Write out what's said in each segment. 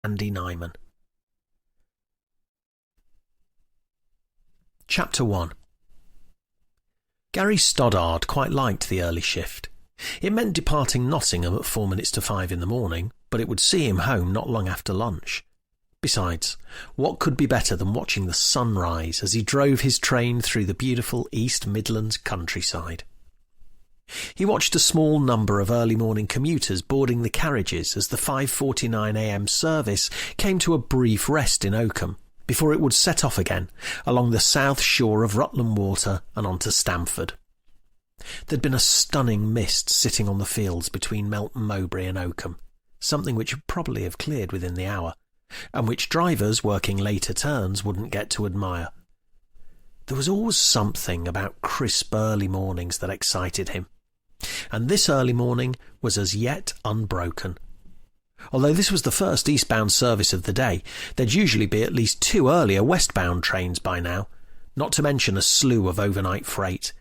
Andy Nyman. Chapter 1. Gary Stoddard quite liked the early shift. It meant departing Nottingham at 4 minutes to 5 in the morning, but it would see him home not long after lunch. Besides, what could be better than watching the sun rise as he drove his train through the beautiful East Midlands countryside? He watched a small number of early morning commuters boarding the carriages as the 5:49 a.m. service came to a brief rest in Oakham, before it would set off again along the south shore of Rutland Water and on to Stamford. There'd been a stunning mist sitting on the fields between Melton Mowbray and Oakham, something which would probably have cleared within the hour, and which drivers working later turns wouldn't get to admire. There was always something about crisp early mornings that excited him, and this early morning was as yet unbroken. Although this was the first eastbound service of the day, there'd usually be at least 2 earlier westbound trains by now, not to mention a slew of overnight freight.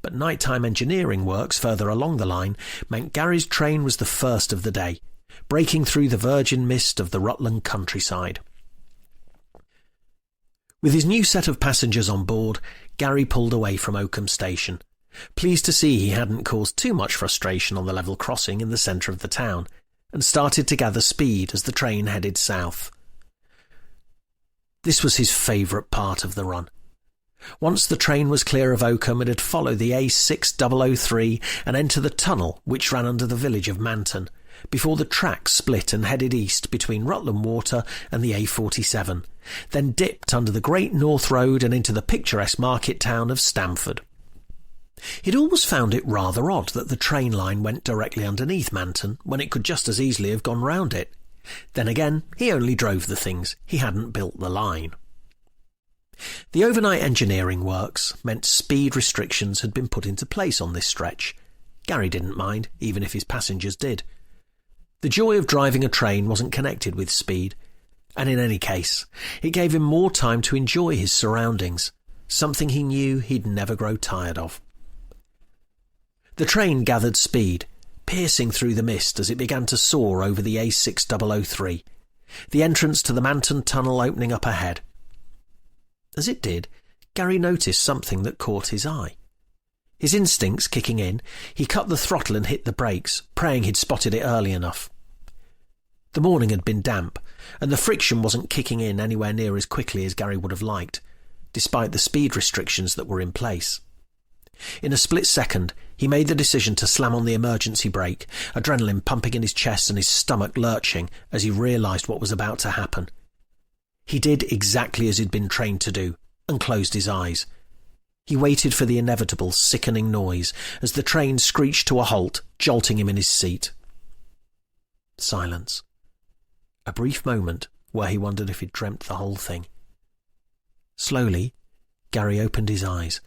But nighttime engineering works further along the line meant Gary's train was the first of the day, breaking through the virgin mist of the Rutland countryside. With his new set of passengers on board, Gary pulled away from Oakham station, pleased to see he hadn't caused too much frustration on the level crossing in the centre of the town, and started to gather speed as the train headed south. This was his favourite part of the run. Once the train was clear of Oakham, it had followed the A6003 and enter the tunnel which ran under the village of Manton, before the track split and headed east between Rutland Water and the A47, then dipped under the Great North Road and into the picturesque market town of Stamford. He'd always found it rather odd that the train line went directly underneath Manton when it could just as easily have gone round it. Then again, he only drove the things, he hadn't built the line. The overnight engineering works meant speed restrictions had been put into place on this stretch. Gary didn't mind, even if his passengers did. The joy of driving a train wasn't connected with speed, and in any case, it gave him more time to enjoy his surroundings, something he knew he'd never grow tired of. The train gathered speed, piercing through the mist as it began to soar over the A6003, the entrance to the Manton Tunnel opening up ahead. As it did, Gary noticed something that caught his eye. His instincts kicking in, he cut the throttle and hit the brakes, praying he'd spotted it early enough. The morning had been damp, and the friction wasn't kicking in anywhere near as quickly as Gary would have liked, despite the speed restrictions that were in place. In a split second, he made the decision to slam on the emergency brake, adrenaline pumping in his chest and his stomach lurching as he realised what was about to happen. He did exactly as he'd been trained to do, and closed his eyes. He waited for the inevitable sickening noise as the train screeched to a halt, jolting him in his seat. Silence. A brief moment where he wondered if he'd dreamt the whole thing. Slowly, Gary opened his eyes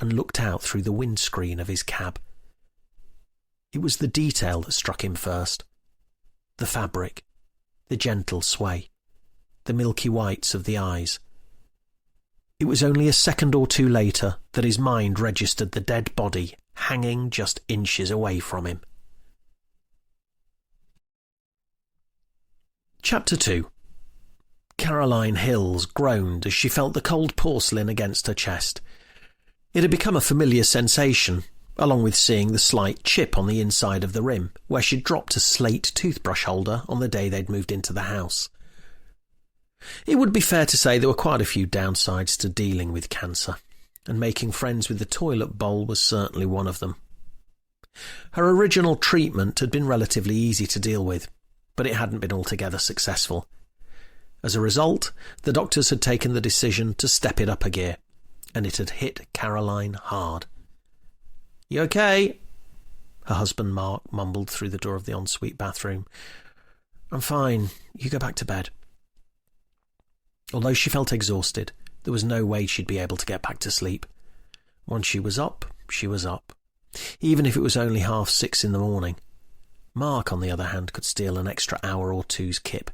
and looked out through the windscreen of his cab. It was the detail that struck him first. The fabric, the gentle sway, the milky whites of the eyes. It was only a second or two later that his mind registered the dead body hanging just inches away from him. Chapter 2. Caroline Hills groaned as she felt the cold porcelain against her chest. It had become a familiar sensation, along with seeing the slight chip on the inside of the rim, where she'd dropped a slate toothbrush holder on the day they'd moved into the house. It would be fair to say there were quite a few downsides to dealing with cancer, and making friends with the toilet bowl was certainly one of them. Her original treatment had been relatively easy to deal with, but it hadn't been altogether successful. As a result, the doctors had taken the decision to step it up a gear, and it had hit Caroline hard. "You okay?" her husband Mark mumbled through the door of the ensuite bathroom. "I'm fine. You go back to bed." Although she felt exhausted, there was no way she'd be able to get back to sleep. Once she was up, even if it was only 6:30 in the morning. Mark, on the other hand, could steal an extra hour or two's kip.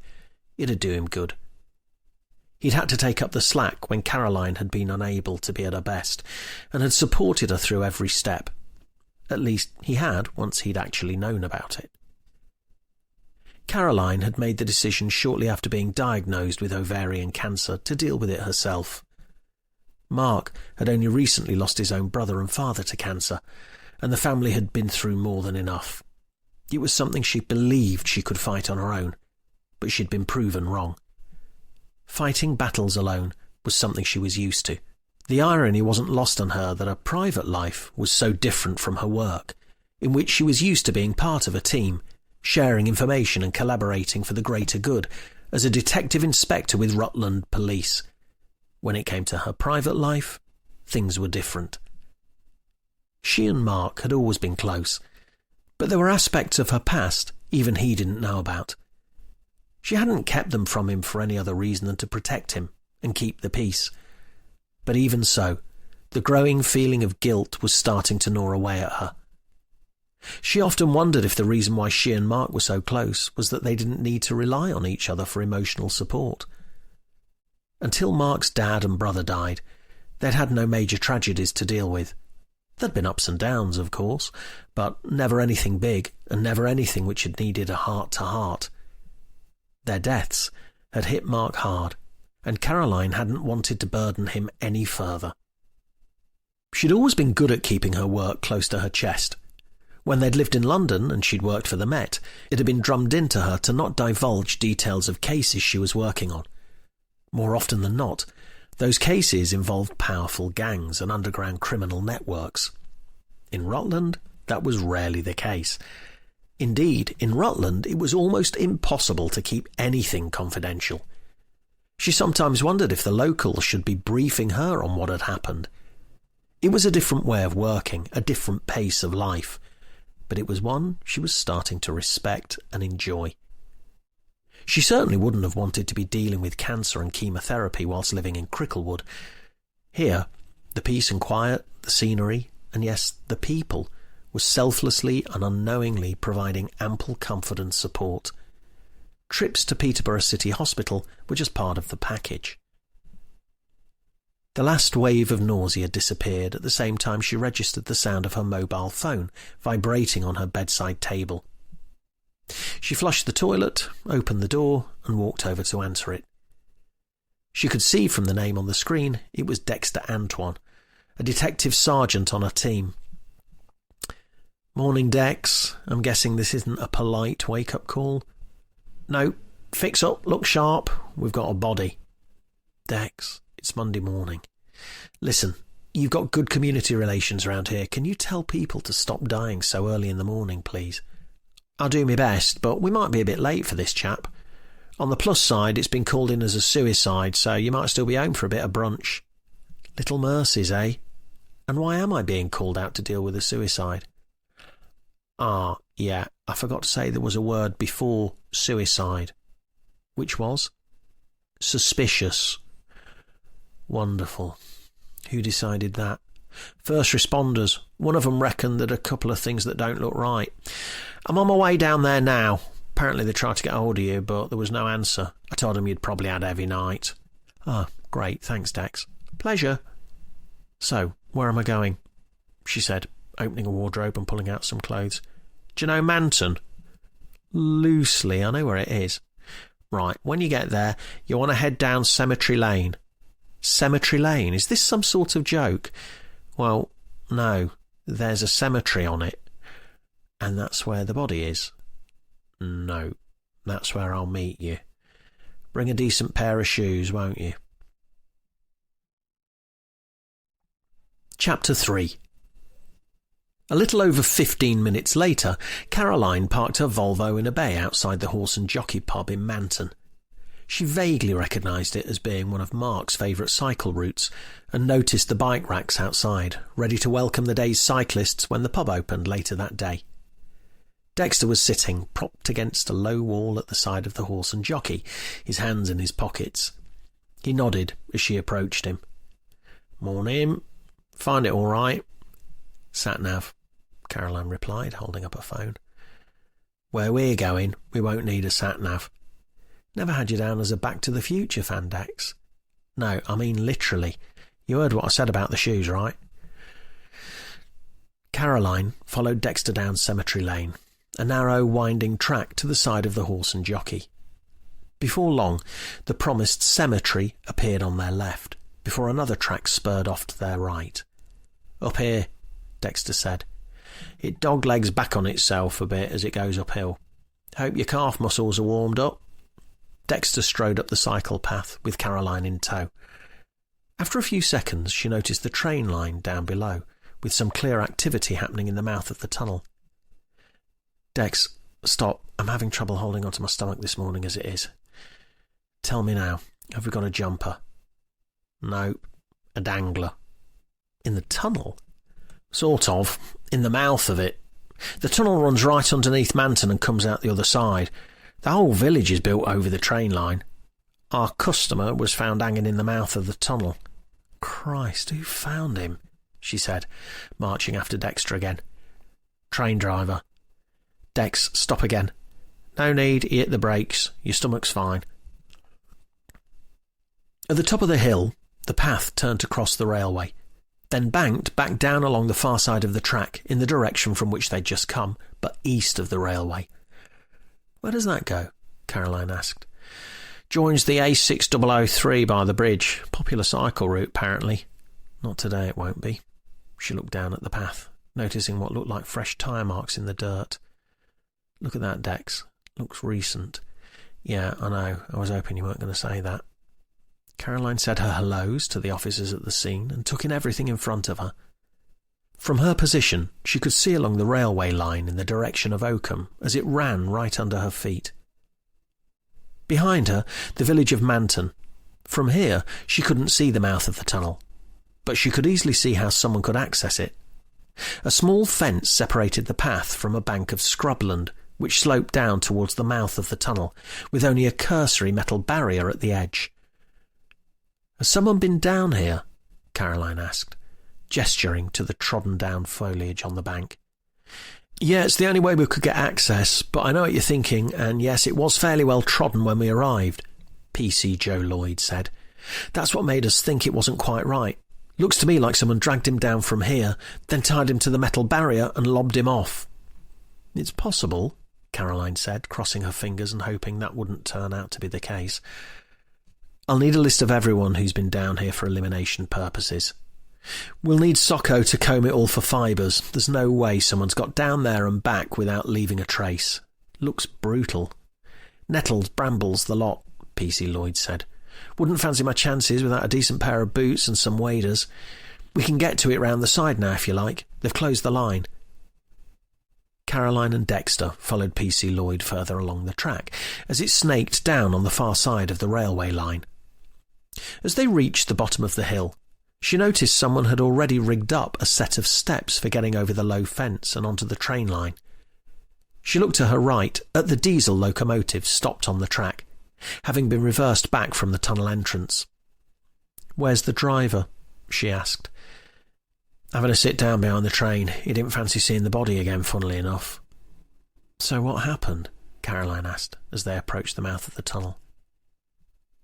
It'd do him good. He'd had to take up the slack when Caroline had been unable to be at her best, and had supported her through every step. At least he had, once he'd actually known about it. Caroline had made the decision shortly after being diagnosed with ovarian cancer to deal with it herself. Mark had only recently lost his own brother and father to cancer, and the family had been through more than enough. It was something she believed she could fight on her own, but she'd been proven wrong. Fighting battles alone was something she was used to. The irony wasn't lost on her that her private life was so different from her work, in which she was used to being part of a team, sharing information and collaborating for the greater good, as a detective inspector with Rutland Police. When it came to her private life, things were different. She and Mark had always been close, but there were aspects of her past even he didn't know about. She hadn't kept them from him for any other reason than to protect him and keep the peace. But even so, the growing feeling of guilt was starting to gnaw away at her. She often wondered if the reason why she and Mark were so close was that they didn't need to rely on each other for emotional support. Until Mark's dad and brother died, they'd had no major tragedies to deal with. There'd been ups and downs, of course, but never anything big, and never anything which had needed a heart-to-heart. Their deaths had hit Mark hard, and Caroline hadn't wanted to burden him any further. She'd always been good at keeping her work close to her chest. When they'd lived in London and she'd worked for the Met, it had been drummed into her to not divulge details of cases she was working on. More often than not, those cases involved powerful gangs and underground criminal networks. In Rutland, that was rarely the case. Indeed, in Rutland, it was almost impossible to keep anything confidential. She sometimes wondered if the locals should be briefing her on what had happened. It was a different way of working, a different pace of life, but it was one she was starting to respect and enjoy. She certainly wouldn't have wanted to be dealing with cancer and chemotherapy whilst living in Cricklewood. Here, the peace and quiet, the scenery, and yes, the people, was selflessly and unknowingly providing ample comfort and support. Trips to Peterborough City Hospital were just part of the package. The last wave of nausea disappeared at the same time she registered the sound of her mobile phone vibrating on her bedside table. She flushed the toilet, opened the door, and walked over to answer it. She could see from the name on the screen it was Dexter Antoine, a detective sergeant on her team. "Morning, Dex. I'm guessing this isn't a polite wake-up call?" "No. Fix up, look sharp. We've got a body." "Dex, it's Monday morning. Listen, you've got good community relations around here. Can you tell people to stop dying so early in the morning, please? I'll do my best, but we might be a bit late for this chap. On the plus side, it's been called in as a suicide, so you might still be home for a bit of brunch." "Little mercies, eh? And why am I being called out to deal with a suicide?" Yeah, I forgot to say there was a word before suicide." "Which was?" "Suspicious." "Wonderful. Who decided that?" "First responders. One of them reckoned that a couple of things that don't look right. I'm on my way down there now. Apparently they tried to get hold of you, but there was no answer. I told them you'd probably had a heavy night." "Oh, great. Thanks, Dex." "Pleasure." "So, where am I going?" she said, opening a wardrobe and pulling out some clothes. "Do you know Manton?" "Loosely. I know where it is." "Right, when you get there, you want to head down Cemetery Lane." "Cemetery Lane? Is this some sort of joke?" "Well, no. There's a cemetery on it." "And that's where the body is?" "No. That's where I'll meet you. Bring a decent pair of shoes, won't you?" Chapter 3. A little over 15 minutes later, Caroline parked her Volvo in a bay outside the Horse and Jockey pub in Manton. She vaguely recognised it as being one of Mark's favourite cycle routes and noticed the bike racks outside, ready to welcome the day's cyclists when the pub opened later that day. Dexter was sitting, propped against a low wall at the side of the Horse and Jockey, his hands in his pockets. He nodded as she approached him. "Morning. Find it all right?" "Sat-nav," Caroline replied, holding up her phone. "Where we're going, we won't need a sat-nav." "Never had you down as a Back to the Future fan, Dex." "No, I mean literally. You heard what I said about the shoes, right?" Caroline followed Dexter down Cemetery Lane. a narrow, winding track to the side of the horse and jockey. Before long, the promised cemetery appeared on their left, before another track spurred off to their right. "Up here," Dexter said. "It doglegs back on itself a bit as it goes uphill. Hope your calf muscles are warmed up." Dexter strode up the cycle path, with Caroline in tow. After a few seconds, she noticed the train line down below, with some clear activity happening in the mouth of the tunnel. "Dex, stop. I'm having trouble holding onto my stomach this morning as it is. Tell me now, have we got a jumper?" "Nope. A dangler." "In the tunnel?" "Sort of. In the mouth of it. The tunnel runs right underneath Manton and comes out the other side. The whole village is built over the train line. Our customer was found hanging in the mouth of the tunnel." "Christ, who found him?" she said, marching after Dexter again. "Train driver." "Dex, stop again." "No need, he hit the brakes. Your stomach's fine." At the top of the hill, the path turned to cross the railway, then banked back down along the far side of the track in the direction from which they'd just come, but east of the railway. "Where does that go?" Caroline asked. "Joins the A6003 by the bridge. Popular cycle route, apparently. Not today, it won't be." She looked down at the path, noticing what looked like fresh tyre marks in the dirt. "Look at that, Dex. Looks recent." "Yeah, I know. I was hoping you weren't going to say that." Caroline said her hellos to the officers at the scene and took in everything in front of her. From her position, she could see along the railway line in the direction of Oakham as it ran right under her feet. Behind her, the village of Manton. From here, she couldn't see the mouth of the tunnel, but she could easily see how someone could access it. A small fence separated the path from a bank of scrubland, which sloped down towards the mouth of the tunnel, with only a cursory metal barrier at the edge. "Has someone been down here?" Caroline asked, gesturing to the trodden-down foliage on the bank. "Yeah, it's the only way we could get access, but I know what you're thinking, and yes, it was fairly well trodden when we arrived," PC Joe Lloyd said. "That's what made us think it wasn't quite right. Looks to me like someone dragged him down from here, then tied him to the metal barrier and lobbed him off." "It's possible," Caroline said, crossing her fingers and hoping that wouldn't turn out to be the case. "I'll need a list of everyone who's been down here for elimination purposes. We'll need Socko to comb it all for fibres. There's no way someone's got down there and back without leaving a trace. Looks brutal. Nettles, brambles, the lot," PC Lloyd said. "Wouldn't fancy my chances without a decent pair of boots and some waders. We can get to it round the side now if you like. They've closed the line." Caroline and Dexter followed PC Lloyd further along the track as it snaked down on the far side of the railway line. As they reached the bottom of the hill, she noticed someone had already rigged up a set of steps for getting over the low fence and onto the train line. She looked to her right at the diesel locomotive stopped on the track, having been reversed back from the tunnel entrance. "Where's the driver?" she asked. "Having a sit down behind the train. He didn't fancy seeing the body again, funnily enough." "So what happened?" Caroline asked as they approached the mouth of the tunnel.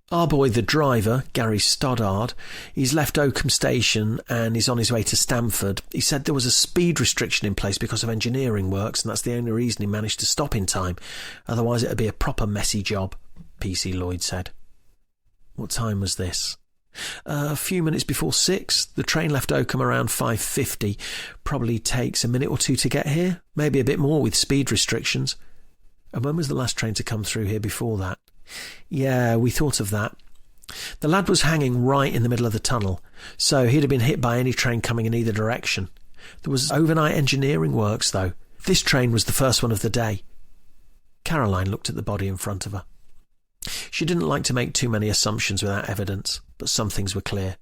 "Our boy, the driver, Gary Stoddard, he's left Oakham Station and he's on his way to Stamford. He said there was a speed restriction in place because of engineering works, and that's the only reason he managed to stop in time. Otherwise it'd be a proper messy job," PC Lloyd said. "What time was this?" A few minutes before 6. The train left Oakham around 5:50. Probably takes a minute or two to get here, maybe a bit more with speed restrictions." "And when was the last train to come through here before that?" "Yeah, we thought of that. The lad was hanging right in the middle of the tunnel, so he'd have been hit by any train coming in either direction. There was overnight engineering works, though. This train was the first one of the day." Caroline looked at the body in front of her. She didn't like to make too many assumptions without evidence, but some things were clear.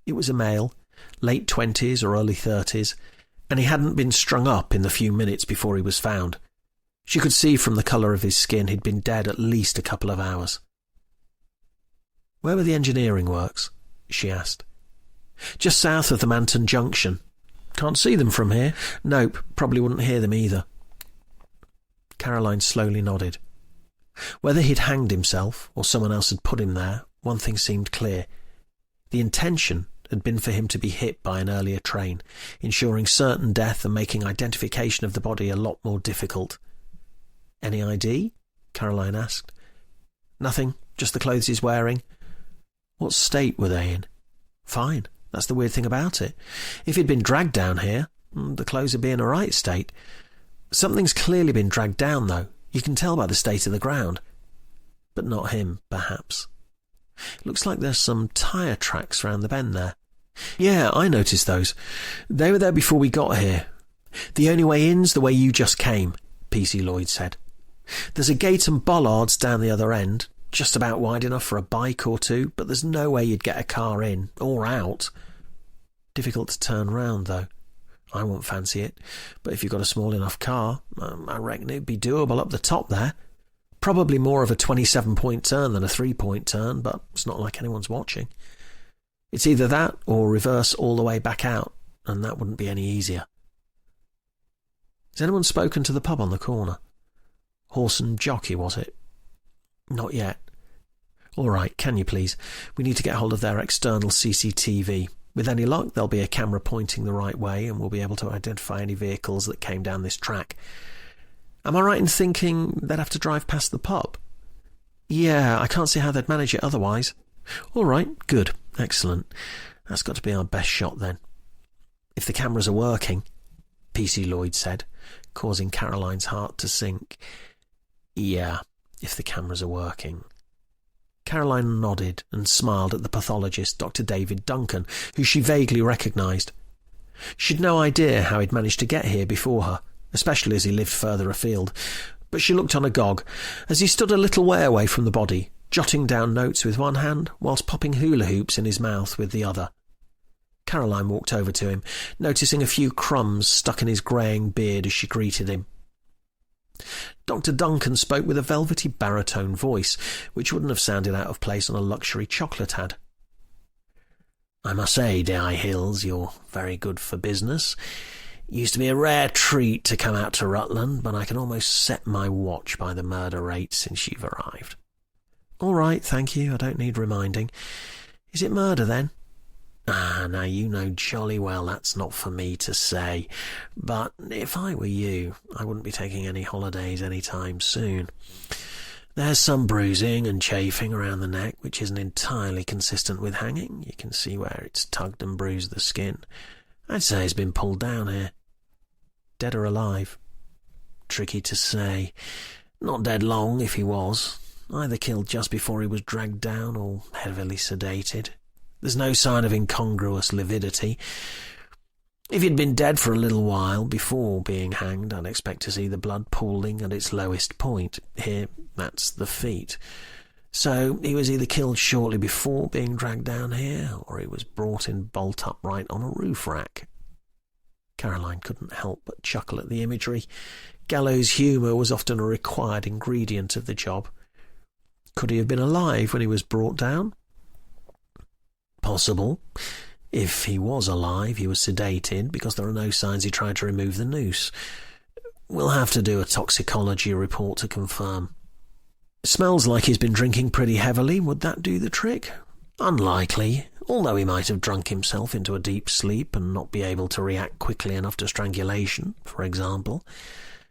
It was a male, late 20s or early 30s, and he hadn't been strung up in the few minutes before he was found. She could see from the colour of his skin he'd been dead at least a couple of hours. "Where were the engineering works?" she asked. "Just south of the Manton Junction. Can't see them from here." "Nope, probably wouldn't hear them either." Caroline slowly nodded. Whether he'd hanged himself or someone else had put him there, one thing seemed clear. The intention had been for him to be hit by an earlier train, ensuring certain death and making identification of the body a lot more difficult. "Any ID?" Caroline asked. "Nothing, just the clothes he's wearing." "What state were they in?" "Fine. That's the weird thing about it. If he'd been dragged down here, the clothes would be in a right state. Something's clearly been dragged down, though. You can tell by the state of the ground. But not him, perhaps. Looks like there's some tyre tracks round the bend there." "Yeah, I noticed those. They were there before we got here. The only way in's the way you just came," P.C. Lloyd said. "There's a gate and bollards down the other end, just about wide enough for a bike or two, but there's no way you'd get a car in, or out. Difficult to turn round, though. I won't fancy it, but if you've got a small enough car, I reckon it'd be doable up the top there. Probably more of a 27-point turn than a 3-point turn, but it's not like anyone's watching. It's either that or reverse all the way back out, and that wouldn't be any easier." "Has anyone spoken to the pub on the corner?" "Horse and jockey, was it?" "Not yet." "All right, can you please? We need to get hold of their external CCTV. With any luck, there'll be a camera pointing the right way, and we'll be able to identify any vehicles that came down this track. Am I right in thinking they'd have to drive past the pub?" "Yeah, I can't see how they'd manage it otherwise." "All right, good, excellent. That's got to be our best shot, then. If the cameras are working," P.C. Lloyd said, causing Caroline's heart to sink. "Yeah, if the cameras are working." Caroline nodded and smiled at the pathologist, Dr. David Duncan, who she vaguely recognised. She'd no idea how he'd managed to get here before her, especially as he lived further afield, but she looked on agog as he stood a little way away from the body, jotting down notes with one hand whilst popping hula hoops in his mouth with the other. Caroline walked over to him, noticing a few crumbs stuck in his greying beard as she greeted him. Dr. Duncan spoke with a velvety baritone voice, which wouldn't have sounded out of place on a luxury chocolate ad. "I must say, D.I. Hills, you're very good for business. Used to be a rare treat to come out to Rutland, but I can almost set my watch by the murder rate since you've arrived." "All right, thank you. I don't need reminding. Is it murder, then?" Now you know jolly well that's not for me to say, but if I were you, I wouldn't be taking any holidays any time soon. There's some bruising and chafing around the neck, which isn't entirely consistent with hanging. You can see where it's tugged and bruised the skin. I'd say it's been pulled down here." "Dead or alive?" "Tricky to say. Not dead long if he was. Either killed just before he was dragged down or heavily sedated. There's no sign of incongruous lividity. If he'd been dead for a little while before being hanged, I'd expect to see the blood pooling at its lowest point. Here, that's the feet. So he was either killed shortly before being dragged down here, or he was brought in bolt upright on a roof rack." Caroline couldn't help but chuckle at the imagery. Gallows humour was often a required ingredient of the job. Could he have been alive when he was brought down? Possible. If he was alive, he was sedated, because there are no signs he tried to remove the noose. We'll have to do a toxicology report to confirm. Smells like he's been drinking pretty heavily. Would that do the trick? Unlikely, although he might have drunk himself into a deep sleep and not be able to react quickly enough to strangulation, for example,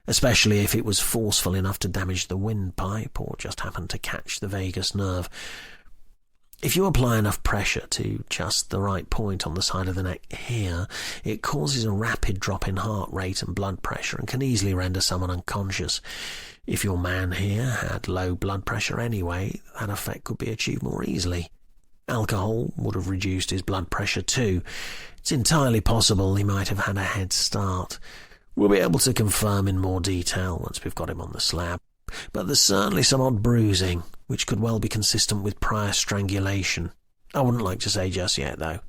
especially if it was forceful enough to damage the windpipe or just happened to catch the vagus nerve. If you apply enough pressure to just the right point on the side of the neck here, it causes a rapid drop in heart rate and blood pressure and can easily render someone unconscious. If your man here had low blood pressure anyway, that effect could be achieved more easily. Alcohol would have reduced his blood pressure too. It's entirely possible he might have had a head start. We'll be able to confirm in more detail once we've got him on the slab. But there's certainly some odd bruising, which could well be consistent with prior strangulation. I wouldn't like to say just yet, though.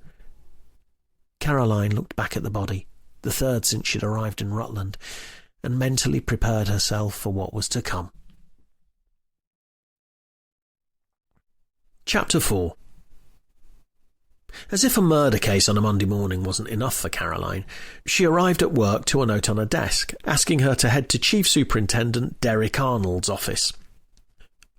Caroline looked back at the body, the third since she'd arrived in Rutland, and mentally prepared herself for what was to come. Chapter 4. As if a murder case on a Monday morning wasn't enough for Caroline, she arrived at work to a note on her desk, asking her to head to Chief Superintendent Derek Arnold's office.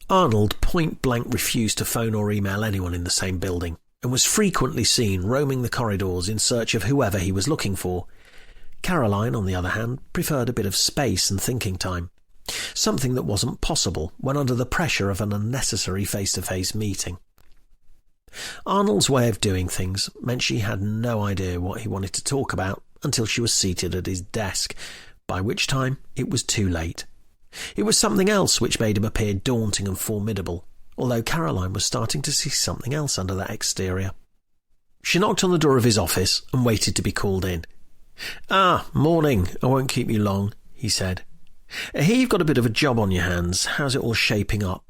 Arnold point-blank refused to phone or email anyone in the same building, and was frequently seen roaming the corridors in search of whoever he was looking for. Caroline, on the other hand, preferred a bit of space and thinking time. Something that wasn't possible when under the pressure of an unnecessary face-to-face meeting. Arnold's way of doing things meant she had no idea what he wanted to talk about until she was seated at his desk, by which time it was too late. It was something else which made him appear daunting and formidable, although Caroline was starting to see something else under that exterior. She knocked on the door of his office and waited to be called in. "Morning. I won't keep you long," he said. "I hear you've got a bit of a job on your hands. How's it all shaping up?"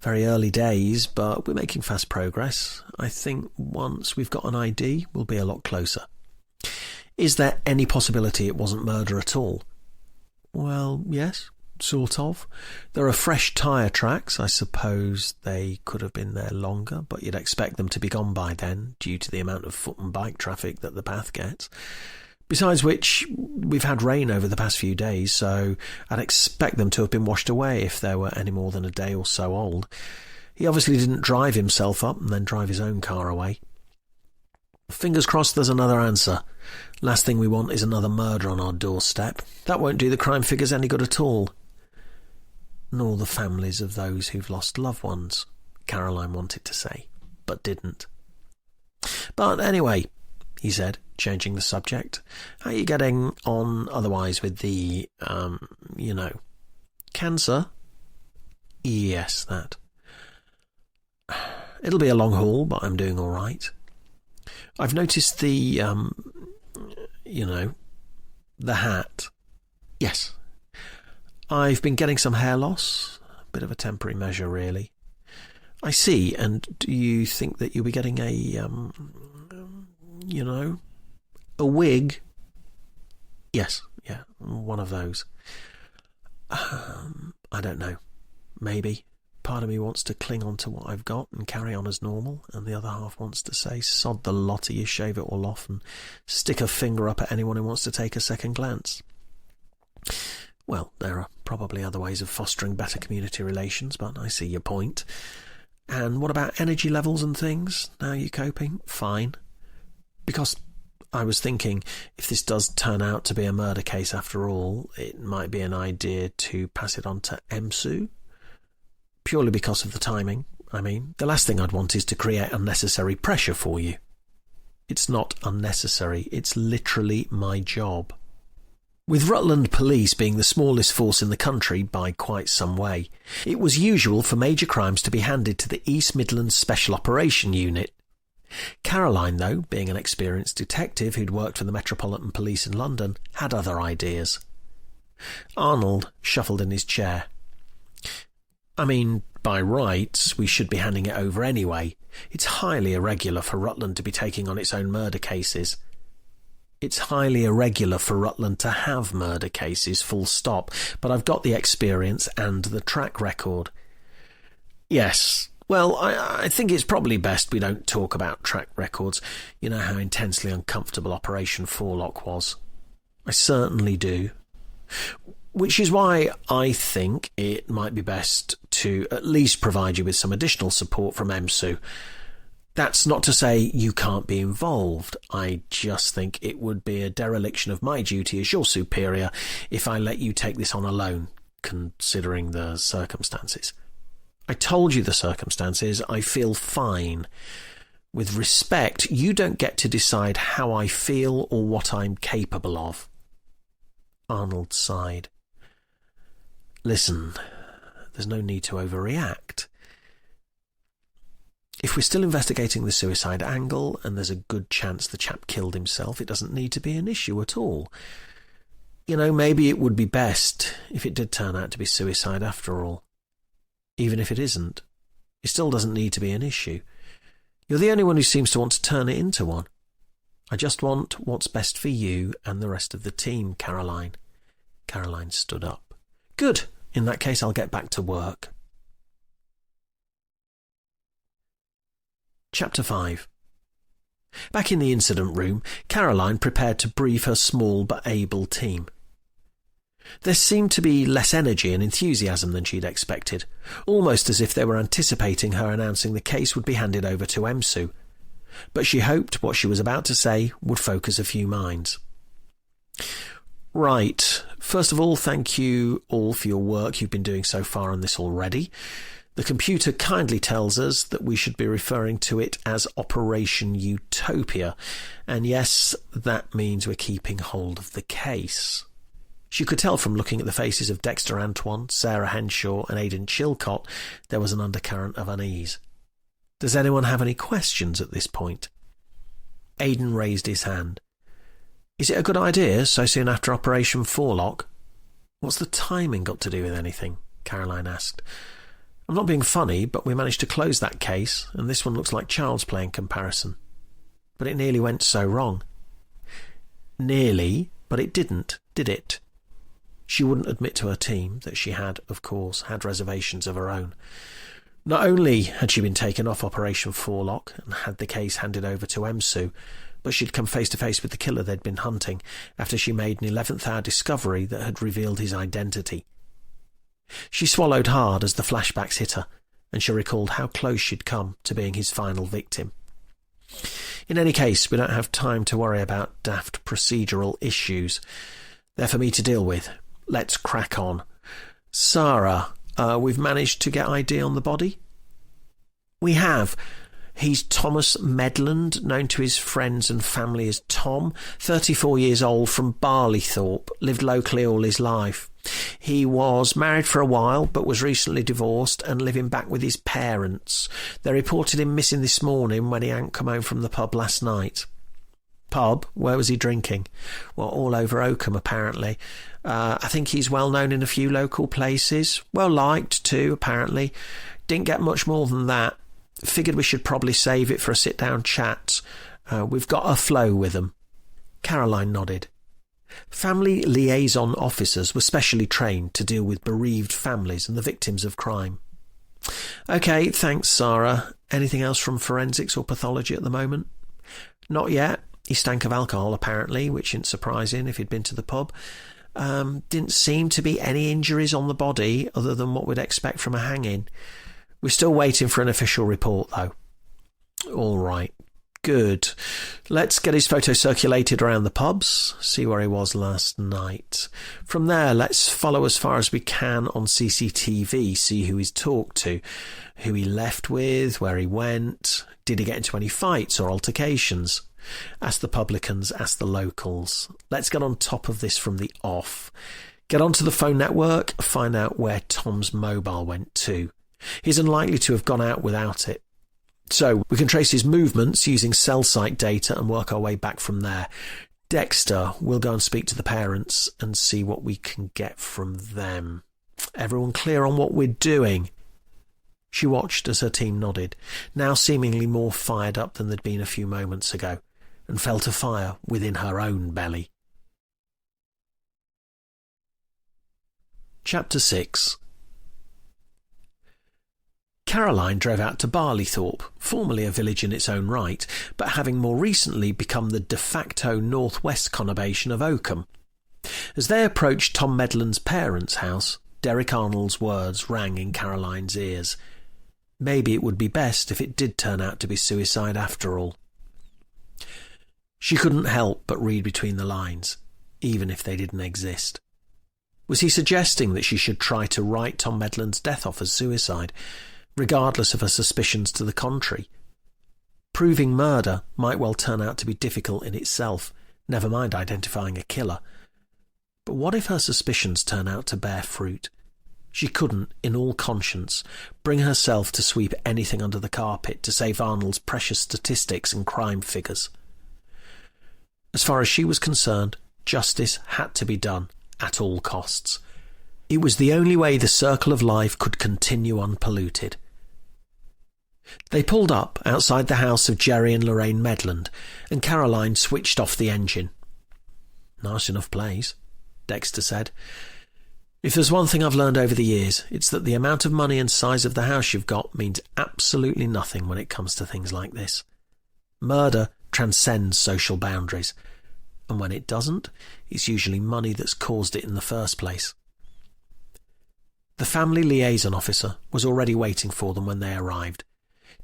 "Very early days, but we're making fast progress. I think once we've got an ID, we'll be a lot closer." "Is there any possibility it wasn't murder at all?" "Well, yes, sort of. There are fresh tyre tracks. I suppose they could have been there longer, but you'd expect them to be gone by then, due to the amount of foot and bike traffic that the path gets. Besides which, we've had rain over the past few days, so I'd expect them to have been washed away if they were any more than a day or so old. He obviously didn't drive himself up and then drive his own car away." "Fingers crossed there's another answer. Last thing we want is another murder on our doorstep. That won't do the crime figures any good at all." "Nor the families of those who've lost loved ones," Caroline wanted to say, but didn't. "But anyway," he said, changing the subject, "how are you getting on otherwise with the, cancer?" "Yes, that. It'll be a long haul, but I'm doing all right. I've noticed the hat." "Yes. I've been getting some hair loss. A bit of a temporary measure, really." "I see. And do you think that you'll be getting a wig?" "Yes, yeah, one of those." "I don't know. Maybe. Part of me wants to cling on to what I've got and carry on as normal, and the other half wants to say, sod the lot of you, shave it all off and stick a finger up at anyone who wants to take a second glance." "Well, there are probably other ways of fostering better community relations, but I see your point. And what about energy levels and things? How are you coping?" "Fine. Because I was thinking, if this does turn out to be a murder case after all, it might be an idea to pass it on to EMSU. Purely because of the timing, I mean. The last thing I'd want is to create unnecessary pressure for you." "It's not unnecessary. It's literally my job." With Rutland Police being the smallest force in the country by quite some way, it was usual for major crimes to be handed to the East Midlands Special Operation Unit. Caroline, though, being an experienced detective who'd worked for the Metropolitan Police in London, had other ideas. Arnold shuffled in his chair. "I mean, by rights, we should be handing it over anyway. It's highly irregular for Rutland to be taking on its own murder cases. It's highly irregular for Rutland to have murder cases, full stop, but I've got the experience and the track record." "Yes. Well, I think it's probably best we don't talk about track records. You know how intensely uncomfortable Operation Forelock was." "I certainly do. Which is why I think it might be best to at least provide you with some additional support from EMSU. That's not to say you can't be involved. I just think it would be a dereliction of my duty as your superior if I let you take this on alone, considering the circumstances." "I told you the circumstances. I feel fine. With respect, you don't get to decide how I feel or what I'm capable of." Arnold sighed. "Listen, there's no need to overreact. If we're still investigating the suicide angle, and there's a good chance the chap killed himself, it doesn't need to be an issue at all. Maybe it would be best if it did turn out to be suicide after all. Even if it isn't, it still doesn't need to be an issue. You're the only one who seems to want to turn it into one. I just want what's best for you and the rest of the team, Caroline." Caroline stood up. "Good. In that case, I'll get back to work." Chapter 5. Back in the incident room, Caroline prepared to brief her small but able team. There seemed to be less energy and enthusiasm than she'd expected, almost as if they were anticipating her announcing the case would be handed over to EMSU. But she hoped what she was about to say would focus a few minds. "Right, First of all, thank you all for your work you've been doing so far on this already. The computer kindly tells us that we should be referring to it as Operation Utopia, and yes, that means we're keeping hold of the case. She could tell from looking at the faces of Dexter Antoine, Sarah Henshaw and Aidan Chilcott there was an undercurrent of unease. Does anyone have any questions at this point? Aidan raised his hand. Is it a good idea so soon after Operation Forelock? What's the timing got to do with anything? Caroline asked. I'm not being funny, but we managed to close that case, and this one looks like child's play in comparison. But it nearly went so wrong. Nearly, but it didn't, did it? She wouldn't admit to her team that she had, of course, had reservations of her own. Not only had she been taken off Operation Forelock and had the case handed over to EMSU, but she'd come face to face with the killer they'd been hunting after she made an 11th-hour discovery that had revealed his identity. She swallowed hard as the flashbacks hit her, and she recalled how close she'd come to being his final victim. In any case, we don't have time to worry about daft procedural issues. They're for me to deal with. Let's crack on. Sarah, we've managed to get ID on the body? We have. He's Thomas Medland, known to his friends and family as Tom, 34 years old, from Barleythorpe, lived locally all his life. He was married for a while, but was recently divorced and living back with his parents. They reported him missing this morning when he hadn't come home from the pub last night. Pub? Where was he drinking? Well, all over Oakham, apparently. I think he's well known in a few local places. Well liked, too, apparently. Didn't get much more than that. Figured we should probably save it for a sit-down chat. We've got a flow with them. Caroline nodded. Family liaison officers were specially trained to deal with bereaved families and the victims of crime. OK, thanks, Sarah. Anything else from forensics or pathology at the moment? Not yet. He stank of alcohol, apparently, which isn't surprising if he'd been to the pub. Didn't seem to be any injuries on the body other than what we'd expect from a hanging. We're still waiting for an official report, though. All right. Good. Let's get his photo circulated around the pubs, see where he was last night. From there, let's follow as far as we can on CCTV, see who he's talked to, who he left with, where he went. Did he get into any fights or altercations? Ask the publicans, ask the locals. Let's get on top of this from the off. Get onto the phone network, find out where Tom's mobile went to. He's unlikely to have gone out without it. So we can trace his movements using cell site data and work our way back from there. Dexter, we'll go and speak to the parents and see what we can get from them. Everyone clear on what we're doing? She watched as her team nodded, now seemingly more fired up than they'd been a few moments ago, and felt a fire within her own belly. Chapter 6. Caroline drove out to Barleythorpe, formerly a village in its own right, but having more recently become the de facto northwest conurbation of Oakham. As they approached Tom Medland's parents' house, Derek Arnold's words rang in Caroline's ears. Maybe it would be best if it did turn out to be suicide after all. She couldn't help but read between the lines, even if they didn't exist. Was he suggesting that she should try to write Tom Medland's death off as suicide, regardless of her suspicions to the contrary? Proving murder might well turn out to be difficult in itself, never mind identifying a killer. But what if her suspicions turn out to bear fruit? She couldn't, in all conscience, bring herself to sweep anything under the carpet to save Arnold's precious statistics and crime figures. As far as she was concerned, justice had to be done at all costs. It was the only way the circle of life could continue unpolluted. They pulled up outside the house of Jerry and Lorraine Medland, and Caroline switched off the engine. Nice enough place, Dexter said. If there's one thing I've learned over the years, it's that the amount of money and size of the house you've got means absolutely nothing when it comes to things like this. Murder transcends social boundaries, and when it doesn't, it's usually money that's caused it in the first place. The family liaison officer was already waiting for them when they arrived,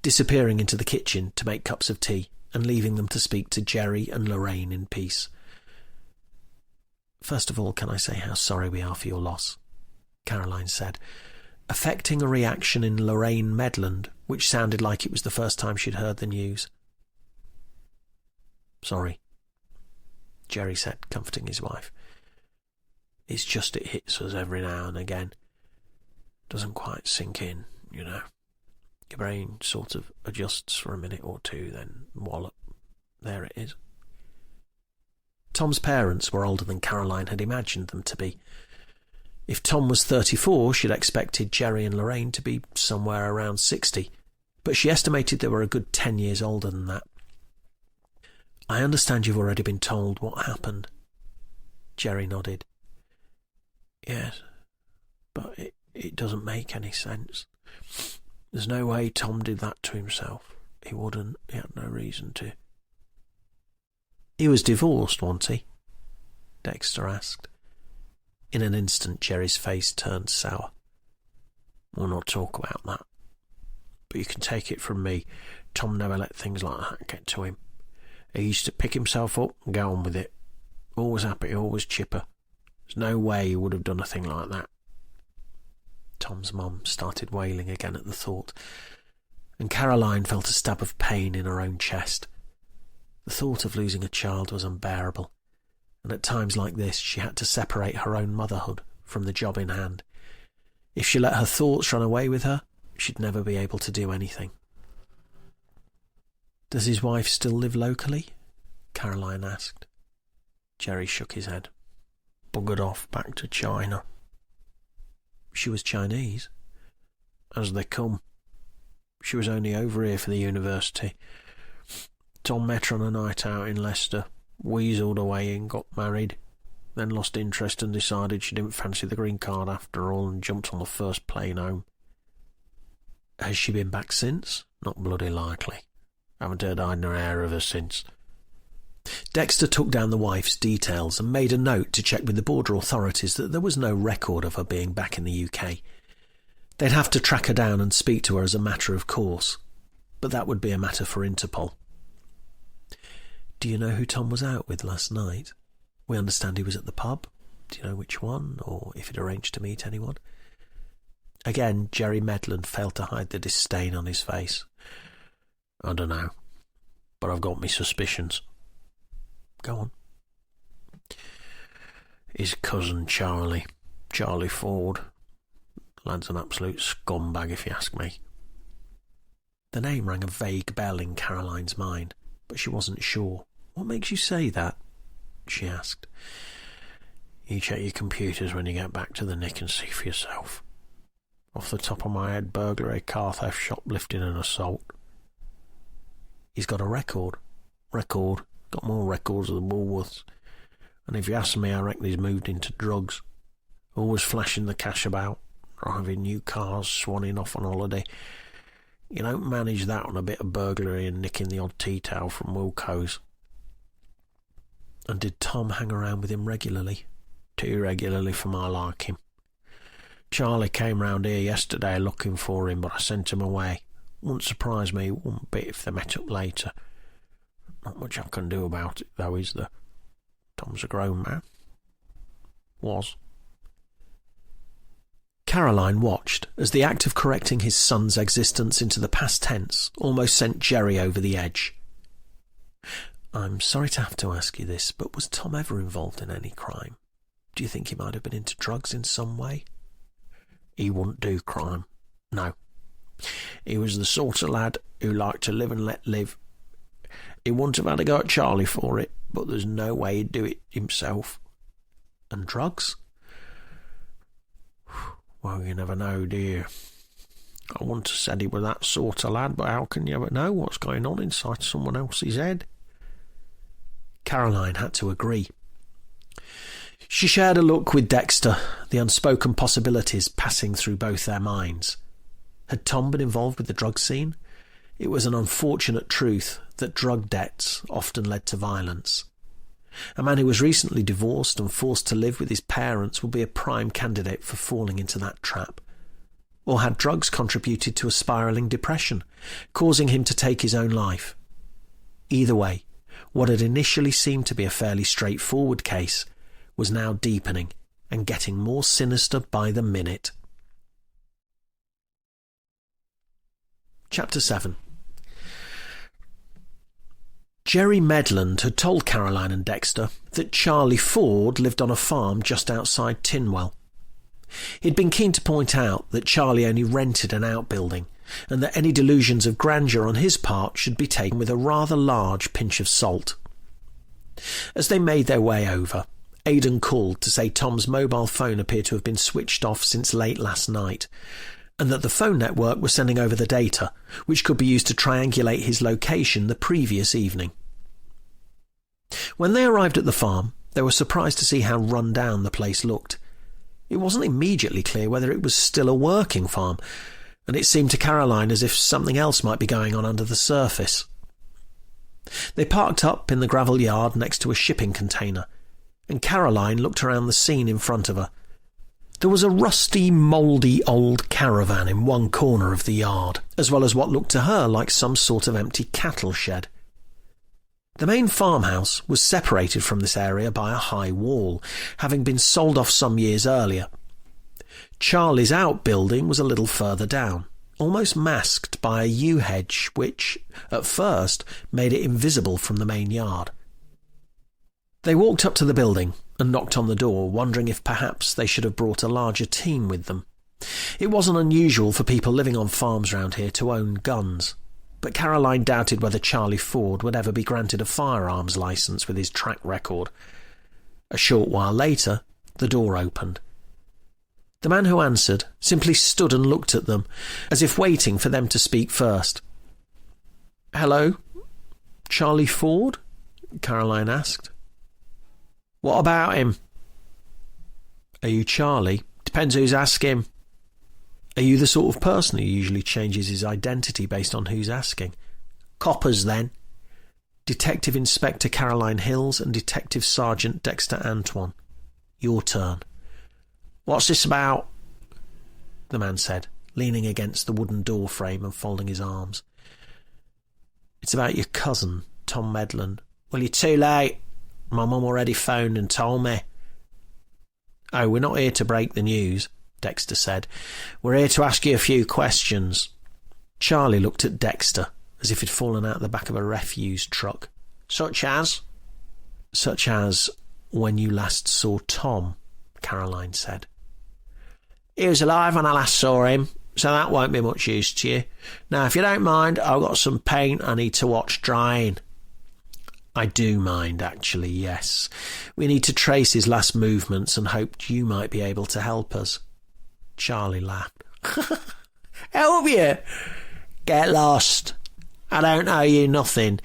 disappearing into the kitchen to make cups of tea and leaving them to speak to Jerry and Lorraine in peace. "First of all, can I say how sorry we are for your loss?" Caroline said, affecting a reaction in Lorraine Medland, which sounded like it was the first time she'd heard the news. "Sorry," Jerry said, comforting his wife. "It's just it hits us every now and again. Doesn't quite sink in, you know. Your brain sort of adjusts for a minute or two, then wallop, there it is." Tom's parents were older than Caroline had imagined them to be. If Tom was 34, she'd expected Jerry and Lorraine to be somewhere around 60, but she estimated they were a good 10 years older than that. "I understand you've already been told what happened." Jerry nodded. "Yes, but it doesn't make any sense. There's no way Tom did that to himself. He wouldn't. He had no reason to." "He was divorced, wasn't he?" Dexter asked. In an instant, Jerry's face turned sour. "We'll not talk about that. But you can take it from me, Tom never let things like that get to him. He used to pick himself up and go on with it. Always happy, always chipper. There's no way he would have done a thing like that." Tom's mum started wailing again at the thought, and Caroline felt a stab of pain in her own chest. The thought of losing a child was unbearable, and at times like this she had to separate her own motherhood from the job in hand. If she let her thoughts run away with her, she'd never be able to do anything. "Does his wife still live locally?" Caroline asked. Jerry shook his head. "Buggered off back to China." "She was Chinese?" "As they come. She was only over here for the university. Tom met her on a night out in Leicester, weaseled away and got married, then lost interest and decided she didn't fancy the green card after all and jumped on the first plane home." "Has she been back since?" "Not bloody likely. Haven't heard hide nor hair of her since." Dexter took down the wife's details and made a note to check with the border authorities that there was no record of her being back in the UK. They'd have to track her down and speak to her as a matter of course, but that would be a matter for Interpol. "Do you know who Tom was out with last night? We understand he was at the pub. Do you know which one, or if he'd arranged to meet anyone?" Again, Jerry Medland failed to hide the disdain on his face. "I don't know, but I've got me suspicions." "Go on." "His cousin Charlie Ford. Lad's an absolute scumbag if you ask me." The name rang a vague bell in Caroline's mind, but she wasn't sure. "What makes you say that?" she asked. "You check your computers when you get back to the Nick and see for yourself. Off the top of my head, burglary, car theft, shoplifting and assault." "He's got a record." "Record? Got more records than the Woolworths. And if you ask me, I reckon he's moved into drugs. Always flashing the cash about, driving new cars, swanning off on holiday. You don't manage that on a bit of burglary and nicking the odd tea towel from Wilco's." "And did Tom hang around with him regularly?" "Too regularly for my liking. Charlie came round here yesterday looking for him, but I sent him away. Wouldn't surprise me one bit if they met up later. Not much I can do about it, though, is there? Tom's a grown man. Was." Caroline watched as the act of correcting his son's existence into the past tense almost sent Jerry over the edge. "I'm sorry to have to ask you this, but was Tom ever involved in any crime? Do you think he might have been into drugs in some way?" "He wouldn't do crime. No. He was the sort of lad who liked to live and let live. He wouldn't have had a go at Charlie for it, but there's no way he'd do it himself." "And drugs?" "Well, you never know, do you? I wouldn't have said he was that sort of lad, but how can you ever know what's going on inside someone else's head?" Caroline had to agree. She shared a look with Dexter, the unspoken possibilities passing through both their minds. Had Tom been involved with the drug scene? It was an unfortunate truth that drug debts often led to violence. A man who was recently divorced and forced to live with his parents would be a prime candidate for falling into that trap. Or had drugs contributed to a spiralling depression, causing him to take his own life? Either way, what had initially seemed to be a fairly straightforward case was now deepening and getting more sinister by the minute. Chapter 7. Jerry Medland had told Caroline and Dexter that Charlie Ford lived on a farm just outside Tinwell. He'd been keen to point out that Charlie only rented an outbuilding, and that any delusions of grandeur on his part should be taken with a rather large pinch of salt. As they made their way over, Aidan called to say Tom's mobile phone appeared to have been switched off since late last night, and that the phone network was sending over the data, which could be used to triangulate his location the previous evening. When they arrived at the farm, they were surprised to see how run down the place looked. It wasn't immediately clear whether it was still a working farm, and it seemed to Caroline as if something else might be going on under the surface. They parked up in the gravel yard next to a shipping container, and Caroline looked around the scene in front of her. There was a rusty, mouldy old caravan in one corner of the yard, as well as what looked to her like some sort of empty cattle shed. The main farmhouse was separated from this area by a high wall, having been sold off some years earlier. Charlie's outbuilding was a little further down, almost masked by a yew hedge which, at first, made it invisible from the main yard. They walked up to the building and knocked on the door, wondering if perhaps they should have brought a larger team with them. It wasn't unusual for people living on farms round here to own guns, but Caroline doubted whether Charlie Ford would ever be granted a firearms licence with his track record. A short while later, the door opened. The man who answered simply stood and looked at them, as if waiting for them to speak first. "Hello, Charlie Ford?" Caroline asked. "What about him?" "Are you Charlie?" "Depends who's asking." "Are you the sort of person who usually changes his identity based on who's asking?" "Coppers, then." Detective Inspector Caroline Hills and Detective Sergeant Dexter Antoine. "Your turn." "What's this about?" the man said, leaning against the wooden door frame and folding his arms. "It's about your cousin, Tom Medland." "Well, you're too late. My mum already phoned and told me." "Oh, we're not here to break the news," Dexter said. "We're here to ask you a few questions." Charlie looked at Dexter as if he'd fallen out the back of a refuse truck. "Such as?" "Such as when you last saw Tom," Caroline said. "He was alive when I last saw him, so that won't be much use to you. Now, if you don't mind, I've got some paint I need to watch drying." "I do mind, actually, yes. We need to trace his last movements and hoped you might be able to help us." Charlie laughed. "Help you? Get lost. I don't owe you nothing.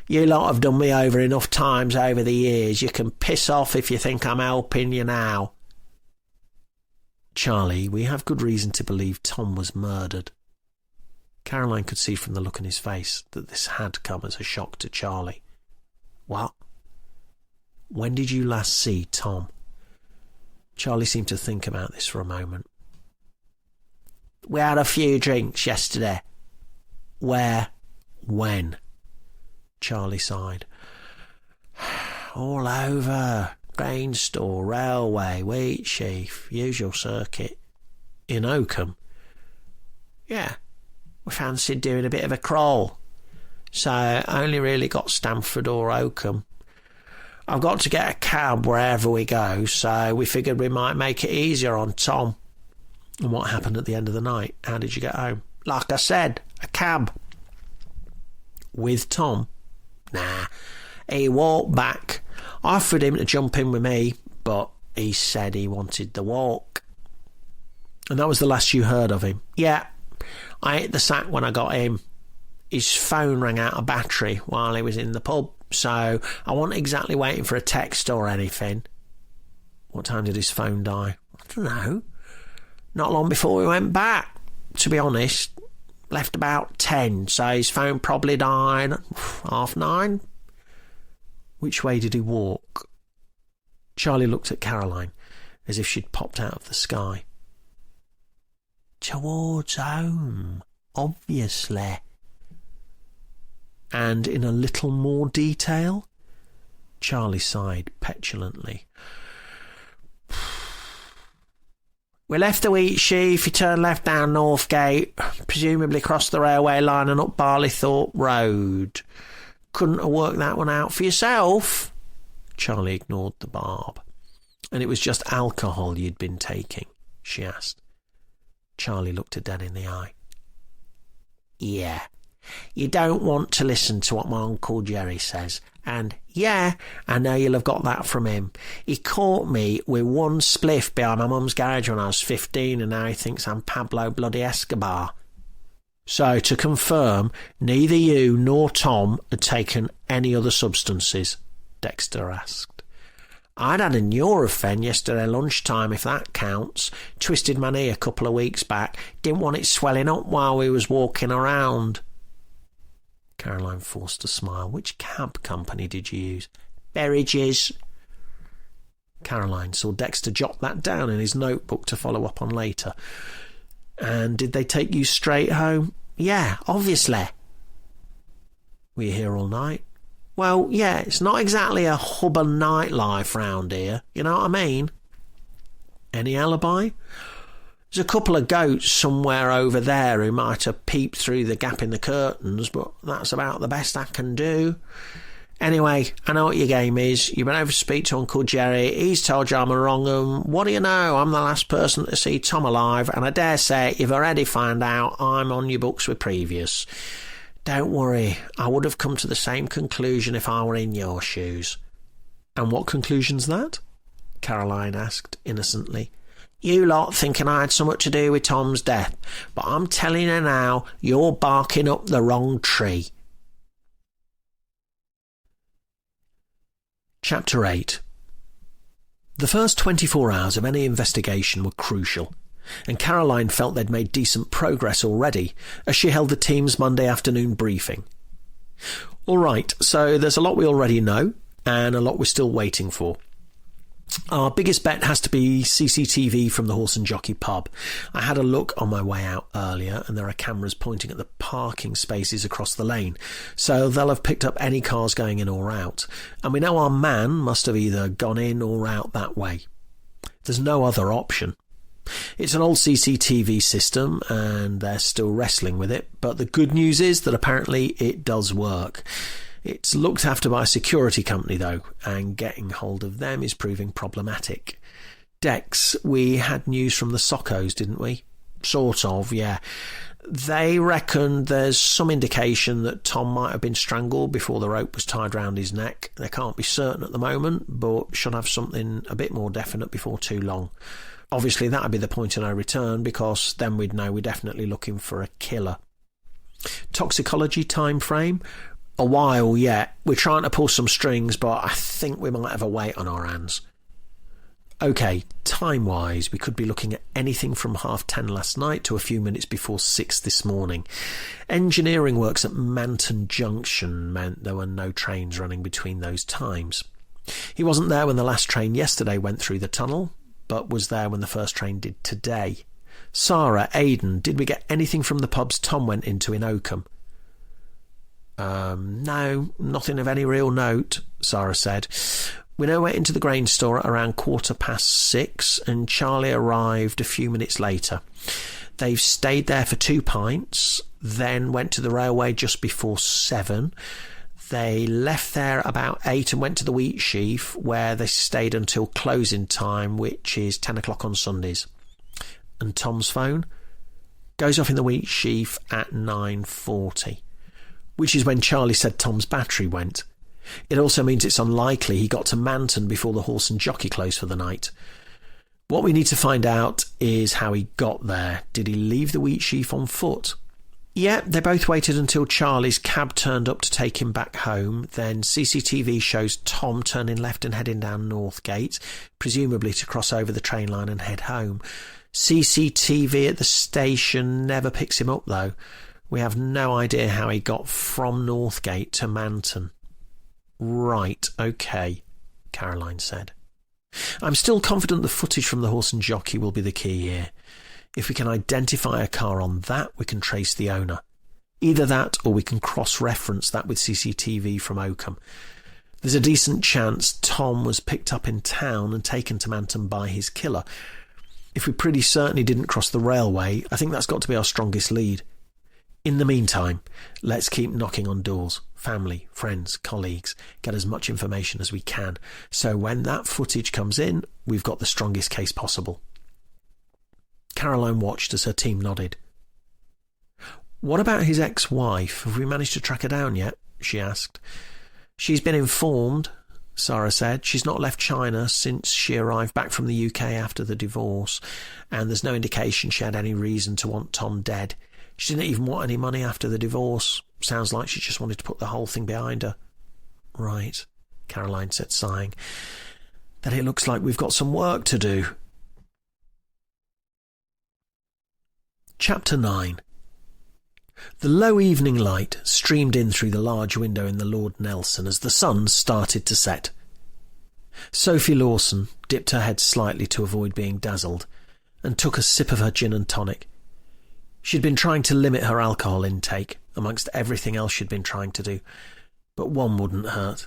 You lot have done me over enough times over the years. You can piss off if you think I'm helping you now." "Charlie, we have good reason to believe Tom was murdered." Caroline could see from the look on his face that this had come as a shock to Charlie. "What?" "When did you last see Tom?" Charlie seemed to think about this for a moment. "We had a few drinks yesterday." "Where? When?" Charlie sighed. "All over. Grain store, railway, wheat sheaf, usual circuit." "In Oakham?" "Yeah. We fancied doing a bit of a crawl. So only really got Stamford or Oakham. I've got to get a cab wherever we go, so we figured we might make it easier on Tom." "And what happened at the end of the night? How did you get home?" "Like I said, a cab." "With Tom?" "Nah, he walked back. I offered him to jump in with me, but he said he wanted the walk." "And that was the last you heard of him?" "Yeah, I hit the sack when I got him. His phone rang out of battery while he was in the pub, so I wasn't exactly waiting for a text or anything." "What time did his phone die?" "I don't know. Not long before we went back, to be honest. Left about 10, so his phone probably died 9:30. "Which way did he walk?" Charlie looked at Caroline as if she'd popped out of the sky. "Towards home, obviously." "And in a little more detail?" Charlie sighed petulantly. We left the wheat sheaf, he turned left down Northgate, presumably crossed the railway line and up Barleythorpe Road. Couldn't have worked that one out for yourself? Charlie ignored the barb. And it was just alcohol you'd been taking? She asked. Charlie looked her dead in the eye. Yeah. You don't want to listen to what my Uncle Jerry says. And, yeah, I know you'll have got that from him. He caught me with one spliff behind my mum's garage when I was 15, and now he thinks I'm Pablo bloody Escobar. So, to confirm, neither you nor Tom had taken any other substances? Dexter asked. I'd had a Nurofen yesterday lunchtime, if that counts. Twisted my knee a couple of weeks back. Didn't want it swelling up while we was walking around. Caroline forced a smile. Which cab company did you use? Berridge's. Caroline saw Dexter jot that down in his notebook to follow up on later. And did they take you straight home? Yeah, obviously. Were you here all night? Well, yeah, it's not exactly a hub of nightlife round here, you know what I mean? Any alibi? There's a couple of goats somewhere over there who might have peeped through the gap in the curtains, but that's about the best I can do. Anyway, I know what your game is. You've been over to speak to Uncle Jerry. He's told you I'm a wrong 'un. What do you know? I'm the last person to see Tom alive, and I dare say you've already found out I'm on your books with previous. Don't worry, I would have come to the same conclusion if I were in your shoes. And what conclusion's that? Caroline asked innocently. You lot thinking I had something to do with Tom's death, but I'm telling you now, you're barking up the wrong tree. Chapter 8. The first 24 hours of any investigation were crucial, and Caroline felt they'd made decent progress already as she held the team's Monday afternoon briefing. All right, so there's a lot we already know, and a lot we're still waiting for. Our biggest bet has to be CCTV from the Horse and Jockey pub. I had a look on my way out earlier, and there are cameras pointing at the parking spaces across the lane, so they'll have picked up any cars going in or out, and we know our man must have either gone in or out that way. There's no other option. It's an old CCTV system, and they're still wrestling with it, but the good news is that apparently it does work. It's looked after by a security company, though, and getting hold of them is proving problematic. Dex, we had news from the Sockos, didn't we? Sort of, yeah. They reckon there's some indication that Tom might have been strangled before the rope was tied round his neck. They can't be certain at the moment, but should have something a bit more definite before too long. Obviously, that would be the point of no return, because then we'd know we're definitely looking for a killer. Toxicology time frame? A while yet. We're trying to pull some strings, but I think we might have a weight on our hands. OK, time-wise, we could be looking at anything from 10:30 last night to a few minutes before 6 this morning. Engineering works at Manton Junction meant there were no trains running between those times. He wasn't there when the last train yesterday went through the tunnel, but was there when the first train did today. Sarah, Aidan, did we get anything from the pubs Tom went into in Oakham? No, nothing of any real note, Sarah said. We know went into the grain store at around 6:15, and Charlie arrived a few minutes later. They've stayed there for 2 pints, then went to the railway just before 7. They left there about 8 and went to the wheat sheaf, where they stayed until closing time, which is 10 o'clock on Sundays. And Tom's phone goes off in the wheat sheaf at 9:40. Which is when Charlie said Tom's battery went. It also means it's unlikely he got to Manton before the Horse and Jockey closed for the night. What we need to find out is how he got there. Did he leave the wheat sheaf on foot? Yeah, they both waited until Charlie's cab turned up to take him back home. Then CCTV shows Tom turning left and heading down Northgate, presumably to cross over the train line and head home. CCTV at the station never picks him up, though. We have no idea how he got from Northgate to Manton. Right, OK, Caroline said. I'm still confident the footage from the Horse and Jockey will be the key here. If we can identify a car on that, we can trace the owner. Either that, or we can cross-reference that with CCTV from Oakham. There's a decent chance Tom was picked up in town and taken to Manton by his killer. If we pretty certainly didn't cross the railway, I think that's got to be our strongest lead. In the meantime, let's keep knocking on doors. Family, friends, colleagues. Get as much information as we can. So when that footage comes in, we've got the strongest case possible. Caroline watched as her team nodded. What about his ex-wife? Have we managed to track her down yet? She asked. She's been informed, Sarah said. She's not left China since she arrived back from the UK after the divorce, and there's no indication she had any reason to want Tom dead. She didn't even want any money after the divorce. Sounds like she just wanted to put the whole thing behind her. Right, Caroline said, sighing. Then it looks like we've got some work to do. Chapter 9. The low evening light streamed in through the large window in the Lord Nelson as the sun started to set. Sophie Lawson dipped her head slightly to avoid being dazzled and took a sip of her gin and tonic. She'd been trying to limit her alcohol intake amongst everything else she'd been trying to do, but one wouldn't hurt.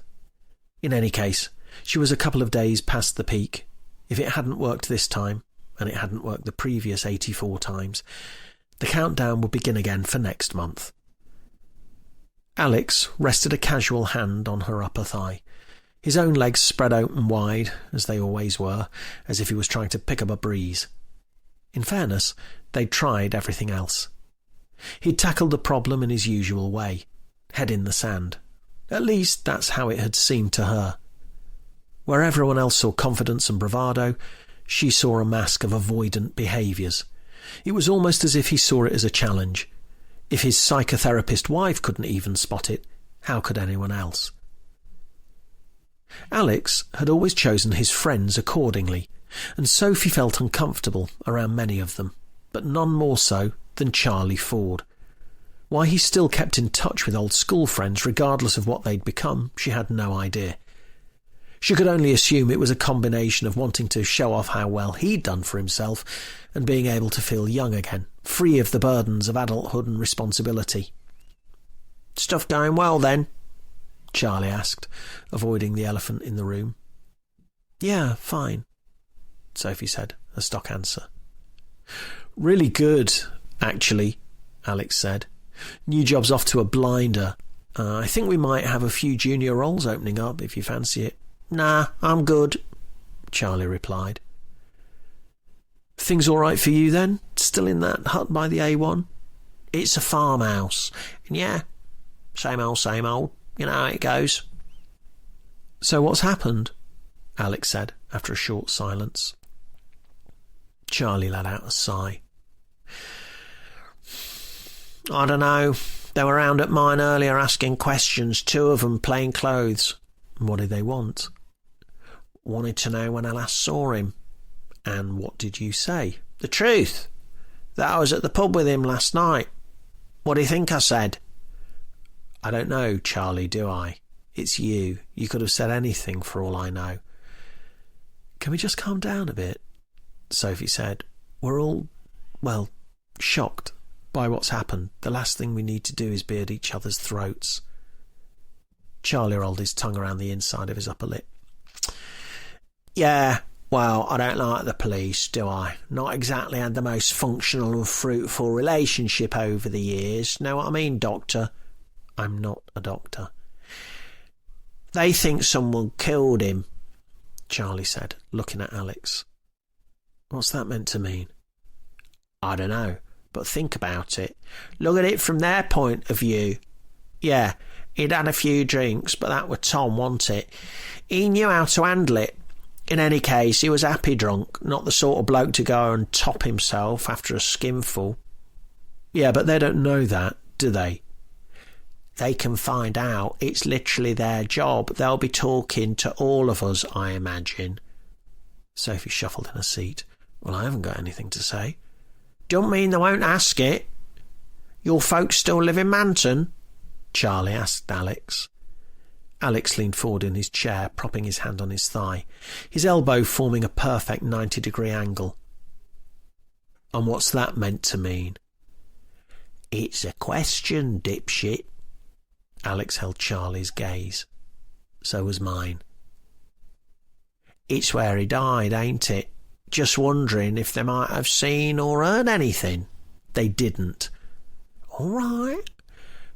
In any case, she was a couple of days past the peak. If it hadn't worked this time, and it hadn't worked the previous 84 times, the countdown would begin again for next month. Alex rested a casual hand on her upper thigh, his own legs spread open wide, as they always were, as if he was trying to pick up a breeze. In fairness, they'd tried everything else. He'd tackled the problem in his usual way, head in the sand. At least that's how it had seemed to her. Where everyone else saw confidence and bravado, she saw a mask of avoidant behaviours. It was almost as if he saw it as a challenge. If his psychotherapist wife couldn't even spot it, how could anyone else? Alex had always chosen his friends accordingly, and Sophie felt uncomfortable around many of them, but none more so than Charlie Ford. Why he still kept in touch with old school friends, regardless of what they'd become, she had no idea. She could only assume it was a combination of wanting to show off how well he'd done for himself and being able to feel young again, free of the burdens of adulthood and responsibility. "Stuff going well, then?" Charlie asked, avoiding the elephant in the room. "Yeah, fine," Sophie said, a stock answer. "Really good, actually," Alex said. "New job's off to a blinder. I think we might have a few junior roles opening up, if you fancy it." "Nah, I'm good," Charlie replied. "Things all right for you, then? Still in that hut by the A1? "It's a farmhouse. And yeah, same old, same old. You know how it goes." "So what's happened?" Alex said, after a short silence. Charlie let out a sigh. "I don't know. They were round at mine earlier asking questions, 2 of them plain clothes." "What did they want?" "Wanted to know when I last saw him." "And what did you say?" "The truth. That I was at the pub with him last night." "What do you think I said?" "I don't know, Charlie, do I? It's you. You could have said anything for all I know." "Can we just calm down a bit?" Sophie said. "We're all, well, shocked by what's happened. The last thing we need to do is be at each other's throats." Charlie rolled his tongue around the inside of his upper lip. "Yeah, well, I don't like the police, do I? Not exactly had the most functional and fruitful relationship over the years. Know what I mean, Doctor?" "I'm not a doctor." "They think someone killed him," Charlie said, looking at Alex. "What's that meant to mean?" "I don't know, but think about it. Look at it from their point of view. Yeah, he'd had a few drinks, but that were Tom, wasn't it? He knew how to handle it. In any case, he was happy drunk, not the sort of bloke to go and top himself after a skimful." "Yeah, but they don't know that, do they?" "They can find out. It's literally their job. They'll be talking to all of us, I imagine." Sophie shuffled in her seat. "Well, I haven't got anything to say." "Don't mean they won't ask it. Your folks still live in Manton?" Charlie asked Alex. Alex leaned forward in his chair, propping his hand on his thigh, his elbow forming a perfect 90-degree angle. "And what's that meant to mean?" "It's a question, dipshit." Alex held Charlie's gaze. So was mine. "It's where he died, ain't it?" Just wondering if they might have seen or heard anything. They didn't. All right.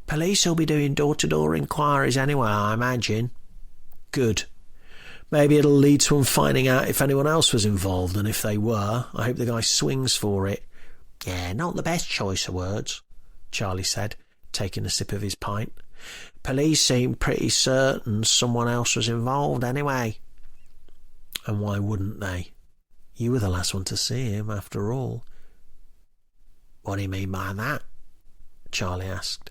Police will be doing door-to-door inquiries anyway, I imagine. Good. Maybe it'll lead to them finding out if anyone else was involved, and if they were, I hope the guy swings for it. Yeah, not the best choice of words, Charlie said, taking a sip of his pint. Police seemed pretty certain someone else was involved anyway. And why wouldn't they? You were the last one to see him, after all. What do you mean by that? Charlie asked.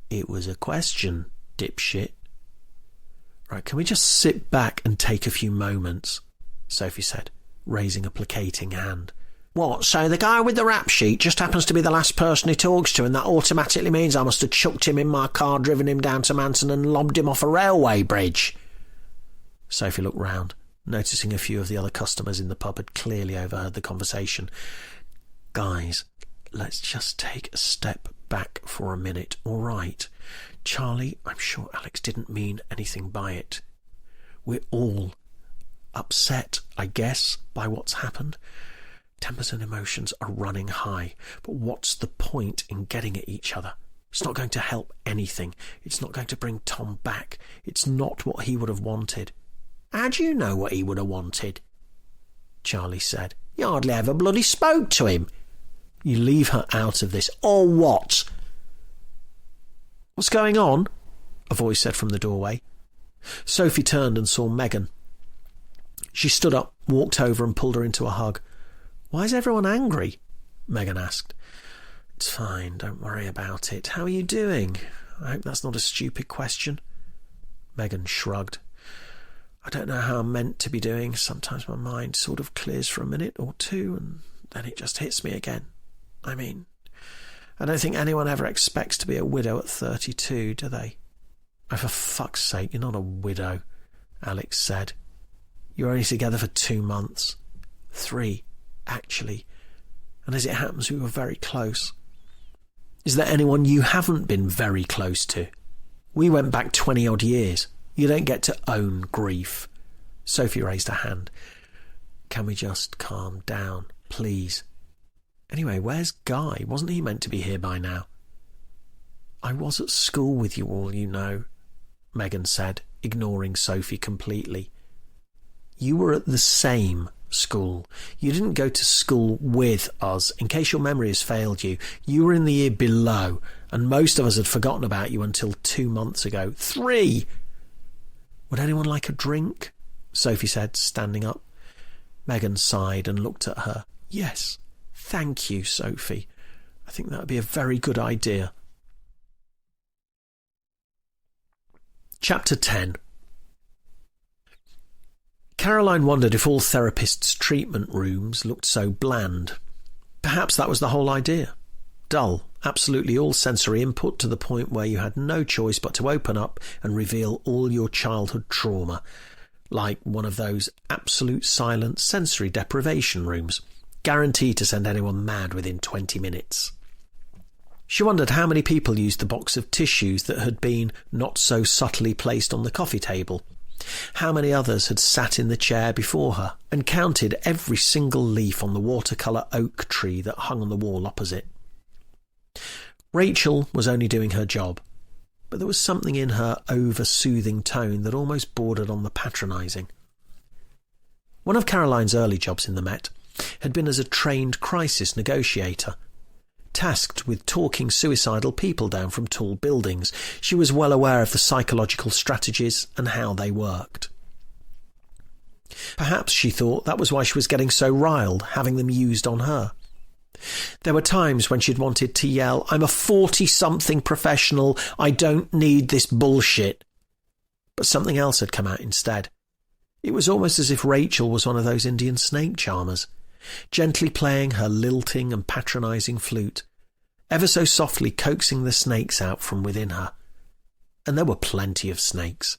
It was a question, dipshit. Right, can we just sit back and take a few moments? Sophie said, raising a placating hand. What, so the guy with the rap sheet just happens to be the last person he talks to, and that automatically means I must have chucked him in my car, driven him down to Manton and lobbed him off a railway bridge? Sophie looked round, noticing a few of the other customers in the pub had clearly overheard the conversation. Guys, let's just take a step back for a minute, all right? Charlie, I'm sure Alex didn't mean anything by it. We're all upset, I guess, by what's happened. Tempers and emotions are running high, but what's the point in getting at each other? It's not going to help anything. It's not going to bring Tom back. It's not what he would have wanted. How do you know what he would have wanted? Charlie said. You hardly ever bloody spoke to him. You leave her out of this, or what? What's going on? A voice said from the doorway. Sophie turned and saw Megan. She stood up, walked over and pulled her into a hug. Why is everyone angry? Megan asked. It's fine, don't worry about it. How are you doing? I hope that's not a stupid question. Megan shrugged. I don't know how I'm meant to be doing. Sometimes my mind sort of clears for a minute or two, and then it just hits me again. I mean, I don't think anyone ever expects to be a widow at 32, do they? Oh, for fuck's sake, you're not a widow, Alex said. You're only together for 2 months. 3, actually. And as it happens, we were very close. Is there anyone you haven't been very close to? We went back 20-odd years. You don't get to own grief. Sophie raised her hand. Can we just calm down, please? Anyway, where's Guy? Wasn't he meant to be here by now? I was at school with you all, you know, Megan said, ignoring Sophie completely. You were at the same school. You didn't go to school with us. In case your memory has failed you, you were in the year below, and most of us had forgotten about you until 2 months ago. 3! Would anyone like a drink? Sophie said, standing up. Megan sighed and looked at her. Yes. Thank you, Sophie. I think that would be a very good idea. Chapter 10. Caroline wondered if all therapists' treatment rooms looked so bland. Perhaps that was the whole idea. Dull, absolutely all sensory input to the point where you had no choice but to open up and reveal all your childhood trauma, like one of those absolute silent sensory deprivation rooms, guaranteed to send anyone mad within 20 minutes. She wondered how many people used the box of tissues that had been not so subtly placed on the coffee table, how many others had sat in the chair before her and counted every single leaf on the watercolour oak tree that hung on the wall opposite. Rachel was only doing her job, but there was something in her over-soothing tone that almost bordered on the patronising. One of Caroline's early jobs in the Met had been as a trained crisis negotiator. Tasked with talking suicidal people down from tall buildings, she was well aware of the psychological strategies and how they worked. Perhaps, she thought, that was why she was getting so riled, having them used on her. There were times when she'd wanted to yell, I'm a 40-something professional, I don't need this bullshit. But something else had come out instead. It was almost as if Rachel was one of those Indian snake charmers, gently playing her lilting and patronising flute, ever so softly coaxing the snakes out from within her. And there were plenty of snakes.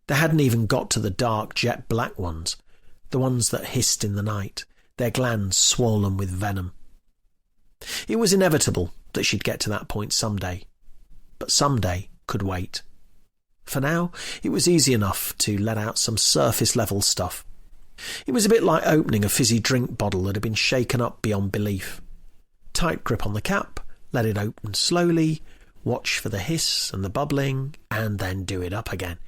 They hadn't even got to the dark jet black ones, the ones that hissed in the night, their glands swollen with venom. It was inevitable that she'd get to that point someday, but someday could wait. For now, it was easy enough to let out some surface-level stuff. It was a bit like opening a fizzy drink bottle that had been shaken up beyond belief. Tight grip on the cap, let it open slowly, watch for the hiss and the bubbling, and then do it up again.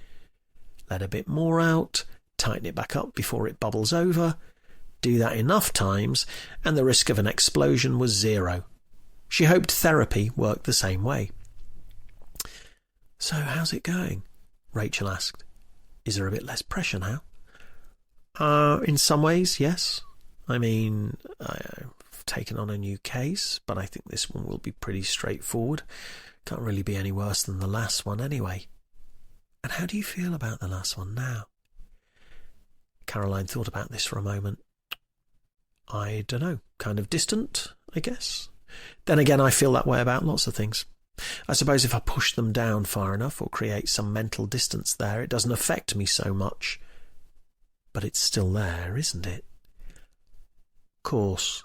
Let a bit more out, tighten it back up before it bubbles over. Do that enough times, and the risk of an explosion was zero. She hoped therapy worked the same way. "So how's it going?" Rachel asked. "Is there a bit less pressure now?" In some ways, yes. I mean, I've taken on a new case, but I think this one will be pretty straightforward. Can't really be any worse than the last one anyway." "And how do you feel about the last one now?" Caroline thought about this for a moment. "I don't know, kind of distant, I guess. Then again, I feel that way about lots of things. I suppose if I push them down far enough or create some mental distance there, it doesn't affect me so much. But it's still there, isn't it?" "Course,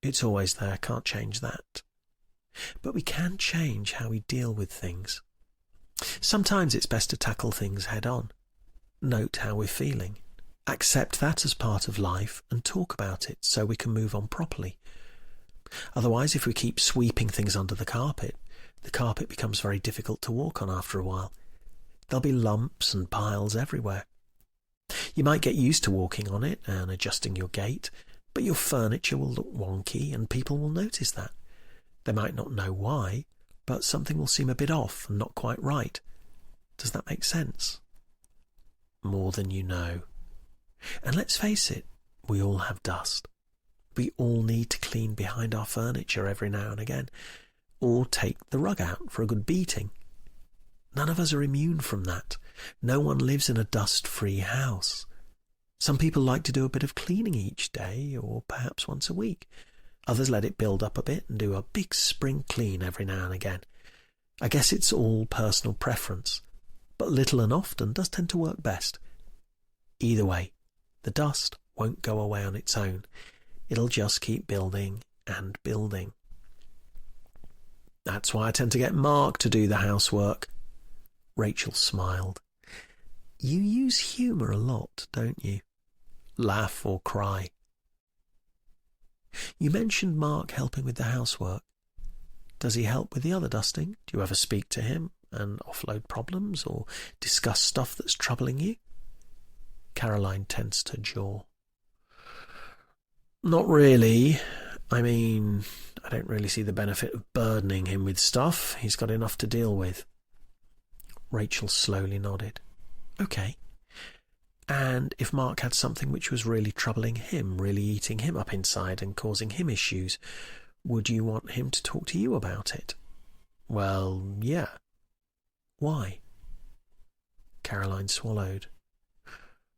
it's always there, can't change that. But we can change how we deal with things. Sometimes it's best to tackle things head on. Note how we're feeling. Accept that as part of life and talk about it so we can move on properly. Otherwise, if we keep sweeping things under the carpet becomes very difficult to walk on after a while. There'll be lumps and piles everywhere. You might get used to walking on it and adjusting your gait, but your furniture will look wonky and people will notice that. They might not know why, but something will seem a bit off and not quite right. Does that make sense?" "More than you know. And let's face it, we all have dust. We all need to clean behind our furniture every now and again, or take the rug out for a good beating. None of us are immune from that. No one lives in a dust-free house. Some people like to do a bit of cleaning each day, or perhaps once a week. Others let it build up a bit and do a big spring clean every now and again. I guess it's all personal preference, but little and often does tend to work best. Either way, the dust won't go away on its own. It'll just keep building and building. That's why I tend to get Mark to do the housework." Rachel smiled. "You use humour a lot, don't you? Laugh or cry." "You mentioned Mark helping with the housework. Does he help with the other dusting? Do you ever speak to him and offload problems or discuss stuff that's troubling you?" Caroline tensed her jaw. "Not really. I mean, I don't really see the benefit of burdening him with stuff. He's got enough to deal with." Rachel slowly nodded. "Okay. And if Mark had something which was really troubling him, really eating him up inside and causing him issues, would you want him to talk to you about it?" "Well, yeah." "Why?" Caroline swallowed.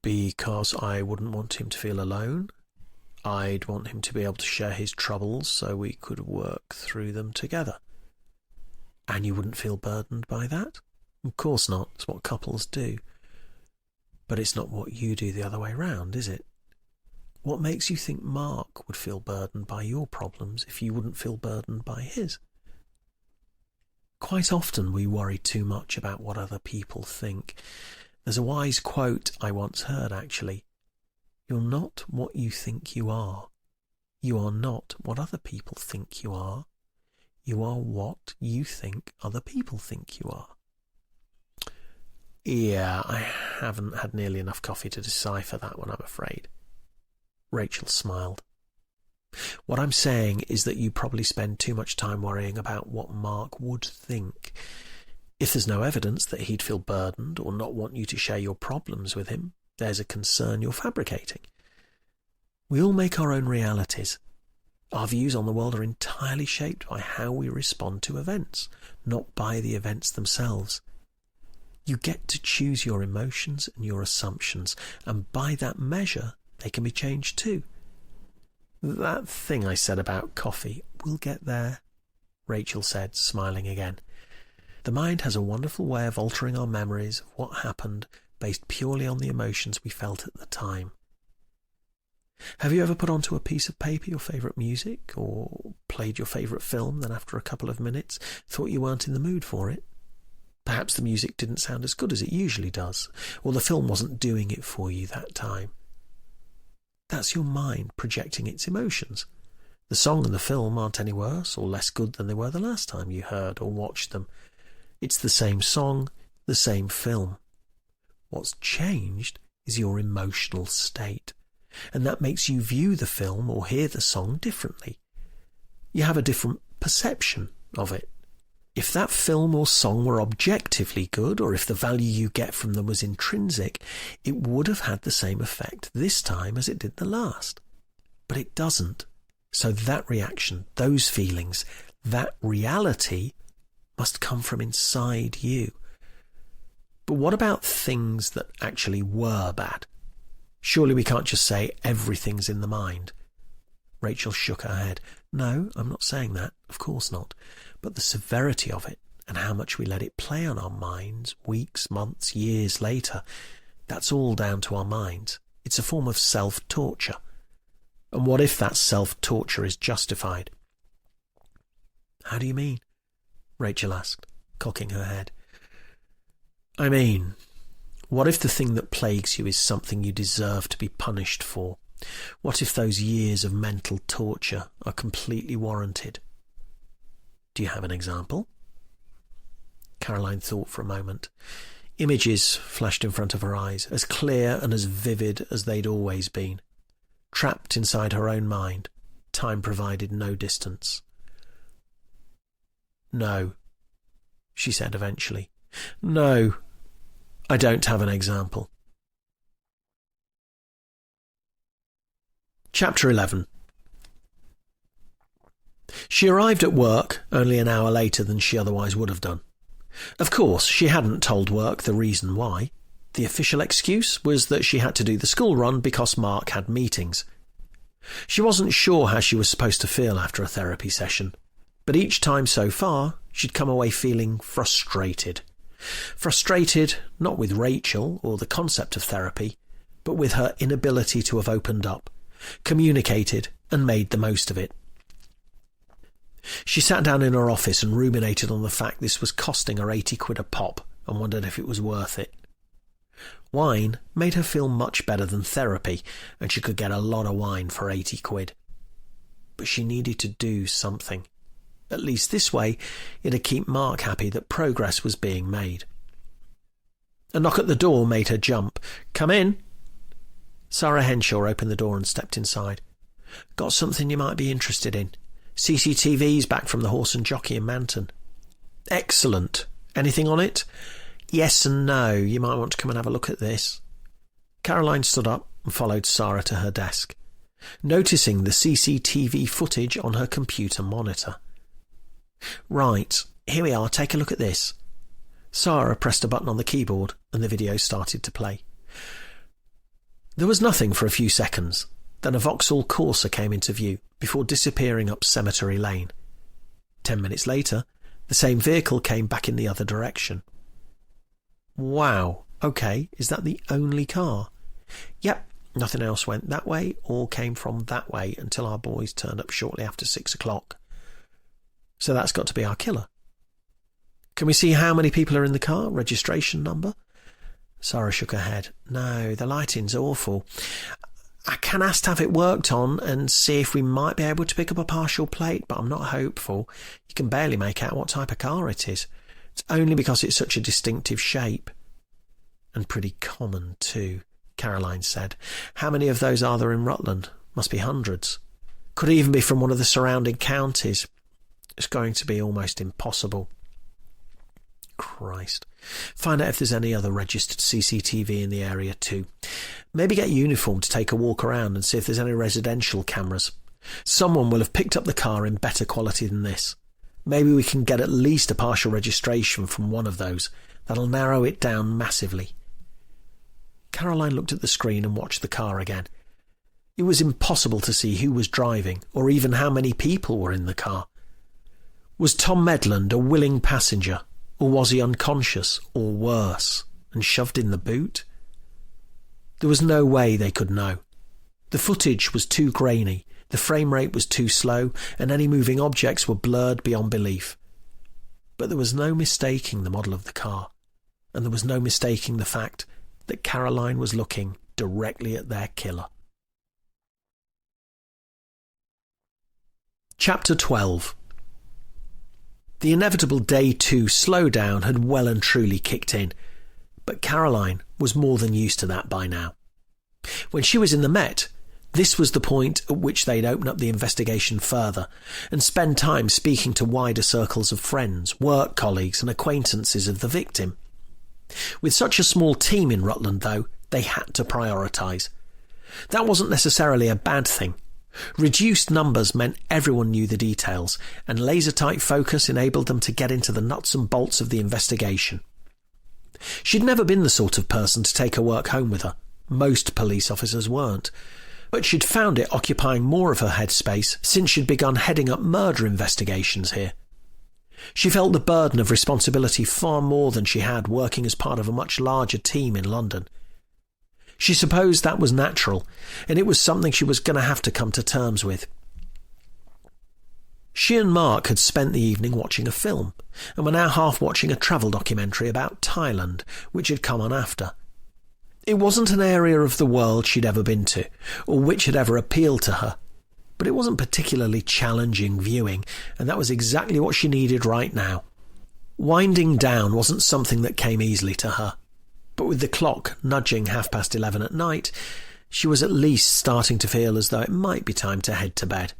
"Because I wouldn't want him to feel alone. I'd want him to be able to share his troubles so we could work through them together." "And you wouldn't feel burdened by that?" "Of course not. It's what couples do. But it's not what you do the other way round, is it? What makes you think Mark would feel burdened by your problems if you wouldn't feel burdened by his?" "Quite often we worry too much about what other people think. There's a wise quote I once heard, actually. You're not what you think you are. You are not what other people think you are. You are what you think other people think you are." "Yeah, I haven't had nearly enough coffee to decipher that one, I'm afraid." Rachel smiled. "What I'm saying is that you probably spend too much time worrying about what Mark would think. If there's no evidence that he'd feel burdened or not want you to share your problems with him, there's a concern you're fabricating. We all make our own realities. Our views on the world are entirely shaped by how we respond to events, not by the events themselves. You get to choose your emotions and your assumptions, and by that measure, they can be changed too. That thing I said about coffee, we'll get there," Rachel said, smiling again. "The mind has a wonderful way of altering our memories of what happened based purely on the emotions we felt at the time. Have you ever put onto a piece of paper your favourite music, or played your favourite film, then after a couple of minutes thought you weren't in the mood for it? Perhaps the music didn't sound as good as it usually does, or the film wasn't doing it for you that time. That's your mind projecting its emotions. The song and the film aren't any worse or less good than they were the last time you heard or watched them. It's the same song, the same film. What's changed is your emotional state, and that makes you view the film or hear the song differently. You have a different perception of it. If that film or song were objectively good, or if the value you get from them was intrinsic, it would have had the same effect this time as it did the last. But it doesn't. So that reaction, those feelings, that reality must come from inside you. But what about things that actually were bad? Surely we can't just say everything's in the mind. Rachel shook her head. No, I'm not saying that. Of course not. But the severity of it and how much we let it play on our minds weeks, months, years later, that's all down to our minds. It's a form of self-torture. And what if that self-torture is justified? How do you mean? Rachel asked, cocking her head. I mean, what if the thing that plagues you is something you deserve to be punished for? What if those years of mental torture are completely warranted? Do you have an example? Caroline thought for a moment. Images flashed in front of her eyes, as clear and as vivid as they'd always been. Trapped inside her own mind, time provided no distance. No, she said eventually. No, I don't have an example. Chapter 11. She arrived at work only an hour later than she otherwise would have done. Of course, she hadn't told work the reason why. The official excuse was that she had to do the school run because Mark had meetings. She wasn't sure how she was supposed to feel after a therapy session, but each time so far she'd come away feeling frustrated. Frustrated not with Rachel or the concept of therapy, but with her inability to have opened up, communicated and made the most of it. She sat down in her office and ruminated on the fact this was costing her 80 quid a pop and wondered if it was worth it. Wine made her feel much better than therapy, and she could get a lot of wine for 80 quid. But she needed to do something. At least this way it'd keep Mark happy that progress was being made. A knock at the door made her jump. "Come in." Sarah Henshaw opened the door and stepped inside. "Got something you might be interested in. CCTV's back from the Horse and Jockey in Manton." "Excellent. Anything on it?" "Yes and no. You might want to come and have a look at this." Caroline stood up and followed Sarah to her desk, noticing the CCTV footage on her computer monitor. "Right, here we are. Take a look at this." Sarah pressed a button on the keyboard and the video started to play. There was nothing for a few seconds. Then a Vauxhall Corsa came into view before disappearing up Cemetery Lane. 10 minutes later, the same vehicle came back in the other direction. "Wow, okay, is that the only car?" "Yep, nothing else went that way or came from that way until our boys turned up shortly after 6 o'clock. So that's got to be our killer." "Can we see how many people are in the car? Registration number?" Sarah shook her head. "No, the lighting's awful. I can ask to have it worked on and see if we might be able to pick up a partial plate, but I'm not hopeful. You can barely make out what type of car it is. It's only because it's such a distinctive shape." "And pretty common, too," Caroline said. "How many of those are there in Rutland? Must be hundreds. Could even be from one of the surrounding counties. It's going to be almost impossible." "Christ. Find out if there's any other registered CCTV in the area too. Maybe get uniform to take a walk around and see if there's any residential cameras. Someone will have picked up the car in better quality than this. Maybe we can get at least a partial registration from one of those. That'll narrow it down massively." Caroline looked at the screen and watched the car again. It was impossible to see who was driving or even how many people were in the car. Was Tom Medland a willing passenger, or was he unconscious, or worse, and shoved in the boot? There was no way they could know. The footage was too grainy, the frame rate was too slow, and any moving objects were blurred beyond belief. But there was no mistaking the model of the car, and there was no mistaking the fact that Caroline was looking directly at their killer. Chapter 12. The inevitable Day 2 slowdown had well and truly kicked in, but Caroline was more than used to that by now. When she was in the Met, this was the point at which they'd open up the investigation further and spend time speaking to wider circles of friends, work colleagues and acquaintances of the victim. With such a small team in Rutland, though, they had to prioritise. That wasn't necessarily a bad thing. Reduced numbers meant everyone knew the details, and laser-tight focus enabled them to get into the nuts and bolts of the investigation. She'd never been the sort of person to take her work home with her. Most police officers weren't. But she'd found it occupying more of her headspace since she'd begun heading up murder investigations here. She felt the burden of responsibility far more than she had working as part of a much larger team in London. She supposed that was natural, and it was something she was going to have to come to terms with. She and Mark had spent the evening watching a film, and were now half watching a travel documentary about Thailand, which had come on after. It wasn't an area of the world she'd ever been to, or which had ever appealed to her, but it wasn't particularly challenging viewing, and that was exactly what she needed right now. Winding down wasn't something that came easily to her, but with the clock nudging 11:30 at night, she was at least starting to feel as though it might be time to head to bed.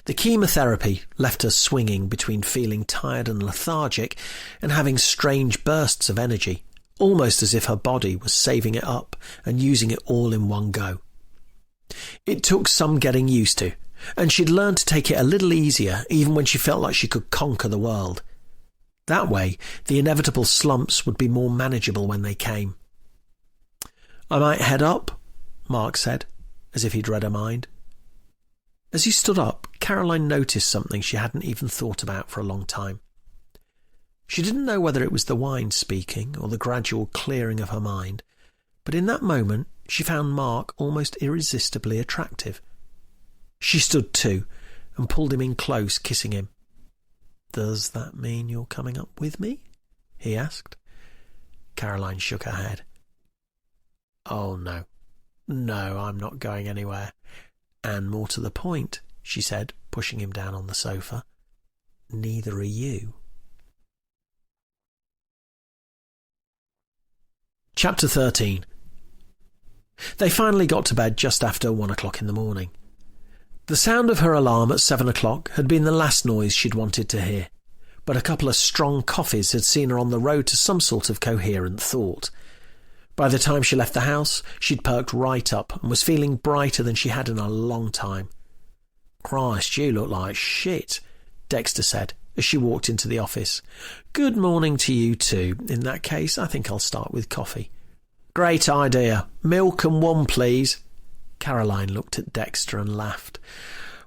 The chemotherapy left her swinging between feeling tired and lethargic and having strange bursts of energy, almost as if her body was saving it up and using it all in one go. It took some getting used to, and she'd learned to take it a little easier even when she felt like she could conquer the world. That way, the inevitable slumps would be more manageable when they came. "I might head up," Mark said, as if he'd read her mind. As he stood up, Caroline noticed something she hadn't even thought about for a long time. She didn't know whether it was the wine speaking or the gradual clearing of her mind, but in that moment she found Mark almost irresistibly attractive. She stood too and pulled him in close, kissing him. "Does that mean you're coming up with me?" he asked. Caroline shook her head. "Oh, no. No, I'm not going anywhere. And more to the point," she said, pushing him down on the sofa, "neither are you." Chapter 13. They finally got to bed just after 1 o'clock in the morning. The sound of her alarm at 7 o'clock had been the last noise she'd wanted to hear, but a couple of strong coffees had seen her on the road to some sort of coherent thought. By the time she left the house, she'd perked right up and was feeling brighter than she had in a long time. "Christ, you look like shit," Dexter said as she walked into the office. "Good morning to you too. In that case, I think I'll start with coffee." "Great idea. Milk and one, please." Caroline looked at Dexter and laughed.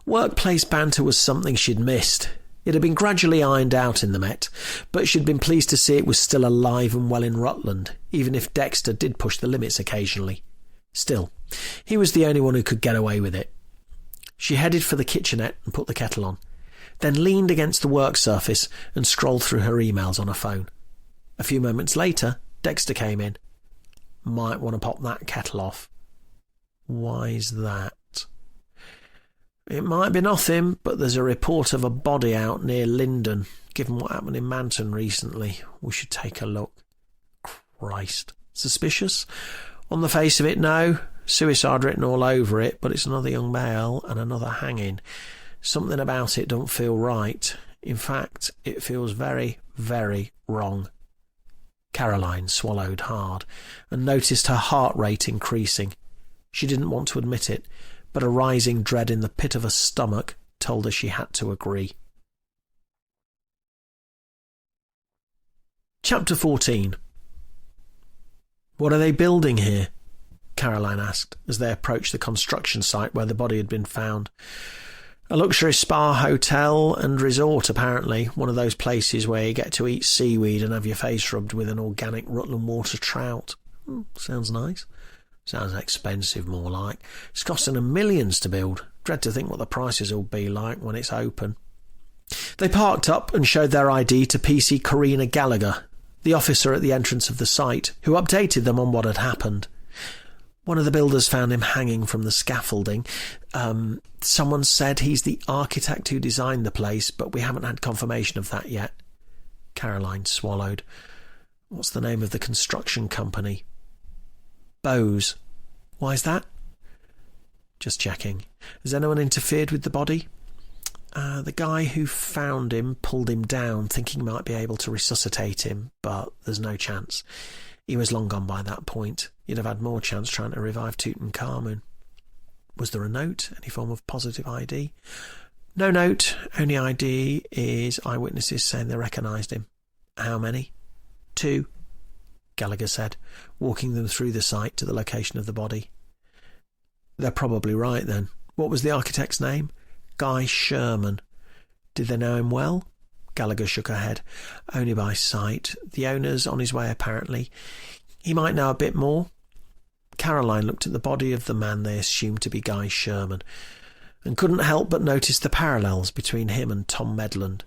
Workplace banter was something she'd missed. It had been gradually ironed out in the Met, but she'd been pleased to see it was still alive and well in Rutland, even if Dexter did push the limits occasionally. Still, he was the only one who could get away with it. She headed for the kitchenette and put the kettle on, then leaned against the work surface and scrolled through her emails on her phone. A few moments later, Dexter came in. "Might want to pop that kettle off." "Why's that?" "It might be nothing, but there's a report of a body out near Linden. Given what happened in Manton recently, we should take a look." "Christ. Suspicious?" "On the face of it, no. Suicide written all over it, but it's another young male and another hanging. Something about it don't feel right. In fact, it feels very, very wrong." Caroline swallowed hard and noticed her heart rate increasing. She didn't want to admit it, but a rising dread in the pit of her stomach told her she had to agree. Chapter 14. "What are they building here?" Caroline asked as they approached the construction site where the body had been found. "A luxury spa hotel and resort, apparently. One of those places where you get to eat seaweed and have your face rubbed with an organic Rutland water trout." "Sounds nice." "Sounds expensive, more like. It's costing them millions to build. Dread to think what the prices will be like when it's open." They parked up and showed their ID to PC Karina Gallagher, the officer at the entrance of the site, who updated them on what had happened. One of the builders found him hanging from the scaffolding. Someone said he's the architect who designed the place, but we haven't had confirmation of that yet. Caroline swallowed. What's the name of the construction company? Bose. Why's that? Just checking. Has anyone interfered with the body? The guy who found him pulled him down, thinking he might be able to resuscitate him, but there's no chance. He was long gone by that point. You'd have had more chance trying to revive Tutankhamun. Was there a note? Any form of positive ID? No note. Only ID is eyewitnesses saying they recognised him. How many? 2, Gallagher said, walking them through the site to the location of the body. They're probably right then. What was the architect's name? Guy Sherman. Did they know him well? Gallagher shook her head. Only by sight. The owner's on his way, apparently. He might know a bit more. Caroline looked at the body of the man they assumed to be Guy Sherman, and couldn't help but notice the parallels between him and Tom Medland.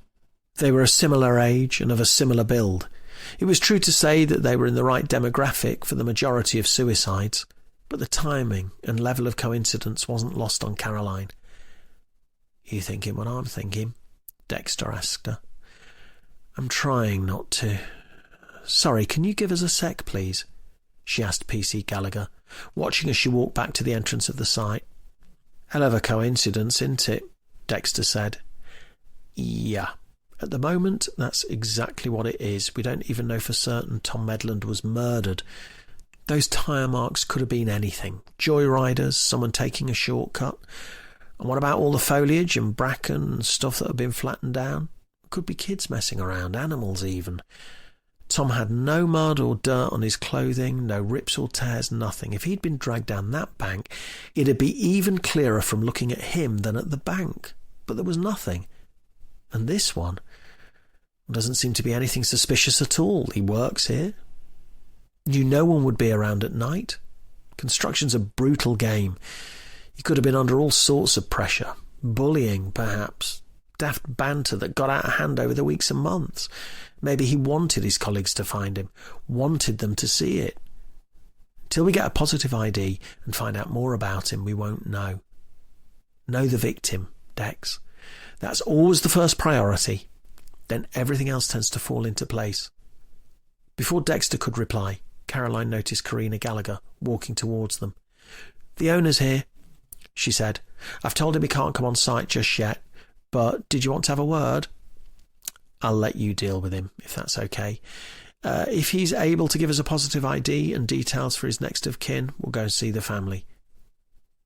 They were a similar age and of a similar build. It was true to say that they were in the right demographic for the majority of suicides, but the timing and level of coincidence wasn't lost on Caroline. You thinking what I'm thinking? Dexter asked her. I'm trying not to. Sorry, can you give us a sec, please? She asked PC Gallagher, watching as she walked back to the entrance of the site. Hell of a coincidence, isn't it? Dexter said. Yeah. At the moment, that's exactly what it is. We don't even know for certain Tom Medland was murdered. Those tyre marks could have been anything. Joyriders, someone taking a shortcut. And what about all the foliage and bracken and stuff that had been flattened down? Could be kids messing around, animals even. Tom had no mud or dirt on his clothing, no rips or tears, nothing. If he'd been dragged down that bank, it'd be even clearer from looking at him than at the bank. But there was nothing. And this one doesn't seem to be anything suspicious at all. He works here. You no one would be around at night. Construction's a brutal game. He could have been under all sorts of pressure. Bullying, perhaps. Daft banter that got out of hand over the weeks and months. Maybe he wanted his colleagues to find him, wanted them to see it. Till we get a positive ID and find out more about him, we won't know. Know the victim, Dex. That's always the first priority. Then everything else tends to fall into place. Before Dexter could reply, Caroline noticed Karina Gallagher walking towards them. The owner's here, she said. I've told him he can't come on site just yet, but did you want to have a word? I'll let you deal with him, if that's okay. If he's able to give us a positive ID and details for his next of kin, we'll go and see the family.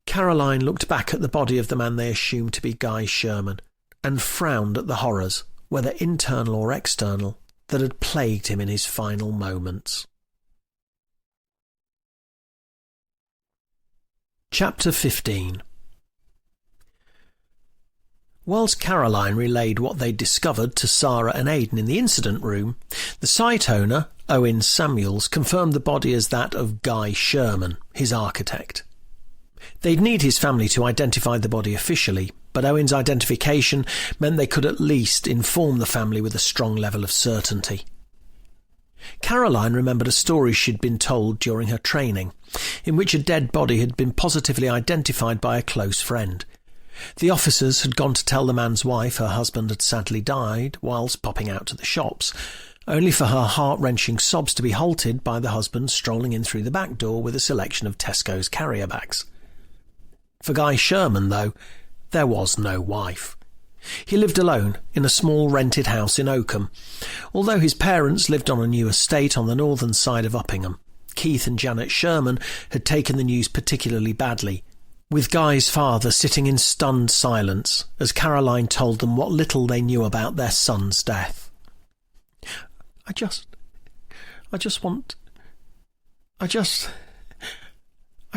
Caroline looked back at the body of the man they assumed to be Guy Sherman and frowned at the horrors, whether internal or external, that had plagued him in his final moments. Chapter 15. Whilst Caroline relayed what they'd discovered to Sarah and Aidan in the incident room, the site owner, Owen Samuels, confirmed the body as that of Guy Sherman, his architect. They'd need his family to identify the body officially, but Owen's identification meant they could at least inform the family with a strong level of certainty. Caroline remembered a story she'd been told during her training, in which a dead body had been positively identified by a close friend. The officers had gone to tell the man's wife her husband had sadly died whilst popping out to the shops, only for her heart-wrenching sobs to be halted by the husband strolling in through the back door with a selection of Tesco's carrier bags. For Guy Sherman, though, there was no wife. He lived alone in a small rented house in Oakham, although his parents lived on a new estate on the northern side of Uppingham. Keith and Janet Sherman had taken the news particularly badly, with Guy's father sitting in stunned silence as Caroline told them what little they knew about their son's death. I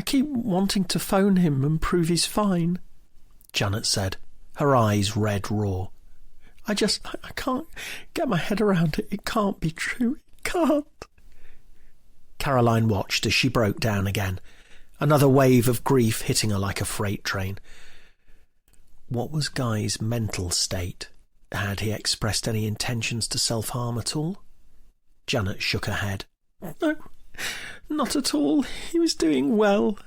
keep wanting to phone him and prove he's fine, Janet said, her eyes red raw. I can't get my head around it. It can't be true. It can't. Caroline watched as she broke down again, another wave of grief hitting her like a freight train. What was Guy's mental state? Had he expressed any intentions to self-harm at all? Janet shook her head. No, not at all. He was doing well,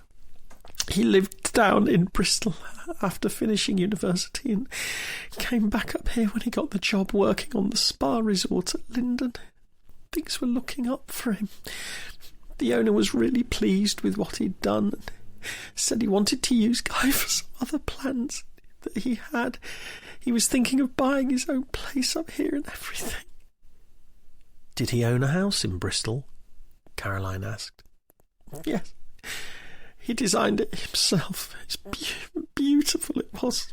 He lived down in Bristol after finishing university and came back up here when he got the job working on the spa resort at Linden. Things were looking up for him. The owner was really pleased with what he'd done and said he wanted to use Guy for some other plans that he had. He was thinking of buying his own place up here and everything. Did he own a house in Bristol? Caroline asked. Yes. He designed it himself. It's beautiful it was.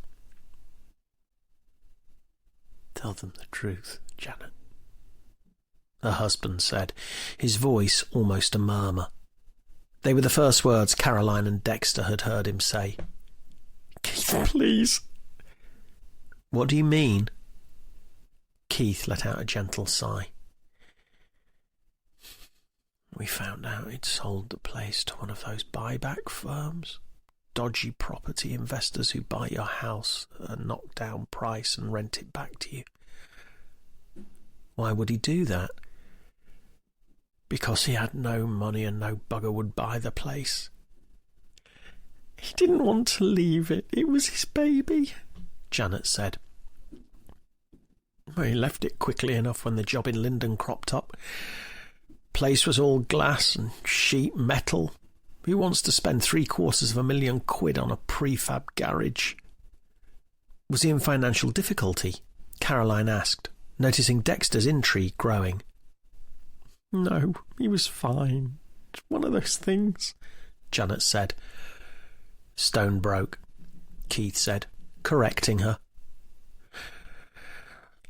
Tell them the truth, Janet, her husband said, his voice almost a murmur. They were the first words Caroline and Dexter had heard him say. Keith, please. What do you mean? Keith let out a gentle sigh. We found out he'd sold the place to one of those buyback firms. Dodgy property investors who buy your house at a knockdown price and rent it back to you. Why would he do that? Because he had no money and no bugger would buy the place. He didn't want to leave it. It was his baby, Janet said. Well, he left it quickly enough when the job in Linden cropped up. Place was all glass and sheet metal. Who wants to spend £750,000 on a prefab garage? Was he in financial difficulty? Caroline asked, noticing Dexter's intrigue growing. No, he was fine. It's one of those things, Janet said. Stone broke, Keith said, correcting her.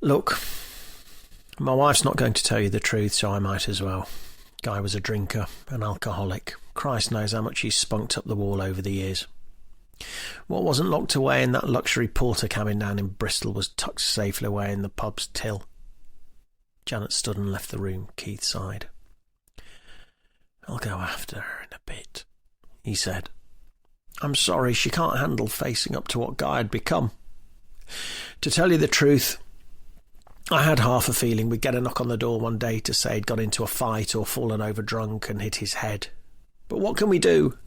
Look, my wife's not going to tell you the truth, so I might as well. Guy was a drinker, an alcoholic. Christ knows how much he's spunked up the wall over the years. What wasn't locked away in that luxury porter cabin down in Bristol was tucked safely away in the pub's till. Janet stood and left the room. Keith sighed. I'll go after her in a bit, he said. I'm sorry, she can't handle facing up to what Guy had become. To tell you the truth, I had half a feeling we'd get a knock on the door one day to say he'd got into a fight or fallen over drunk and hit his head. But what can we do?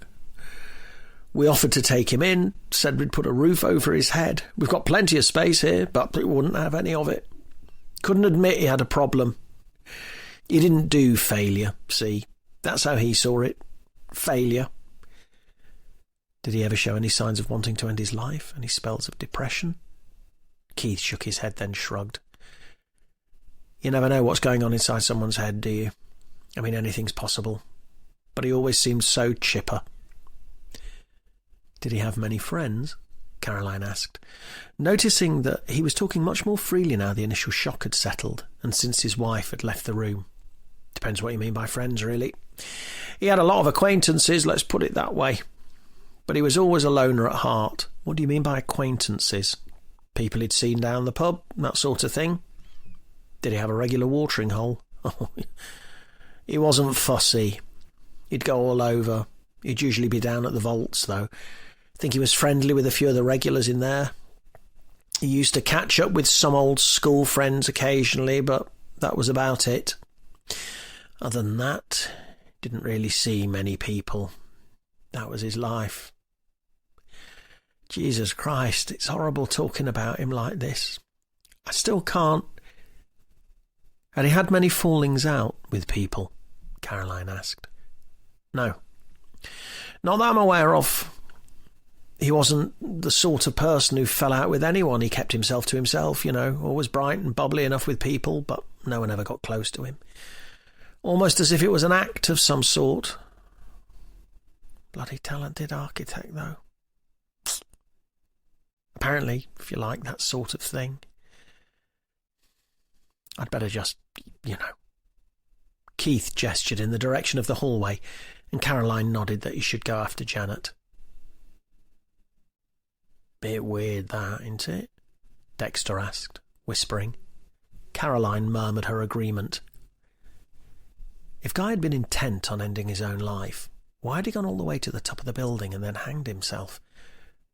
We offered to take him in, said we'd put a roof over his head. We've got plenty of space here, but we wouldn't have any of it. Couldn't admit he had a problem. He didn't do failure, see? That's how he saw it. Failure. Did he ever show any signs of wanting to end his life? Any spells of depression? Keith shook his head, then shrugged. You never know what's going on inside someone's head, do you? I mean, anything's possible. But he always seemed so chipper. Did he have many friends? Caroline asked, noticing that he was talking much more freely now the initial shock had settled, and since his wife had left the room. Depends what you mean by friends, really. He had a lot of acquaintances, let's put it that way. But he was always a loner at heart. What do you mean by acquaintances? People he'd seen down the pub, that sort of thing? Did he have a regular watering hole? Oh, he wasn't fussy. He'd go all over. He'd usually be down at the vaults, though. I think he was friendly with a few of the regulars in there. He used to catch up with some old school friends occasionally, but that was about it. Other than that, didn't really see many people. That was his life. Jesus Christ, it's horrible talking about him like this. I still can't. Had he had many fallings out with people? Caroline asked. No. Not that I'm aware of. He wasn't the sort of person who fell out with anyone. He kept himself to himself, always bright and bubbly enough with people, but no one ever got close to him. Almost as if it was an act of some sort. Bloody talented architect, though. Apparently, if you like that sort of thing. I'd better just, Keith gestured in the direction of the hallway, and Caroline nodded that he should go after Janet. Bit weird that, ain't it? Dexter asked, whispering. Caroline murmured her agreement. If Guy had been intent on ending his own life, why had he gone all the way to the top of the building and then hanged himself?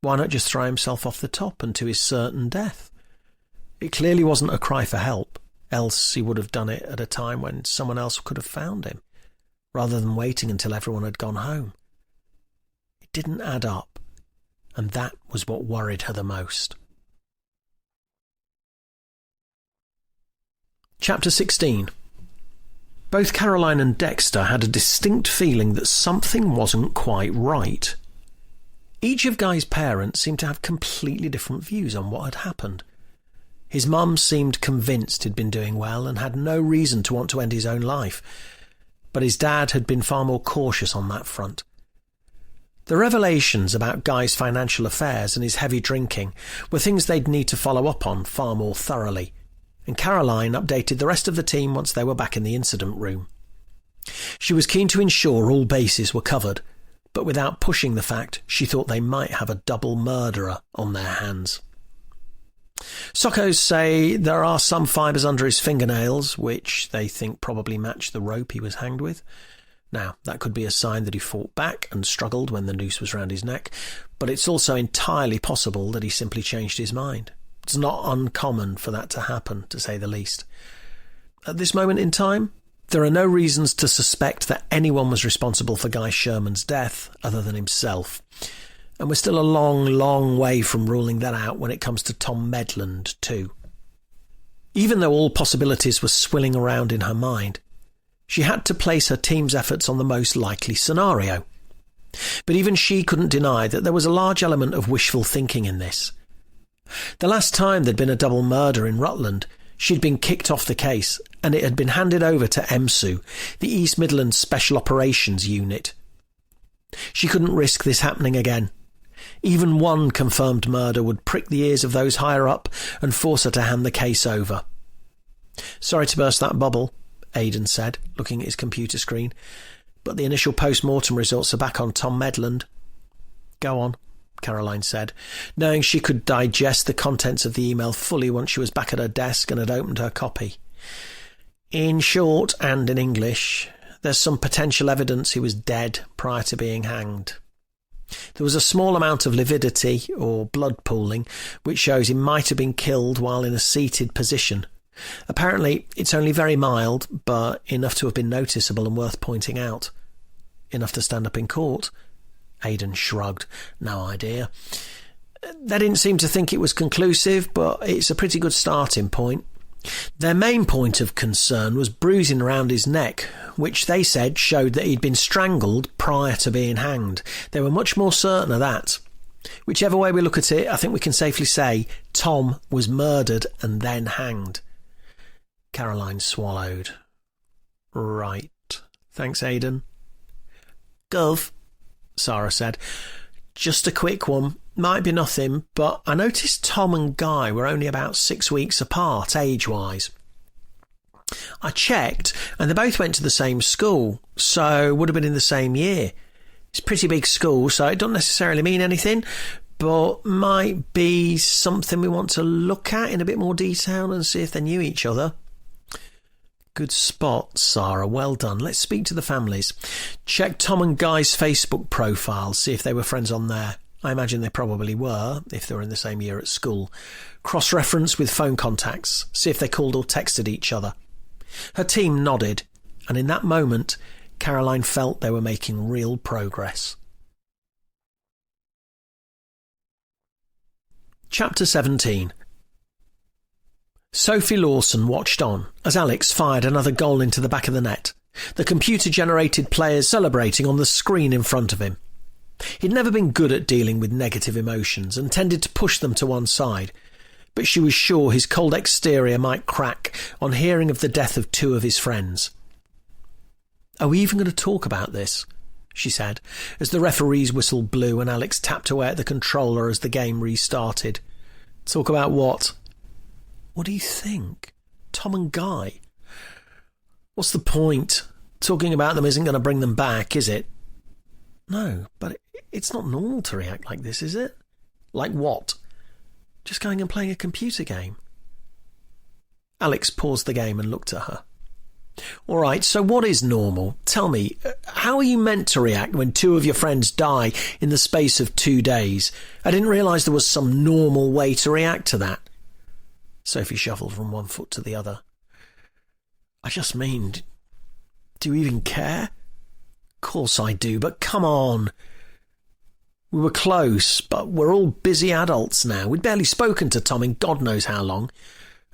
Why not just throw himself off the top and to his certain death? It clearly wasn't a cry for help, else he would have done it at a time when someone else could have found him, rather than waiting until everyone had gone home. didn't add up, and that was what worried her the most. Chapter 16. Both Caroline and Dexter had a distinct feeling that something wasn't quite right. Each of Guy's parents seemed to have completely different views on what had happened. His mum seemed convinced he'd been doing well and had no reason to want to end his own life, but his dad had been far more cautious on that front. The revelations about Guy's financial affairs and his heavy drinking were things they'd need to follow up on far more thoroughly, and Caroline updated the rest of the team once they were back in the incident room. She was keen to ensure all bases were covered, but without pushing the fact she thought they might have a double murderer on their hands. Sockos say there are some fibres under his fingernails, which they think probably match the rope he was hanged with. Now, that could be a sign that he fought back and struggled when the noose was round his neck, but it's also entirely possible that he simply changed his mind. It's not uncommon for that to happen, to say the least. At this moment in time, there are no reasons to suspect that anyone was responsible for Guy Sherman's death other than himself. And we're still a long, long way from ruling that out when it comes to Tom Medland, too. Even though all possibilities were swilling around in her mind, she had to place her team's efforts on the most likely scenario. But even she couldn't deny that there was a large element of wishful thinking in this. The last time there'd been a double murder in Rutland, she'd been kicked off the case, and it had been handed over to EMSU, the East Midlands Special Operations Unit. She couldn't risk this happening again. Even one confirmed murder would prick the ears of those higher up and force her to hand the case over. "Sorry to burst that bubble," Aidan said, looking at his computer screen, "but the initial post-mortem results are back on Tom Medland." "Go on," Caroline said, knowing she could digest the contents of the email fully once she was back at her desk and had opened her copy. "In short, and in English, there's some potential evidence he was dead prior to being hanged. There was a small amount of lividity, or blood pooling, which shows he might have been killed while in a seated position. Apparently, it's only very mild, but enough to have been noticeable and worth pointing out. Enough to stand up in court?" Aidan shrugged. "No idea. They didn't seem to think it was conclusive, but it's a pretty good starting point. Their main point of concern was bruising around his neck, which they said showed that he'd been strangled prior to being hanged. They were much more certain of that. Whichever way we look at it, I think we can safely say Tom was murdered and then hanged." Caroline swallowed. "Right. Thanks, Aidan." "Gov," Sarah said. "Just a quick one. Might be nothing, but I noticed Tom and Guy were only about 6 weeks apart, age-wise. I checked, and they both went to the same school, so would have been in the same year. It's a pretty big school, so it doesn't necessarily mean anything, but might be something we want to look at in a bit more detail and see if they knew each other." "Good spot, Sarah. Well done. Let's speak to the families. Check Tom and Guy's Facebook profiles, see if they were friends on there. I imagine they probably were, if they were in the same year at school. Cross-reference with phone contacts, see if they called or texted each other." Her team nodded, and in that moment, Caroline felt they were making real progress. Chapter 17. Sophie Lawson watched on as Alex fired another goal into the back of the net, the computer-generated players celebrating on the screen in front of him. He'd never been good at dealing with negative emotions and tended to push them to one side, but she was sure his cold exterior might crack on hearing of the death of 2 of his friends. "Are we even going to talk about this?" she said, as the referee's whistle blew and Alex tapped away at the controller as the game restarted. "Talk about what?" "What do you think? Tom and Guy." "What's the point? Talking about them isn't going to bring them back, is it?" "No, but it's not normal to react like this, is it?" "Like what?" "Just going and playing a computer game." Alex paused the game and looked at her. "All right, so what is normal? Tell me, how are you meant to react when 2 of your friends die in the space of 2 days? I didn't realise there was some normal way to react to that." Sophie shuffled from one foot to the other. "I just mean, do you even care?" "Course I do, but come on." We were close, but we're all busy adults now. We'd barely spoken to Tom in God knows how long.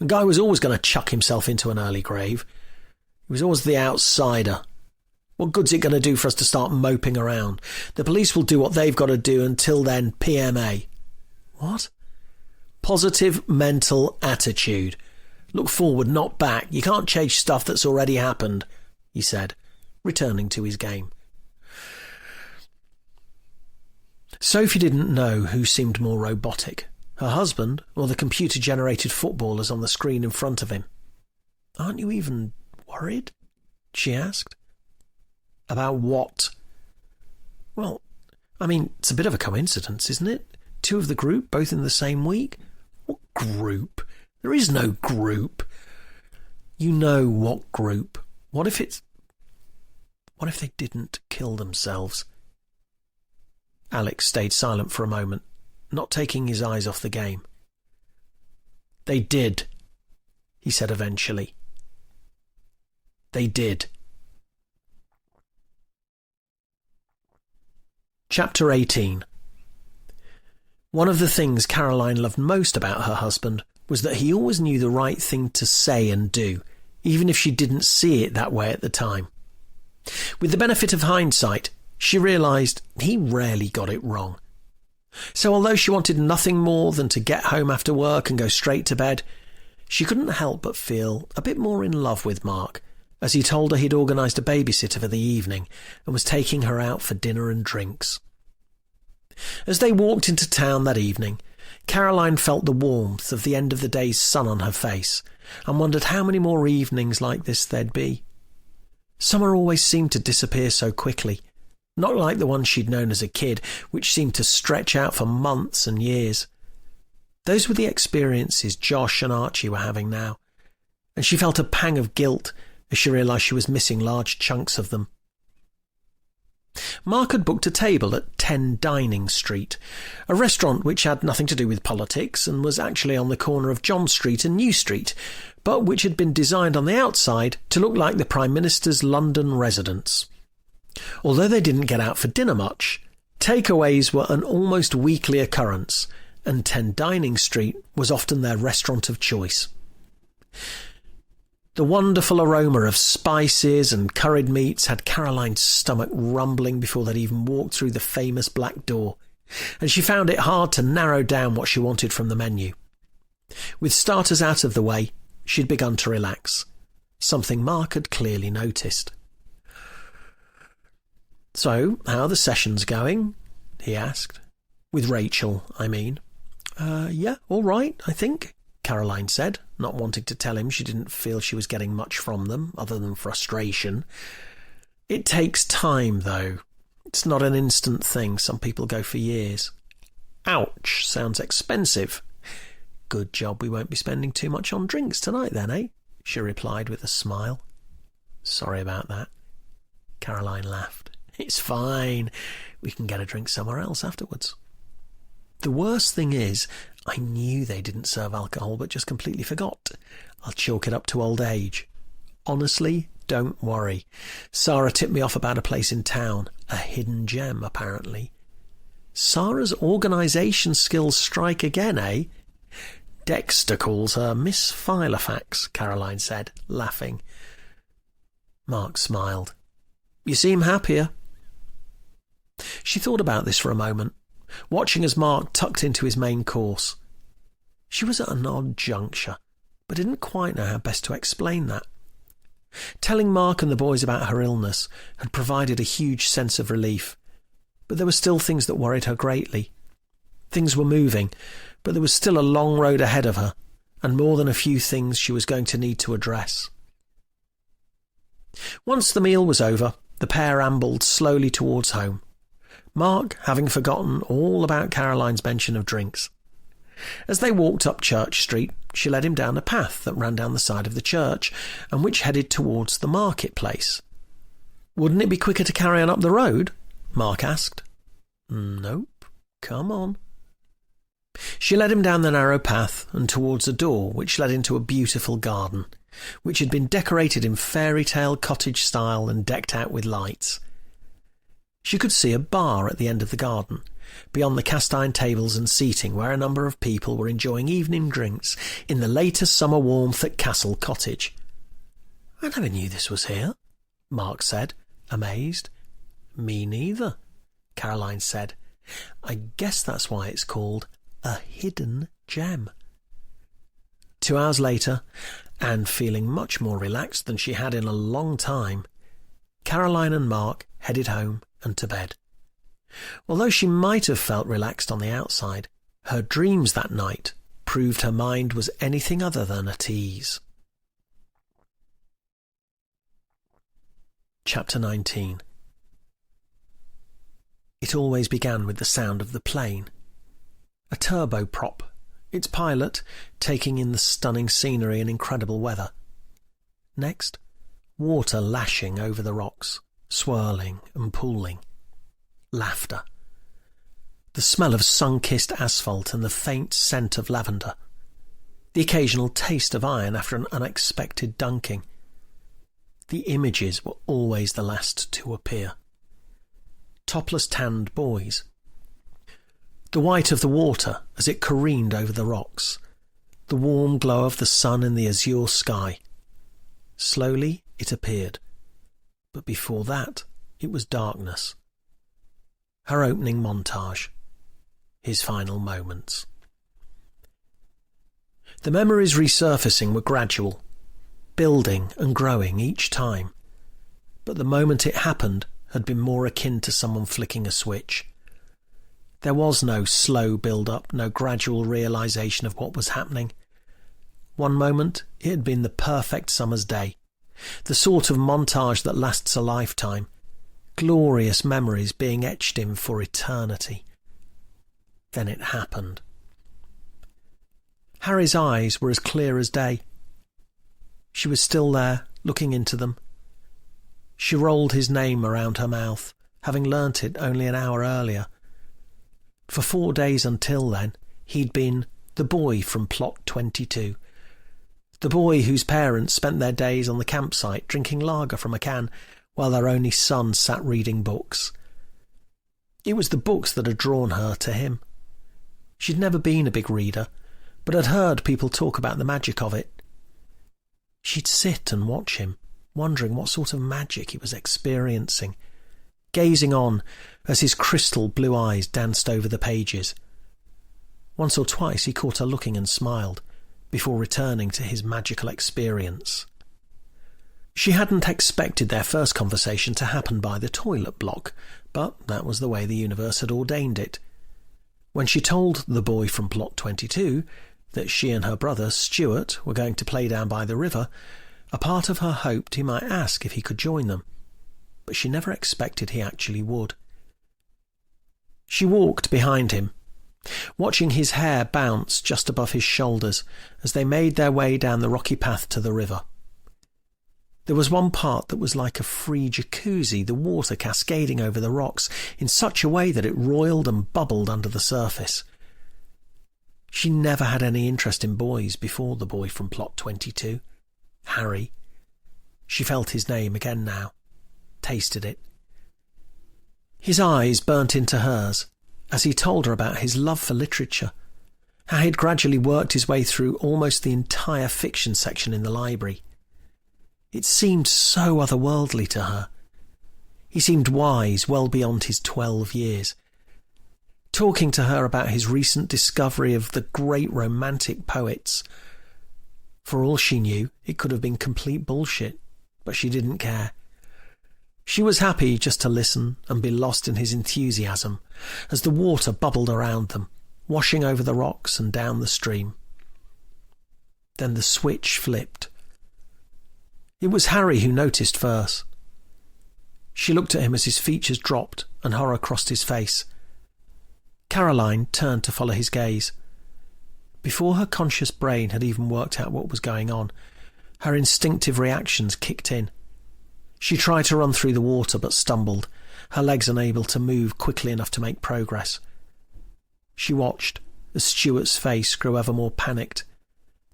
And Guy was always going to chuck himself into an early grave. He was always the outsider. What good's it going to do for us to start moping around? The police will do what they've got to do. Until then, PMA. What? Positive mental attitude. Look forward, not back. You can't change stuff that's already happened, he said, returning to his game. Sophie didn't know who seemed more robotic, her husband or the computer-generated footballers on the screen in front of him. Aren't you even worried? She asked. About what? Well, I mean, it's a bit of a coincidence, isn't it? Two of the group, both in the same week. What group? There is no group. You know what group. What if they didn't kill themselves? Alex stayed silent for a moment, not taking his eyes off the game. They did, he said eventually. They did. Chapter 18. One of the things Caroline loved most about her husband was that he always knew the right thing to say and do, even if she didn't see it that way at the time. With the benefit of hindsight, she realised he rarely got it wrong. So although she wanted nothing more than to get home after work and go straight to bed, she couldn't help but feel a bit more in love with Mark, as he told her he'd organised a babysitter for the evening and was taking her out for dinner and drinks. As they walked into town that evening, Caroline felt the warmth of the end of the day's sun on her face and wondered how many more evenings like this there'd be. Summer always seemed to disappear so quickly, not like the one she'd known as a kid, which seemed to stretch out for months and years. Those were the experiences Josh and Archie were having now, and she felt a pang of guilt as she realised she was missing large chunks of them. Mark had booked a table at 10 Downing Street, a restaurant which had nothing to do with politics and was actually on the corner of John Street and New Street, but which had been designed on the outside to look like the Prime Minister's London residence. Although they didn't get out for dinner much, takeaways were an almost weekly occurrence, and 10 Downing Street was often their restaurant of choice. The wonderful aroma of spices and curried meats had Caroline's stomach rumbling before they'd even walked through the famous black door, and she found it hard to narrow down what she wanted from the menu. With starters out of the way, she'd begun to relax, something Mark had clearly noticed. "So, how are the sessions going?" he asked. "With Rachel, I mean." Yeah, all right, I think," Caroline said, not wanting to tell him she didn't feel she was getting much from them, other than frustration. "It takes time, though. It's not an instant thing. Some people go for years." "Ouch, sounds expensive." "Good job we won't be spending too much on drinks tonight then, eh?" she replied with a smile. "Sorry about that." Caroline laughed. "It's fine. We can get a drink somewhere else afterwards." "The worst thing is, I knew they didn't serve alcohol but just completely forgot. I'll chalk it up to old age. Honestly, don't worry. Sarah tipped me off about a place in town. A hidden gem, apparently." "Sarah's organisation skills strike again, eh?" "Dexter calls her Miss Filofax," Caroline said, laughing. Mark smiled. "You seem happier." She thought about this for a moment, watching as Mark tucked into his main course. She was at an odd juncture, but didn't quite know how best to explain that. Telling Mark and the boys about her illness had provided a huge sense of relief, but there were still things that worried her greatly. Things were moving, but there was still a long road ahead of her, and more than a few things she was going to need to address. Once the meal was over, the pair ambled slowly towards home, Mark having forgotten all about Caroline's mention of drinks. As they walked up Church Street, she led him down a path that ran down the side of the church and which headed towards the marketplace. "Wouldn't it be quicker to carry on up the road?" Mark asked. "Nope. Come on." She led him down the narrow path and towards a door which led into a beautiful garden, which had been decorated in fairy tale cottage style and decked out with lights. She could see a bar at the end of the garden, beyond the cast-iron tables and seating where a number of people were enjoying evening drinks in the later summer warmth at Castle Cottage. "I never knew this was here," Mark said, amazed. "Me neither," Caroline said. "I guess that's why it's called a hidden gem." 2 hours later, and feeling much more relaxed than she had in a long time, Caroline and Mark headed home and to bed. Although she might have felt relaxed on the outside, her dreams that night proved her mind was anything other than at ease. Chapter 19. It always began with the sound of the plane. A turboprop, its pilot taking in the stunning scenery and incredible weather. Next, water lashing over the rocks, swirling and pooling. Laughter. The smell of sun-kissed asphalt and the faint scent of lavender. The occasional taste of iron after an unexpected dunking. The images were always the last to appear. Topless tanned boys. The white of the water as it careened over the rocks. The warm glow of the sun in the azure sky. Slowly it appeared. But before that, it was darkness. Her opening montage. His final moments. The memories resurfacing were gradual, building and growing each time. But the moment it happened had been more akin to someone flicking a switch. There was no slow build-up, no gradual realization of what was happening. One moment it had been the perfect summer's day, the sort of montage that lasts a lifetime, glorious memories being etched in for eternity. Then it happened. Harry's eyes were as clear as day. She was still there, looking into them. She rolled his name around her mouth, having learnt it only an hour earlier. For 4 days until then, he'd been the boy from Plot 22. The boy whose parents spent their days on the campsite drinking lager from a can, while their only son sat reading books. It was the books that had drawn her to him. She'd never been a big reader, but had heard people talk about the magic of it. She'd sit and watch him, wondering what sort of magic he was experiencing, gazing on as his crystal blue eyes danced over the pages. Once or twice he caught her looking and smiled, before returning to his magical experience. She hadn't expected their first conversation to happen by the toilet block, but that was the way the universe had ordained it. When she told the boy from Plot 22 that she and her brother, Stuart, were going to play down by the river, a part of her hoped he might ask if he could join them, but she never expected he actually would. She walked behind him, watching his hair bounce just above his shoulders as they made their way down the rocky path to the river. There was one part that was like a free jacuzzi, the water cascading over the rocks in such a way that it roiled and bubbled under the surface. She never had any interest in boys before the boy from Plot 22. Harry. She felt his name again now, tasted it. His eyes burnt into hers as he told her about his love for literature, how he'd gradually worked his way through almost the entire fiction section in the library. It seemed so otherworldly to her. He seemed wise, well beyond his 12 years. Talking to her about his recent discovery of the great romantic poets. For all she knew, it could have been complete bullshit, but she didn't care. She was happy just to listen and be lost in his enthusiasm as the water bubbled around them, washing over the rocks and down the stream. Then the switch flipped. It was Harry who noticed first. She looked at him as his features dropped and horror crossed his face. Caroline turned to follow his gaze. Before her conscious brain had even worked out what was going on, her instinctive reactions kicked in. She tried to run through the water but stumbled, her legs unable to move quickly enough to make progress. She watched as Stuart's face grew ever more panicked.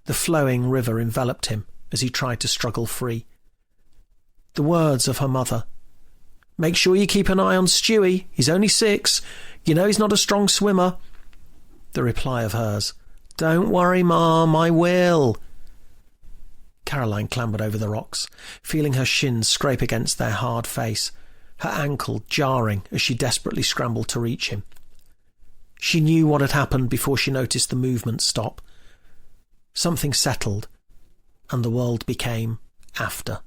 The flowing river enveloped him as he tried to struggle free. The words of her mother, Make sure you keep an eye on Stewie. He's only 6. You know he's not a strong swimmer. The reply of hers, Don't worry, Mum, I will. Caroline clambered over the rocks, feeling her shins scrape against their hard face, her ankle jarring as she desperately scrambled to reach him. She knew what had happened before she noticed the movement stop. Something settled, and the world became after.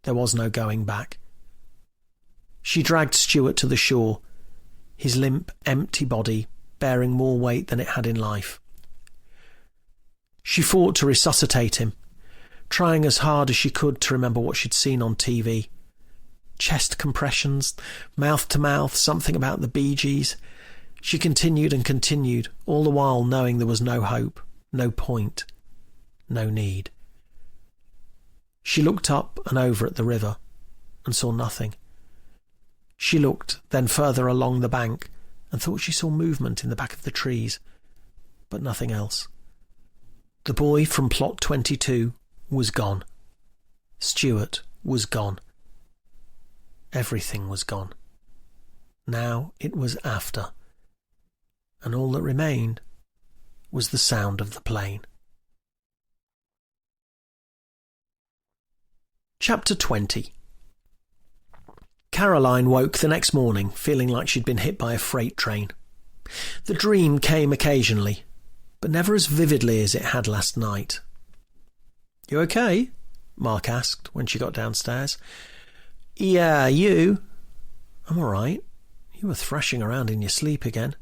There was no going back. She dragged Stuart to the shore, his limp, empty body bearing more weight than it had in life. She fought to resuscitate him, trying as hard as she could to remember what she'd seen on TV. Chest compressions, mouth to mouth, something about the Bee Gees. She continued and continued, all the while knowing there was no hope, no point, no need. She looked up and over at the river and saw nothing. She looked then further along the bank and thought she saw movement in the back of the trees, but nothing else. The boy from plot 22 was gone. Stuart was gone. Everything was gone. Now it was after, and all that remained was the sound of the plane. Chapter 20. Caroline woke the next morning feeling like she'd been hit by a freight train. The dream came occasionally, but never as vividly as it had last night. "You okay?" Mark asked when she got downstairs. "Yeah, you?" "I'm all right. You were thrashing around in your sleep again."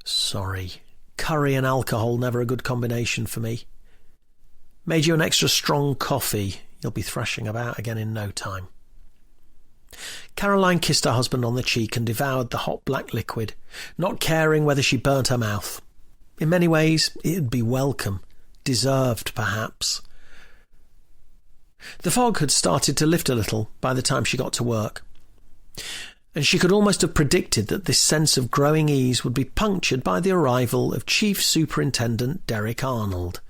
"Sorry. Curry and alcohol never a good combination for me. Made you an extra strong coffee. You'll be thrashing about again in no time." Caroline kissed her husband on the cheek and devoured the hot black liquid, not caring whether she burnt her mouth. In many ways, it'd be welcome, deserved perhaps. The fog had started to lift a little by the time she got to work, and she could almost have predicted that this sense of growing ease would be punctured by the arrival of Chief Superintendent Derek Arnold.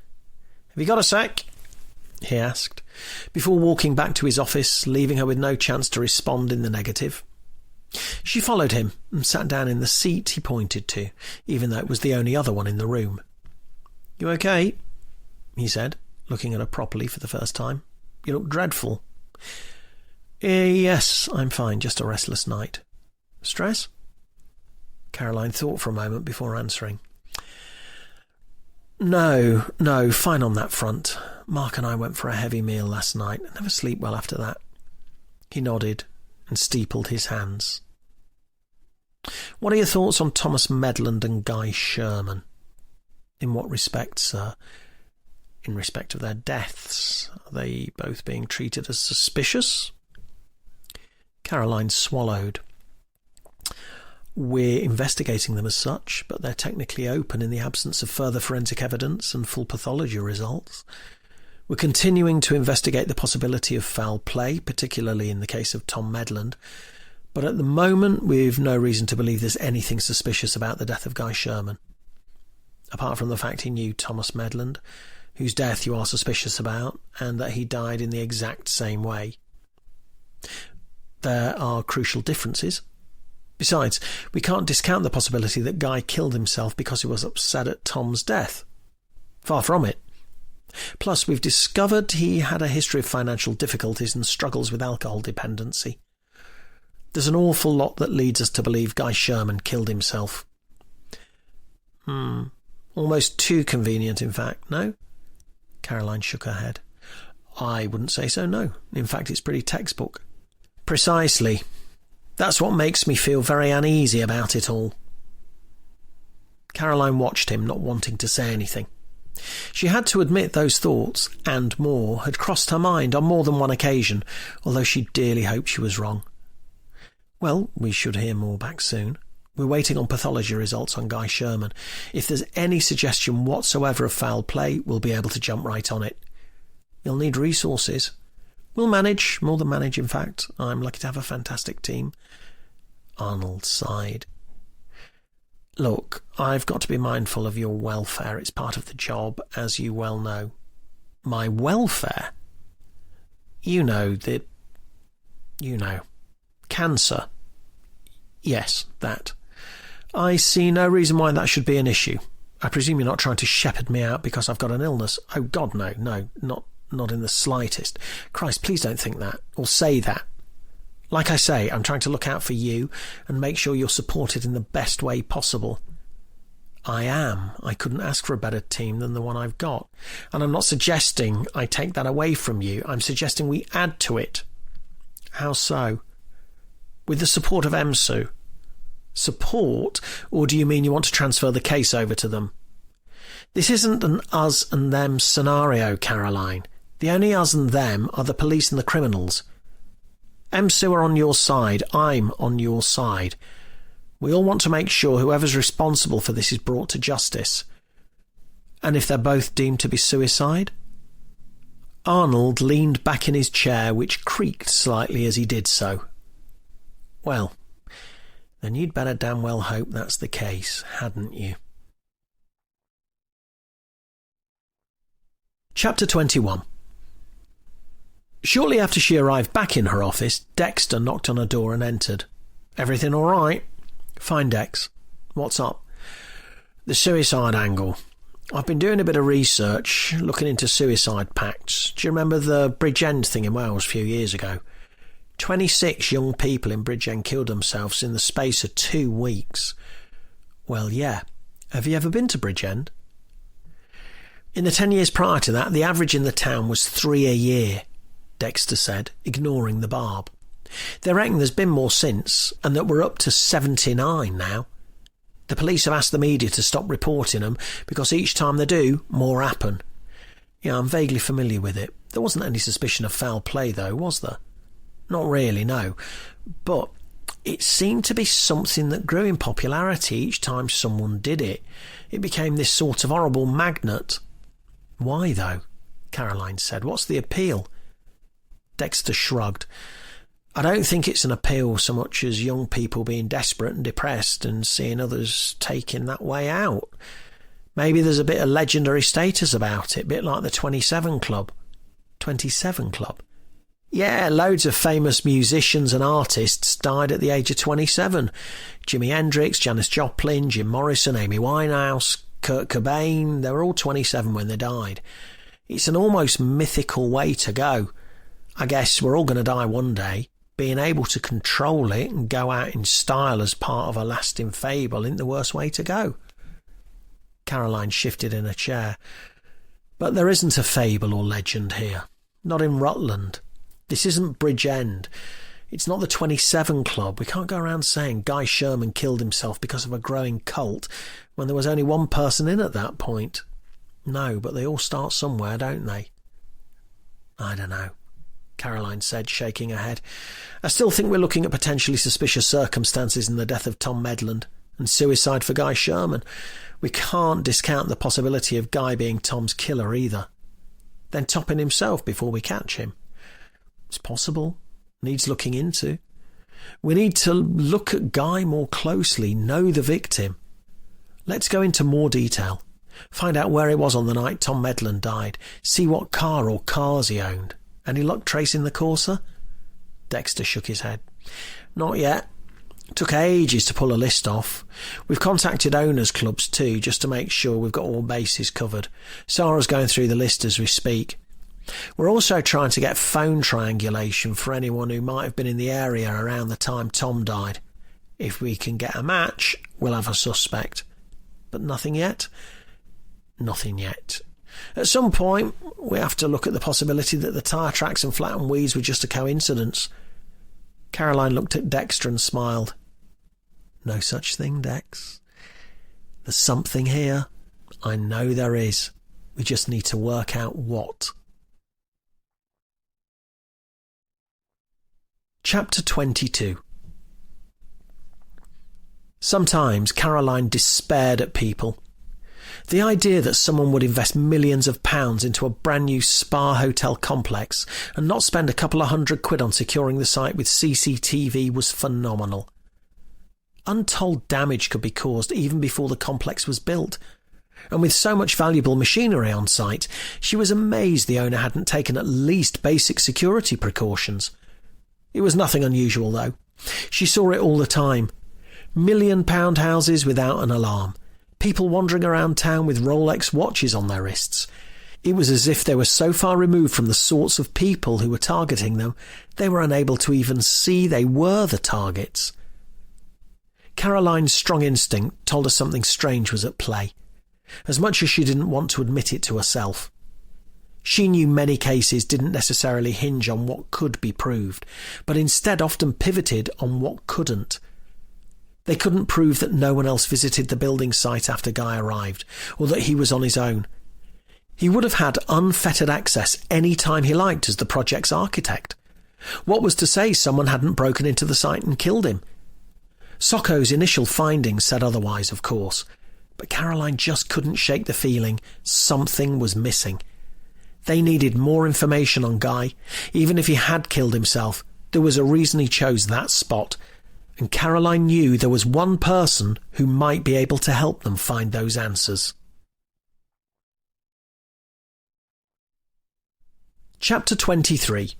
"Have you got a sec?" he asked, before walking back to his office, leaving her with no chance to respond in the negative. She followed him and sat down in the seat he pointed to, even though it was the only other one in the room. "You okay?" he said, looking at her properly for the first time. "You look dreadful." Yes, I'm fine, just a restless night." "Stress?" Caroline thought for a moment before answering. No, fine on that front. Mark and I went for a heavy meal last night and never sleep well after that." He nodded and steepled his hands. "What are your thoughts on Thomas Medland and Guy Sherman?" "In what respect, sir?" "In respect of their deaths. Are they both being treated as suspicious?" Caroline swallowed. "We're investigating them as such, but they're technically open in the absence of further forensic evidence and full pathology results. We're continuing to investigate the possibility of foul play, particularly in the case of Tom Medland, but at the moment we've no reason to believe there's anything suspicious about the death of Guy Sherman. Apart from the fact he knew Thomas Medland, whose death you are suspicious about, and that he died in the exact same way. There are crucial differences. Besides, we can't discount the possibility that Guy killed himself because he was upset at Tom's death. Far from it. Plus, we've discovered he had a history of financial difficulties and struggles with alcohol dependency. There's an awful lot that leads us to believe Guy Sherman killed himself." Almost too convenient, in fact, no?" Caroline shook her head. "I wouldn't say so, no. In fact, it's pretty textbook." "Precisely. That's what makes me feel very uneasy about it all." Caroline watched him, not wanting to say anything. She had to admit those thoughts, and more, had crossed her mind on more than one occasion, although she dearly hoped she was wrong. "Well, we should hear more back soon. We're waiting on pathology results on Guy Sherman. If there's any suggestion whatsoever of foul play, we'll be able to jump right on it. You'll need resources. We'll manage, more than manage, in fact. I'm lucky to have a fantastic team." Arnold sighed. "Look, I've got to be mindful of your welfare. It's part of the job, as you well know." "My welfare?" You know. Cancer? Yes, that. I see no reason why that should be an issue. I presume you're not trying to shepherd me out because I've got an illness. Oh, God, no, not in the slightest. Christ, please don't think that, or say that. Like I say, I'm trying to look out for you and make sure you're supported in the best way possible. I am. I couldn't ask for a better team than the one I've got. And I'm not suggesting I take that away from you. I'm suggesting we add to it. How so? With the support of EMSU. Support? Or do you mean you want to transfer the case over to them? This isn't an us and them scenario, Caroline. The only us and them are the police and the criminals. EMSU are on your side. I'm on your side. We all want to make sure whoever's responsible for this is brought to justice. And if they're both deemed to be suicide? Arnold leaned back in his chair, which creaked slightly as he did so. Well, then you'd better damn well hope that's the case, hadn't you? Chapter 21. Shortly after she arrived back in her office, Dexter knocked on her door and entered. Everything all right? Fine, Dex. What's up? The suicide angle. I've been doing a bit of research, looking into suicide pacts. Do you remember the Bridgend thing in Wales a few years ago? 26 young people in Bridgend killed themselves in the space of 2 weeks. Well, yeah. Have you ever been to Bridgend? In the 10 years prior to that, the average in the town was 3 a year, Dexter said, ignoring the barb. They reckon there's been more since, and that we're up to 79 now. The police have asked the media to stop reporting them, because each time they do, more happen. Yeah, I'm vaguely familiar with it. There wasn't any suspicion of foul play, though, was there? Not really, no. But it seemed to be something that grew in popularity each time someone did it. It became this sort of horrible magnet. Why, though? Caroline said. What's the appeal? Dexter shrugged. I don't think it's an appeal so much as young people being desperate and depressed and seeing others taking that way out. Maybe there's a bit of legendary status about it, a bit like the 27 Club. 27 Club? Yeah, loads of famous musicians and artists died at the age of 27. Jimi Hendrix, Janis Joplin, Jim Morrison, Amy Winehouse, Kurt Cobain, they were all 27 when they died. It's an almost mythical way to go. I guess we're all going to die one day. Being able to control it and go out in style as part of a lasting fable isn't the worst way to go. Caroline shifted in her chair. But there isn't a fable or legend here. Not in Rutland. This isn't Bridgend. It's not the 27 Club. We can't go around saying Guy Sherman killed himself because of a growing cult when there was only one person in at that point. No, but they all start somewhere, don't they? I don't know, Caroline said, shaking her head. I still think we're looking at potentially suspicious circumstances in the death of Tom Medland and suicide for Guy Sherman. We can't discount the possibility of Guy being Tom's killer either. Then topping himself before we catch him. It's possible. Needs looking into. We need to look at Guy more closely, know the victim. Let's go into more detail. Find out where he was on the night Tom Medland died. See what car or cars he owned. Any luck tracing the Corsa? Dexter shook his head. Not yet. Took ages to pull a list off. We've contacted owners' clubs too, just to make sure we've got all bases covered. Sarah's going through the list as we speak. We're also trying to get phone triangulation for anyone who might have been in the area around the time Tom died. If we can get a match, we'll have a suspect. But nothing yet? Nothing yet. At some point, we have to look at the possibility that the tyre tracks and flattened weeds were just a coincidence. Caroline looked at Dexter and smiled. No such thing, Dex. There's something here. I know there is. We just need to work out what. Chapter 22. Sometimes Caroline despaired at people. The idea that someone would invest millions of pounds into a brand new spa hotel complex and not spend a couple of £100 on securing the site with CCTV was phenomenal. Untold damage could be caused even before the complex was built. And with so much valuable machinery on site, she was amazed the owner hadn't taken at least basic security precautions. It was nothing unusual, though. She saw it all the time. £1,000,000 houses without an alarm. People wandering around town with Rolex watches on their wrists. It was as if they were so far removed from the sorts of people who were targeting them, they were unable to even see they were the targets. Caroline's strong instinct told her something strange was at play, as much as she didn't want to admit it to herself. She knew many cases didn't necessarily hinge on what could be proved, but instead often pivoted on what couldn't. They couldn't prove that no one else visited the building site after Guy arrived, or that he was on his own. He would have had unfettered access any time he liked as the project's architect. What was to say someone hadn't broken into the site and killed him? Socko's initial findings said otherwise, of course, but Caroline just couldn't shake the feeling something was missing. They needed more information on Guy. Even if he had killed himself, there was a reason he chose that spot, and Caroline knew there was one person who might be able to help them find those answers. Chapter 23.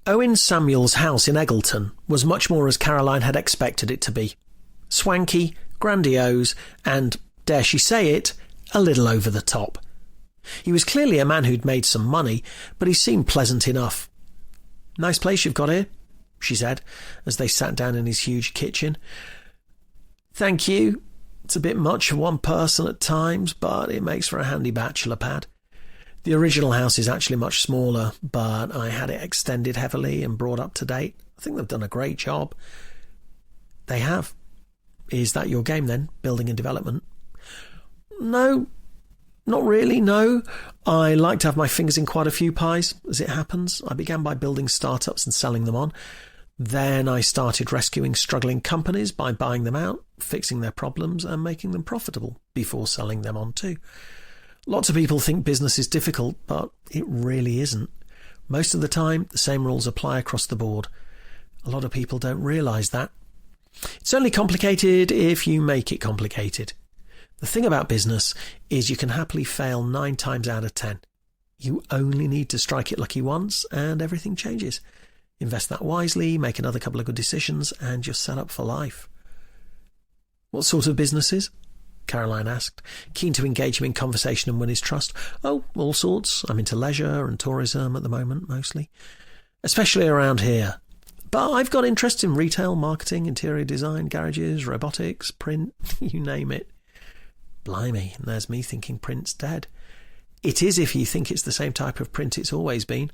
Owen Samuel's house in Eggleton was much more as Caroline had expected it to be. Swanky, grandiose, and, dare she say it, a little over the top. He was clearly a man who'd made some money, but he seemed pleasant enough. "Nice place you've got here," she said, as they sat down in his huge kitchen. "Thank you. It's a bit much for one person at times, but it makes for a handy bachelor pad. The original house is actually much smaller, but I had it extended heavily and brought up to date. I think they've done a great job." "They have. Is that your game then, building and development?" "No, not really, no. I like to have my fingers in quite a few pies, as it happens. I began by building startups and selling them on. Then I started rescuing struggling companies by buying them out, fixing their problems and making them profitable before selling them on too. Lots of people think business is difficult, but it really isn't. Most of the time, the same rules apply across the board. A lot of people don't realise that. It's only complicated if you make it complicated. The thing about business is you can happily fail 9 times out of 10. You only need to strike it lucky once and everything changes. Invest that wisely, make another couple of good decisions, and you're set up for life." "What sort of businesses?" Caroline asked, keen to engage him in conversation and win his trust. "Oh, all sorts. I'm into leisure and tourism at the moment, mostly. Especially around here. But I've got interest in retail, marketing, interior design, garages, robotics, print, you name it." Blimey, and there's me thinking print's dead. It is if you think it's the same type of print it's always been.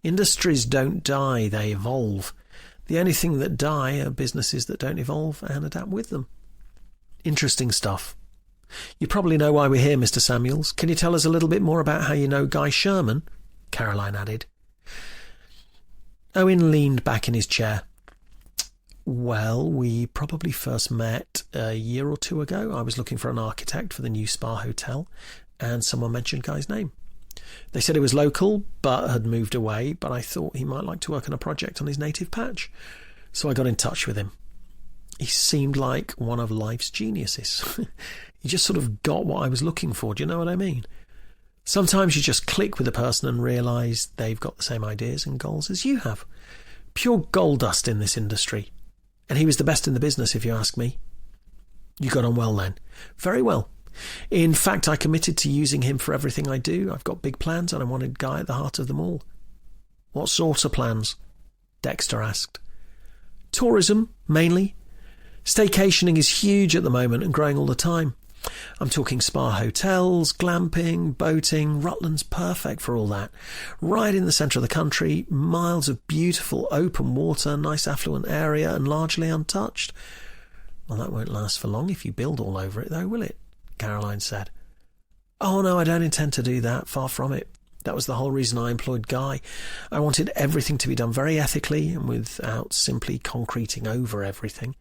Industries don't die, they evolve. The only thing that die are businesses that don't evolve and adapt with them. Interesting stuff. You probably know why we're here, Mr. Samuels. Can you tell us a little bit more about how you know Guy Sherman? Caroline added. Owen leaned back in his chair. Well, we probably first met a year or 2 ago. I was looking for an architect for the new spa hotel, and someone mentioned Guy's name. They said he was local, but had moved away, but I thought he might like to work on a project on his native patch. So I got in touch with him. He seemed like one of life's geniuses. He just sort of got what I was looking for. Do you know what I mean? Sometimes you just click with a person and realise they've got the same ideas and goals as you have. Pure gold dust in this industry. And he was the best in the business, if you ask me. You got on well then? Very well. In fact, I committed to using him for everything I do. I've got big plans and I wanted Guy at the heart of them all. What sort of plans? Dexter asked. Tourism, mainly. Staycationing is huge at the moment and growing all the time. I'm talking spa hotels, glamping, boating. Rutland's perfect for all that. Right in the centre of the country, miles of beautiful open water, nice affluent area and largely untouched. Well, that won't last for long if you build all over it, though, will it? Caroline said. Oh, no, I don't intend to do that. Far from it. That was the whole reason I employed Guy. I wanted everything to be done very ethically and without simply concreting over everything.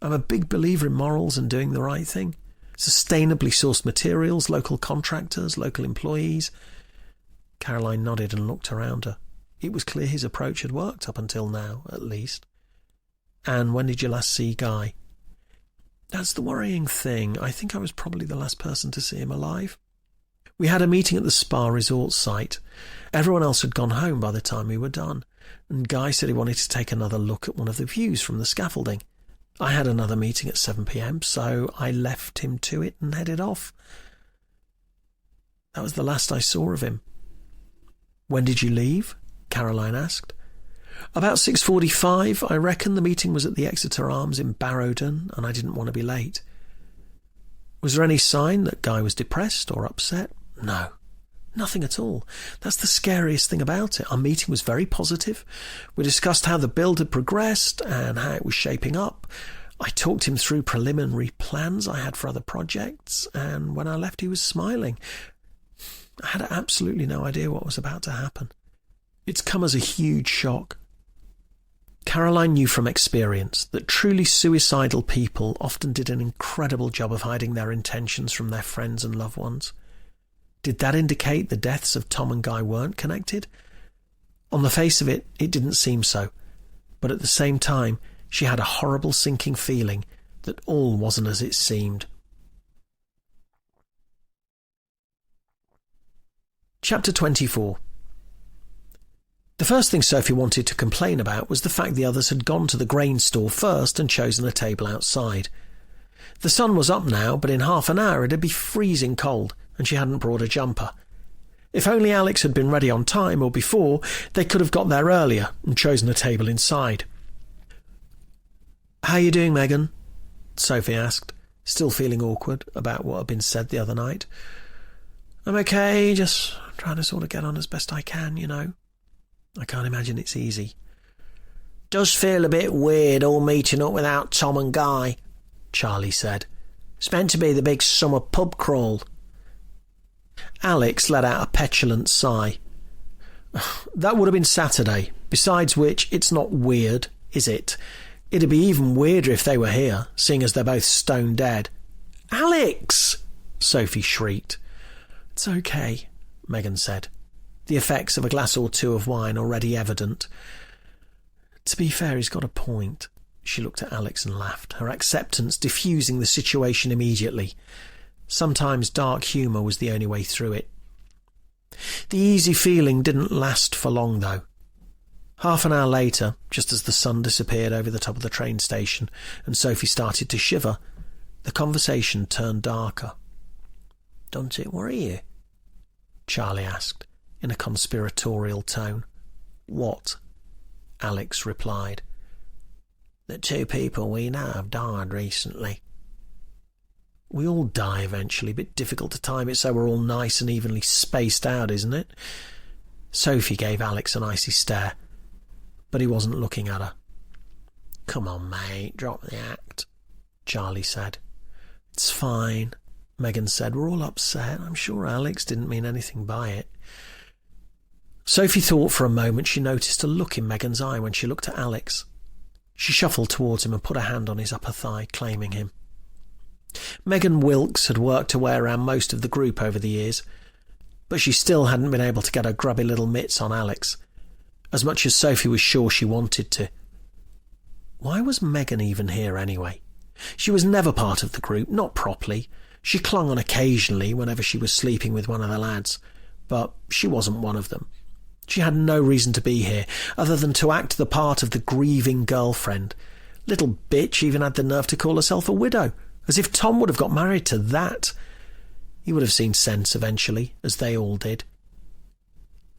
I'm a big believer in morals and doing the right thing. Sustainably sourced materials, local contractors, local employees. Caroline nodded and looked around her. It was clear his approach had worked up until now, at least. And when did you last see Guy? That's the worrying thing. I think I was probably the last person to see him alive. We had a meeting at the spa resort site. Everyone else had gone home by the time we were done. and Guy said he wanted to take another look at one of the views from the scaffolding. I had another meeting at 7 p.m, so I left him to it and headed off. That was the last I saw of him. When did you leave? Caroline asked. About 6:45, I reckon. The meeting was at the Exeter Arms in Barrowden, and I didn't want to be late. Was there any sign that Guy was depressed or upset? No, nothing at all. That's the scariest thing about it. Our meeting was very positive. We discussed how the build had progressed and how it was shaping up. I talked him through preliminary plans I had for other projects, and when I left he was smiling. I had absolutely no idea what was about to happen. It's come as a huge shock. Caroline knew from experience that truly suicidal people often did an incredible job of hiding their intentions from their friends and loved ones. Did that indicate the deaths of Tom and Guy weren't connected? On the face of it, it didn't seem so. But at the same time, she had a horrible sinking feeling that all wasn't as it seemed. Chapter 24. The first thing Sophie wanted to complain about was the fact the others had gone to the grain store first and chosen a table outside. The sun was up now, but in half an hour it'd be freezing cold, and she hadn't brought a jumper. If only Alex had been ready on time or before, they could have got there earlier and chosen a table inside. "How are you doing, Megan?" Sophie asked, still feeling awkward about what had been said the other night. "I'm okay, just trying to sort of get on as best I can, you know. I can't imagine it's easy." "Does feel a bit weird all meeting up without Tom and Guy," Charlie said. "It's meant to be the big summer pub crawl." Alex let out a petulant sigh. "That would have been Saturday. Besides which, it's not weird, is it? It'd be even weirder if they were here, seeing as they're both stone dead." "Alex!" Sophie shrieked. "It's okay," Megan said, the effects of a glass or two of wine already evident. "To be fair, he's got a point." She looked at Alex and laughed, her acceptance diffusing the situation immediately. Sometimes dark humour was the only way through it. The easy feeling didn't last for long, though. Half an hour later, just as the sun disappeared over the top of the train station and Sophie started to shiver, the conversation turned darker. "Don't it worry you?" Charlie asked, in a conspiratorial tone. "What?" Alex replied. "That 2 people we know have died recently." "We all die eventually, but difficult to time it so we're all nice and evenly spaced out, isn't it?" Sophie gave Alex an icy stare, but he wasn't looking at her. "Come on, mate, drop the act," Charlie said. "It's fine," Megan said. "We're all upset. I'm sure Alex didn't mean anything by it." Sophie thought for a moment she noticed a look in Megan's eye when she looked at Alex. She shuffled towards him and put a hand on his upper thigh, claiming him. Megan Wilkes had worked her way around most of the group over the years, but she still hadn't been able to get her grubby little mitts on Alex, as much as Sophie was sure she wanted to. Why was Megan even here anyway? She was never part of the group, not properly. She clung on occasionally whenever she was sleeping with one of the lads, but she wasn't one of them. She had no reason to be here, other than to act the part of the grieving girlfriend. Little bitch even had the nerve to call herself a widow, as if Tom would have got married to that. He would have seen sense eventually, as they all did.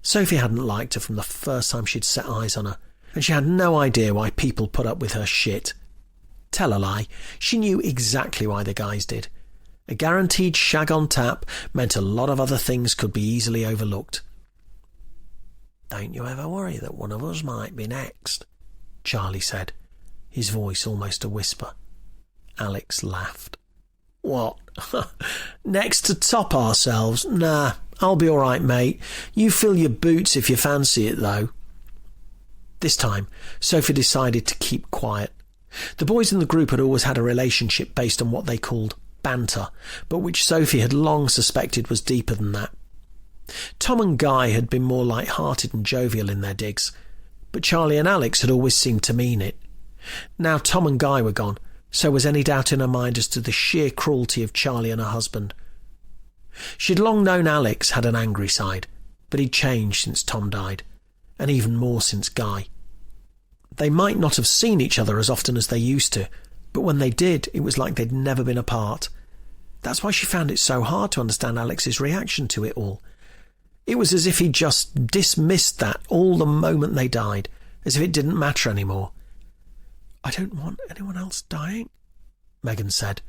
Sophie hadn't liked her from the first time she'd set eyes on her, and she had no idea why people put up with her shit. Tell a lie, she knew exactly why the guys did. A guaranteed shag on tap meant a lot of other things could be easily overlooked. "Don't you ever worry that one of us might be next?" Charlie said, his voice almost a whisper. Alex laughed. "What? Next to top ourselves? Nah, I'll be all right, mate. You fill your boots if you fancy it, though." This time, Sophie decided to keep quiet. The boys in the group had always had a relationship based on what they called banter, but which Sophie had long suspected was deeper than that. Tom and Guy had been more light-hearted and jovial in their digs, but Charlie and Alex had always seemed to mean it. Now Tom and Guy were gone, so was any doubt in her mind as to the sheer cruelty of Charlie and her husband. She'd long known Alex had an angry side, but he'd changed since Tom died, and even more since Guy. They might not have seen each other as often as they used to, but when they did, it was like they'd never been apart. That's why she found it so hard to understand Alex's reaction to it all. It was as if he just dismissed that all the moment they died, as if it didn't matter anymore. "I don't want anyone else dying," Megan said,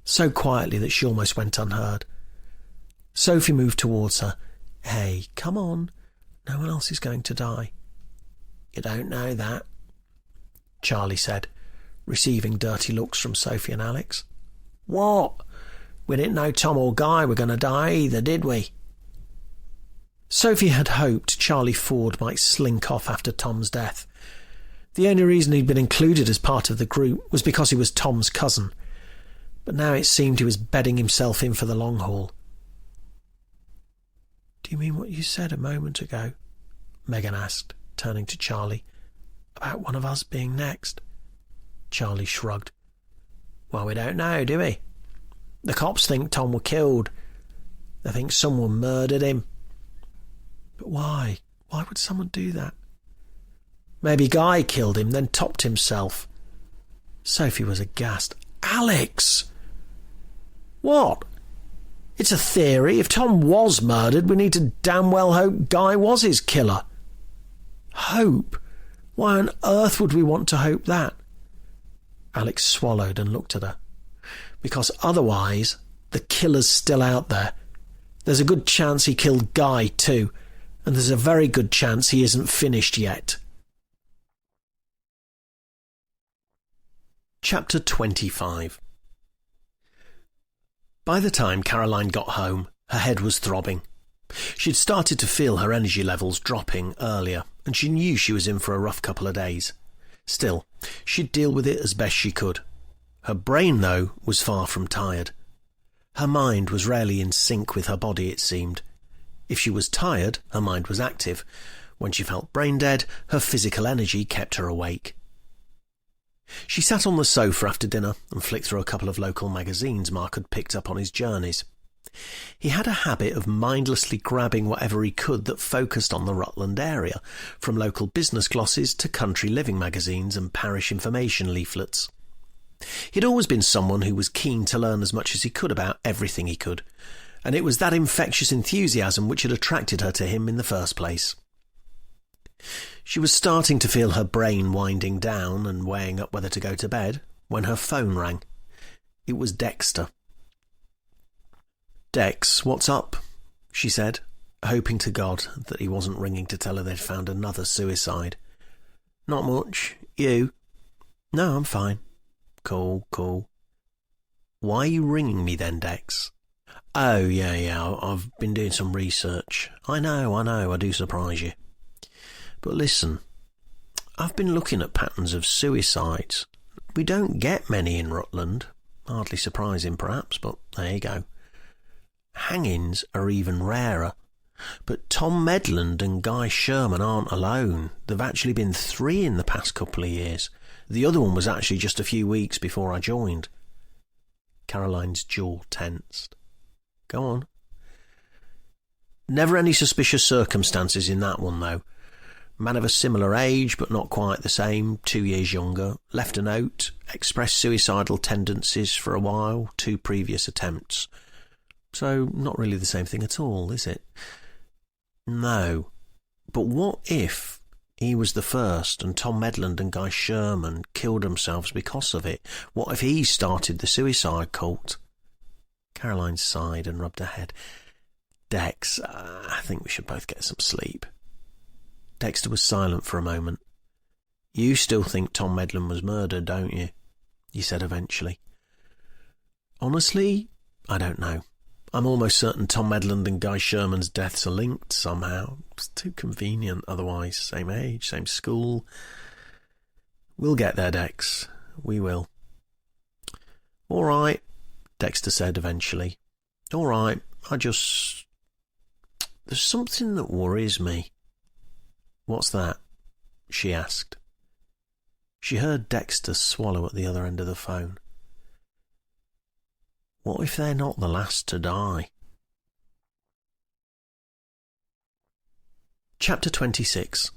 so quietly that she almost went unheard. Sophie moved towards her. "Hey, come on. No one else is going to die." "You don't know that," Charlie said, receiving dirty looks from Sophie and Alex. "What? We didn't know Tom or Guy were going to die either, did we?" Sophie had hoped Charlie Ford might slink off after Tom's death. The only reason he'd been included as part of the group was because he was Tom's cousin, but now it seemed he was bedding himself in for the long haul. "Do you mean what you said a moment ago?" Megan asked, turning to Charlie. "About one of us being next?" Charlie shrugged. "Well, we don't know, do we? The cops think Tom were killed. They think someone murdered him." "But why? Why would someone do that?" "Maybe Guy killed him, then topped himself." Sophie was aghast. "Alex!" "What? It's a theory. If Tom was murdered, we need to damn well hope Guy was his killer." "Hope? Why on earth would we want to hope that?" Alex swallowed and looked at her. "Because otherwise, the killer's still out there. There's a good chance he killed Guy too, and there's a very good chance he isn't finished yet." Chapter 25. By the time Caroline got home, her head was throbbing. She'd started to feel her energy levels dropping earlier, and she knew she was in for a rough couple of days. Still, she'd deal with it as best she could. Her brain, though, was far from tired. Her mind was rarely in sync with her body, it seemed. If she was tired, her mind was active. When she felt brain-dead, her physical energy kept her awake. She sat on the sofa after dinner and flicked through a couple of local magazines Mark had picked up on his journeys. He had a habit of mindlessly grabbing whatever he could that focused on the Rutland area, from local business glosses to country living magazines and parish information leaflets. He'd always been someone who was keen to learn as much as he could about everything he could, and it was that infectious enthusiasm which had attracted her to him in the first place. She was starting to feel her brain winding down and weighing up whether to go to bed when her phone rang. It was Dexter. "Dex, what's up?" she said, hoping to God that he wasn't ringing to tell her they'd found another suicide. "Not much. You?" "No, I'm fine." Cool. "Why are you ringing me then, Dex?" "Oh, yeah, I've been doing some research." I know, I do surprise you. "But listen, I've been looking at patterns of suicides. We don't get many in Rutland. Hardly surprising, perhaps, but there you go. Hangings are even rarer. But Tom Medland and Guy Sherman aren't alone. There've actually been 3 in the past couple of years. The other one was actually just a few weeks before I joined." Caroline's jaw tensed. "Go on." "Never any suspicious circumstances in that one, though. Man of a similar age, but not quite the same, 2 years younger. Left a note, expressed suicidal tendencies for a while, 2 previous attempts. So not really the same thing at all, is it?" "No. But what if he was the first and Tom Medland and Guy Sherman killed themselves because of it? What if he started the suicide cult?" Caroline sighed and rubbed her head. "Dex, I think we should both get some sleep." Dexter was silent for a moment. "You still think Tom Medland was murdered, don't you?" he said eventually. "Honestly, I don't know. I'm almost certain Tom Medland and Guy Sherman's deaths are linked somehow. It's too convenient otherwise. Same age, same school. We'll get there, Dex. We will." "All right," Dexter said eventually. "All right, there's something that worries me." "What's that?" she asked. She heard Dexter swallow at the other end of the phone. "What if they're not the last to die?" Chapter 26.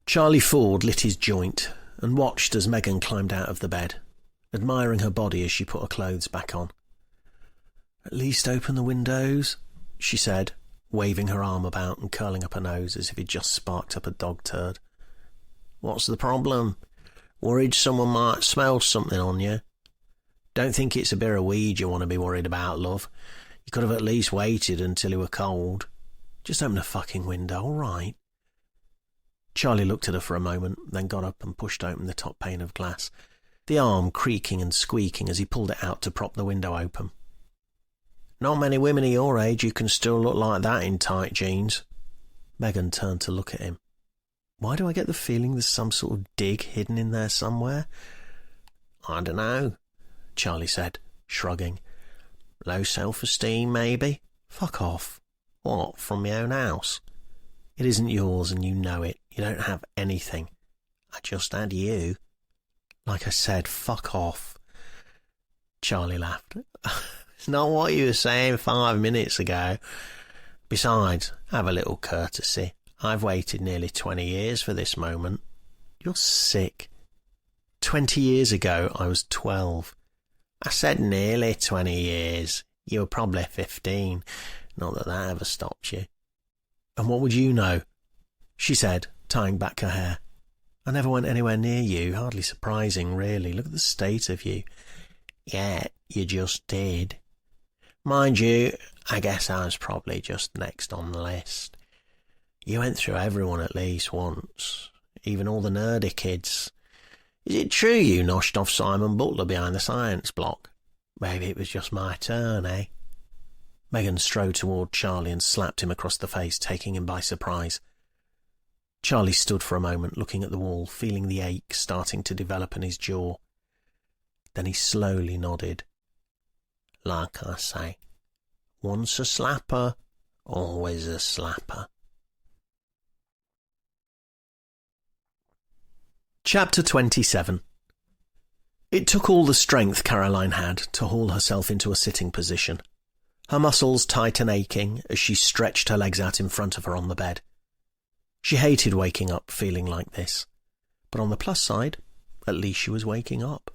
Charlie Ford lit his joint and watched as Megan climbed out of the bed, admiring her body as she put her clothes back on. "At least open the windows," she said, waving her arm about and curling up her nose as if he'd just sparked up a dog turd. "What's the problem? Worried someone might smell something on you? Don't think it's a bit of weed you want to be worried about, love. You could have at least waited until you were cold. Just open the fucking window, all right?" Charlie looked at her for a moment, then got up and pushed open the top pane of glass, the arm creaking and squeaking as he pulled it out to prop the window open. "Not many women of your age who can still look like that in tight jeans." Megan turned to look at him. Why do I get the feeling there's some sort of dig hidden in there somewhere? "I dunno," Charlie said, shrugging. "Low self-esteem, maybe?" "Fuck off." "What, from my own house?" "It isn't yours, and you know it. You don't have anything." "I just had you." "Like I said, fuck off." Charlie laughed. "It's not what you were saying 5 minutes ago. Besides, have a little courtesy. I've waited nearly 20 years for this moment." "You're sick." 20 years ago, I was 12. "I said nearly 20 years. You were probably 15. Not that that ever stopped you." "And what would you know?" she said, tying back her hair. "I never went anywhere near you. Hardly surprising, really. Look at the state of you." "Yeah, you just did. Mind you, I guess I was probably just next on the list. You went through everyone at least once, even all the nerdy kids. Is it true you noshed off Simon Butler behind the science block? Maybe it was just my turn, eh?" Megan strode toward Charlie and slapped him across the face, taking him by surprise. Charlie stood for a moment, looking at the wall, feeling the ache starting to develop in his jaw. Then he slowly nodded. "Like I say, once a slapper, always a slapper." Chapter 27. It took all the strength Caroline had to haul herself into a sitting position, her muscles tight and aching as she stretched her legs out in front of her on the bed. She hated waking up feeling like this, but on the plus side, at least she was waking up.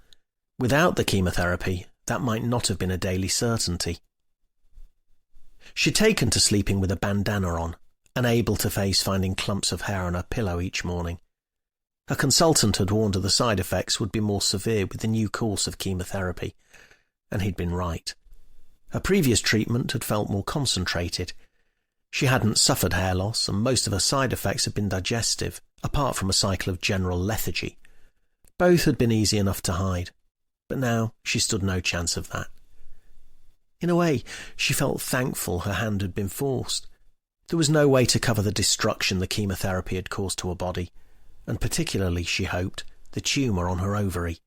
Without the chemotherapy, that might not have been a daily certainty. She'd taken to sleeping with a bandana on, unable to face finding clumps of hair on her pillow each morning. Her consultant had warned her the side effects would be more severe with the new course of chemotherapy, and he'd been right. Her previous treatment had felt more concentrated. She hadn't suffered hair loss, and most of her side effects had been digestive, apart from a cycle of general lethargy. Both had been easy enough to hide, but now she stood no chance of that. In a way, she felt thankful her hand had been forced. There was no way to cover the destruction the chemotherapy had caused to her body, and particularly, she hoped, the tumour on her ovary.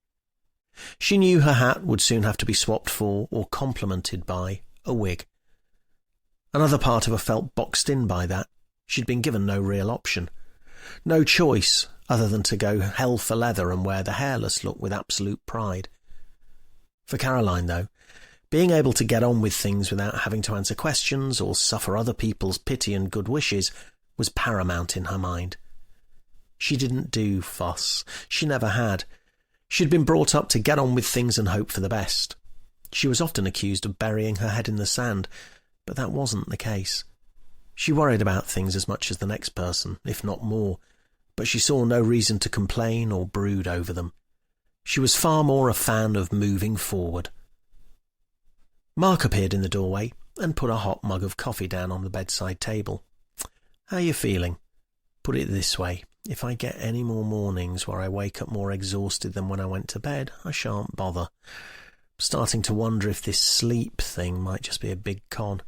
She knew her hat would soon have to be swapped for, or complemented by, a wig. Another part of her felt boxed in by that. She'd been given no real option. No choice other than to go hell for leather and wear the hairless look with absolute pride. For Caroline, though, being able to get on with things without having to answer questions or suffer other people's pity and good wishes was paramount in her mind. She didn't do fuss. She never had. She'd been brought up to get on with things and hope for the best. She was often accused of burying her head in the sand, but that wasn't the case. She worried about things as much as the next person, if not more, but she saw no reason to complain or brood over them. She was far more a fan of moving forward. Mark appeared in the doorway and put a hot mug of coffee down on the bedside table. "How you feeling? Put it this way. If I get any more mornings where I wake up more exhausted than when I went to bed, I shan't bother. I'm starting to wonder if this sleep thing might just be a big con."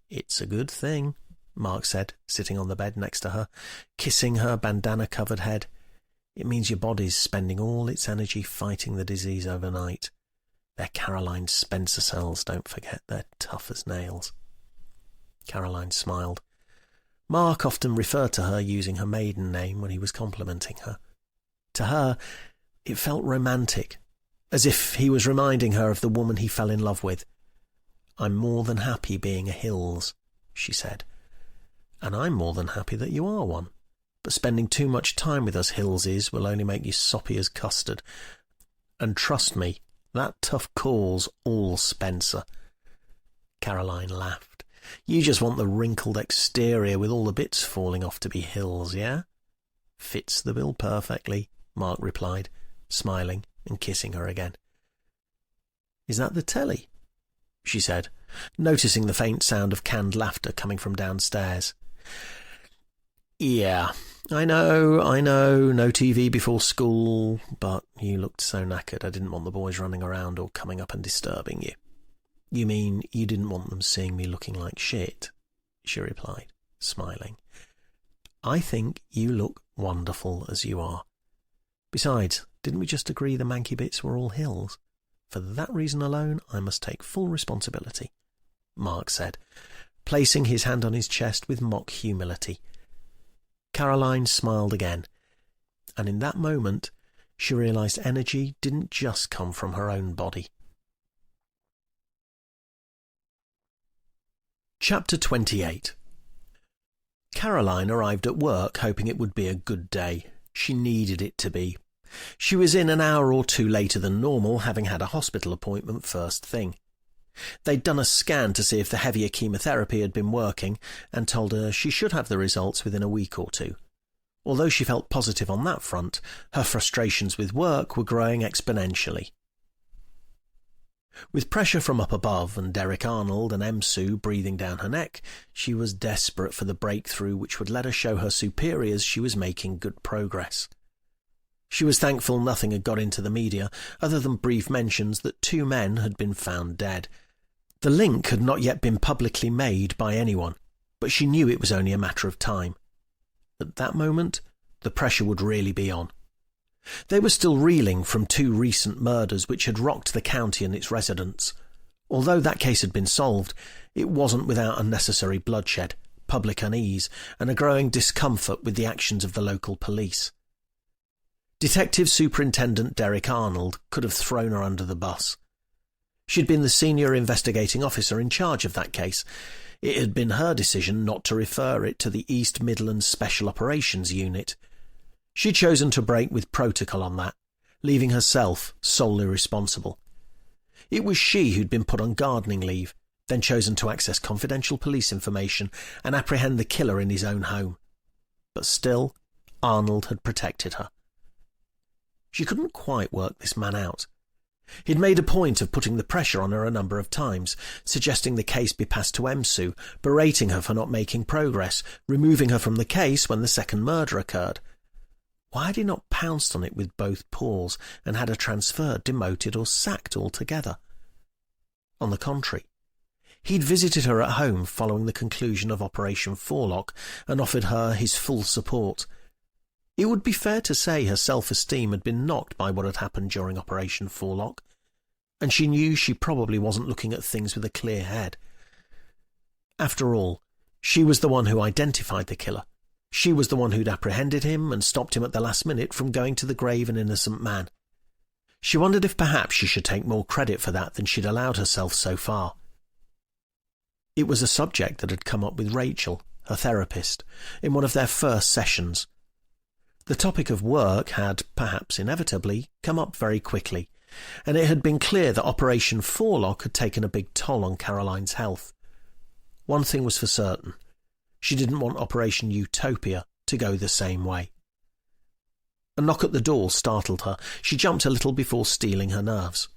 "It's a good thing," Mark said, sitting on the bed next to her, kissing her bandana-covered head. "It means your body's spending all its energy fighting the disease overnight. They're Caroline Spencer cells, don't forget. They're tough as nails." Caroline smiled. Mark often referred to her using her maiden name when he was complimenting her. To her, it felt romantic, as if he was reminding her of the woman he fell in love with. "I'm more than happy being a Hills," she said. "And I'm more than happy that you are one. but spending too much time with us Hillsies will only make you soppy as custard. And trust me, that tough call's all Spencer." Caroline laughed. "You just want the wrinkled exterior with all the bits falling off to be Hills, yeah?" "Fits the bill perfectly," Mark replied, smiling and kissing her again. "Is that the telly?" she said, noticing the faint sound of canned laughter coming from downstairs. "Yeah, I know, no TV before school, but you looked so knackered I didn't want the boys running around or coming up and disturbing you." "You mean you didn't want them seeing me looking like shit?" she replied, smiling. "I think you look wonderful as you are. Besides, didn't we just agree the manky bits were all Hills? For that reason alone, I must take full responsibility," Mark said, placing his hand on his chest with mock humility. Caroline smiled again, and in that moment she realized energy didn't just come from her own body. Chapter 28. Caroline arrived at work hoping it would be a good day. She needed it to be. She was in an hour or two later than normal, having had a hospital appointment first thing. They'd done a scan to see if the heavier chemotherapy had been working, and told her she should have the results within a week or two. Although she felt positive on that front, her frustrations with work were growing exponentially. With pressure from up above and Derek Arnold and Sue breathing down her neck, she was desperate for the breakthrough which would let her show her superiors she was making good progress. She was thankful nothing had got into the media, other than brief mentions that 2 men had been found dead. The link had not yet been publicly made by anyone, but she knew it was only a matter of time. At that moment, the pressure would really be on. They were still reeling from 2 recent murders which had rocked the county and its residents. Although that case had been solved, it wasn't without unnecessary bloodshed, public unease, and a growing discomfort with the actions of the local police. Detective Superintendent Derek Arnold could have thrown her under the bus. She'd been the senior investigating officer in charge of that case. It had been her decision not to refer it to the East Midlands Special Operations Unit. She'd chosen to break with protocol on that, leaving herself solely responsible. It was she who'd been put on gardening leave, then chosen to access confidential police information and apprehend the killer in his own home. But still, Arnold had protected her. She couldn't quite work this man out. He'd made a point of putting the pressure on her a number of times, suggesting the case be passed to Sue, berating her for not making progress, removing her from the case when the second murder occurred. Why had he not pounced on it with both paws and had her transferred, demoted, or sacked altogether? On the contrary, he'd visited her at home following the conclusion of Operation Forelock and offered her his full support. It would be fair to say her self-esteem had been knocked by what had happened during Operation Forelock, and she knew she probably wasn't looking at things with a clear head. After all, she was the one who identified the killer. She was the one who'd apprehended him and stopped him at the last minute from going to the grave an innocent man. She wondered if perhaps she should take more credit for that than she'd allowed herself so far. It was a subject that had come up with Rachel, her therapist, in one of their first sessions. The topic of work had, perhaps inevitably, come up very quickly, and it had been clear that Operation Forelock had taken a big toll on Caroline's health. One thing was for certain. She didn't want Operation Utopia to go the same way. A knock at the door startled her. She jumped a little before steeling her nerves.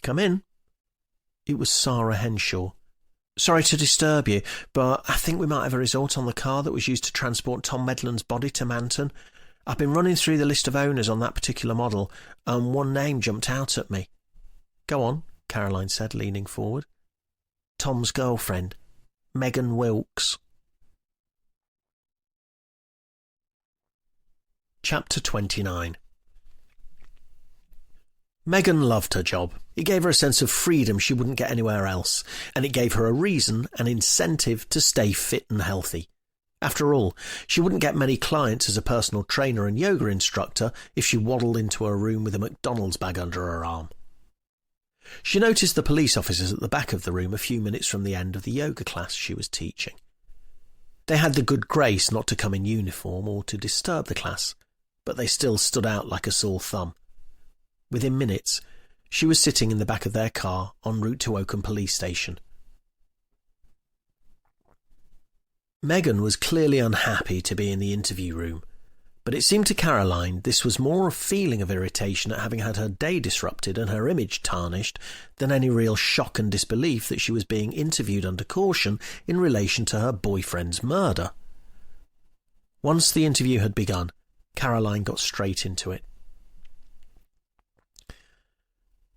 "Come in." It was Sarah Henshaw. "Sorry to disturb you, but I think we might have a result on the car that was used to transport Tom Medland's body to Manton. I've been running through the list of owners on that particular model, and one name jumped out at me." "Go on," Caroline said, leaning forward. "Tom's girlfriend, Megan Wilkes." Chapter 29. Megan loved her job. It gave her a sense of freedom she wouldn't get anywhere else, and it gave her a reason, an incentive to stay fit and healthy. After all, she wouldn't get many clients as a personal trainer and yoga instructor if she waddled into her room with a McDonald's bag under her arm. She noticed the police officers at the back of the room a few minutes from the end of the yoga class she was teaching. They had the good grace not to come in uniform or to disturb the class, but they still stood out like a sore thumb. Within minutes, she was sitting in the back of their car en route to Oakham Police Station. Megan was clearly unhappy to be in the interview room, but it seemed to Caroline this was more a feeling of irritation at having had her day disrupted and her image tarnished than any real shock and disbelief that she was being interviewed under caution in relation to her boyfriend's murder. Once the interview had begun, Caroline got straight into it.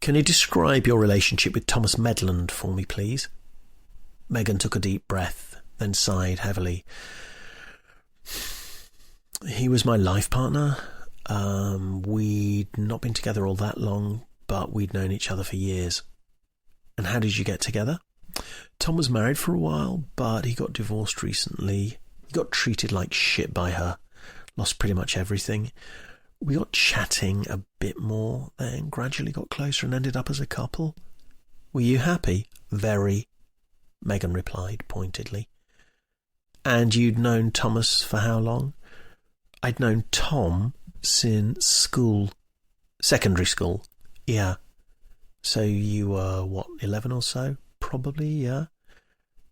"Can you describe your relationship with Thomas Medland for me, please?" Megan took a deep breath, then sighed heavily. "He was my life partner. We'd not been together all that long, but we'd known each other for years." "And how did you get together?" "Tom was married for a while, but he got divorced recently. He got treated like shit by her. Lost pretty much everything. We got chatting a bit more, then gradually got closer and ended up as a couple." "Were you happy?" "Very," Megan replied pointedly. "And you'd known Thomas for how long?" "I'd known Tom since school." "Secondary school?" "Yeah." "So you were, 11 or so?" "Probably, yeah."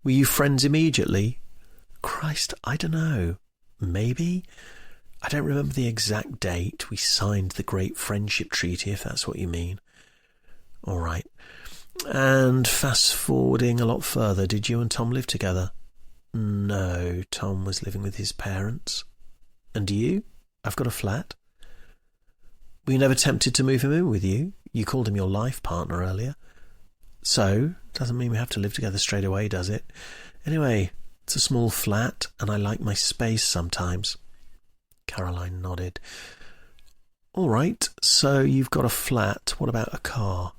"Were you friends immediately?" "Christ, I don't know. Maybe. I don't remember the exact date. We signed the Great Friendship Treaty, if that's what you mean." "All right. And fast-forwarding a lot further, did you and Tom live together?" "No, Tom was living with his parents." "And you?" "I've got a flat." "Were you never tempted to move him in with you? You called him your life partner earlier." "So, doesn't mean we have to live together straight away, does it? Anyway, it's a small flat, and I like my space sometimes." Caroline nodded. "All right, so you've got a flat. What about a car?"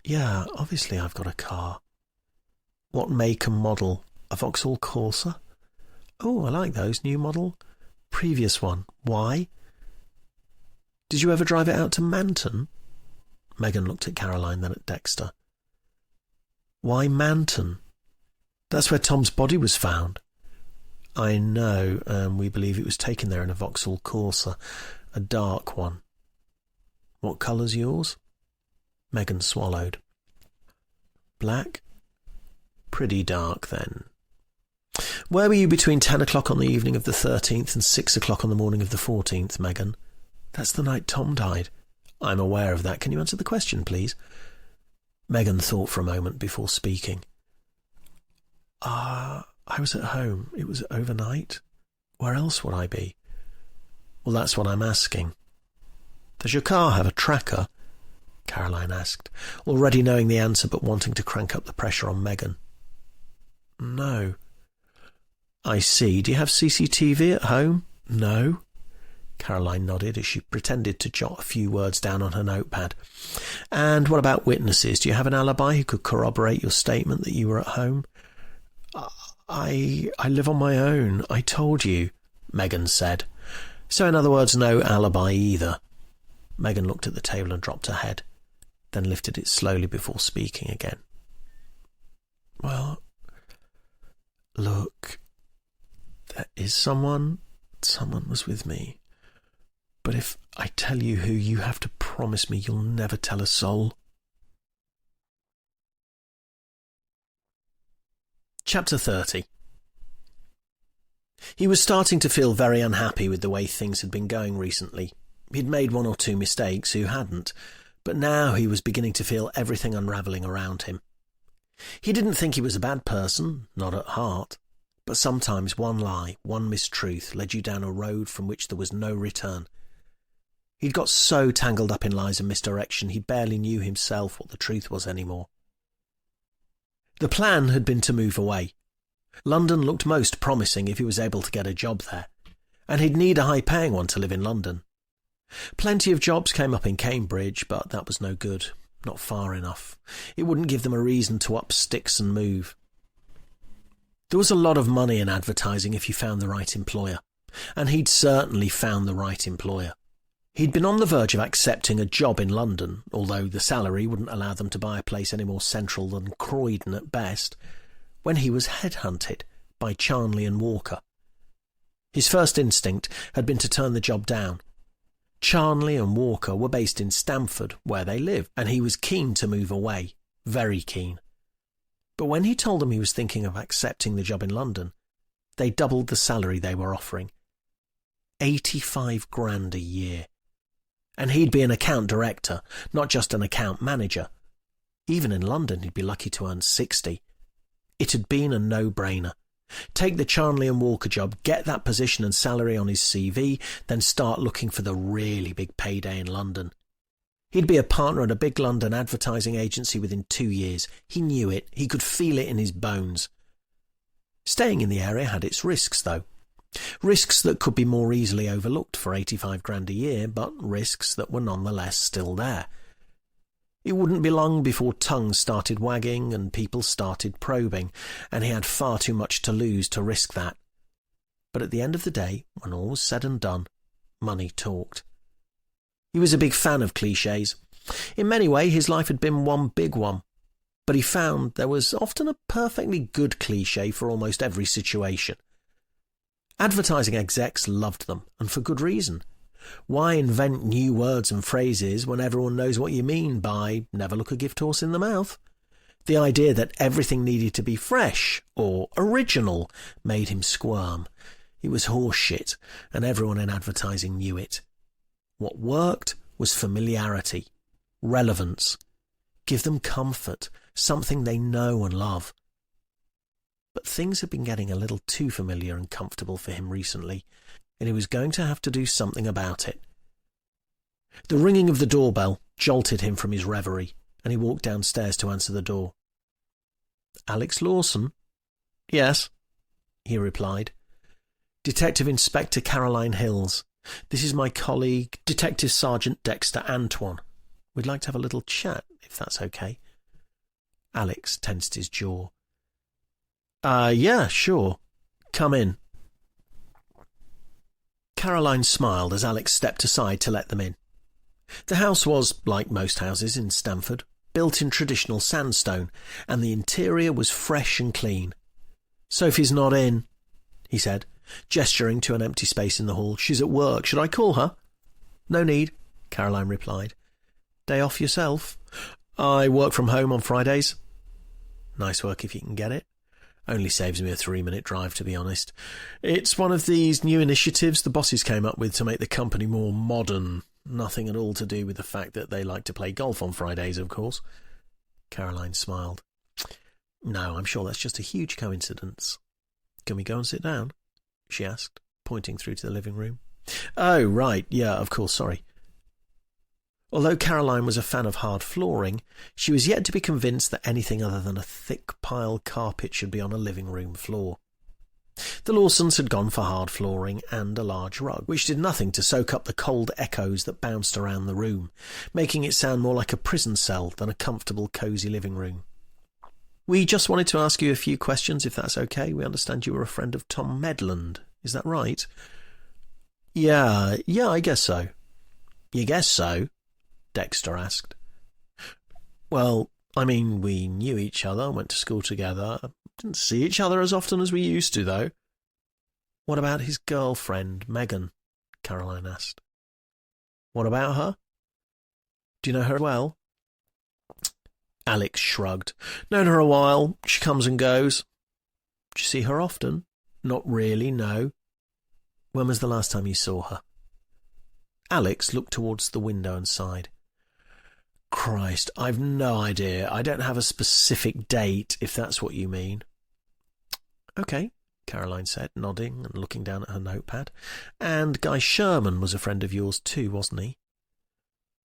"Yeah, obviously I've got a car." "What make and model?" "A Vauxhall Corsa." "Oh, I like those. New model?" "Previous one." "Why?" "Did you ever drive it out to Manton?" Megan looked at Caroline, then at Dexter. "Why Manton?" "That's where Tom's body was found." "I know, and we believe it was taken there in a Vauxhall Corsa, a dark one." "What colour's yours?" Megan swallowed. "Black?" "Pretty dark, then." "Where were you between 10 o'clock on the evening of the 13th and 6 o'clock on the morning of the 14th, Megan?" "That's the night Tom died." "I'm aware of that. Can you answer the question, please?" Megan thought for a moment before speaking. I was at home. It was overnight. Where else would I be?" "Well, that's what I'm asking." "Does your car have a tracker?" Caroline asked, already knowing the answer but wanting to crank up the pressure on Megan. "No." "I see. Do you have CCTV at home?" "No." Caroline nodded as she pretended to jot a few words down on her notepad. "And what about witnesses? Do you have an alibi who could corroborate your statement that you were at home?" I live on my own, I told you," Megan said. "So in other words, no alibi either." Megan looked at the table and dropped her head, then lifted it slowly before speaking again. "Well, look, there is someone was with me. But if I tell you who, you have to promise me you'll never tell a soul." Chapter 30. He was starting to feel very unhappy with the way things had been going recently. He'd made one or two mistakes, who hadn't? But now he was beginning to feel everything unravelling around him. He didn't think he was a bad person, not at heart. But sometimes one lie, one mistruth, led you down a road from which there was no return. He'd got so tangled up in lies and misdirection he barely knew himself what the truth was anymore. The plan had been to move away. London looked most promising if he was able to get a job there, and he'd need a high-paying one to live in London. Plenty of jobs came up in Cambridge, but that was no good, not far enough. It wouldn't give them a reason to up sticks and move. There was a lot of money in advertising if you found the right employer, and he'd certainly found the right employer. He'd been on the verge of accepting a job in London, although the salary wouldn't allow them to buy a place any more central than Croydon at best, when he was headhunted by Charnley and Walker, His first instinct had been to turn the job down. Charnley and Walker were based in Stamford, where they lived, and he was keen to move away, very keen. But when he told them he was thinking of accepting the job in London, they doubled the salary they were offering. 85 grand a year. And he'd be an account director, not just an account manager. Even in London, he'd be lucky to earn 60. It had been a no-brainer. Take the Charnley and Walker job, get that position and salary on his CV, then start looking for the really big payday in London. He'd be a partner at a big London advertising agency within 2 years. He knew it. He could feel it in his bones. Staying in the area had its risks, though. Risks that could be more easily overlooked for 85 grand a year, but risks that were nonetheless still there. It wouldn't be long before tongues started wagging and people started probing, and he had far too much to lose to risk that. But at the end of the day, when all was said and done, money talked. He was a big fan of clichés. In many ways, his life had been one big one. But he found there was often a perfectly good cliché for almost every situation. Advertising execs loved them, and for good reason. Why invent new words and phrases when everyone knows what you mean by never look a gift horse in the mouth? The idea that everything needed to be fresh or original made him squirm. It was horse shit, and everyone in advertising knew it. What worked was familiarity, relevance. Give them comfort, something they know and love. But things had been getting a little too familiar and comfortable for him recently, and he was going to have to do something about it. The ringing of the doorbell jolted him from his reverie, and he walked downstairs to answer the door. "Alex Lawson?" "Yes," he replied. "Detective Inspector Caroline Hills. This is my colleague, Detective Sergeant Dexter Antoine. We'd like to have a little chat, if that's okay." Alex tensed his jaw. Yeah, sure. Come in." Caroline smiled as Alex stepped aside to let them in. The house was, like most houses in Stamford, built in traditional sandstone, and the interior was fresh and clean. "Sophie's not in," he said, gesturing to an empty space in the hall. "She's at work. Should I call her?" "No need," Caroline replied. "Day off yourself?" "I work from home on Fridays." "Nice work if you can get it. Only saves me a 3-minute drive, to be honest. It's one of these new initiatives the bosses came up with to make the company more modern. Nothing at all to do with the fact that they like to play golf on Fridays, of course." Caroline smiled. "No, I'm sure that's just a huge coincidence. Can we go and sit down?" she asked, pointing through to the living room. "Oh, right, yeah, of course, sorry." Although Caroline was a fan of hard flooring, she was yet to be convinced that anything other than a thick pile carpet should be on a living room floor. The Lawsons had gone for hard flooring and a large rug, which did nothing to soak up the cold echoes that bounced around the room, making it sound more like a prison cell than a comfortable, cosy living room. "We just wanted to ask you a few questions, if that's okay. We understand you were a friend of Tom Medland. Is that right?" Yeah, I guess so." "You guess so?" Dexter asked. "Well, I mean, we knew each other, went to school together. Didn't see each other as often as we used to, though." "What about his girlfriend, Megan?" Caroline asked. "What about her?" "Do you know her well?" Alex shrugged. "Known her a while. She comes and goes." "Do you see her often?" "Not really, no." "When was the last time you saw her?" Alex looked towards the window and sighed. "Christ, I've no idea. I don't have a specific date, if that's what you mean." "Okay," Caroline said, nodding and looking down at her notepad. "And Guy Sherman was a friend of yours too, wasn't he?"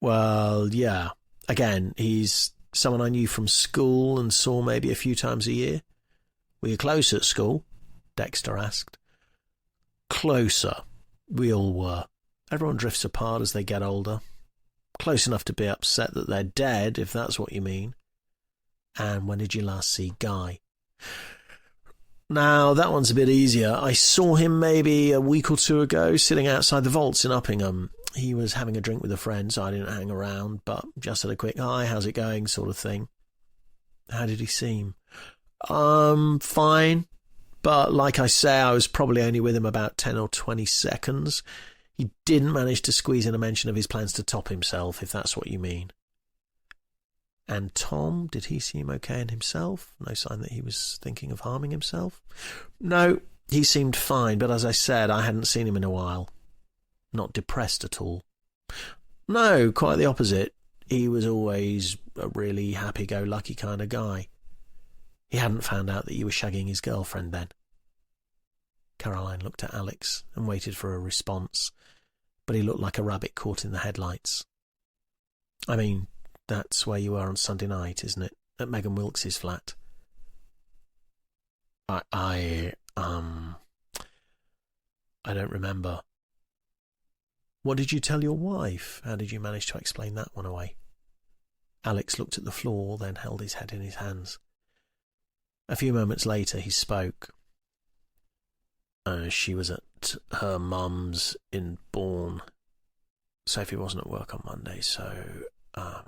"Well, yeah. Again, he's someone I knew from school and saw maybe a few times a year." "Were you close at school?" Dexter asked. "Closer. We all were. Everyone drifts apart as they get older. Close enough to be upset that they're dead, if that's what you mean." "And when did you last see Guy?" "Now, that one's a bit easier. I saw him maybe a week or two ago, sitting outside the vaults in Uppingham. He was having a drink with a friend, so I didn't hang around, but just had a quick, 'Hi, how's it going?' sort of thing." "How did he seem?" Fine. But like I say, I was probably only with him about 10 or 20 seconds. He didn't manage to squeeze in a mention of his plans to top himself, if that's what you mean. And Tom, did he seem okay in himself? No sign that he was thinking of harming himself? No, he seemed fine, but as I said, I hadn't seen him in a while. Not depressed at all. No, quite the opposite. He was always a really happy-go-lucky kind of guy. He hadn't found out that you were shagging his girlfriend then. Caroline looked at Alex and waited for a response, but he looked like a rabbit caught in the headlights. I mean, that's where you were on Sunday night, isn't it? At Megan Wilkes's flat. I don't remember. What did you tell your wife? How did you manage to explain that one away? Alex looked at the floor, then held his head in his hands. A few moments later he spoke. She was at her mum's in Bourne. Sophie wasn't at work on Monday, so her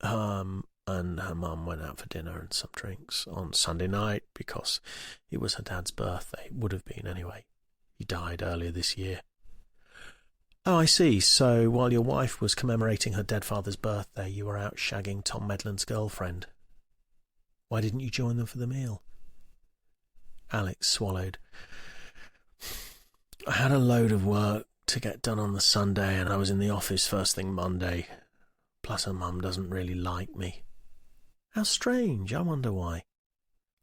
and her mum went out for dinner and some drinks on Sunday night because it was her dad's birthday. It would have been anyway. He died earlier this year. Oh, I see. So while your wife was commemorating her dead father's birthday, you were out shagging Tom Medland's girlfriend. Why didn't you join them for the meal? Alex swallowed. I had a load of work to get done on the Sunday, and I was in the office first thing Monday. Plus her mum doesn't really like me. How strange. I wonder why.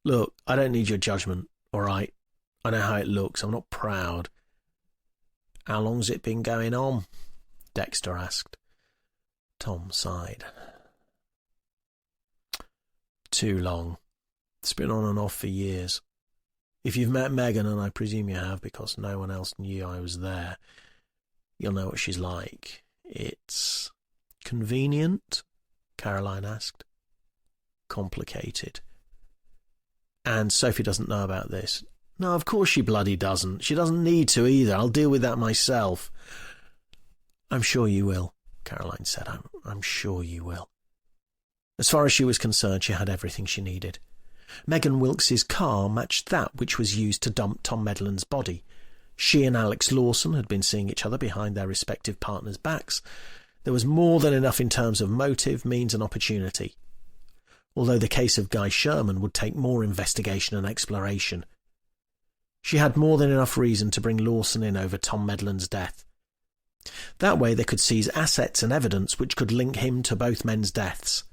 Look, I don't need your judgment, all right? I know how it looks. I'm not proud. How long's it been going on? Dexter asked. Tom sighed. Too long. It's been on and off for years. If you've met Megan, and I presume you have because no one else knew I was there, you'll know what she's like. It's convenient? Caroline asked. Complicated. And Sophie doesn't know about this. No, of course she bloody doesn't. She doesn't need to either. I'll deal with that myself. I'm sure you will, Caroline said. I'm sure you will. As far as she was concerned, she had everything she needed. Megan Wilkes's car matched that which was used to dump Tom Medland's body. She and Alex Lawson had been seeing each other behind their respective partners' backs. There was more than enough in terms of motive, means and opportunity. Although the case of Guy Sherman would take more investigation and exploration. She had more than enough reason to bring Lawson in over Tom Medland's death. That way they could seize assets and evidence which could link him to both men's deaths.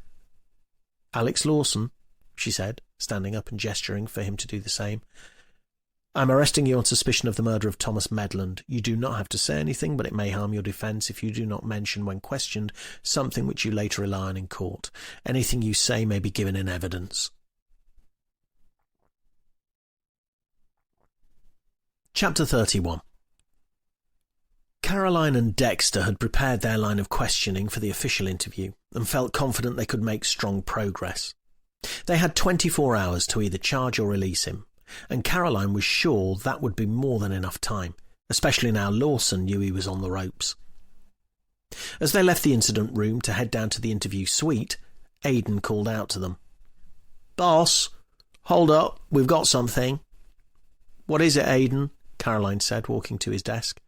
Alex Lawson, she said, standing up and gesturing for him to do the same. I'm arresting you on suspicion of the murder of Thomas Medland. You do not have to say anything, but it may harm your defence if you do not mention when questioned something which you later rely on in court. Anything you say may be given in evidence. Chapter 31. Caroline and Dexter had prepared their line of questioning for the official interview and felt confident they could make strong progress. They had 24 hours to either charge or release him, and Caroline was sure that would be more than enough time, especially now Lawson knew he was on the ropes. As they left the incident room to head down to the interview suite, Aidan called out to them. Boss, hold up, we've got something. What is it, Aidan? Caroline said, walking to his desk.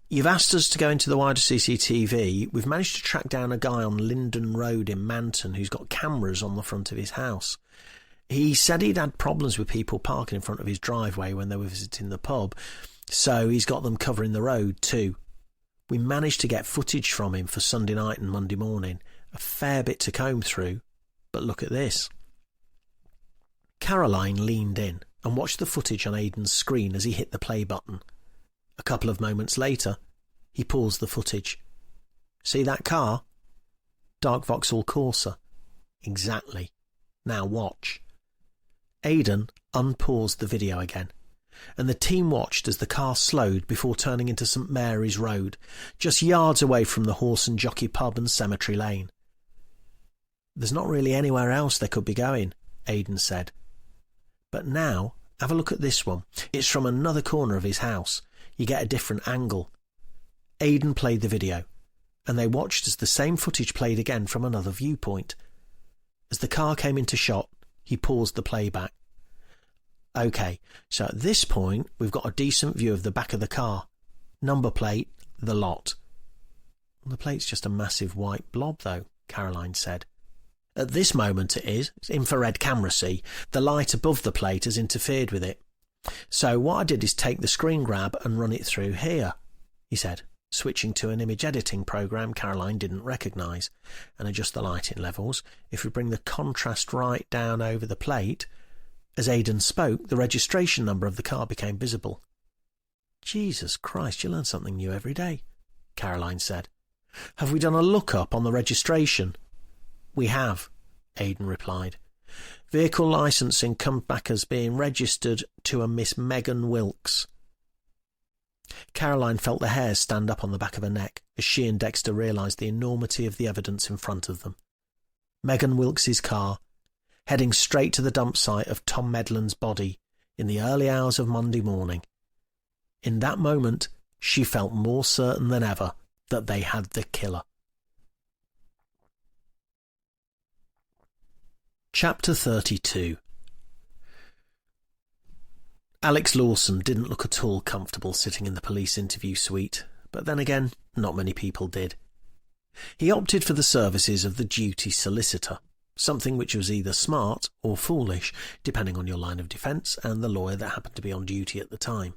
You've asked us to go into the wider CCTV. We've managed to track down a guy on Linden Road in Manton who's got cameras on the front of his house. He said he'd had problems with people parking in front of his driveway when they were visiting the pub, so he's got them covering the road too. We managed to get footage from him for Sunday night and Monday morning. A fair bit to comb through, but look at this. Caroline leaned in and watched the footage on Aidan's screen as he hit the play button. A couple of moments later, he paused the footage. See that car? Dark Vauxhall Corsa. Exactly. Now watch. Aidan unpaused the video again, and the team watched as the car slowed before turning into St Mary's Road, just yards away from the Horse and Jockey pub and Cemetery Lane. There's not really anywhere else they could be going, Aidan said. But now, have a look at this one. It's from another corner of his house. You get a different angle. Aidan played the video, and they watched as the same footage played again from another viewpoint. As the car came into shot, he paused the playback. OK, so at this point we've got a decent view of the back of the car. Number plate, the lot. The plate's just a massive white blob, though, Caroline said. At this moment it is. It's infrared camera, see. The light above the plate has interfered with it. So what I did is take the screen grab and run it through here, he said, switching to an image editing program Caroline didn't recognise, and adjust the lighting levels. If we bring the contrast right down over the plate, as Aidan spoke, the registration number of the car became visible. Jesus Christ, you learn something new every day, Caroline said. Have we done a look-up on the registration? We have, Aidan replied. Vehicle licensing comes back as being registered to a Miss Megan Wilkes. Caroline felt the hairs stand up on the back of her neck as she and Dexter realised the enormity of the evidence in front of them. Megan Wilkes's car, heading straight to the dump site of Tom Medland's body in the early hours of Monday morning. In that moment, she felt more certain than ever that they had the killer. Chapter 32. Alex Lawson didn't look at all comfortable sitting in the police interview suite, but then again, not many people did. He opted for the services of the duty solicitor, something which was either smart or foolish, depending on your line of defence and the lawyer that happened to be on duty at the time.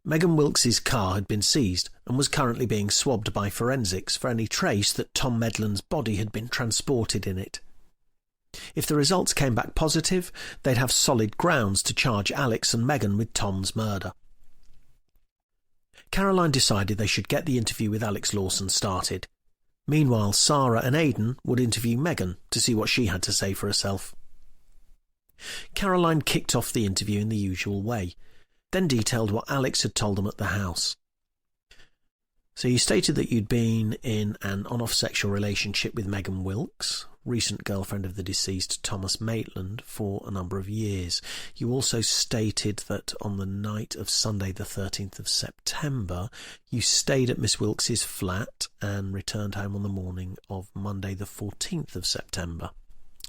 Megan Wilkes's car had been seized and was currently being swabbed by forensics for any trace that Tom Medland's body had been transported in it. If the results came back positive, they'd have solid grounds to charge Alex and Megan with Tom's murder. Caroline decided they should get the interview with Alex Lawson started. Meanwhile, Sarah and Aidan would interview Megan to see what she had to say for herself. Caroline kicked off the interview in the usual way, then detailed what Alex had told them at the house. So you stated that you'd been in an on-off sexual relationship with Megan Wilkes, recent girlfriend of the deceased Thomas Maitland, for a number of years. You also stated that on the night of Sunday the 13th of September, you stayed at Miss Wilkes's flat and returned home on the morning of Monday the 14th of September.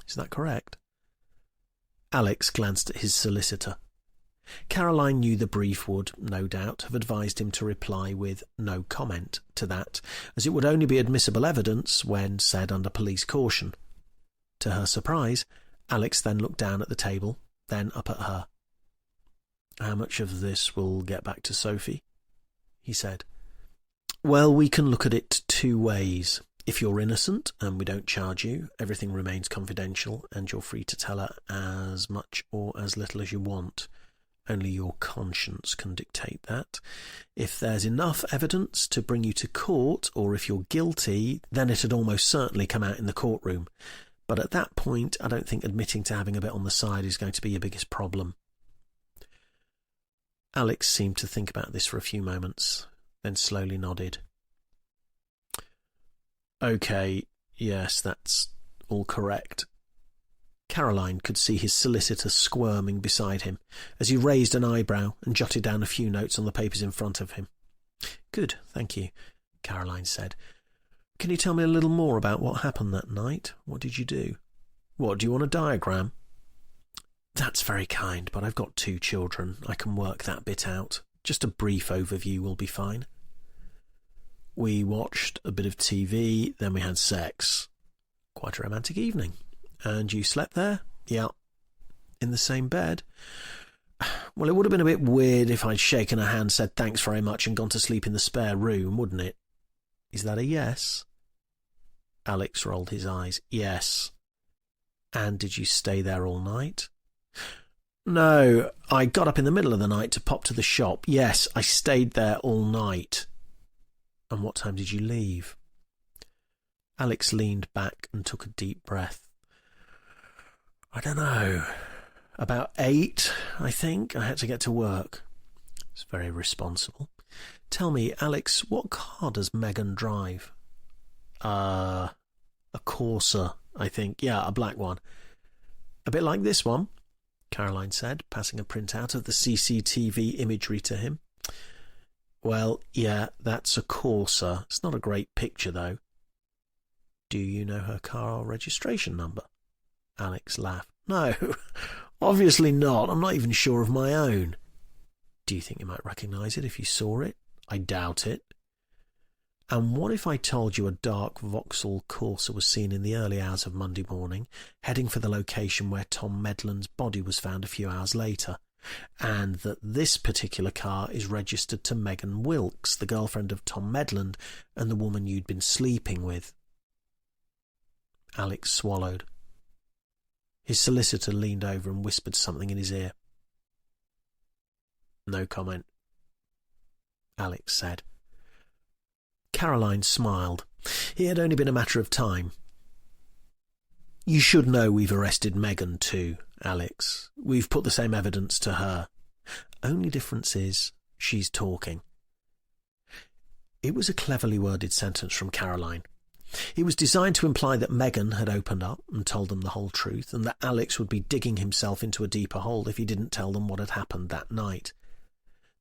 Is that correct? Alex glanced at his solicitor. Caroline knew the brief would, no doubt, have advised him to reply with no comment to that, as it would only be admissible evidence when said under police caution. To her surprise, Alex then looked down at the table, then up at her. "How much of this will get back to Sophie?" he said. "Well, we can look at it two ways. If you're innocent and we don't charge you, everything remains confidential and you're free to tell her as much or as little as you want. Only your conscience can dictate that. If there's enough evidence to bring you to court, or if you're guilty, then it'd almost certainly come out in the courtroom. But at that point, I don't think admitting to having a bit on the side is going to be your biggest problem." Alex seemed to think about this for a few moments, then slowly nodded. "OK, yes, that's all correct." Caroline could see his solicitor squirming beside him as he raised an eyebrow and jotted down a few notes on the papers in front of him. "Good, thank you," Caroline said. "Can you tell me a little more about what happened that night? What did you do? What, do you want a diagram?" "That's very kind, but I've got 2 children. I can work that bit out. Just a brief overview will be fine." "We watched a bit of TV, then we had sex." "Quite a romantic evening. And you slept there?" "Yeah." "In the same bed?" "Well, it would have been a bit weird if I'd shaken her hand, said thanks very much, and gone to sleep in the spare room, wouldn't it?" "Is that a yes?" Alex rolled his eyes. "Yes." "And did you stay there all night?" "No, I got up in the middle of the night to pop to the shop. Yes, I stayed there all night." "And what time did you leave?" Alex leaned back and took a deep breath. "I don't know. About 8, I think. I had to get to work." "It's very responsible. Tell me, Alex, what car does Megan drive?" A Corsa, I think. Yeah, a black one." "A bit like this one," Caroline said, passing a printout of the CCTV imagery to him. "Well, yeah, that's a Corsa. It's not a great picture, though." "Do you know her car registration number?" Alex laughed. "No, Obviously not. I'm not even sure of my own. Do you think you might recognise it if you saw it? I doubt it. And what if I told you a dark Vauxhall Corsa was seen in the early hours of Monday morning, heading for the location where Tom Medland's body was found a few hours later, and that this particular car is registered to Megan Wilkes, the girlfriend of Tom Medland and the woman you'd been sleeping with? Alex swallowed. His solicitor leaned over and whispered something in his ear. No comment, Alex said. Caroline smiled. It had only been a matter of time. You should know we've arrested Megan too, Alex. We've put the same evidence to her. Only difference is she's talking. It was a cleverly worded sentence from Caroline. It was designed to imply that Megan had opened up and told them the whole truth, and that Alex would be digging himself into a deeper hole if he didn't tell them what had happened that night.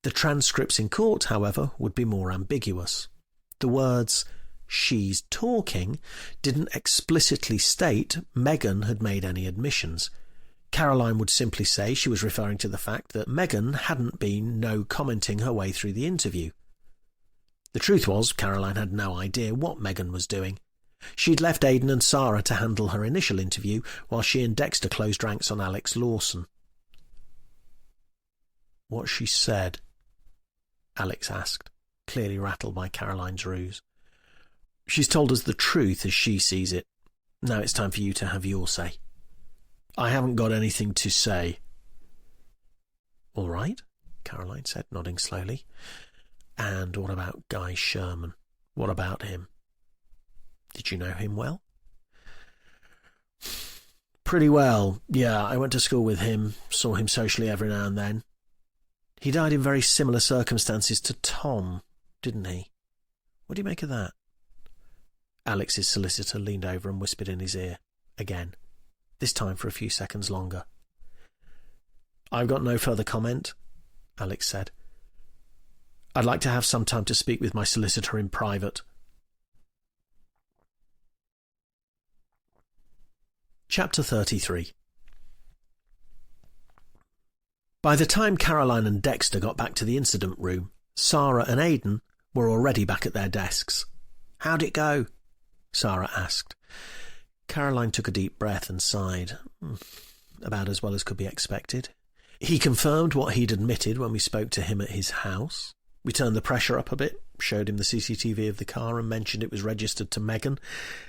The transcripts in court, however, would be more ambiguous. The words, "she's talking," didn't explicitly state Megan had made any admissions. Caroline would simply say she was referring to the fact that Megan hadn't been no-commenting her way through the interview. The truth was, Caroline had no idea what Megan was doing. She'd left Aidan and Sarah to handle her initial interview, while she and Dexter closed ranks on Alex Lawson. "What she said?" Alex asked, clearly rattled by Caroline's ruse. "She's told us the truth as she sees it. Now it's time for you to have your say." "I haven't got anything to say." "All right," Caroline said, nodding slowly. "And what about Guy Sherman? What about him? Did you know him well?" "Pretty well, yeah. I went to school with him, saw him socially every now and then. He died in very similar circumstances to Tom, didn't he? What do you make of that?" Alex's solicitor leaned over and whispered in his ear, again, this time for a few seconds longer. "I've got no further comment," Alex said. "I'd like to have some time to speak with my solicitor in private." Chapter 33. By the time Caroline and Dexter got back to the incident room, Sarah and Aidan were already back at their desks. "How'd it go?" Sarah asked. Caroline took a deep breath and sighed. "About as well as could be expected. He confirmed what he'd admitted when we spoke to him at his house. We turned the pressure up a bit, showed him the CCTV of the car and mentioned it was registered to Megan.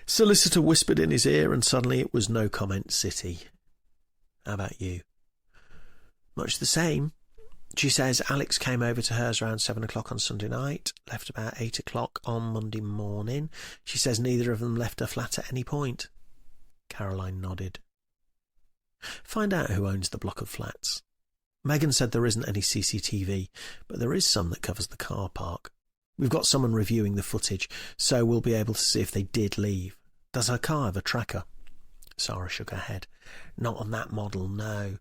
Solicitor whispered in his ear and suddenly it was no comment city. How about you?" "Much the same. She says Alex came over to hers around 7 o'clock on Sunday night, left about 8 o'clock on Monday morning. She says neither of them left her flat at any point." Caroline nodded. "Find out who owns the block of flats. Megan said there isn't any CCTV, but there is some that covers the car park. We've got someone reviewing the footage, so we'll be able to see if they did leave. Does her car have a tracker?" Sarah shook her head. "Not on that model, no.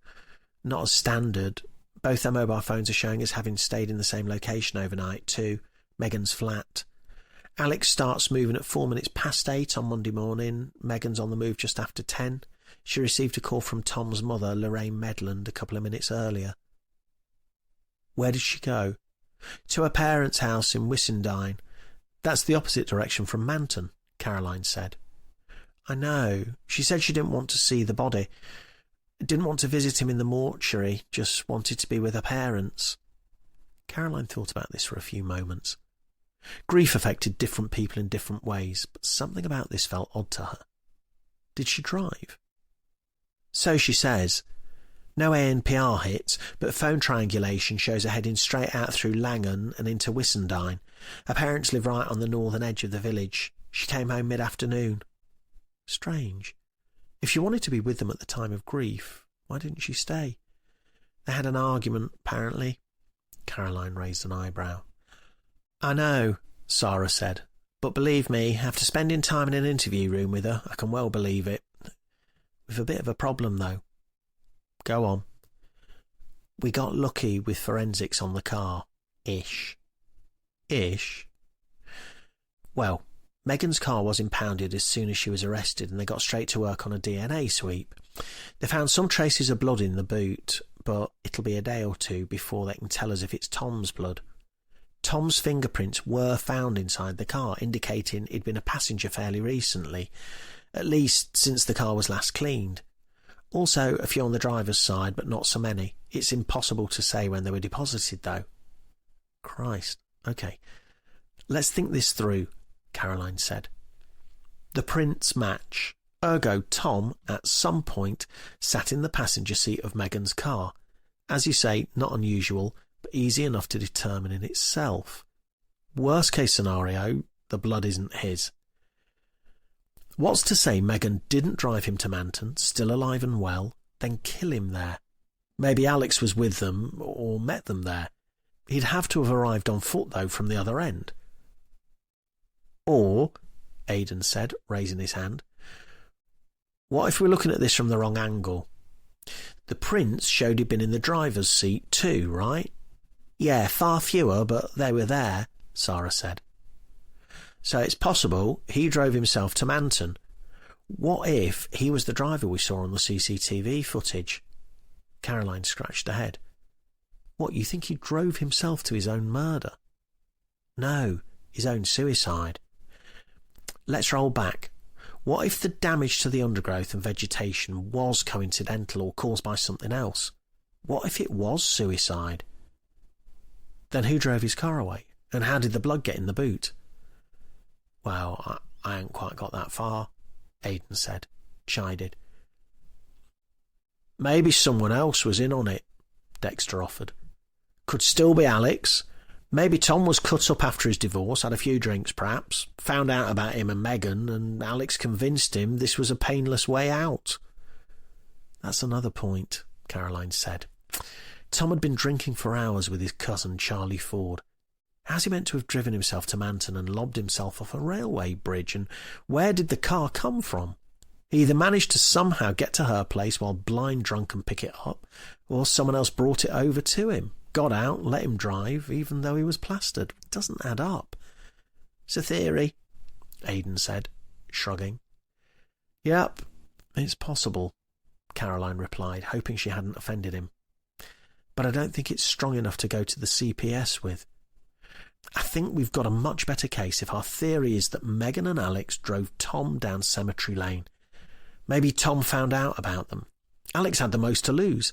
Not as standard. Both their mobile phones are showing as having stayed in the same location overnight, too. Megan's flat. Alex starts moving at 4 minutes past 8 on Monday morning. Megan's on the move just after 10. She received a call from Tom's mother, Lorraine Medland, a couple of minutes earlier." "Where did she go?" "To her parents' house in Whissendine. That's the opposite direction from Manton," Caroline said. "I know. She said she didn't want to see the body. Didn't want to visit him in the mortuary, just wanted to be with her parents." Caroline thought about this for a few moments. Grief affected different people in different ways, but something about this felt odd to her. Did she drive? "So she says. No ANPR hits, but phone triangulation shows her heading straight out through Langham and into Whissendine. Her parents live right on the northern edge of the village. She came home mid-afternoon." "Strange. If she wanted to be with them at the time of grief, why didn't she stay?" "They had an argument, apparently." Caroline raised an eyebrow. "I know," Sarah said. "But believe me, after spending time in an interview room with her, I can well believe it. We've a bit of a problem, though." "Go on." "We got lucky with forensics on the car. Ish." "Ish?" "Well, Megan's car was impounded as soon as she was arrested and they got straight to work on a DNA sweep. They found some traces of blood in the boot, but it'll be a day or two before they can tell us if it's Tom's blood. Tom's fingerprints were found inside the car, indicating he'd been a passenger fairly recently, at least since the car was last cleaned. Also, a few on the driver's side, but not so many. It's impossible to say when they were deposited, though. Christ. OK. Let's think this through, Caroline said. The prints match. Ergo, Tom, at some point, sat in the passenger seat of Megan's car. As you say, not unusual, but easy enough to determine in itself. Worst case scenario, the blood isn't his. What's to say Megan didn't drive him to Manton, still alive and well, then kill him there? Maybe Alex was with them, or met them there. He'd have to have arrived on foot, though, from the other end. Or, Aidan said, raising his hand, what if we're looking at this from the wrong angle? The prints showed he'd been in the driver's seat too, right? Yeah, far fewer, but they were there, Sarah said. So it's possible he drove himself to Manton. What if he was the driver we saw on the CCTV footage? Caroline scratched her head. What, you think he drove himself to his own murder? No, his own suicide. Let's roll back. What if the damage to the undergrowth and vegetation was coincidental or caused by something else? What if it was suicide? Then who drove his car away? And how did the blood get in the boot? Well, I ain't quite got that far, Aidan said, chided. Maybe someone else was in on it, Dexter offered. Could still be Alex. Maybe Tom was cut up after his divorce, had a few drinks perhaps, found out about him and Megan, and Alex convinced him this was a painless way out. That's another point, Caroline said. Tom had been drinking for hours with his cousin Charlie Ford. How's he meant to have driven himself to Manton and lobbed himself off a railway bridge, and where did the car come from? He either managed to somehow get to her place while blind drunk and pick it up, or someone else brought it over to him, got out, let him drive, even though he was plastered. It doesn't add up. It's a theory, Aidan said, shrugging. Yep, it's possible, Caroline replied, hoping she hadn't offended him. But I don't think it's strong enough to go to the CPS with. I think we've got a much better case if our theory is that Megan and Alex drove Tom down Cemetery Lane. Maybe Tom found out about them. Alex had the most to lose.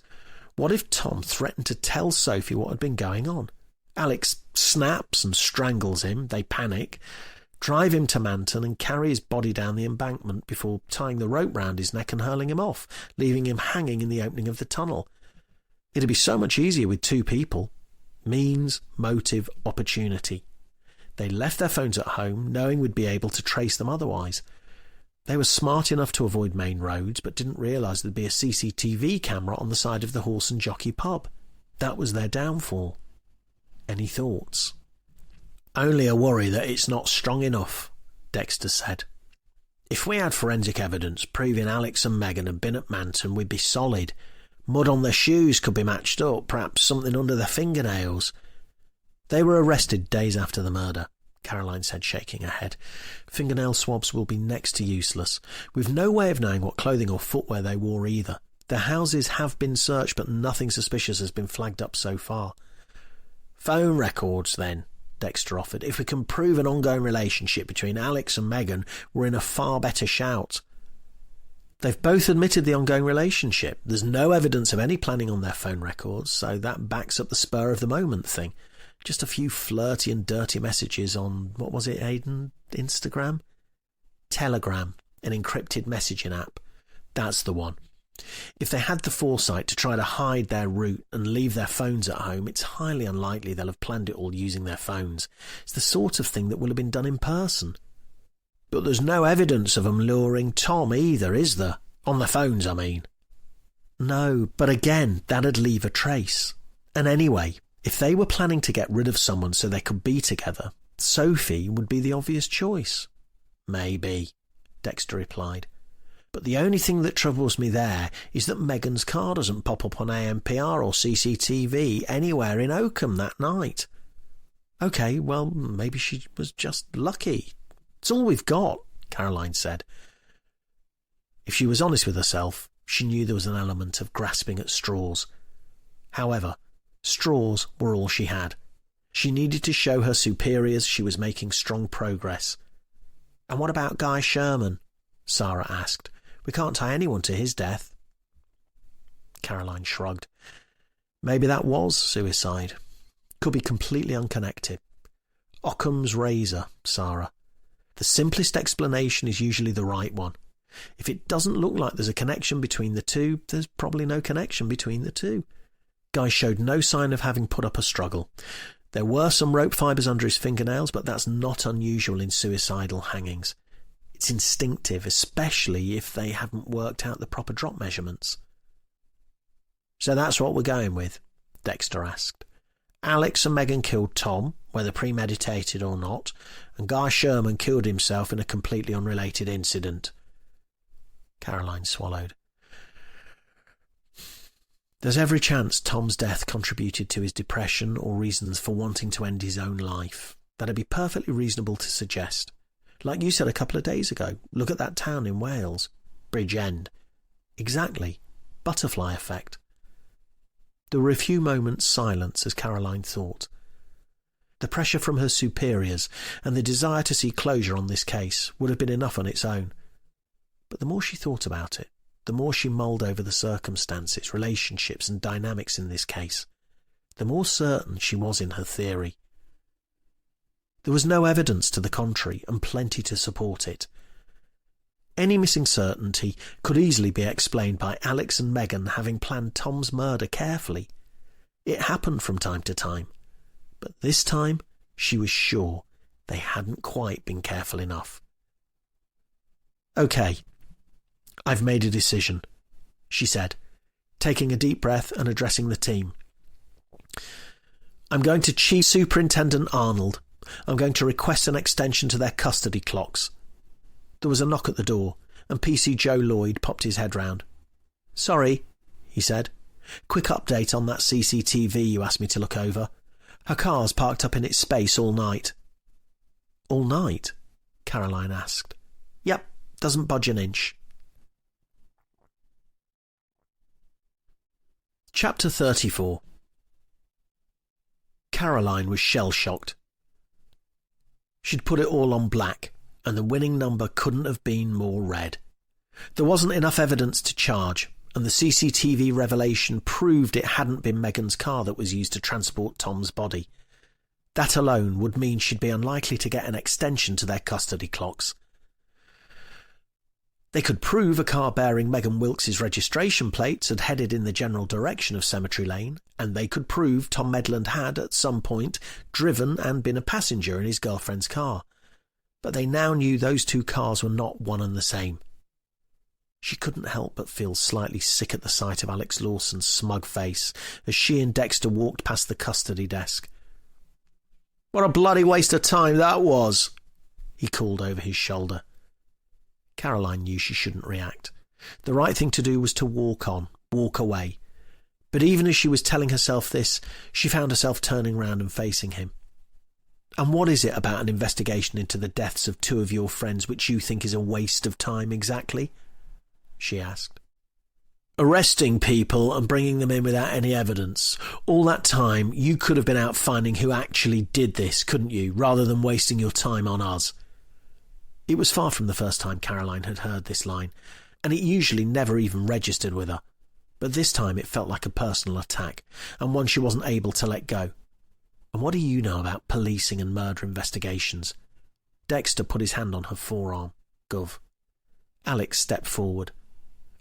What if Tom threatened to tell Sophie what had been going on? Alex snaps and strangles him, they panic, drive him to Manton and carry his body down the embankment before tying the rope round his neck and hurling him off, leaving him hanging in the opening of the tunnel. It'd be so much easier with two people. Means, motive, opportunity. They left their phones at home, knowing we'd be able to trace them otherwise. They were smart enough to avoid main roads, but didn't realise there'd be a CCTV camera on the side of the Horse and Jockey pub. That was their downfall. Any thoughts? Only a worry that it's not strong enough, Dexter said. If we had forensic evidence proving Alex and Megan had been at Manton, we'd be solid. Mud on their shoes could be matched up, perhaps something under their fingernails. They were arrested days after the murder, Caroline said, shaking her head. Fingernail swabs will be next to useless. We've no way of knowing what clothing or footwear they wore either. Their houses have been searched, but nothing suspicious has been flagged up so far. Phone records, then, Dexter offered. If we can prove an ongoing relationship between Alex and Megan, we're in a far better shout. They've both admitted the ongoing relationship. There's no evidence of any planning on their phone records, so that backs up the spur-of-the-moment thing. Just a few flirty and dirty messages on, what was it, Aidan? Instagram? Telegram, an encrypted messaging app. That's the one. If they had the foresight to try to hide their route and leave their phones at home, it's highly unlikely they'll have planned it all using their phones. It's the sort of thing that will have been done in person. But there's no evidence of them luring Tom either, is there? On the phones, I mean. No, but again, that'd leave a trace. And anyway, if they were planning to get rid of someone so they could be together, Sophie would be the obvious choice. Maybe, Dexter replied. But the only thing that troubles me there is that Megan's car doesn't pop up on ANPR or CCTV anywhere in Oakham that night. OK, well, maybe she was just lucky. It's all we've got, Caroline said. If she was honest with herself, She knew there was an element of grasping at straws. However, straws were all she had. She needed to show her superiors she was making strong progress. "And what about Guy Sherman?" Sarah asked. "We can't tie anyone to his death." Caroline shrugged. Maybe that was suicide. Could be completely unconnected. Occam's razor, Sarah. The simplest explanation is usually the right one. If it doesn't look like there's a connection between the two, there's probably no connection between the two. Guy showed no sign of having put up a struggle. There were some rope fibres under his fingernails, but that's not unusual in suicidal hangings. It's instinctive, especially if they haven't worked out the proper drop measurements. "So that's what we're going with?" Dexter asked. "Alex and Megan killed Tom, whether premeditated or not, and Guy Sherman killed himself in a completely unrelated incident." Caroline swallowed. "There's every chance Tom's death contributed to his depression or reasons for wanting to end his own life. That'd be perfectly reasonable to suggest. Like you said a couple of days ago, look at that town in Wales. Bridgend. Exactly. Butterfly effect." There were a few moments' silence as Caroline thought. The pressure from her superiors and the desire to see closure on this case would have been enough on its own. But the more she thought about it, the more she mulled over the circumstances, relationships and dynamics in this case, the more certain she was in her theory. There was no evidence to the contrary and plenty to support it. Any missing certainty could easily be explained by Alex and Megan having planned Tom's murder carefully. It happened from time to time, but this time she was sure they hadn't quite been careful enough. "Okay, I've made a decision," she said, taking a deep breath and addressing the team. "I'm going to Chief Superintendent Arnold. I'm going to request an extension to their custody clocks." There was a knock at the door, and PC Joe Lloyd popped his head round. "Sorry," he said. "Quick update on that CCTV you asked me to look over. Her car's parked up in its space all night." "All night?" Caroline asked. "Yep, doesn't budge an inch." Chapter 34. Caroline was shell-shocked. She'd put it all on black, and the winning number couldn't have been more red. There wasn't enough evidence to charge, and the CCTV revelation proved it hadn't been Megan's car that was used to transport Tom's body. That alone would mean she'd be unlikely to get an extension to their custody clocks. They could prove a car bearing Megan Wilkes's registration plates had headed in the general direction of Cemetery Lane, and they could prove Tom Medland had, at some point, driven and been a passenger in his girlfriend's car. But they now knew those two cars were not one and the same. She couldn't help but feel slightly sick at the sight of Alex Lawson's smug face as she and Dexter walked past the custody desk. "What a bloody waste of time that was," he called over his shoulder. Caroline knew she shouldn't react. The right thing to do was to walk on, walk away. But even as she was telling herself this, she found herself turning round and facing him. "And what is it about an investigation into the deaths of two of your friends which you think is a waste of time exactly?" she asked. "Arresting people and bringing them in without any evidence. All that time you could have been out finding who actually did this, couldn't you, rather than wasting your time on us." It was far from the first time Caroline had heard this line, and it usually never even registered with her. But this time it felt like a personal attack, and one she wasn't able to let go. "And what do you know about policing and murder investigations?" Dexter put his hand on her forearm. Gov. Alex stepped forward.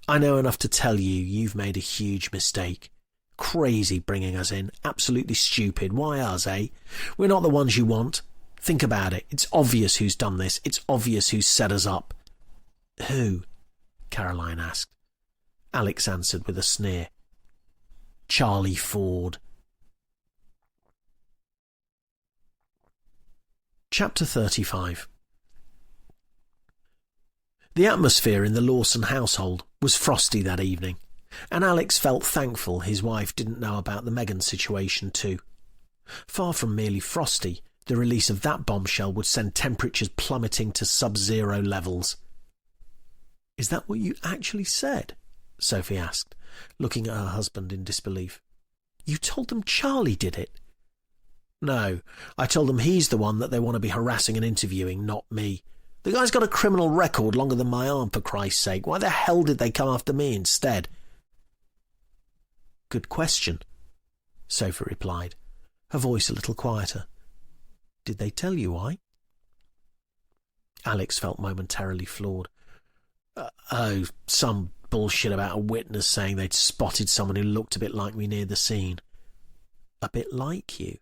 "I know enough to tell you you've made a huge mistake. Crazy bringing us in. Absolutely stupid. Why us, eh? We're not the ones you want. Think about it. It's obvious who's done this. It's obvious who's set us up." "Who?" Caroline asked. Alex answered with a sneer. "Charlie Ford." Chapter 35. The atmosphere in the Lawson household was frosty that evening, and Alex felt thankful his wife didn't know about the Megan situation too. Far from merely frosty, the release of that bombshell would send temperatures plummeting to sub-zero levels. "Is that what you actually said?" Sophie asked, looking at her husband in disbelief. You told them Charlie did it? No, I told them he's the one that they want to be harassing and interviewing, not me. The guy's got a criminal record longer than my arm, for Christ's sake. Why the hell did they come after me instead? Good question, Sophie replied, her voice a little quieter. Did they tell you why? Alex felt momentarily floored. Some bullshit about a witness saying they'd spotted someone who looked a bit like me near the scene. A bit like you?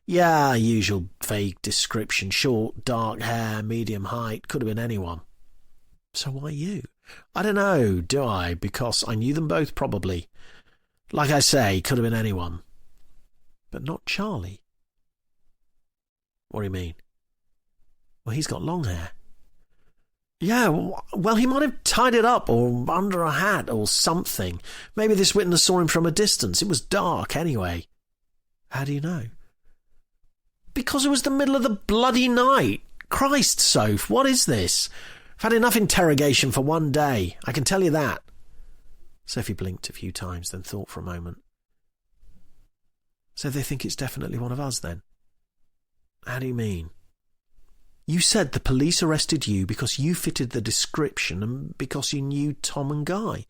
Yeah, usual vague description. Short, dark hair, medium height. Could have been anyone. So why you? I don't know, do I? Because I knew them both, probably. Like I say, could have been anyone. But not Charlie. What do you mean? Well, he's got long hair. Yeah, well, he might have tied it up or under a hat or something. Maybe this witness saw him from a distance. It was dark anyway. How do you know? Because it was the middle of the bloody night. Christ, Soph, what is this? I've had enough interrogation for one day. I can tell you that. Sophie blinked a few times, then thought for a moment. So they think it's definitely one of us, then? How do you mean? You said the police arrested you because you fitted the description and because you knew Tom and Guy.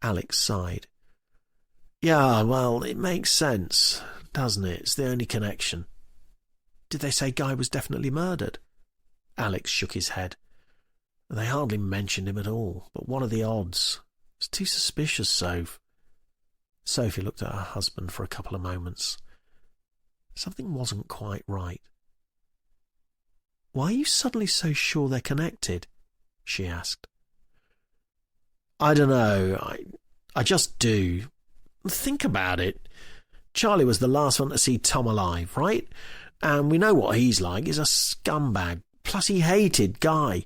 Alex sighed. Yeah, well, it makes sense, doesn't it? It's the only connection. Did they say Guy was definitely murdered? Alex shook his head. They hardly mentioned him at all, but what are the odds? It's too suspicious, Soph. Sophie looked at her husband for a couple of moments. Something wasn't quite right. Why are you suddenly so sure they're connected? She asked. I don't know. I just do. Think about it. Charlie was the last one to see Tom alive, right? And we know what he's like. He's a scumbag. Plus he hated Guy.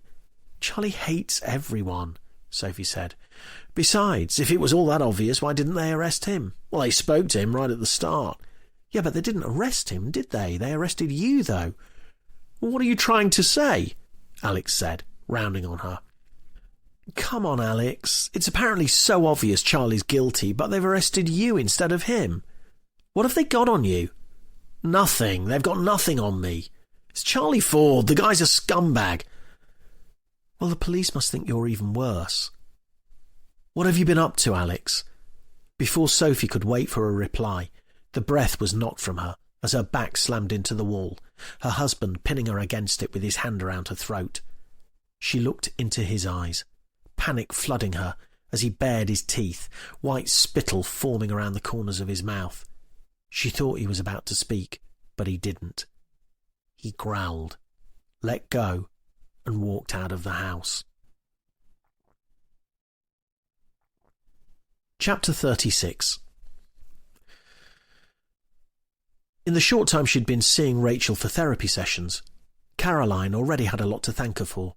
Charlie hates everyone, Sophie said. Besides, if it was all that obvious, why didn't they arrest him? Well, they spoke to him right at the start. Yeah, but they didn't arrest him, did they? They arrested you, though. What are you trying to say? Alex said, rounding on her. Come on, Alex. It's apparently so obvious Charlie's guilty, but they've arrested you instead of him. What have they got on you? Nothing. They've got nothing on me. It's Charlie Ford. The guy's a scumbag. Well, the police must think you're even worse. What have you been up to, Alex? Before Sophie could wait for a reply, the breath was knocked from her as her back slammed into the wall, her husband pinning her against it with his hand around her throat. She looked into his eyes, panic flooding her as he bared his teeth, white spittle forming around the corners of his mouth. She thought he was about to speak, but he didn't. He growled, let go, and walked out of the house. Chapter 36. In the short time she'd been seeing Rachel for therapy sessions, Caroline already had a lot to thank her for.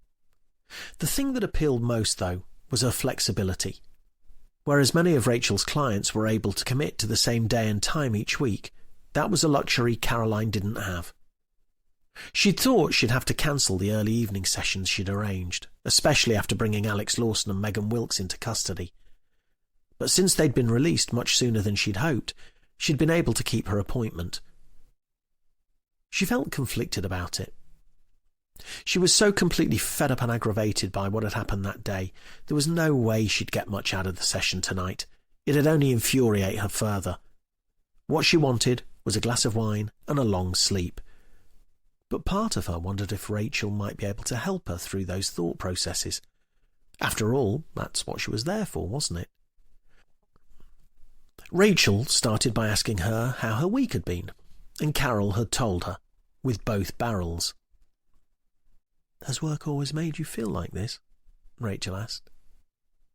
The thing that appealed most, though, was her flexibility. Whereas many of Rachel's clients were able to commit to the same day and time each week, that was a luxury Caroline didn't have. She'd thought she'd have to cancel the early evening sessions she'd arranged, especially after bringing Alex Lawson and Megan Wilkes into custody. But since they'd been released much sooner than she'd hoped, she'd been able to keep her appointment. She felt conflicted about it. She was so completely fed up and aggravated by what had happened that day, there was no way she'd get much out of the session tonight. It'd only infuriate her further. What she wanted was a glass of wine and a long sleep. But part of her wondered if Rachel might be able to help her through those thought processes. After all, that's what she was there for, wasn't it? Rachel started by asking her how her week had been, and Carol had told her, with both barrels. Has work always made you feel like this? Rachel asked.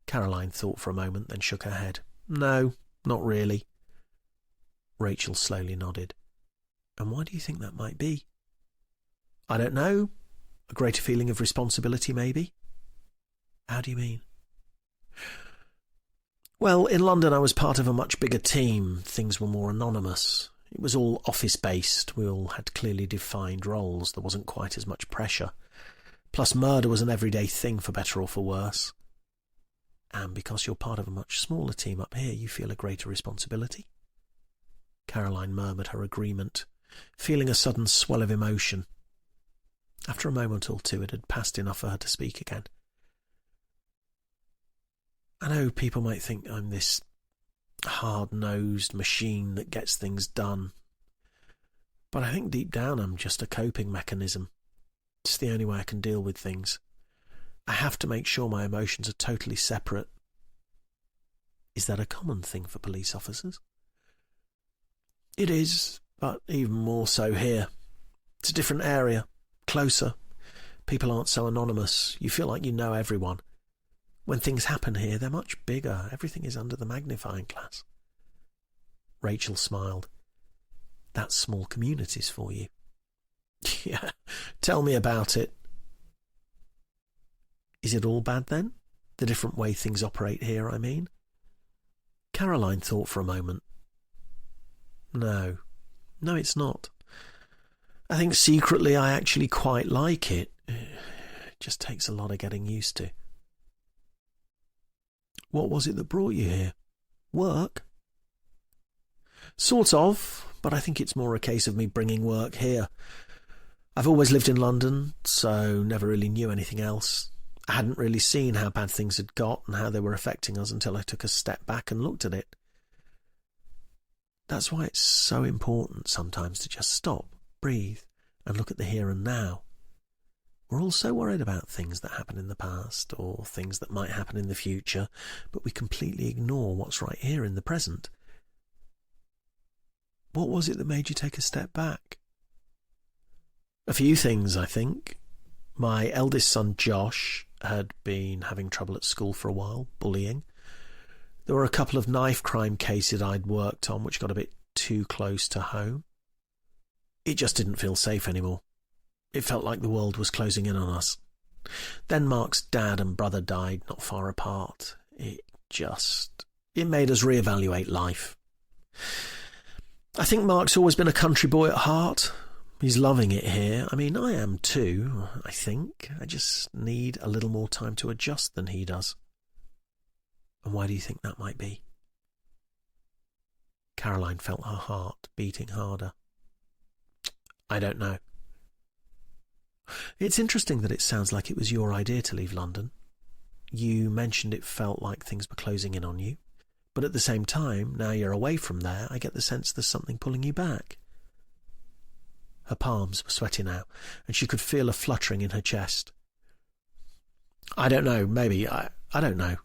Caroline thought for a moment, then shook her head. No, not really. Rachel slowly nodded. And why do you think that might be? I don't know. A greater feeling of responsibility, maybe? How do you mean? Well, in London I was part of a much bigger team. Things were more anonymous. It was all office-based. We all had clearly defined roles. There wasn't quite as much pressure. Plus murder was an everyday thing, for better or for worse. And because you're part of a much smaller team up here, you feel a greater responsibility? Caroline murmured her agreement, feeling a sudden swell of emotion. After a moment or two, it had passed enough for her to speak again. I know people might think I'm this hard-nosed machine that gets things done, but I think deep down I'm just a coping mechanism. It's the only way I can deal with things. I have to make sure my emotions are totally separate. Is that a common thing for police officers? It is, but even more so here. It's a different area, closer. People aren't so anonymous. You feel like you know everyone. When things happen here, they're much bigger. Everything is under the magnifying glass. Rachel smiled. That's small communities for you. Yeah, tell me about it. Is it all bad then? The different way things operate here, I mean? Caroline thought for a moment. No, it's not. I think secretly I actually quite like it. It just takes a lot of getting used to. What was it that brought you here? Work? Sort of, but I think it's more a case of me bringing work here. I've always lived in London, so never really knew anything else. I hadn't really seen how bad things had got and how they were affecting us until I took a step back and looked at it. That's why it's so important sometimes to just stop, breathe, and look at the here and now. We're all so worried about things that happened in the past or things that might happen in the future, but we completely ignore what's right here in the present. What was it that made you take a step back? A few things, I think. My eldest son, Josh, had been having trouble at school for a while, bullying. There were a couple of knife crime cases I'd worked on which got a bit too close to home. It just didn't feel safe anymore. It felt like the world was closing in on us. Then Mark's dad and brother died not far apart. It made us reevaluate life. I think Mark's always been a country boy at heart. He's loving it here. I mean, I am too, I think. I just need a little more time to adjust than he does. And why do you think that might be? Caroline felt her heart beating harder. I don't know. It's interesting that it sounds like it was your idea to leave London. You mentioned it felt like things were closing in on you, but at the same time, now you're away from there, I get the sense there's something pulling you back. Her palms were sweaty now, and she could feel a fluttering in her chest. I don't know, maybe. I don't know.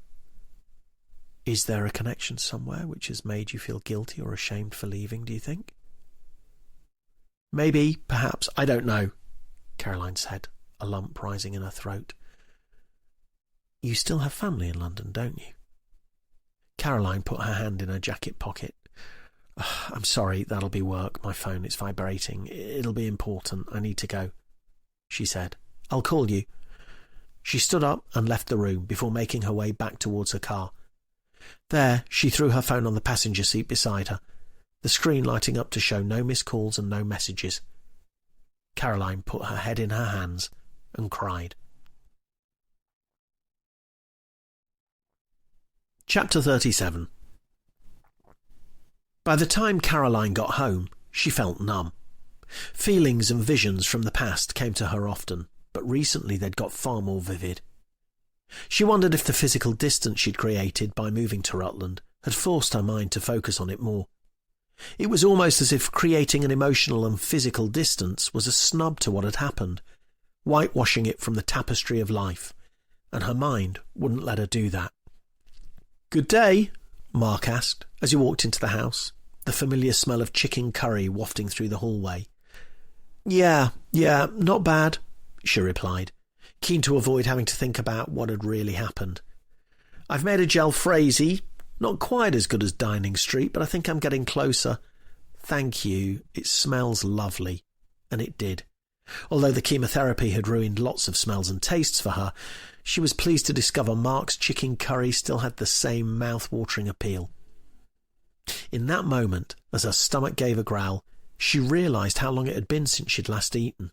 Is there a connection somewhere which has made you feel guilty or ashamed for leaving, do you think? Maybe, perhaps, I don't know, Caroline said, a lump rising in her throat. You still have family in London, don't you? Caroline put her hand in her jacket pocket. I'm sorry, that'll be work. My phone is vibrating. It'll be important. I need to go, she said. I'll call you. She stood up and left the room before making her way back towards her car. There, she threw her phone on the passenger seat beside her, the screen lighting up to show no missed calls and no messages. Caroline put her head in her hands and cried. Chapter 37. By the time Caroline got home, she felt numb. Feelings and visions from the past came to her often, but recently they'd got far more vivid. She wondered if the physical distance she'd created by moving to Rutland had forced her mind to focus on it more. It was almost as if creating an emotional and physical distance was a snub to what had happened, whitewashing it from the tapestry of life, and her mind wouldn't let her do that. "Good day," Mark asked as he walked into the house, the familiar smell of chicken curry wafting through the hallway. Yeah, not bad," she replied, keen to avoid having to think about what had really happened. "I've made a jalfrezi, not quite as good as Dining Street, but I think I'm getting closer. Thank you, it smells lovely." And it did. Although the chemotherapy had ruined lots of smells and tastes for her, she was pleased to discover Mark's chicken curry still had the same mouth-watering appeal. In that moment, as her stomach gave a growl, she realised how long it had been since she'd last eaten.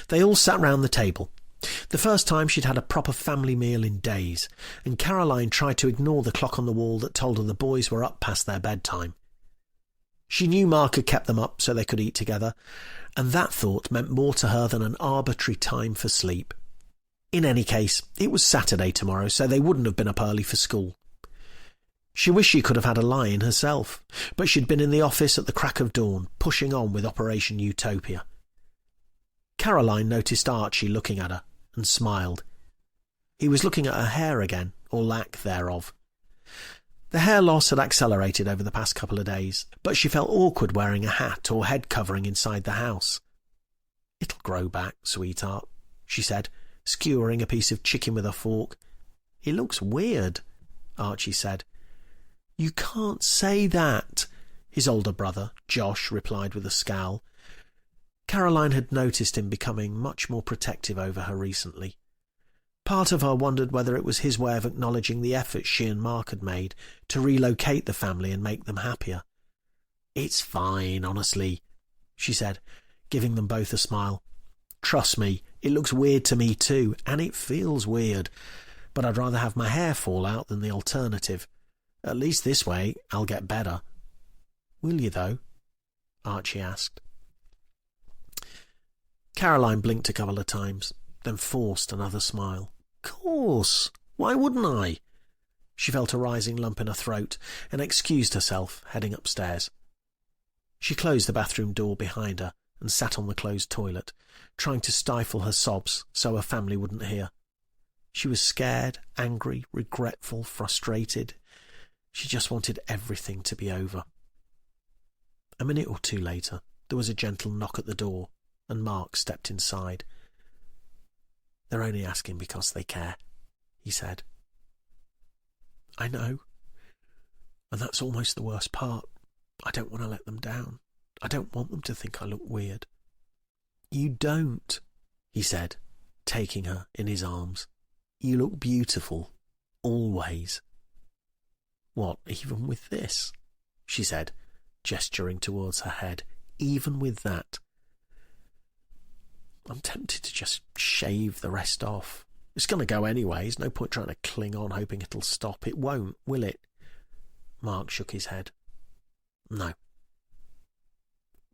They all sat round the table. The first time she'd had a proper family meal in days, and Caroline tried to ignore the clock on the wall that told her the boys were up past their bedtime. She knew Mark had kept them up so they could eat together, and that thought meant more to her than an arbitrary time for sleep. In any case, it was Saturday tomorrow, so they wouldn't have been up early for school. She wished she could have had a lie-in herself, but she'd been in the office at the crack of dawn, pushing on with Operation Utopia. Caroline noticed Archie looking at her and smiled. He was looking at her hair again, or lack thereof. The hair loss had accelerated over the past couple of days, but she felt awkward wearing a hat or head covering inside the house. "It'll grow back, sweetheart," she said, skewering a piece of chicken with a fork. "It looks weird," Archie said. "You can't say that," his older brother, Josh, replied with a scowl. Caroline had noticed him becoming much more protective over her recently. Part of her wondered whether it was his way of acknowledging the efforts she and Mark had made to relocate the family and make them happier. "It's fine, honestly," she said, giving them both a smile. "Trust me, it looks weird to me too, and it feels weird, but I'd rather have my hair fall out than the alternative. At least this way I'll get better." "Will you, though?" Archie asked. Caroline blinked a couple of times, then forced another smile. "Course! Why wouldn't I?" She felt a rising lump in her throat and excused herself, heading upstairs. She closed the bathroom door behind her and sat on the closed toilet, trying to stifle her sobs so her family wouldn't hear. She was scared, angry, regretful, frustrated. She just wanted everything to be over. A minute or two later, there was a gentle knock at the door, and Mark stepped inside. "They're only asking because they care," he said. "I know. And that's almost the worst part. I don't want to let them down. I don't want them to think I look weird." "You don't," he said, taking her in his arms. "You look beautiful. Always." "What, even with this?" she said, gesturing towards her head. "Even with that?" "I'm tempted to just shave the rest off. It's going to go anyway. There's no point trying to cling on hoping it'll stop. It won't, will it?" Mark shook his head. "No."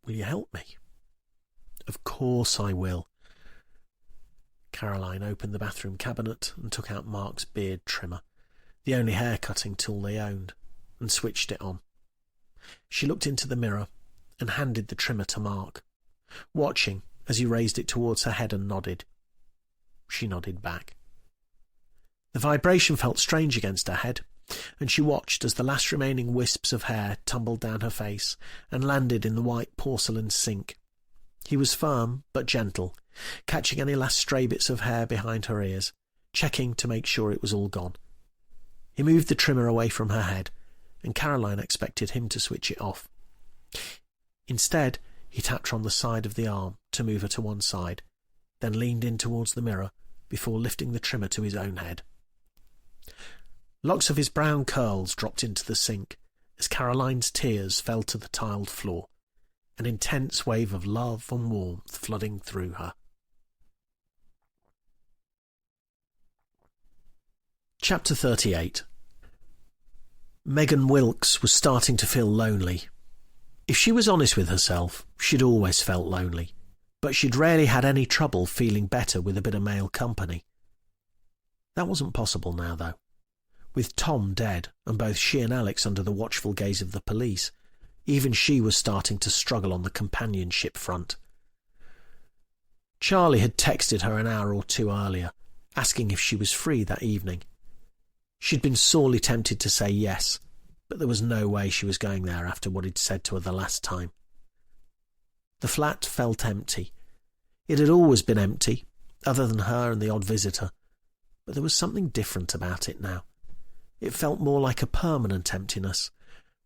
"Will you help me?" "Of course I will." Caroline opened the bathroom cabinet and took out Mark's beard trimmer, the only hair-cutting tool they owned, and switched it on. She looked into the mirror and handed the trimmer to Mark, watching as he raised it towards her head and nodded. She nodded back. The vibration felt strange against her head, and she watched as the last remaining wisps of hair tumbled down her face and landed in the white porcelain sink. He was firm but gentle, catching any last stray bits of hair behind her ears, checking to make sure it was all gone. He moved the trimmer away from her head, and Caroline expected him to switch it off. Instead, he tapped her on the side of the arm to move her to one side, then leaned in towards the mirror before lifting the trimmer to his own head. Locks of his brown curls dropped into the sink as Caroline's tears fell to the tiled floor, an intense wave of love and warmth flooding through her. Chapter 38. Megan Wilkes was starting to feel lonely. If she was honest with herself, she'd always felt lonely, but she'd rarely had any trouble feeling better with a bit of male company. That wasn't possible now, though. With Tom dead, and both she and Alex under the watchful gaze of the police, even she was starting to struggle on the companionship front. Charlie had texted her an hour or two earlier, asking if she was free that evening. She'd been sorely tempted to say yes, but there was no way she was going there after what he'd said to her the last time. The flat felt empty. It had always been empty, other than her and the odd visitor, but there was something different about it now. It felt more like a permanent emptiness,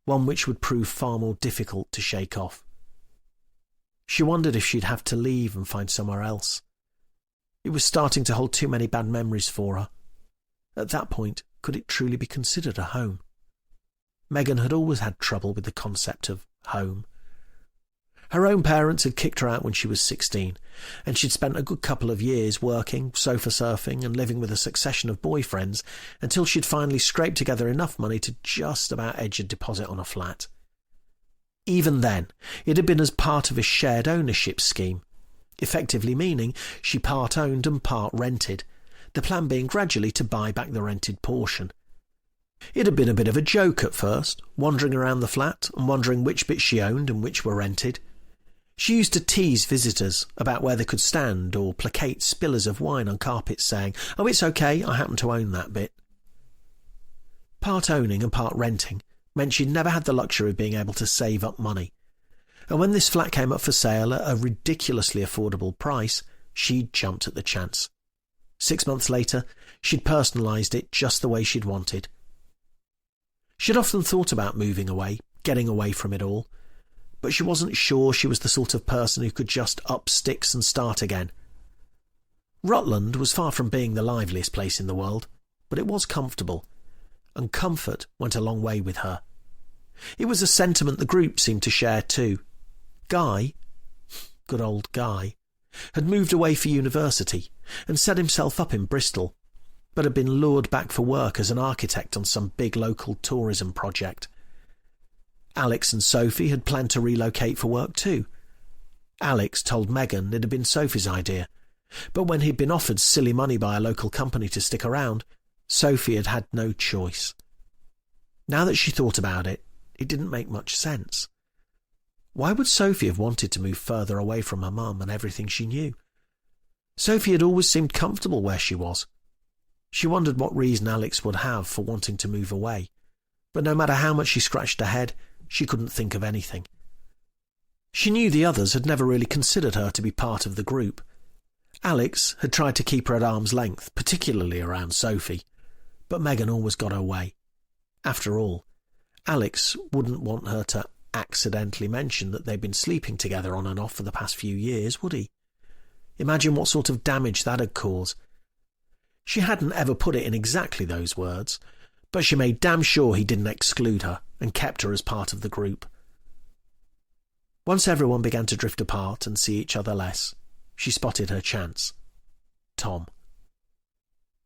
one which would prove far more difficult to shake off. She wondered if she'd have to leave and find somewhere else. It was starting to hold too many bad memories for her. At that point, could it truly be considered a home? Megan had always had trouble with the concept of home. Her own parents had kicked her out when she was 16, and she'd spent a good couple of years working, sofa surfing, and living with a succession of boyfriends until she'd finally scraped together enough money to just about edge a deposit on a flat. Even then, it had been as part of a shared ownership scheme, effectively meaning she part owned and part rented, the plan being gradually to buy back the rented portion. It had been a bit of a joke at first, wandering around the flat and wondering which bits she owned and which were rented. She used to tease visitors about where they could stand or placate spillers of wine on carpets saying, "Oh, it's okay, I happen to own that bit." Part owning and part renting meant she'd never had the luxury of being able to save up money. And when this flat came up for sale at a ridiculously affordable price, she'd jumped at the chance. 6 months later, she'd personalised it just the way she'd wanted. She'd often thought about moving away, getting away from it all, but she wasn't sure she was the sort of person who could just up sticks and start again. Rutland was far from being the liveliest place in the world, but it was comfortable, and comfort went a long way with her. It was a sentiment the group seemed to share too. Guy, good old Guy, had moved away for university and set himself up in Bristol, but had been lured back for work as an architect on some big local tourism project. Alex and Sophie had planned to relocate for work too. Alex told Megan it had been Sophie's idea, but when he'd been offered silly money by a local company to stick around, Sophie had had no choice. Now that she thought about it, it didn't make much sense. Why would Sophie have wanted to move further away from her mum and everything she knew? Sophie had always seemed comfortable where she was. She wondered what reason Alex would have for wanting to move away, but no matter how much she scratched her head, she couldn't think of anything. She knew the others had never really considered her to be part of the group. Alex had tried to keep her at arm's length, particularly around Sophie, but Megan always got her way. After all, Alex wouldn't want her to accidentally mention that they'd been sleeping together on and off for the past few years, would he? Imagine what sort of damage that'd cause. She hadn't ever put it in exactly those words, but she made damn sure he didn't exclude her and kept her as part of the group. Once everyone began to drift apart and see each other less, she spotted her chance. Tom.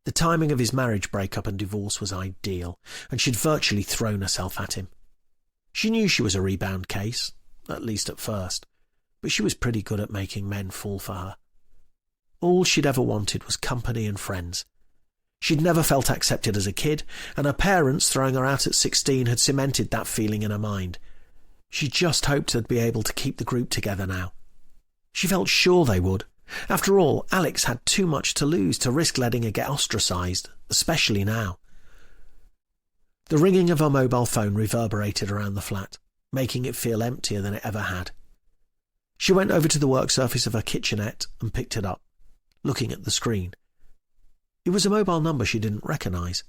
The timing of his marriage breakup and divorce was ideal, and she'd virtually thrown herself at him. She knew she was a rebound case, at least at first, but she was pretty good at making men fall for her. All she'd ever wanted was company and friends. She'd never felt accepted as a kid, and her parents throwing her out at 16 had cemented that feeling in her mind. She just hoped they'd be able to keep the group together now. She felt sure they would. After all, Alex had too much to lose to risk letting her get ostracised, especially now. The ringing of her mobile phone reverberated around the flat, making it feel emptier than it ever had. She went over to the work surface of her kitchenette and picked it up, looking at the screen. It was a mobile number she didn't recognise.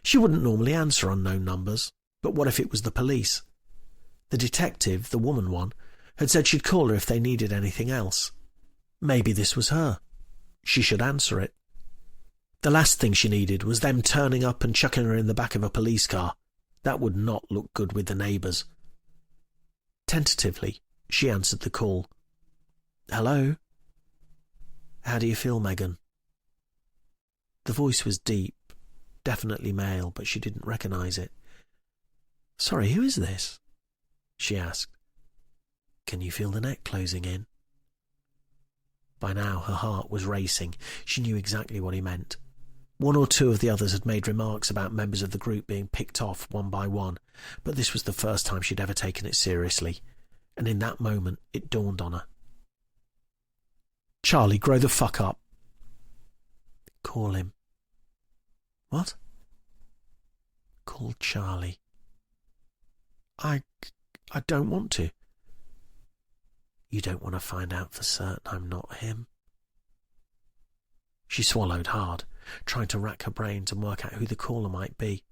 She wouldn't normally answer unknown numbers, but what if it was the police? The detective, the woman one, had said she'd call her if they needed anything else. Maybe this was her. She should answer it. The last thing she needed was them turning up and chucking her in the back of a police car. That would not look good with the neighbours. Tentatively, she answered the call. "Hello?" "How do you feel, Megan?" The voice was deep, definitely male, but she didn't recognise it. "Sorry, who is this?" she asked. "Can you feel the neck closing in?" By now her heart was racing. She knew exactly what he meant. One or two of the others had made remarks about members of the group being picked off one by one, but this was the first time she'd ever taken it seriously, and in that moment it dawned on her. "Charlie, grow the fuck up." "Call him." "What?" "Call Charlie." I don't want to." "You don't want to find out for certain I'm not him?" She swallowed hard, trying to rack her brains and work out who the caller might be.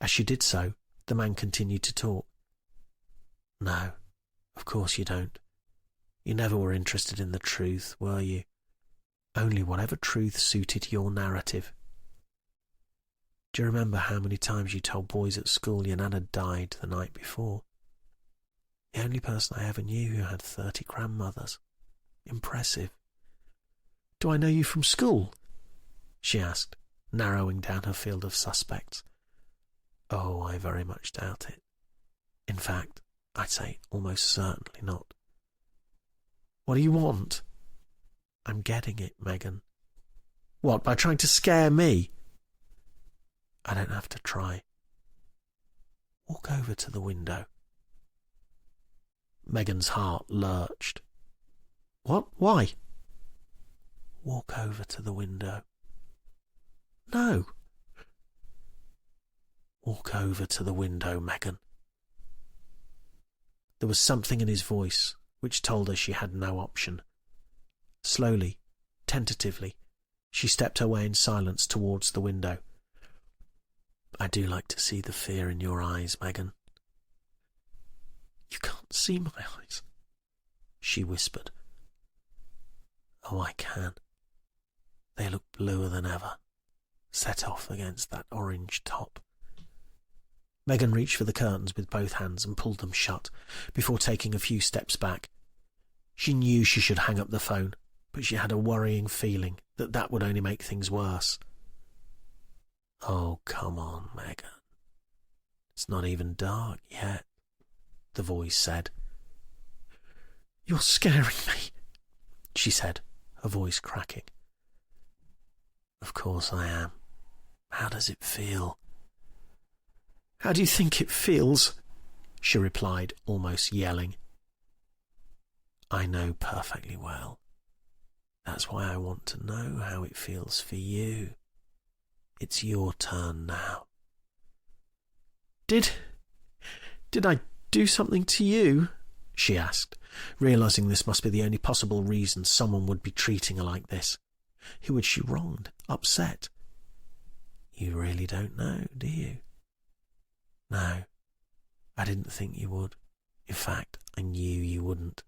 As she did so, the man continued to talk. "No, of course you don't. You never were interested in the truth, were you? Only whatever truth suited your narrative. Do you remember how many times you told boys at school your nan had died the night before?" The only person I ever knew who had 30 grandmothers. Impressive. Do I know you from school? She asked, narrowing down her field of suspects. Oh, I very much doubt it. In fact, I'd say almost certainly not. What do you want? I'm getting it, Megan. What, by trying to scare me? I don't have to try. Walk over to the window. Megan's heart lurched. What? Why? Walk over to the window. No. Walk over to the window, Megan. There was something in his voice which told her she had no option. Slowly, tentatively, she stepped her way in silence towards the window. I do like to see the fear in your eyes, Megan. You can't see my eyes, she whispered. Oh, I can. They look bluer than ever, set off against that orange top. Megan reached for the curtains with both hands and pulled them shut before taking a few steps back. She knew she should hang up the phone, but she had a worrying feeling that that would only make things worse. Oh, come on, Megan. It's not even dark yet, the voice said. You're scaring me, she said, her voice cracking. Of course I am. How does it feel? How do you think it feels? She replied, almost yelling. I know perfectly well. That's why I want to know how it feels for you. It's your turn now. Did I do something to you? She asked, realizing this must be the only possible reason someone would be treating her like this. Who had she wronged, upset? You really don't know, do you? No, I didn't think you would. In fact, I knew you wouldn't.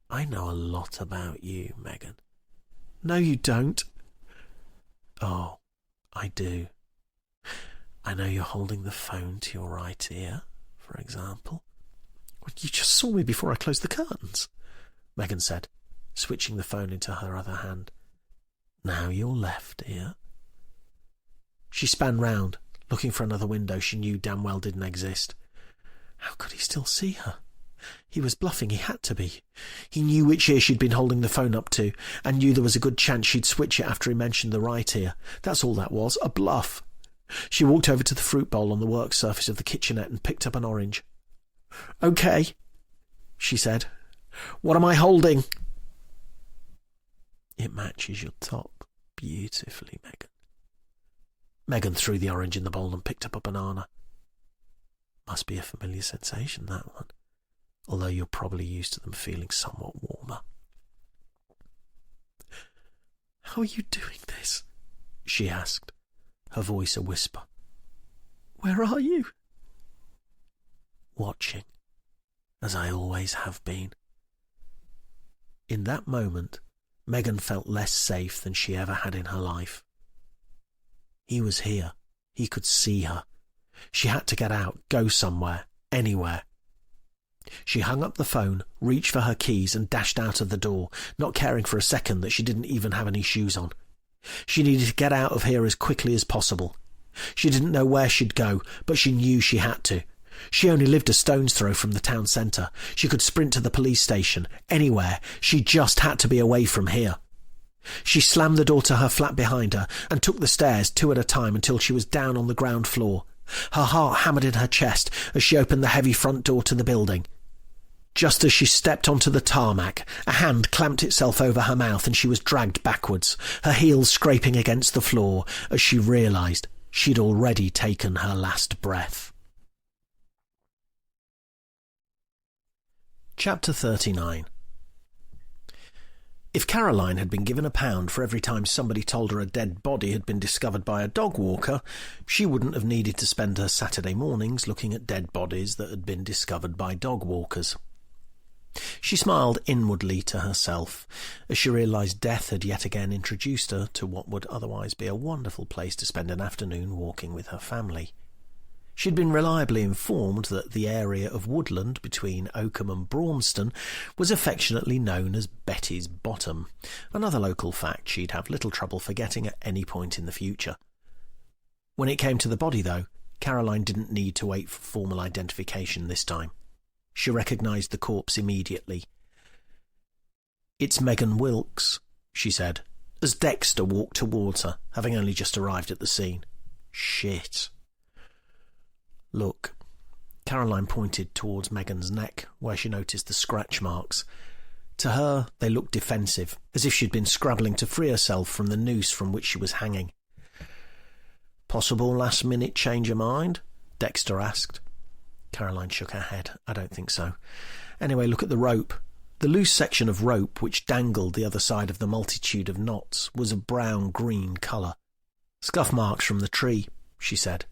I know a lot about you, Megan. No, you don't. Oh, I do. I know you're holding the phone to your right ear, for example. Well, you just saw me before I closed the curtains, Megan said, switching the phone into her other hand. Now your left ear. She span round, looking for another window she knew damn well didn't exist. How could he still see her? He was bluffing, he had to be. He knew which ear she'd been holding the phone up to, and knew there was a good chance she'd switch it after he mentioned the right ear. That's all that was, a bluff. She walked over to the fruit bowl on the work surface of the kitchenette and picked up an orange. "Okay," she said. "What am I holding?" It matches your top beautifully, Megan. Megan threw the orange in the bowl and picked up a banana. Must be a familiar sensation, that one, although you're probably used to them feeling somewhat warmer. "How are you doing this?" she asked, her voice a whisper. "Where are you?" Watching, as I always have been. In that moment, Megan felt less safe than she ever had in her life. He was here. He could see her. She had to get out, go somewhere, anywhere. She hung up the phone, reached for her keys and dashed out of the door, not caring for a second that she didn't even have any shoes on. She needed to get out of here as quickly as possible. She didn't know where she'd go, but she knew she had to. She only lived a stone's throw from the town centre. She could sprint to the police station, anywhere. She just had to be away from here. She slammed the door to her flat behind her and took the stairs 2 at a time until she was down on the ground floor. Her heart hammered in her chest as she opened the heavy front door to the building. Just as she stepped onto the tarmac, a hand clamped itself over her mouth and she was dragged backwards, her heels scraping against the floor as she realised she'd already taken her last breath. Chapter 39. If Caroline had been given £1 for every time somebody told her a dead body had been discovered by a dog walker, she wouldn't have needed to spend her Saturday mornings looking at dead bodies that had been discovered by dog walkers. She smiled inwardly to herself as she realised death had yet again introduced her to what would otherwise be a wonderful place to spend an afternoon walking with her family. She'd been reliably informed that the area of woodland between Oakham and Braunston was affectionately known as Betty's Bottom, another local fact she'd have little trouble forgetting at any point in the future. When it came to the body, though, Caroline didn't need to wait for formal identification this time. She recognised the corpse immediately. "It's Megan Wilkes," she said, as Dexter walked towards her, having only just arrived at the scene. "Shit." "Look." Caroline pointed towards Megan's neck, where she noticed the scratch marks. To her, they looked defensive, as if she'd been scrabbling to free herself from the noose from which she was hanging. "Possible last-minute change of mind?" Dexter asked. Caroline shook her head. "I don't think so. Anyway, look at the rope." The loose section of rope which dangled the other side of the multitude of knots was a brown-green colour. "Scuff marks from the tree," she said.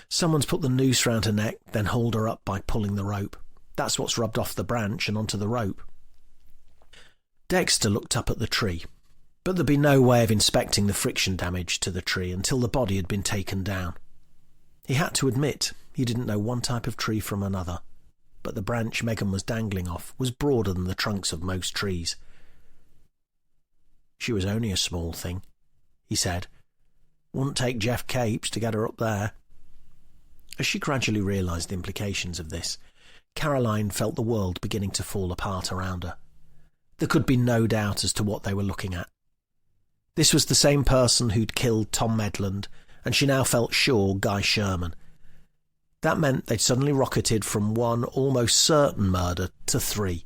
"Someone's put the noose round her neck, then hauled her up by pulling the rope. That's what's rubbed off the branch and onto the rope." Dexter looked up at the tree, but there'd be no way of inspecting the friction damage to the tree until the body had been taken down. He had to admit he didn't know one type of tree from another, but the branch Megan was dangling off was broader than the trunks of most trees. "She was only a small thing," he said. "Wouldn't take Jeff Capes to get her up there." As she gradually realised the implications of this, Caroline felt the world beginning to fall apart around her. There could be no doubt as to what they were looking at. This was the same person who'd killed Tom Medland, and she now felt sure Guy Sherman. That meant they'd suddenly rocketed from one almost certain murder to three,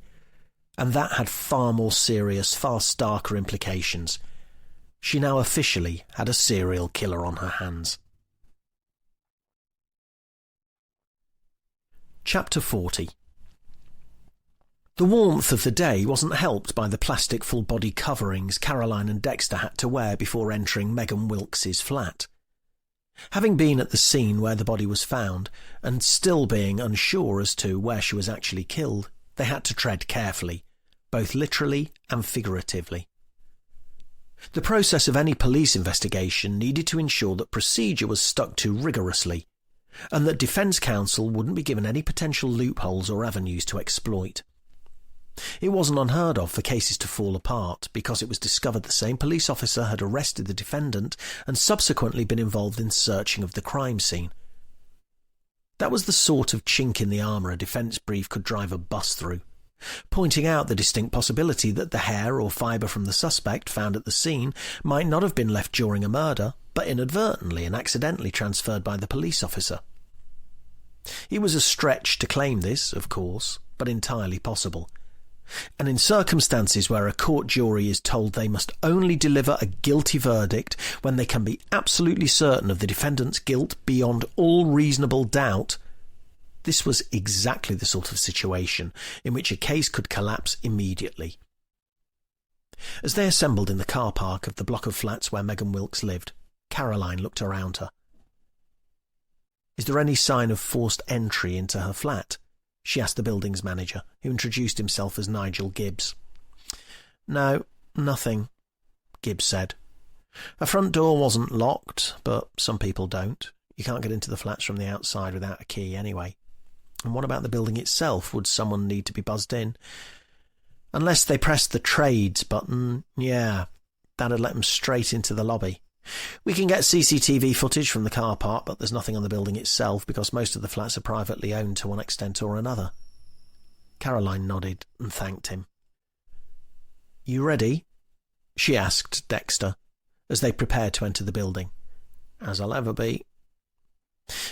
and that had far more serious, far starker implications. She now officially had a serial killer on her hands. Chapter 40. The warmth of the day wasn't helped by the plastic full-body coverings Caroline and Dexter had to wear before entering Megan Wilkes's flat. Having been at the scene where the body was found, and still being unsure as to where she was actually killed, they had to tread carefully, both literally and figuratively. The process of any police investigation needed to ensure that procedure was stuck to rigorously, and that defence counsel wouldn't be given any potential loopholes or avenues to exploit. It wasn't unheard of for cases to fall apart because it was discovered the same police officer had arrested the defendant and subsequently been involved in searching of the crime scene. That was the sort of chink in the armour a defence brief could drive a bus through, pointing out the distinct possibility that the hair or fibre from the suspect found at the scene might not have been left during a murder, but inadvertently and accidentally transferred by the police officer. It was a stretch to claim this, of course, but entirely possible. And in circumstances where a court jury is told they must only deliver a guilty verdict when they can be absolutely certain of the defendant's guilt beyond all reasonable doubt, this was exactly the sort of situation in which a case could collapse immediately. As they assembled in the car park of the block of flats where Megan Wilkes lived, Caroline looked around her. "Is there any sign of forced entry into her flat?" she asked the building's manager, who introduced himself as Nigel Gibbs. "No, nothing," Gibbs said. "Her front door wasn't locked, but some people don't. You can't get into the flats from the outside without a key anyway. And what about the building itself? Would someone need to be buzzed in?" "Unless they pressed the trades button, yeah, that'd let them straight into the lobby. We can get CCTV footage from the car park, but there's nothing on the building itself because most of the flats are privately owned to one extent or another." Caroline nodded and thanked him. "You ready?" she asked Dexter, as they prepared to enter the building. "As I'll ever be."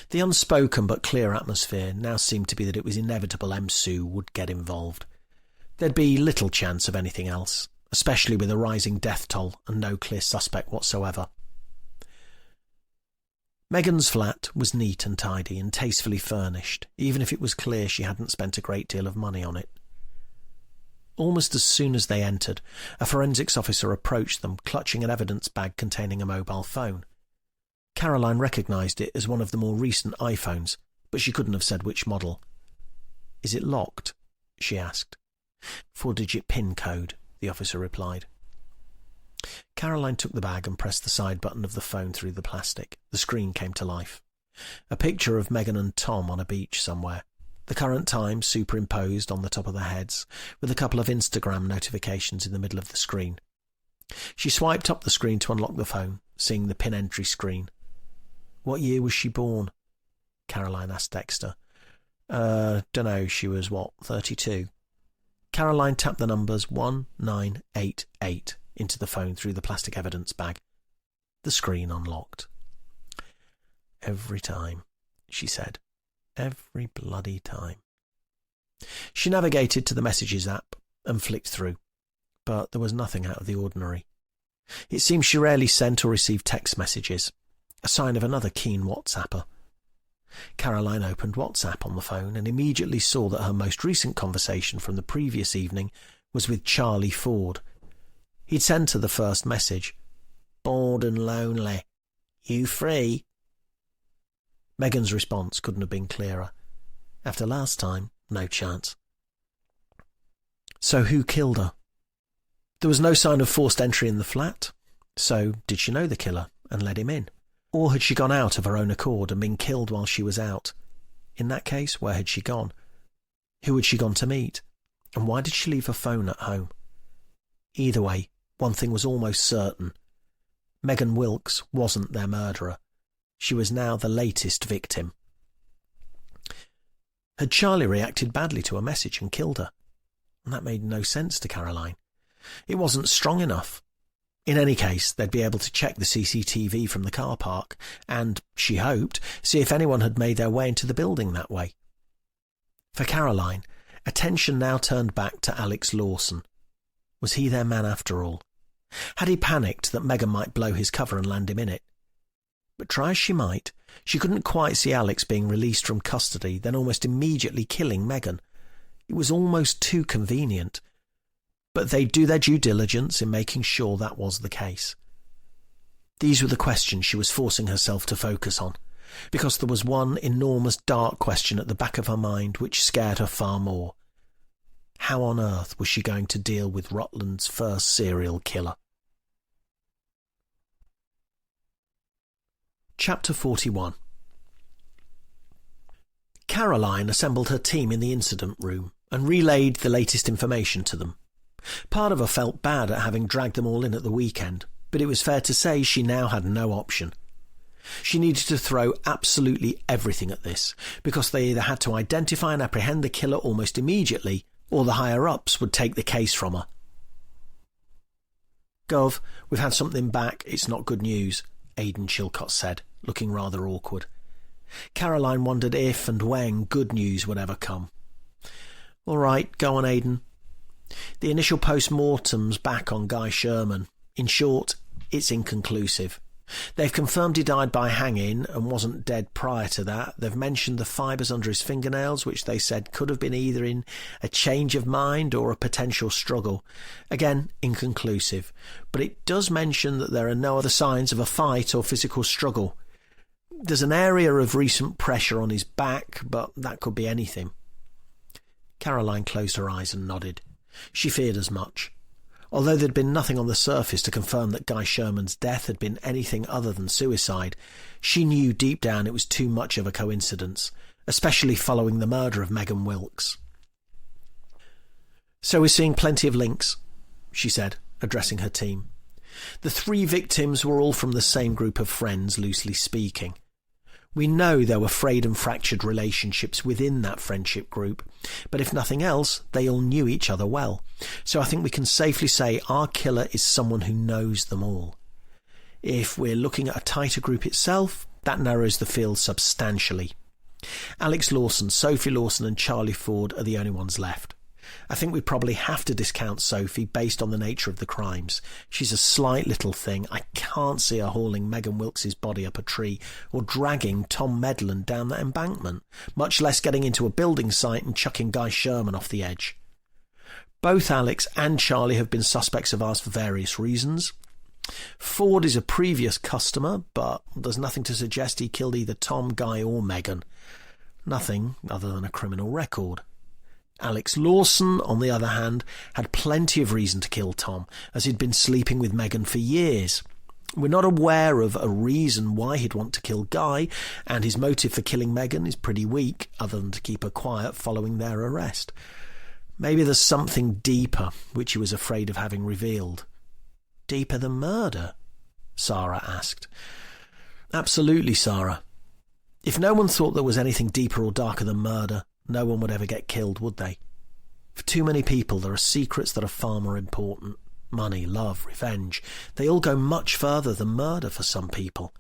The unspoken but clear atmosphere now seemed to be that it was inevitable Sue would get involved. There'd be little chance of anything else, especially with a rising death toll and no clear suspect whatsoever. Megan's flat was neat and tidy and tastefully furnished, even if it was clear she hadn't spent a great deal of money on it. Almost as soon as they entered, a forensics officer approached them, clutching an evidence bag containing a mobile phone. Caroline recognised it as one of the more recent iPhones, but she couldn't have said which model. "Is it locked?" she asked. "4-digit PIN code," the officer replied. Caroline took the bag and pressed the side button of the phone through the plastic. The screen came to life. A picture of Megan and Tom on a beach somewhere. The current time superimposed on the top of their heads, with a couple of Instagram notifications in the middle of the screen. She swiped up the screen to unlock the phone, seeing the pin entry screen. What year was she born? Caroline asked Dexter. Dunno, she was, 32? Caroline tapped the numbers 1988 into the phone through the plastic evidence bag. The screen unlocked. Every time, she said. Every bloody time. She navigated to the Messages app and flicked through, but there was nothing out of the ordinary. It seemed she rarely sent or received text messages, a sign of another keen WhatsApper. Caroline opened WhatsApp on the phone and immediately saw that her most recent conversation from the previous evening was with Charlie Ford. He'd sent her the first message. "Bored and lonely. You free?" Megan's response couldn't have been clearer. After last time, no chance. So who killed her? There was no sign of forced entry in the flat. So did she know the killer and let him in? Or had she gone out of her own accord and been killed while she was out? In that case, where had she gone? Who had she gone to meet? And why did she leave her phone at home? Either way, one thing was almost certain. Megan Wilkes wasn't their murderer. She was now the latest victim. Had Charlie reacted badly to a message and killed her? And that made no sense to Caroline. It wasn't strong enough. In any case, they'd be able to check the CCTV from the car park and, she hoped, see if anyone had made their way into the building that way. For Caroline, attention now turned back to Alex Lawson. Was he their man after all? Had he panicked that Megan might blow his cover and land him in it? But try as she might, she couldn't quite see Alex being released from custody, then almost immediately killing Megan. It was almost too convenient. But they'd do their due diligence in making sure that was the case. These were the questions she was forcing herself to focus on, because there was one enormous dark question at the back of her mind which scared her far more. How on earth was she going to deal with Rutland's first serial killer? Chapter 41. Caroline assembled her team in the incident room and relayed the latest information to them. Part of her felt bad at having dragged them all in at the weekend, but it was fair to say she now had no option. She needed to throw absolutely everything at this, because they either had to identify and apprehend the killer almost immediately, or the higher-ups would take the case from her. "Gov, we've had something back. It's not good news," Aidan Chilcott said, looking rather awkward. Caroline wondered if and when good news would ever come. "All right, go on, Aidan." "The initial post-mortem's back on Guy Sherman. In short, it's inconclusive. They've confirmed he died by hanging and wasn't dead prior to that. They've mentioned the fibres under his fingernails, which they said could have been either in a change of mind or a potential struggle. Again, inconclusive. But it does mention that there are no other signs of a fight or physical struggle. There's an area of recent pressure on his back, but that could be anything." Caroline closed her eyes and nodded. She feared as much. Although there'd been nothing on the surface to confirm that Guy Sherman's death had been anything other than suicide, she knew deep down it was too much of a coincidence, especially following the murder of Megan Wilkes. "So we're seeing plenty of links," she said, addressing her team. "The 3 victims were all from the same group of friends, loosely speaking. We know there were frayed and fractured relationships within that friendship group, but if nothing else, they all knew each other well. So I think we can safely say our killer is someone who knows them all. If we're looking at a tighter group itself, that narrows the field substantially. Alex Lawson, Sophie Lawson and Charlie Ford are the only ones left. I think we probably have to discount Sophie based on the nature of the crimes. She's a slight little thing. I can't see her hauling Megan Wilkes' body up a tree or dragging Tom Medland down that embankment, much less getting into a building site and chucking Guy Sherman off the edge. Both Alex and Charlie have been suspects of ours for various reasons. Ford is a previous customer, but there's nothing to suggest he killed either Tom, Guy or Megan. Nothing other than a criminal record. Alex Lawson, on the other hand, had plenty of reason to kill Tom, as he'd been sleeping with Megan for years. We're not aware of a reason why he'd want to kill Guy, and his motive for killing Megan is pretty weak, other than to keep her quiet following their arrest. Maybe there's something deeper, which he was afraid of having revealed. Deeper than murder? Sarah asked. Absolutely, Sarah. If no one thought there was anything deeper or darker than murder, no one would ever get killed, would they? For too many people, there are secrets that are far more important. Money, love, revenge. They all go much further than murder for some people.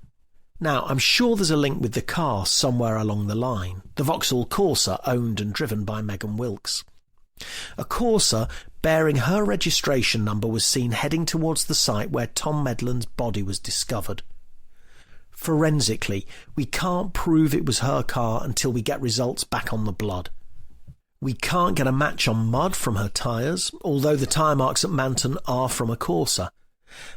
Now, I'm sure there's a link with the car somewhere along the line. The Vauxhall Corsa owned and driven by Megan Wilkes. A Corsa bearing her registration number was seen heading towards the site where Tom Medland's body was discovered. Forensically, we can't prove it was her car until we get results back on the blood. We can't get a match on mud from her tyres, although the tyre marks at Manton are from a Corsa.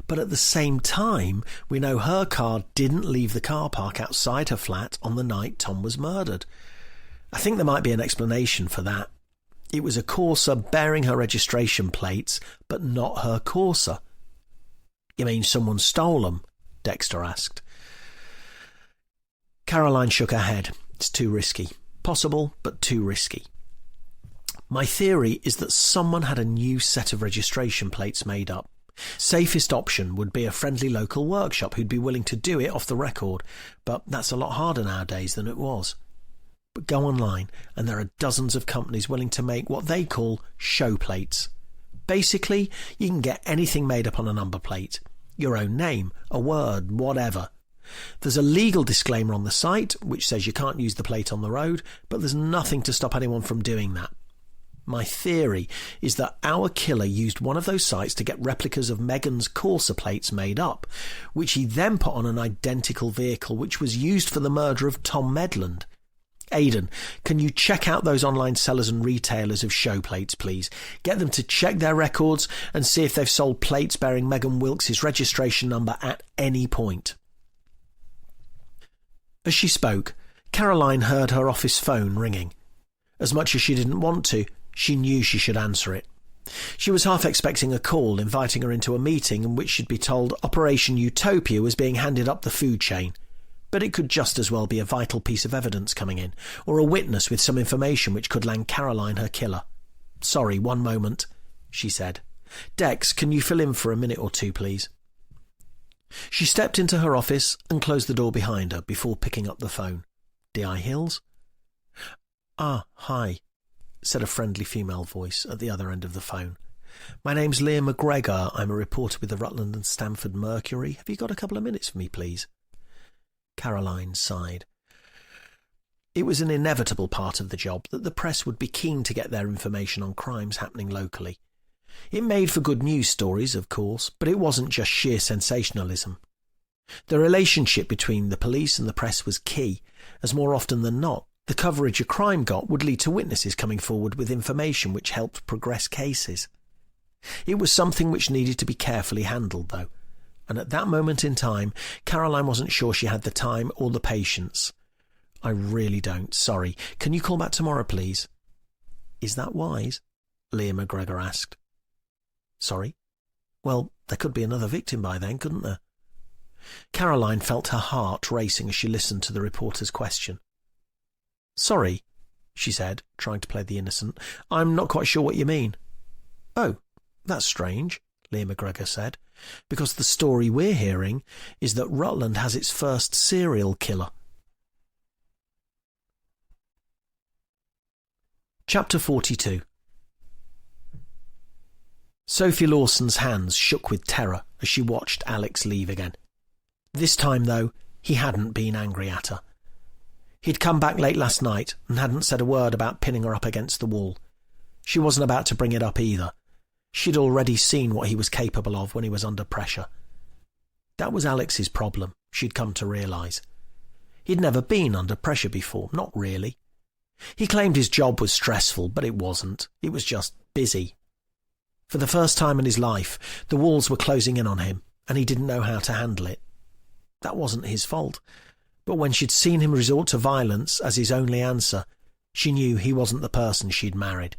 But at the same time, we know her car didn't leave the car park outside her flat on the night Tom was murdered. I think there might be an explanation for that. It was a Corsa bearing her registration plates, but not her Corsa. You mean someone stole them? Dexter asked. Caroline shook her head. It's too risky. Possible, but too risky. My theory is that someone had a new set of registration plates made up. Safest option would be a friendly local workshop who'd be willing to do it off the record, but that's a lot harder nowadays than it was. But go online and there are dozens of companies willing to make what they call show plates. Basically, you can get anything made up on a number plate. Your own name, a word, whatever. There's a legal disclaimer on the site which says you can't use the plate on the road, but there's nothing to stop anyone from doing that. My theory is that our killer used one of those sites to get replicas of Megan's Corsa plates made up, which he then put on an identical vehicle which was used for the murder of Tom Medland. Aidan, can you check out those online sellers and retailers of show plates, please? Get them to check their records and see if they've sold plates bearing Megan Wilkes' registration number at any point. As she spoke, Caroline heard her office phone ringing. As much as she didn't want to, she knew she should answer it. She was half expecting a call inviting her into a meeting in which she'd be told Operation Utopia was being handed up the food chain. But it could just as well be a vital piece of evidence coming in, or a witness with some information which could land Caroline her killer. Sorry, one moment, she said. Dex, can you fill in for a minute or two, please? She stepped into her office and closed the door behind her before picking up the phone. D.I. Hills? Ah, hi, said a friendly female voice at the other end of the phone. My name's Leah McGregor. I'm a reporter with the Rutland and Stamford Mercury. Have you got a couple of minutes for me, please? Caroline sighed. It was an inevitable part of the job that the press would be keen to get their information on crimes happening locally. It made for good news stories, of course, but it wasn't just sheer sensationalism. The relationship between the police and the press was key, as more often than not, the coverage a crime got would lead to witnesses coming forward with information which helped progress cases. It was something which needed to be carefully handled, though, and at that moment in time, Caroline wasn't sure she had the time or the patience. I really don't, sorry. Can you call back tomorrow, please? Is that wise? Leah McGregor asked. Sorry? Well, there could be another victim by then, couldn't there? Caroline felt her heart racing as she listened to the reporter's question. Sorry, she said, trying to play the innocent. I'm not quite sure what you mean. Oh, that's strange, Leah McGregor said, because the story we're hearing is that Rutland has its first serial killer. Chapter 42. Sophie Lawson's hands shook with terror as she watched Alex leave again. This time, though, he hadn't been angry at her. He'd come back late last night and hadn't said a word about pinning her up against the wall. She wasn't about to bring it up either. She'd already seen what he was capable of when he was under pressure. That was Alex's problem, she'd come to realise. He'd never been under pressure before, not really. He claimed his job was stressful, but it wasn't. It was just busy. For the first time in his life, the walls were closing in on him, and he didn't know how to handle it. That wasn't his fault. But when she'd seen him resort to violence as his only answer, she knew he wasn't the person she'd married.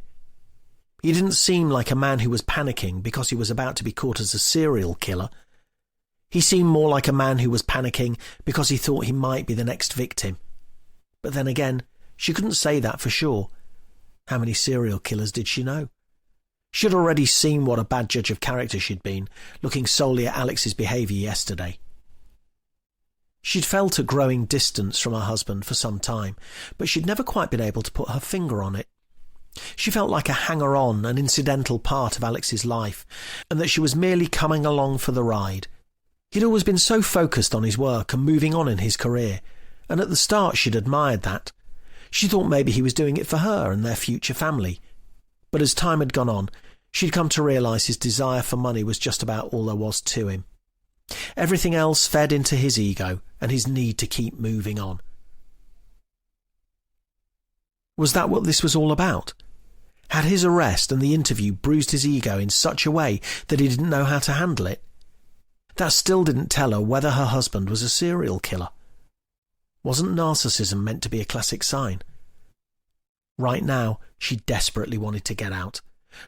He didn't seem like a man who was panicking because he was about to be caught as a serial killer. He seemed more like a man who was panicking because he thought he might be the next victim. But then again, she couldn't say that for sure. How many serial killers did she know? She'd already seen what a bad judge of character she'd been, looking solely at Alex's behaviour yesterday. She'd felt a growing distance from her husband for some time, but she'd never quite been able to put her finger on it. She felt like a hanger-on, an incidental part of Alex's life, and that she was merely coming along for the ride. He'd always been so focused on his work and moving on in his career, and at the start she'd admired that. She thought maybe he was doing it for her and their future family. But as time had gone on, she'd come to realise his desire for money was just about all there was to him. Everything else fed into his ego and his need to keep moving on. Was that what this was all about? Had his arrest and the interview bruised his ego in such a way that he didn't know how to handle it? That still didn't tell her whether her husband was a serial killer. Wasn't narcissism meant to be a classic sign? Right now, she desperately wanted to get out.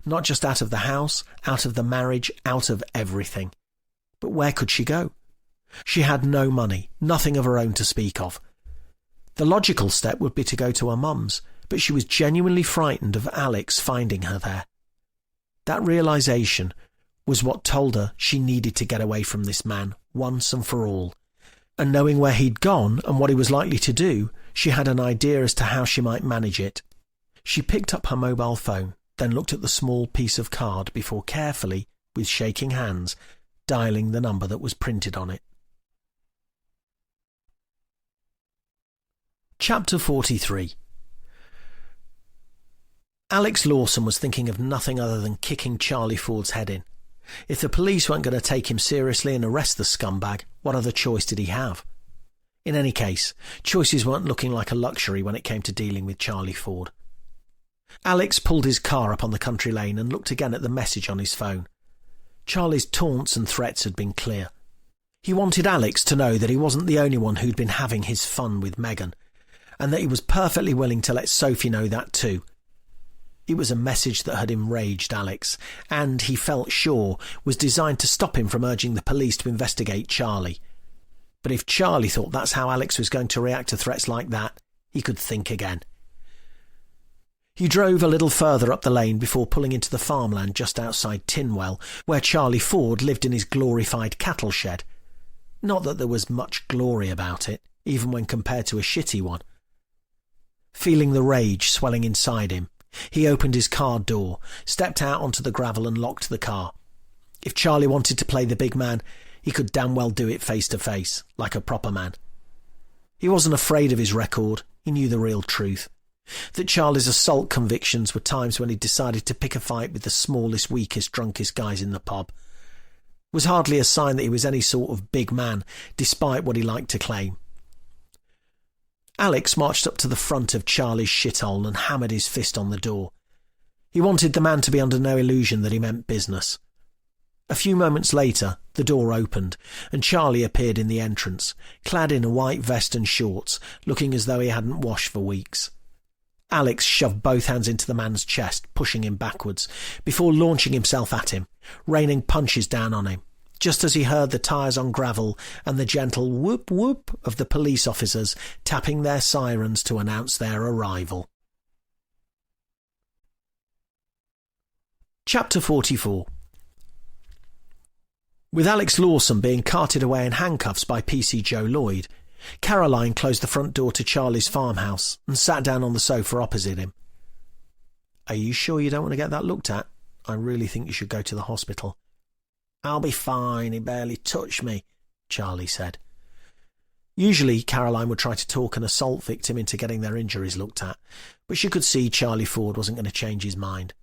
Not just out of the house, out of the marriage, out of everything. But where could she go? She had no money, nothing of her own to speak of. The logical step would be to go to her mum's, but she was genuinely frightened of Alex finding her there. That realisation was what told her she needed to get away from this man once and for all. And knowing where he'd gone and what he was likely to do, she had an idea as to how she might manage it. She picked up her mobile phone, then looked at the small piece of card before carefully, with shaking hands, dialing the number that was printed on it. Chapter 43. Alex Lawson was thinking of nothing other than kicking Charlie Ford's head in. If the police weren't going to take him seriously and arrest the scumbag, what other choice did he have? In any case, choices weren't looking like a luxury when it came to dealing with Charlie Ford. Alex pulled his car up on the country lane and looked again at the message on his phone. Charlie's taunts and threats had been clear. He wanted Alex to know that he wasn't the only one who'd been having his fun with Megan, and that he was perfectly willing to let Sophie know that too. It was a message that had enraged Alex, and, he felt sure, was designed to stop him from urging the police to investigate Charlie. But if Charlie thought that's how Alex was going to react to threats like that, he could think again. He drove a little further up the lane before pulling into the farmland just outside Tinwell, where Charlie Ford lived in his glorified cattle shed. Not that there was much glory about it, even when compared to a shitty one. Feeling the rage swelling inside him, he opened his car door, stepped out onto the gravel and locked the car. If Charlie wanted to play the big man, he could damn well do it face to face, like a proper man. He wasn't afraid of his record, he knew the real truth. That Charlie's assault convictions were times when he decided to pick a fight with the smallest, weakest, drunkest guys in the pub. Was hardly a sign that he was any sort of big man, despite what he liked to claim. Alex marched up to the front of Charlie's shithole and hammered his fist on the door. He wanted the man to be under no illusion that he meant business. A few moments later, the door opened, and Charlie appeared in the entrance, clad in a white vest and shorts, looking as though he hadn't washed for weeks. Alex shoved both hands into the man's chest, pushing him backwards, before launching himself at him, raining punches down on him, just as he heard the tyres on gravel and the gentle whoop-whoop of the police officers tapping their sirens to announce their arrival. Chapter 44. With Alex Lawson being carted away in handcuffs by PC Joe Lloyd, Caroline closed the front door to Charlie's farmhouse and sat down on the sofa opposite him. "Are you sure you don't want to get that looked at? I really think you should go to the hospital." "I'll be fine, he barely touched me," Charlie said. Usually Caroline would try to talk an assault victim into getting their injuries looked at, but she could see Charlie Ford wasn't going to change his mind.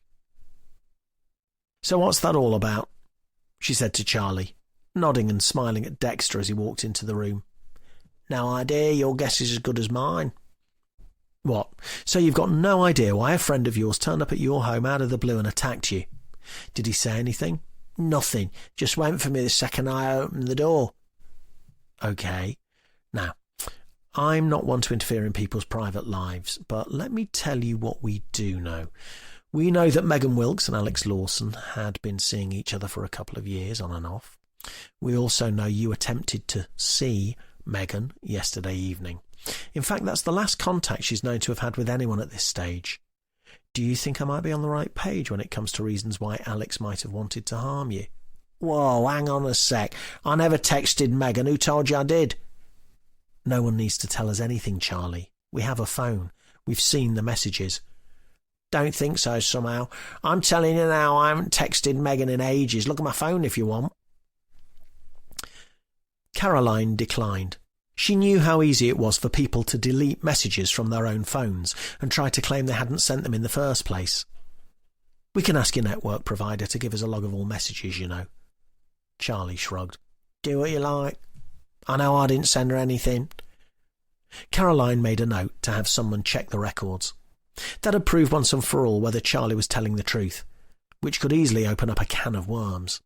"So what's that all about?" she said to Charlie, nodding and smiling at Dexter as he walked into the room. "No idea, your guess is as good as mine." "What, so you've got no idea why a friend of yours turned up at your home out of the blue and attacked you? Did he say anything?" "Nothing, just went for me the second I opened the door." "OK. Now, I'm not one to interfere in people's private lives, but let me tell you what we do know. We know that Megan Wilkes and Alex Lawson had been seeing each other for a couple of years on and off. We also know you attempted to see Megan yesterday evening. In fact, that's the last contact she's known to have had with anyone at this stage. Do you think I might be on the right page when it comes to reasons why Alex might have wanted to harm you? Whoa, hang on a sec. I never texted Megan. Who told you I did? No one needs to tell us anything, Charlie. We have a phone. We've seen the messages. Don't think so somehow. I'm telling you now, I haven't texted Megan in ages. Look at my phone if you want. Caroline declined. She knew how easy it was for people to delete messages from their own phones and try to claim they hadn't sent them in the first place. We can ask your network provider to give us a log of all messages, you know. Charlie shrugged. Do what you like. I know I didn't send her anything. Caroline made a note to have someone check the records. That'd prove once and for all whether Charlie was telling the truth, which could easily open up a can of worms.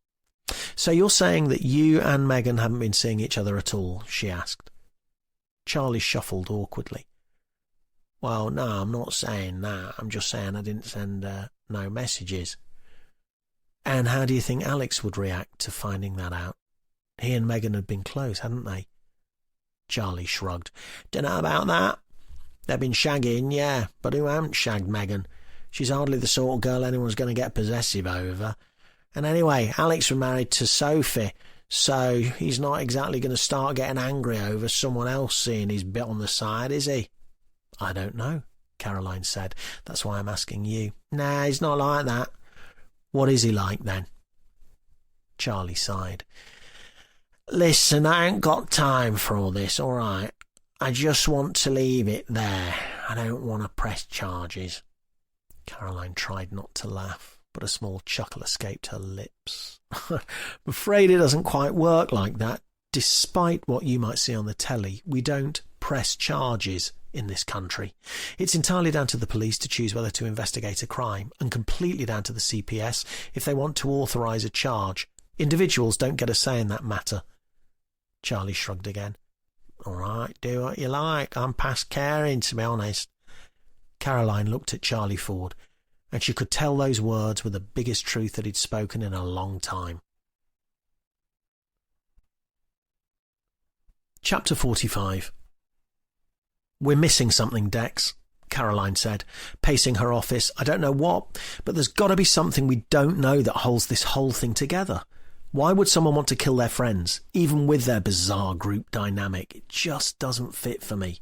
So you're saying that you and Megan haven't been seeing each other at all? She asked. Charlie shuffled awkwardly. Well, no, I'm not saying that. I'm just saying I didn't send no messages. And how do you think Alex would react to finding that out? He and Megan had been close, hadn't they? Charlie shrugged. Dunno about that. They've been shagging, yeah, but who hasn't shagged Megan? She's hardly the sort of girl anyone's going to get possessive over. And anyway, Alex was married to Sophie, so he's not exactly going to start getting angry over someone else seeing his bit on the side, is he? I don't know, Caroline said. That's why I'm asking you. Nah, he's not like that. What is he like, then? Charlie sighed. Listen, I ain't got time for all this, all right? I just want to leave it there. I don't want to press charges. Caroline tried not to laugh, but a small chuckle escaped her lips. I'm afraid it doesn't quite work like that. Despite what you might see on the telly, we don't press charges in this country. It's entirely down to the police to choose whether to investigate a crime, and completely down to the CPS if they want to authorise a charge. Individuals don't get a say in that matter. Charlie shrugged again. All right, do what you like. I'm past caring, to be honest. Caroline looked at Charlie Ford, and she could tell those words were the biggest truth that he'd spoken in a long time. Chapter 45. We're missing something, Dex, Caroline said, pacing her office. I don't know what, but there's got to be something we don't know that holds this whole thing together. Why would someone want to kill their friends, even with their bizarre group dynamic? It just doesn't fit for me.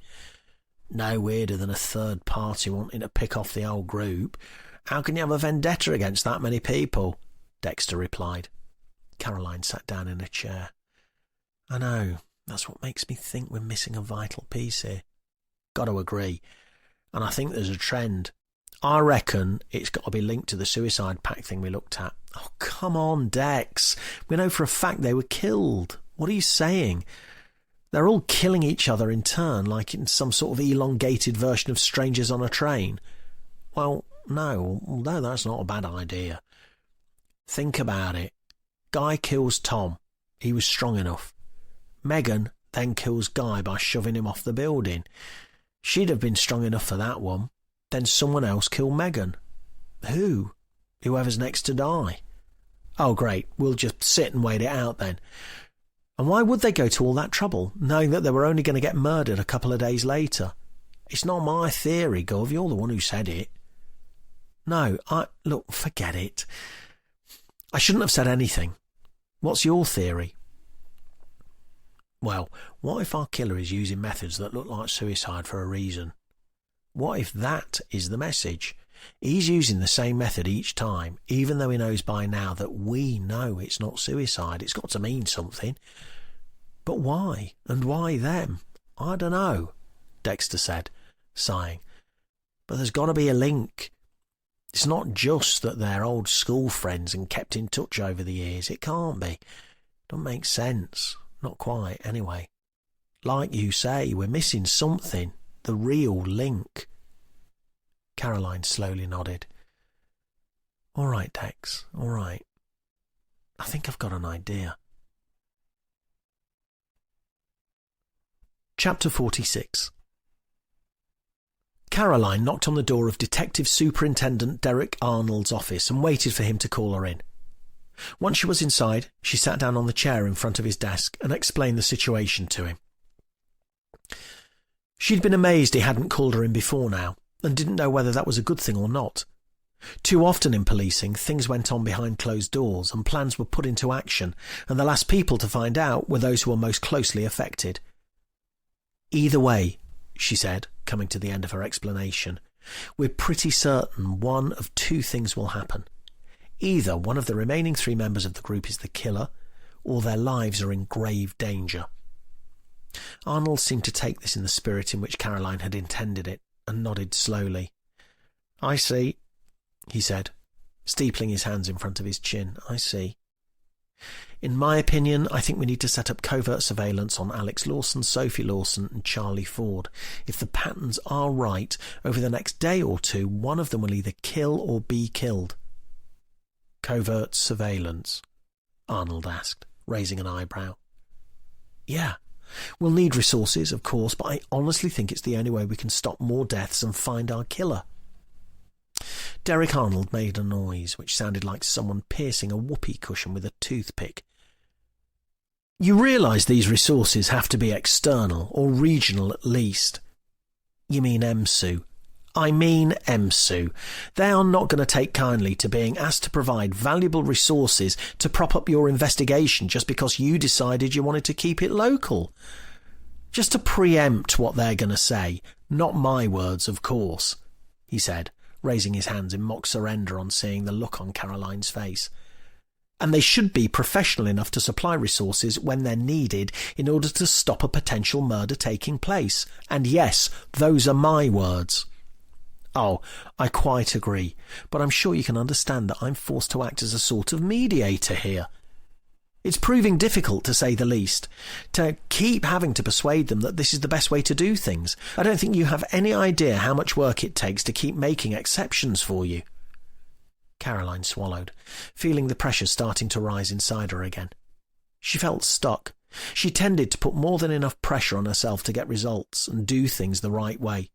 No weirder than a third party wanting to pick off the whole group. How can you have a vendetta against that many people? Dexter replied. Caroline sat down in a chair. I know. That's what makes me think we're missing a vital piece here. Got to agree. And I think there's a trend. I reckon it's got to be linked to the suicide pact thing we looked at. Oh, come on, Dex. We know for a fact they were killed. What are you saying? They're all killing each other in turn, like in some sort of elongated version of Strangers on a Train. Well, no, although that's not a bad idea. Think about it. Guy kills Tom. He was strong enough. Megan then kills Guy by shoving him off the building. She'd have been strong enough for that one. Then someone else killed Megan. Who? Whoever's next to die. Oh, great. We'll just sit and wait it out then. And why would they go to all that trouble, knowing that they were only going to get murdered a couple of days later? It's not my theory, Gov. You're the one who said it. No, look, forget it. I shouldn't have said anything. What's your theory? Well, what if our killer is using methods that look like suicide for a reason? What if that is the message? He's using the same method each time, even though he knows by now that we know it's not suicide. It's got to mean something. But why? And why them? I don't know, Dexter said, sighing. But there's got to be a link. It's not just that they're old school friends and kept in touch over the years. It can't be. Don't make sense. Not quite, anyway. Like you say, we're missing something. The real link. Caroline slowly nodded. All right, Dex, all right. I think I've got an idea. Chapter 46. Caroline knocked on the door of Detective Superintendent Derek Arnold's office and waited for him to call her in. Once she was inside, she sat down on the chair in front of his desk and explained the situation to him. She'd been amazed he hadn't called her in before now, and didn't know whether that was a good thing or not. Too often in policing, things went on behind closed doors, and plans were put into action, and the last people to find out were those who were most closely affected. Either way, she said, coming to the end of her explanation, we're pretty certain one of two things will happen. Either one of the remaining 3 members of the group is the killer, or their lives are in grave danger. Arnold seemed to take this in the spirit in which Caroline had intended it, and nodded slowly. "I see," he said, steepling his hands in front of his chin. "I see. In my opinion, I think we need to set up covert surveillance on Alex Lawson, Sophie Lawson, and Charlie Ford. If the patterns are right, over the next day or two, one of them will either kill or be killed." "Covert surveillance?" Arnold asked, raising an eyebrow. "Yeah. We'll need resources, of course, but I honestly think it's the only way we can stop more deaths and find our killer." Derek Arnold made a noise which sounded like someone piercing a whoopee cushion with a toothpick. "You realise these resources have to be external, or regional at least." "You mean EMSU?" "I mean EMSU. They are not going to take kindly to being asked to provide valuable resources to prop up your investigation just because you decided you wanted to keep it local. Just to preempt what they're going to say, not my words, of course," he said, raising his hands in mock surrender on seeing the look on Caroline's face. "And they should be professional enough to supply resources when they're needed in order to stop a potential murder taking place. And yes, those are my words." "Oh, I quite agree, but I'm sure you can understand that I'm forced to act as a sort of mediator here. It's proving difficult, to say the least, to keep having to persuade them that this is the best way to do things. I don't think you have any idea how much work it takes to keep making exceptions for you." Caroline swallowed, feeling the pressure starting to rise inside her again. She felt stuck. She tended to put more than enough pressure on herself to get results and do things the right way.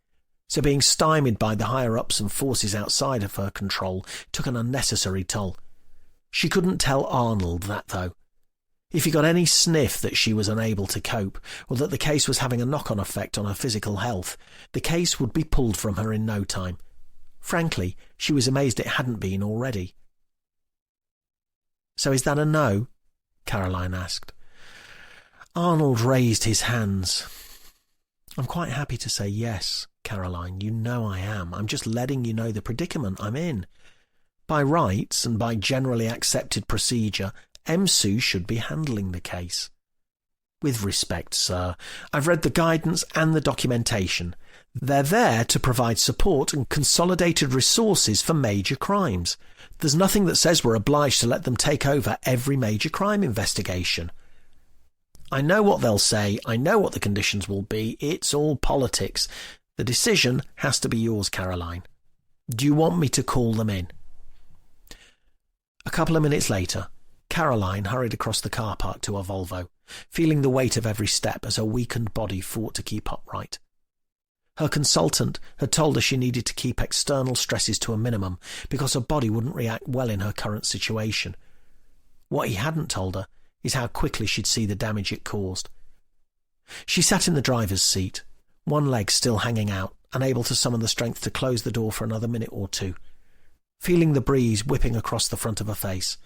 So being stymied by the higher-ups and forces outside of her control took an unnecessary toll. She couldn't tell Arnold that, though. If he got any sniff that she was unable to cope, or that the case was having a knock-on effect on her physical health, the case would be pulled from her in no time. Frankly, she was amazed it hadn't been already. "So is that a no?" Caroline asked. Arnold raised his hands. "I'm quite happy to say yes, Caroline. You know I am. I'm just letting you know the predicament I'm in. By rights and by generally accepted procedure, EMSU should be handling the case. With respect, sir, I've read the guidance and the documentation. They're there to provide support and consolidated resources for major crimes. There's nothing that says we're obliged to let them take over every major crime investigation. I know what they'll say. I know what the conditions will be. It's all politics. The decision has to be yours, Caroline. Do you want me to call them in?" A couple of minutes later, Caroline hurried across the car park to her Volvo, feeling the weight of every step as her weakened body fought to keep upright. Her consultant had told her she needed to keep external stresses to a minimum because her body wouldn't react well in her current situation. What he hadn't told her is how quickly she'd see the damage it caused. She sat in the driver's seat, one leg still hanging out, unable to summon the strength to close the door for another minute or two, feeling the breeze whipping across the front of her face.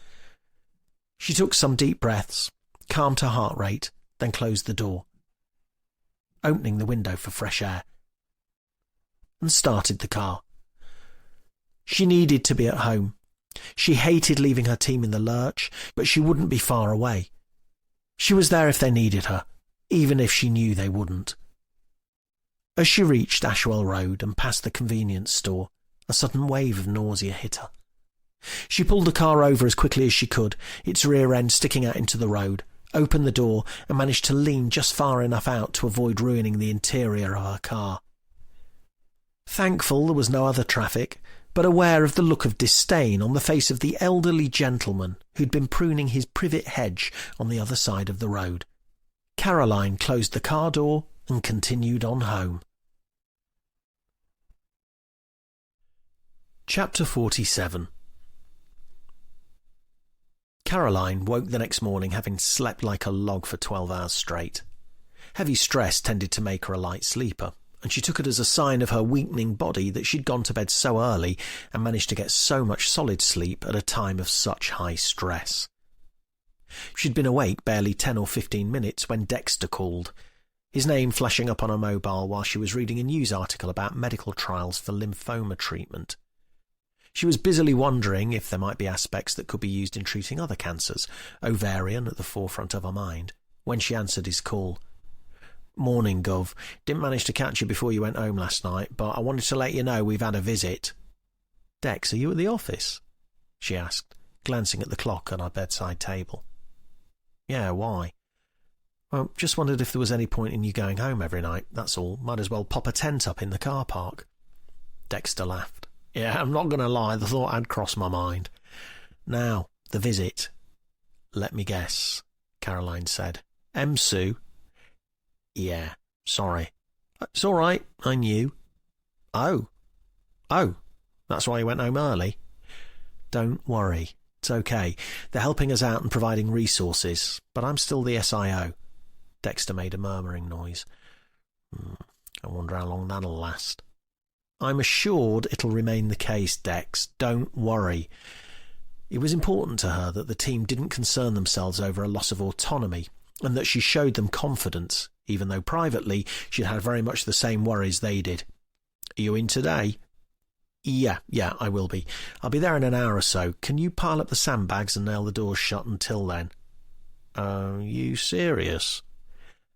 She took some deep breaths, calmed her heart rate, then closed the door, opening the window for fresh air, and started the car. She needed to be at home. She hated leaving her team in the lurch, but she wouldn't be far away. She was there if they needed her, even if she knew they wouldn't. As she reached Ashwell Road and passed the convenience store, a sudden wave of nausea hit her. She pulled the car over as quickly as she could, its rear end sticking out into the road, opened the door and managed to lean just far enough out to avoid ruining the interior of her car. Thankful there was no other traffic, but aware of the look of disdain on the face of the elderly gentleman who'd been pruning his privet hedge on the other side of the road, Caroline closed the car door and continued on home. Chapter 47. Caroline woke the next morning having slept like a log for 12 hours straight. Heavy stress tended to make her a light sleeper, and she took it as a sign of her weakening body that she'd gone to bed so early and managed to get so much solid sleep at a time of such high stress. She'd been awake barely 10 or 15 minutes when Dexter called, his name flashing up on her mobile while she was reading a news article about medical trials for lymphoma treatment. She was busily wondering if there might be aspects that could be used in treating other cancers, ovarian at the forefront of her mind, when she answered his call. "Morning, Gov. Didn't manage to catch you before you went home last night, but I wanted to let you know we've had a visit." "Dex, are you at the office?" she asked, glancing at the clock on our bedside table. "Yeah, why?" "Well, just wondered if there was any point in you going home every night, that's all. Might as well pop a tent up in the car park." Dexter laughed. "Yeah, I'm not going to lie, the thought had crossed my mind. Now, the visit." "Let me guess," Caroline said. "Sue?" "Yeah, sorry." "It's all right, I knew." Oh, that's why you went home early?" "Don't worry, it's okay. They're helping us out and providing resources, but I'm still the SIO. Dexter made a murmuring noise. "I wonder how long that'll last." "I'm assured it'll remain the case, Dex. Don't worry." It was important to her that the team didn't concern themselves over a loss of autonomy, and that she showed them confidence, even though privately she'd had very much the same worries they did. "Are you in today?" Yeah, I will be. I'll be there in an hour or so. Can you pile up the sandbags and nail the doors shut until then?" "Are you serious?"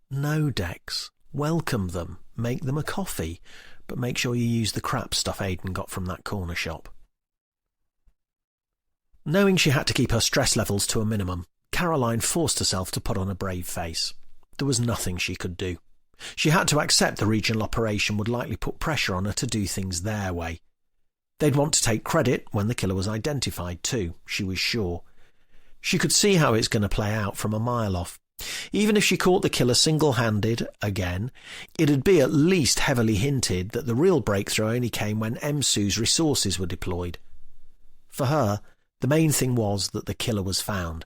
"No, Dex. Welcome them. Make them a coffee. But make sure you use the crap stuff Aiden got from that corner shop." Knowing she had to keep her stress levels to a minimum, Caroline forced herself to put on a brave face. There was nothing she could do. She had to accept the regional operation would likely put pressure on her to do things their way. They'd want to take credit when the killer was identified too, she was sure. She could see how it's going to play out from a mile off. Even if she caught the killer single-handed again, it'd be at least heavily hinted that the real breakthrough only came when Sue's resources were deployed. For her, the main thing was that the killer was found.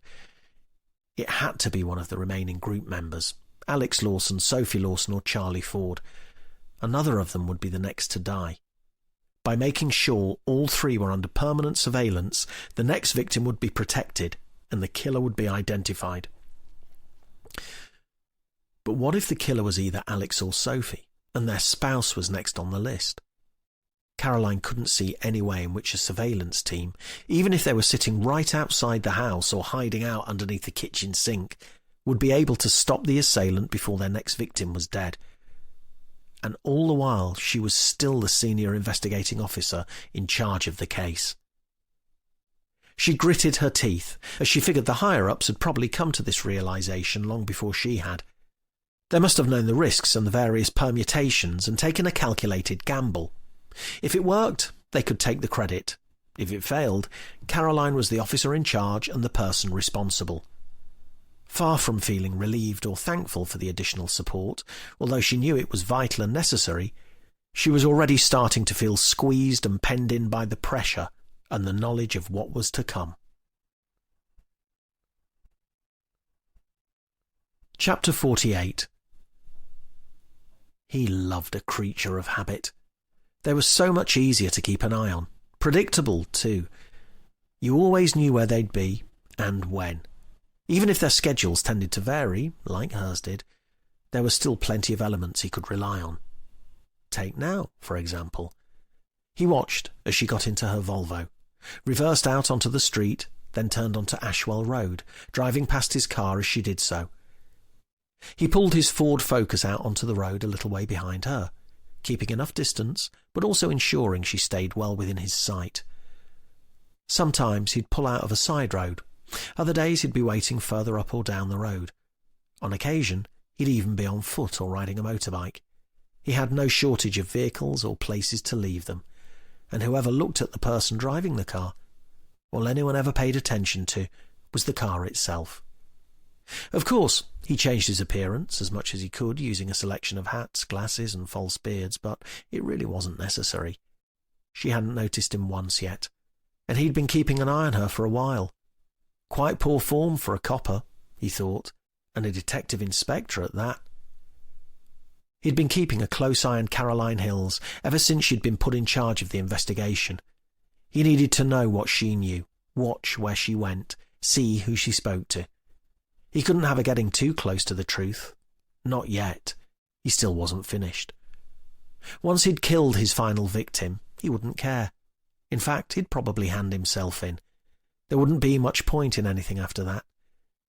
It had to be one of the remaining group members, Alex Lawson, Sophie Lawson or Charlie Ford. Another of them would be the next to die. By making sure all three were under permanent surveillance, the next victim would be protected and the killer would be identified. But what if the killer was either Alex or Sophie, and their spouse was next on the list? Caroline couldn't see any way in which a surveillance team, even if they were sitting right outside the house or hiding out underneath the kitchen sink, would be able to stop the assailant before their next victim was dead. And all the while she was still the senior investigating officer in charge of the case. She gritted her teeth, as she figured the higher-ups had probably come to this realization long before she had. They must have known the risks and the various permutations and taken a calculated gamble. If it worked, they could take the credit. If it failed, Caroline was the officer in charge and the person responsible. Far from feeling relieved or thankful for the additional support, although she knew it was vital and necessary, she was already starting to feel squeezed and penned in by the pressure and the knowledge of what was to come. Chapter 48. He loved a creature of habit. They were so much easier to keep an eye on. Predictable, too. You always knew where they'd be and when. Even if their schedules tended to vary, like hers did, there were still plenty of elements he could rely on. Take now, for example. He watched as she got into her Volvo, reversed out onto the street, then turned onto Ashwell Road, driving past his car as she did so. He pulled his Ford Focus out onto the road a little way behind her, keeping enough distance, but also ensuring she stayed well within his sight. Sometimes he'd pull out of a side road. Other days he'd be waiting further up or down the road. On occasion, he'd even be on foot or riding a motorbike. He had no shortage of vehicles or places to leave them, and whoever looked at the person driving the car, all anyone ever paid attention to, was the car itself. Of course, he changed his appearance as much as he could using a selection of hats, glasses and false beards, but it really wasn't necessary. She hadn't noticed him once yet, and he'd been keeping an eye on her for a while. Quite poor form for a copper, he thought, and a detective inspector at that. He'd been keeping a close eye on Caroline Hills ever since she'd been put in charge of the investigation. He needed to know what she knew, watch where she went, see who she spoke to. He couldn't have her getting too close to the truth. Not yet. He still wasn't finished. Once he'd killed his final victim, he wouldn't care. In fact, he'd probably hand himself in. There wouldn't be much point in anything after that.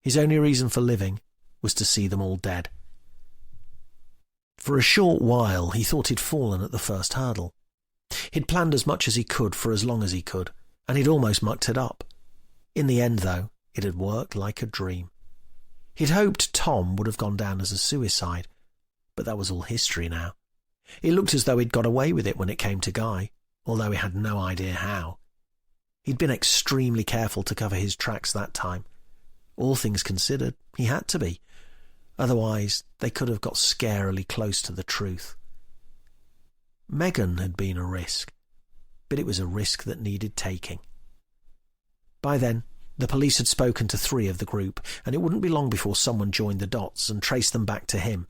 His only reason for living was to see them all dead. For a short while, he thought he'd fallen at the first hurdle. He'd planned as much as he could for as long as he could, and he'd almost mucked it up. In the end, though, it had worked like a dream. He'd hoped Tom would have gone down as a suicide, but that was all history now. It looked as though he'd got away with it when it came to Guy, although he had no idea how. He'd been extremely careful to cover his tracks that time. All things considered, he had to be. Otherwise, they could have got scarily close to the truth. Megan had been a risk, but it was a risk that needed taking. By then, the police had spoken to 3 of the group, and it wouldn't be long before someone joined the dots and traced them back to him.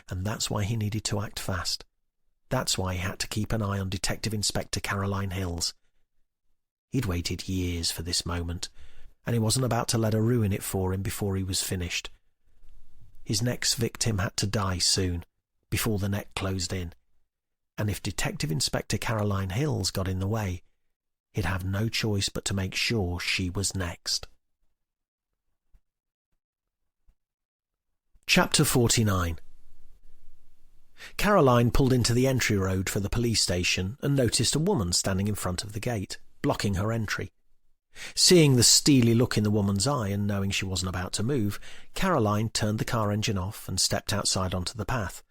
And that's why he needed to act fast. That's why he had to keep an eye on Detective Inspector Caroline Hills. He'd waited years for this moment, and he wasn't about to let her ruin it for him before he was finished. His next victim had to die soon, before the net closed in. And if Detective Inspector Caroline Hills got in the way, he'd have no choice but to make sure she was next. Chapter 49. Caroline pulled into the entry road for the police station and noticed a woman standing in front of the gate, blocking her entry. Seeing the steely look in the woman's eye and knowing she wasn't about to move, Caroline turned the car engine off and stepped outside onto the path.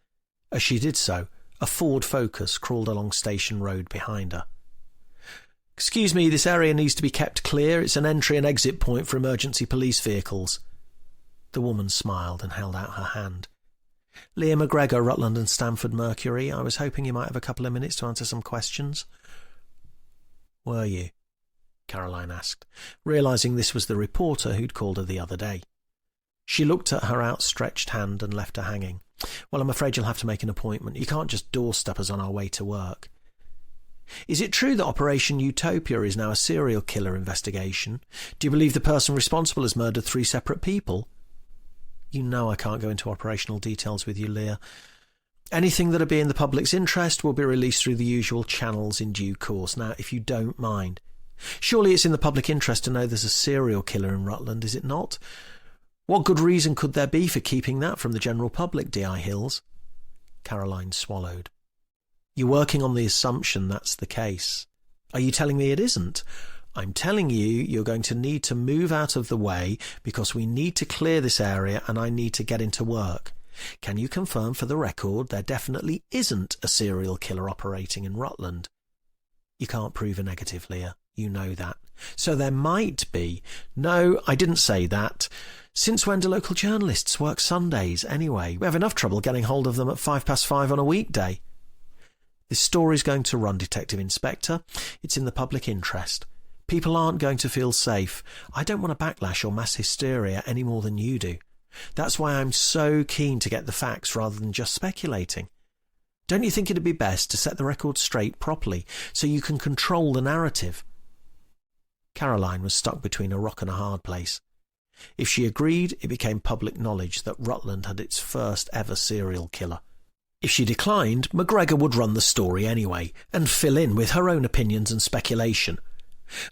As she did so, a Ford Focus crawled along Station Road behind her. "Excuse me, this area needs to be kept clear. It's an entry and exit point for emergency police vehicles." The woman smiled and held out her hand. "Leah McGregor, Rutland and Stamford Mercury. I was hoping you might have a couple of minutes to answer some questions." "Were you?" Caroline asked, realising this was the reporter who'd called her the other day. She looked at her outstretched hand and left her hanging. "Well, I'm afraid you'll have to make an appointment. You can't just doorstep us on our way to work." "Is it true that Operation Utopia is now a serial killer investigation? Do you believe the person responsible has murdered 3 separate people?" "You know I can't go into operational details with you, Leah. Anything that'll be in the public's interest will be released through the usual channels in due course. Now, if you don't mind. Surely it's in the public interest to know there's a serial killer in Rutland, is it not? What good reason could there be for keeping that from the general public, D.I. Hills?" Caroline swallowed. "You're working on the assumption that's the case. Are you telling me it isn't?" "I'm telling you you're going to need to move out of the way because we need to clear this area and I need to get into work. Can you confirm for the record there definitely isn't a serial killer operating in Rutland?" "You can't prove a negative, Leah. You know that." "So there might be." "No, I didn't say that. Since when do local journalists work Sundays anyway? We have enough trouble getting hold of them at 5:05 on a weekday." "This story's going to run, Detective Inspector. It's in the public interest. People aren't going to feel safe. I don't want a backlash or mass hysteria any more than you do. That's why I'm so keen to get the facts rather than just speculating. Don't you think it'd be best to set the record straight properly so you can control the narrative?" Caroline was stuck between a rock and a hard place. If she agreed, it became public knowledge that Rutland had its first ever serial killer. If she declined, McGregor would run the story anyway and fill in with her own opinions and speculation.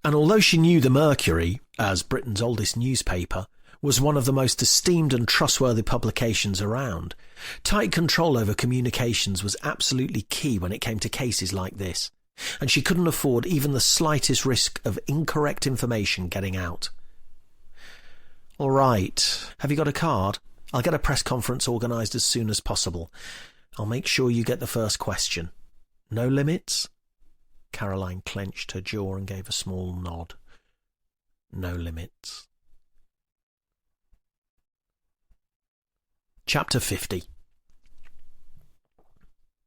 And although she knew the Mercury, as Britain's oldest newspaper, was one of the most esteemed and trustworthy publications around, tight control over communications was absolutely key when it came to cases like this, and she couldn't afford even the slightest risk of incorrect information getting out. "All right. Have you got a card? I'll get a press conference organised as soon as possible. I'll make sure you get the first question. No limits?" Caroline clenched her jaw and gave a small nod. "No limits." Chapter 50.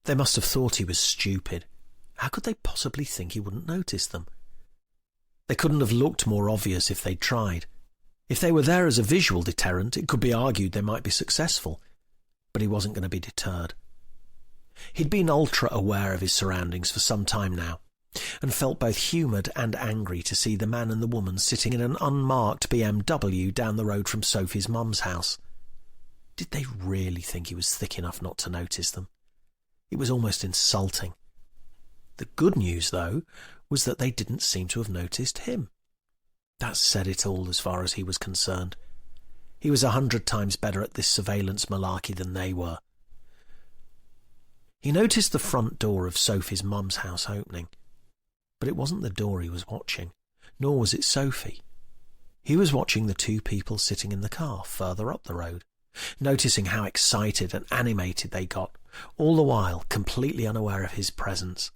They must have thought he was stupid. How could they possibly think he wouldn't notice them? They couldn't have looked more obvious if they'd tried. If they were there as a visual deterrent, it could be argued they might be successful, but he wasn't going to be deterred. He'd been ultra-aware of his surroundings for some time now, and felt both humoured and angry to see the man and the woman sitting in an unmarked BMW down the road from Sophie's mum's house. Did they really think he was thick enough not to notice them? It was almost insulting. The good news, though, was that they didn't seem to have noticed him. That said it all as far as he was concerned. He was 100 times better at this surveillance malarkey than they were. He noticed the front door of Sophie's mum's house opening, but it wasn't the door he was watching, nor was it Sophie. He was watching the two people sitting in the car further up the road, noticing how excited and animated they got, all the while completely unaware of his presence.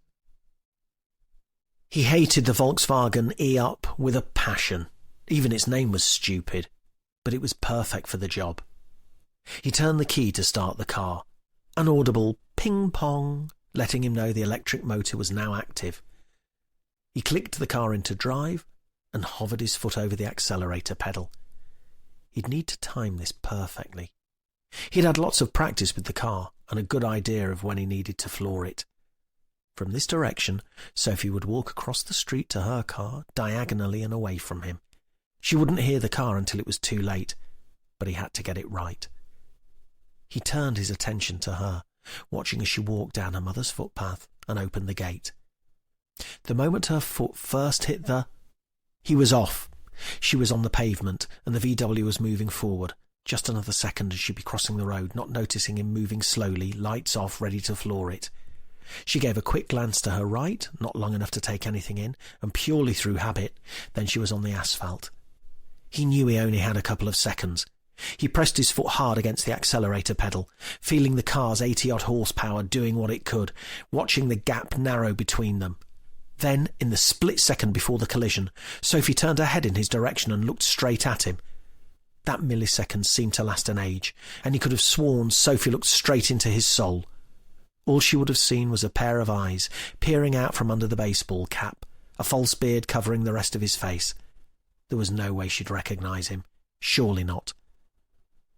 He hated the Volkswagen E-Up with a passion. Even its name was stupid, but it was perfect for the job. He turned the key to start the car. An audible ping-pong, letting him know the electric motor was now active. He clicked the car into drive and hovered his foot over the accelerator pedal. He'd need to time this perfectly. He'd had lots of practice with the car and a good idea of when he needed to floor it. From this direction, Sophie would walk across the street to her car, diagonally and away from him. She wouldn't hear the car until it was too late, but he had to get it right. He turned his attention to her, watching as she walked down her mother's footpath and opened the gate. The moment her foot first hit he was off. She was on the pavement, and the VW was moving forward. Just another second and she'd be crossing the road, not noticing him moving slowly, lights off, ready to floor it. She gave a quick glance to her right, not long enough to take anything in, and purely through habit, then she was on the asphalt. He knew he only had a couple of seconds. He pressed his foot hard against the accelerator pedal, feeling the car's 80-odd horsepower doing what it could, watching the gap narrow between them. Then, in the split second before the collision, Sophie turned her head in his direction and looked straight at him. That millisecond seemed to last an age, and he could have sworn Sophie looked straight into his soul. All she would have seen was a pair of eyes peering out from under the baseball cap, a false beard covering the rest of his face. There was no way she'd recognise him. Surely not.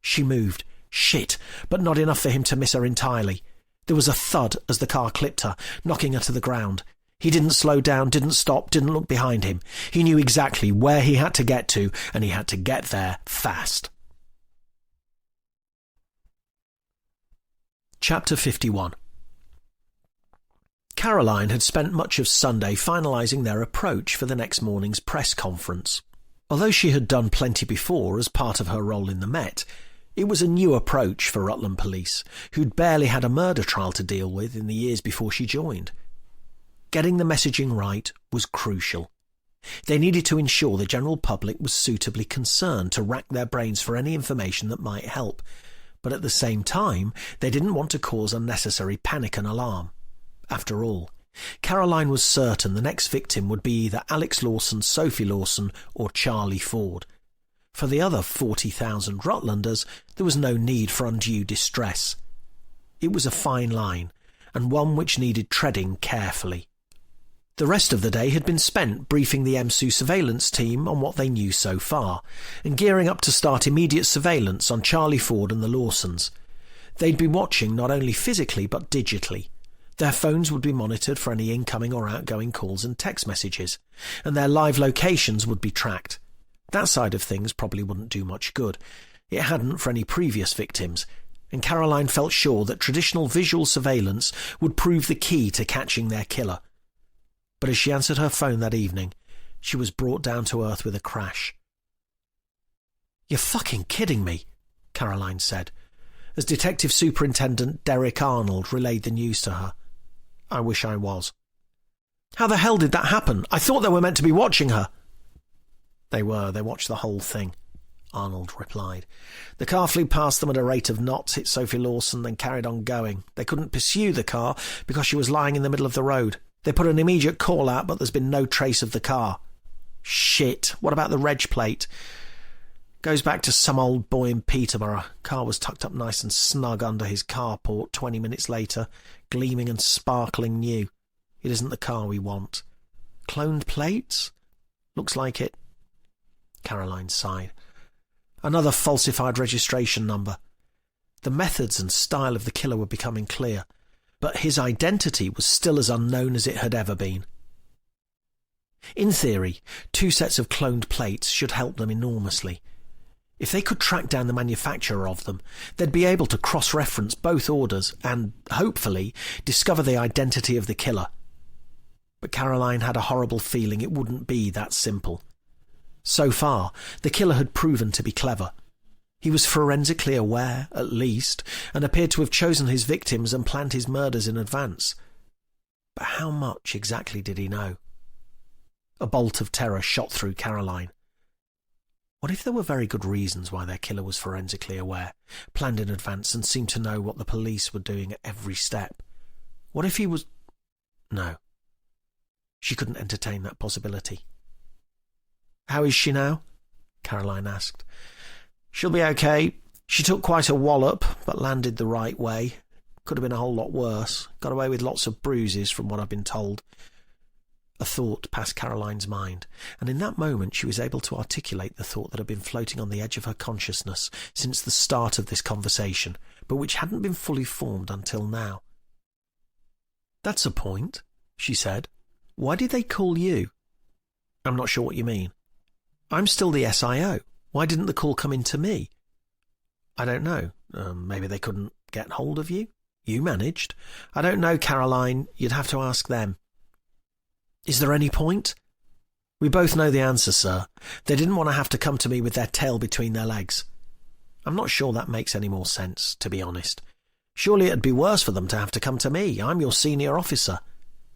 She moved. Shit! But not enough for him to miss her entirely. There was a thud as the car clipped her, knocking her to the ground. He didn't slow down, didn't stop, didn't look behind him. He knew exactly where he had to get to, and he had to get there fast. Chapter 51. Caroline had spent much of Sunday finalising their approach for the next morning's press conference. Although she had done plenty before as part of her role in the Met, it was a new approach for Rutland police, who'd barely had a murder trial to deal with in the years before she joined. Getting the messaging right was crucial. They needed to ensure the general public was suitably concerned to rack their brains for any information that might help, but at the same time they didn't want to cause unnecessary panic and alarm. After all, Caroline was certain the next victim would be either Alex Lawson, Sophie Lawson, or Charlie Ford. For the other 40,000 Rutlanders, there was no need for undue distress. It was a fine line, and one which needed treading carefully. The rest of the day had been spent briefing the MSU surveillance team on what they knew so far, and gearing up to start immediate surveillance on Charlie Ford and the Lawsons. They'd be watching not only physically but digitally. Their phones would be monitored for any incoming or outgoing calls and text messages, and their live locations would be tracked. That side of things probably wouldn't do much good. It hadn't for any previous victims, and Caroline felt sure that traditional visual surveillance would prove the key to catching their killer. But as she answered her phone that evening, she was brought down to earth with a crash. "You're fucking kidding me," Caroline said, as Detective Superintendent Derek Arnold relayed the news to her. "I wish I was." "How the hell did that happen? I thought they were meant to be watching her." "They were. They watched the whole thing," Arnold replied. "The car flew past them at a rate of knots, hit Sophie Lawson, then carried on going. They couldn't pursue the car because she was lying in the middle of the road. They put an immediate call out, but there's been no trace of the car." "Shit. What about the reg plate?" "Goes back to some old boy in Peterborough. Car was tucked up nice and snug under his carport 20 minutes later, gleaming and sparkling new. It isn't the car we want." "Cloned plates?" "Looks like it." Caroline sighed. Another falsified registration number. The methods and style of the killer were becoming clear, but his identity was still as unknown as it had ever been. In theory, 2 sets of cloned plates should help them enormously. If they could track down the manufacturer of them, they'd be able to cross-reference both orders and, hopefully, discover the identity of the killer. But Caroline had a horrible feeling it wouldn't be that simple. So far, the killer had proven to be clever. He was forensically aware, at least, and appeared to have chosen his victims and planned his murders in advance. But how much exactly did he know? A bolt of terror shot through Caroline. What if there were very good reasons why their killer was forensically aware, planned in advance, and seemed to know what the police were doing at every step? What if he was... No. She couldn't entertain that possibility. "How is she now?" Caroline asked. "She'll be okay. She took quite a wallop, but landed the right way. Could have been a whole lot worse. Got away with lots of bruises, from what I've been told." A thought passed Caroline's mind, and in that moment she was able to articulate the thought that had been floating on the edge of her consciousness since the start of this conversation, but which hadn't been fully formed until now. "That's a point," she said. "Why did they call you?" "I'm not sure what you mean." "I'm still the SIO. Why didn't the call come in to me?" "I don't know. Maybe they couldn't get hold of you? You managed." "I don't know, Caroline. You'd have to ask them." "Is there any point?" "We both know the answer, sir. They didn't want to have to come to me with their tail between their legs." "I'm not sure that makes any more sense, to be honest. Surely it'd be worse for them to have to come to me. I'm your senior officer."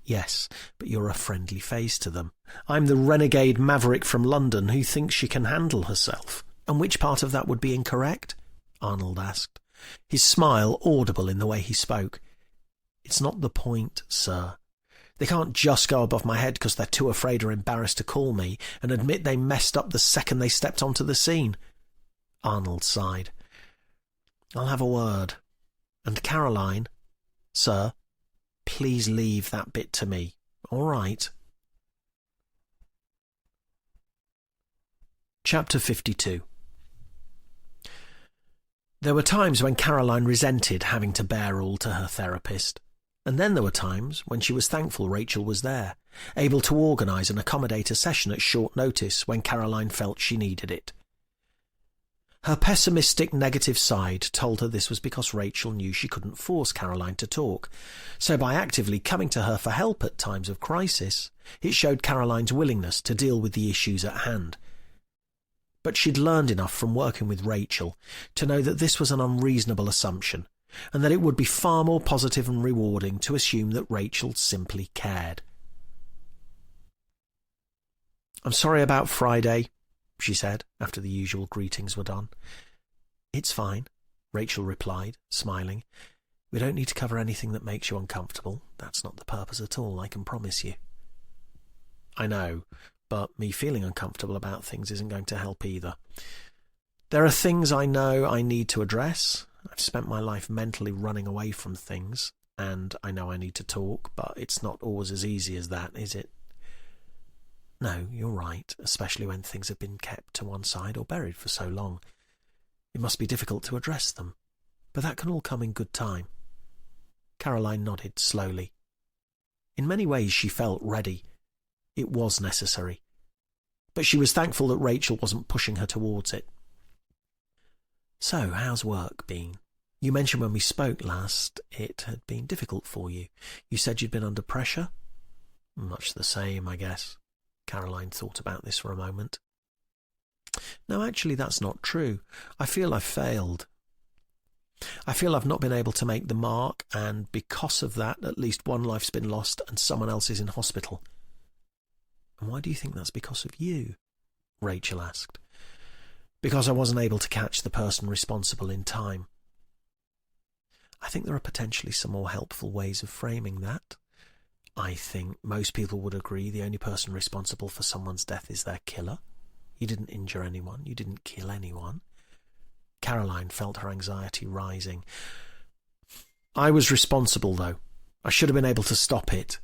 "Yes, but you're a friendly face to them. I'm the renegade maverick from London who thinks she can handle herself." "And which part of that would be incorrect?" Arnold asked, his smile audible in the way he spoke. "It's not the point, sir. They can't just go above my head because they're too afraid or embarrassed to call me and admit they messed up the second they stepped onto the scene." Arnold sighed. "I'll have a word. And Caroline, sir, please leave that bit to me, all right?" Chapter 52. There were times when Caroline resented having to bear all to her therapist. And then there were times when she was thankful Rachel was there, able to organise and accommodate a session at short notice when Caroline felt she needed it. Her pessimistic, negative side told her this was because Rachel knew she couldn't force Caroline to talk, so by actively coming to her for help at times of crisis, it showed Caroline's willingness to deal with the issues at hand. But she'd learned enough from working with Rachel to know that this was an unreasonable assumption, and that it would be far more positive and rewarding to assume that Rachel simply cared. "I'm sorry about Friday," she said, after the usual greetings were done. "It's fine," Rachel replied, smiling. "We don't need to cover anything that makes you uncomfortable. That's not the purpose at all, I can promise you." "I know, but me feeling uncomfortable about things isn't going to help either. There are things I know I need to address. I've spent my life mentally running away from things, and I know I need to talk, but it's not always as easy as that, is it?" "No, you're right, especially when things have been kept to one side or buried for so long. It must be difficult to address them, but that can all come in good time." Caroline nodded slowly. In many ways she felt ready. It was necessary. But she was thankful that Rachel wasn't pushing her towards it. "So, how's work been? You mentioned when we spoke last it had been difficult for you. You said you'd been under pressure?" "Much the same, I guess." Caroline thought about this for a moment. "No, actually that's not true. I feel I've failed. I feel I've not been able to make the mark, and because of that at least one life's been lost and someone else is in hospital." "And why do you think that's because of you?" Rachel asked. "Because I wasn't able to catch the person responsible in time." I think there are potentially some more helpful ways of framing that. I think most people would agree the only person responsible for someone's death is their killer. You didn't injure anyone. You didn't kill anyone. Caroline felt her anxiety rising. "I was responsible, though. I should have been able to stop it.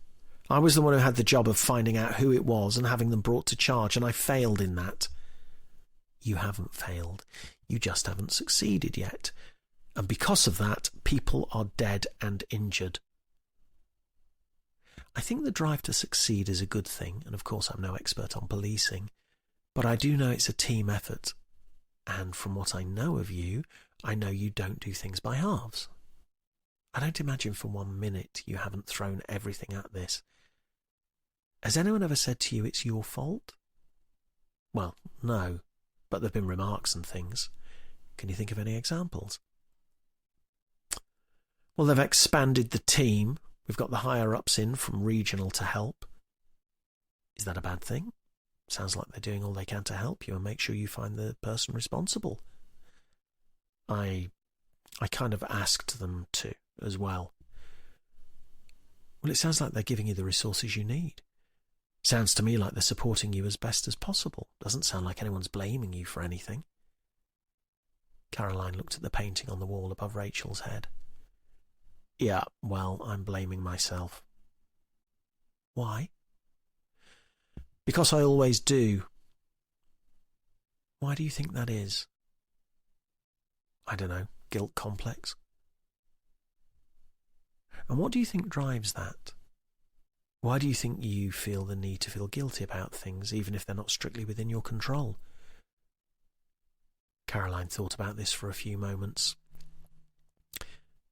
I was the one who had the job of finding out who it was and having them brought to charge, and I failed in that." You haven't failed. You just haven't succeeded yet. And because of that, people are dead and injured. I think the drive to succeed is a good thing, and of course I'm no expert on policing, but I do know it's a team effort. And from what I know of you, I know you don't do things by halves. I don't imagine for 1 minute you haven't thrown everything at this. Has anyone ever said to you it's your fault? Well, no, but there have been remarks and things. Can you think of any examples? Well, they've expanded the team. We've got the higher-ups in from regional to help. Is that a bad thing? Sounds like they're doing all they can to help you and make sure you find the person responsible. I kind of asked them to as well. Well, it sounds like they're giving you the resources you need. Sounds to me like they're supporting you as best as possible. Doesn't sound like anyone's blaming you for anything. Caroline looked at the painting on the wall above Rachel's head. Yeah, well, I'm blaming myself. Why? Because I always do. Why do you think that is? I don't know, guilt complex? And what do you think drives that? Why do you think you feel the need to feel guilty about things, even if they're not strictly within your control? Caroline thought about this for a few moments.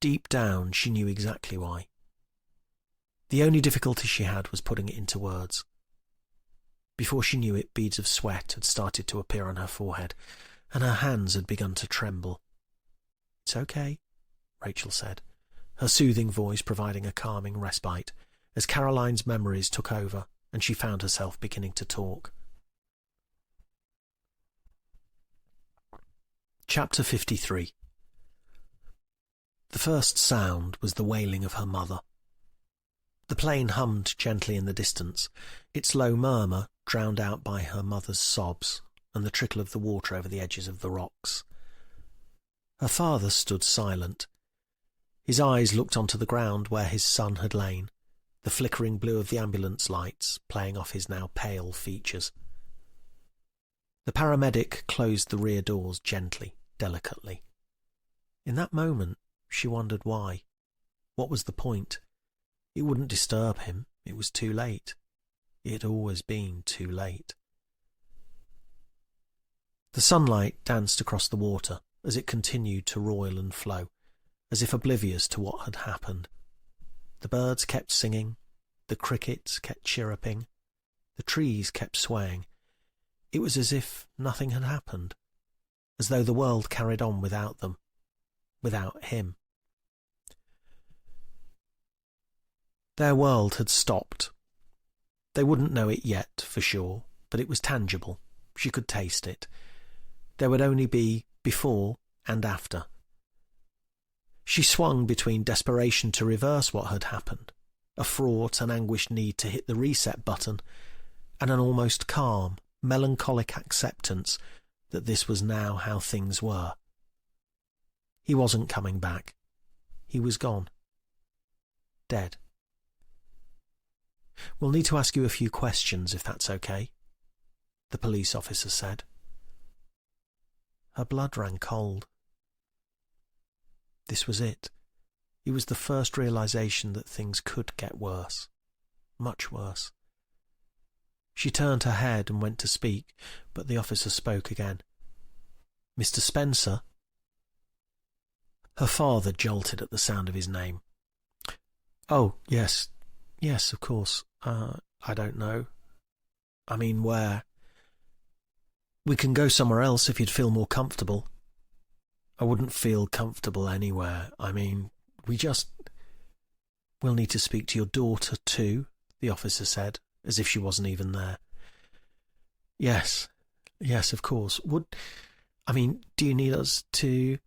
Deep down, she knew exactly why. The only difficulty she had was putting it into words. Before she knew it, beads of sweat had started to appear on her forehead, and her hands had begun to tremble. "It's okay," Rachel said, her soothing voice providing a calming respite, as Caroline's memories took over and she found herself beginning to talk. Chapter 53. The first sound was the wailing of her mother. The plane hummed gently in the distance, its low murmur drowned out by her mother's sobs and the trickle of the water over the edges of the rocks. Her father stood silent. His eyes looked onto the ground where his son had lain, the flickering blue of the ambulance lights playing off his now pale features. The paramedic closed the rear doors gently, delicately. In that moment, she wondered why. What was the point? It wouldn't disturb him. It was too late. It had always been too late. The sunlight danced across the water as it continued to roil and flow, as if oblivious to what had happened. The birds kept singing, the crickets kept chirruping, the trees kept swaying. It was as if nothing had happened, as though the world carried on without them, without him. Their world had stopped. They wouldn't know it yet, for sure, but it was tangible. She could taste it. There would only be before and after. She swung between desperation to reverse what had happened, a fraught and anguished need to hit the reset button, and an almost calm, melancholic acceptance that this was now how things were. He wasn't coming back. He was gone. Dead. "We'll need to ask you a few questions, if that's okay," the police officer said. Her blood ran cold. This was it. It was the first realization that things could get worse. Much worse. She turned her head and went to speak, but the officer spoke again. "Mr. Spencer?" Her father jolted at the sound of his name. "Oh, yes. Yes, of course. I don't know. I mean, where? We can go somewhere else if you'd feel more comfortable." "I wouldn't feel comfortable anywhere. I mean, We'll need to speak to your daughter, too," the officer said, as if she wasn't even there. Yes, of course. Do you need us to..."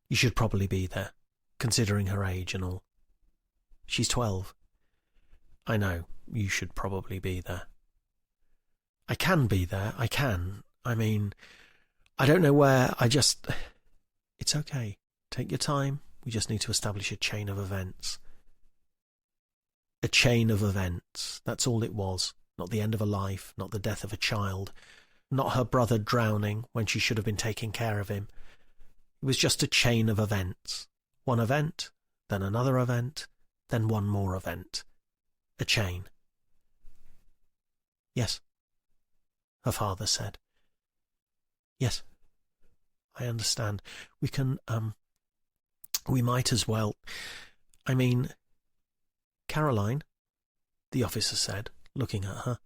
"You should probably be there, considering her age and all." "She's 12. "I know, you should probably be there." "I can be there, I can. I don't know where, It's okay. Take your time. We just need to establish a chain of events." A chain of events. That's all it was. Not the end of a life, not the death of a child. not her brother drowning when she should have been taking care of him. It was just a chain of events. One event, then another event, then one more event. A chain. "Yes," her father said. "Yes, I understand. We can, we might as well. I mean, Caroline," the officer said, looking at her,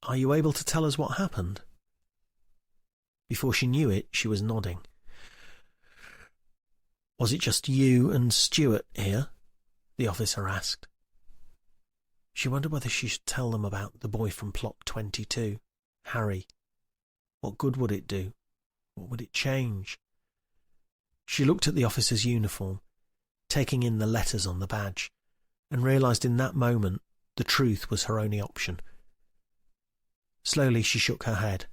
"are you able to tell us what happened?" Before she knew it, she was nodding. "Was it just you and Stuart here?" the officer asked. She wondered whether she should tell them about the boy from plot 22, Harry. What good would it do? What would it change? She looked at the officer's uniform, taking in the letters on the badge, and realised in that moment the truth was her only option. Slowly she shook her head.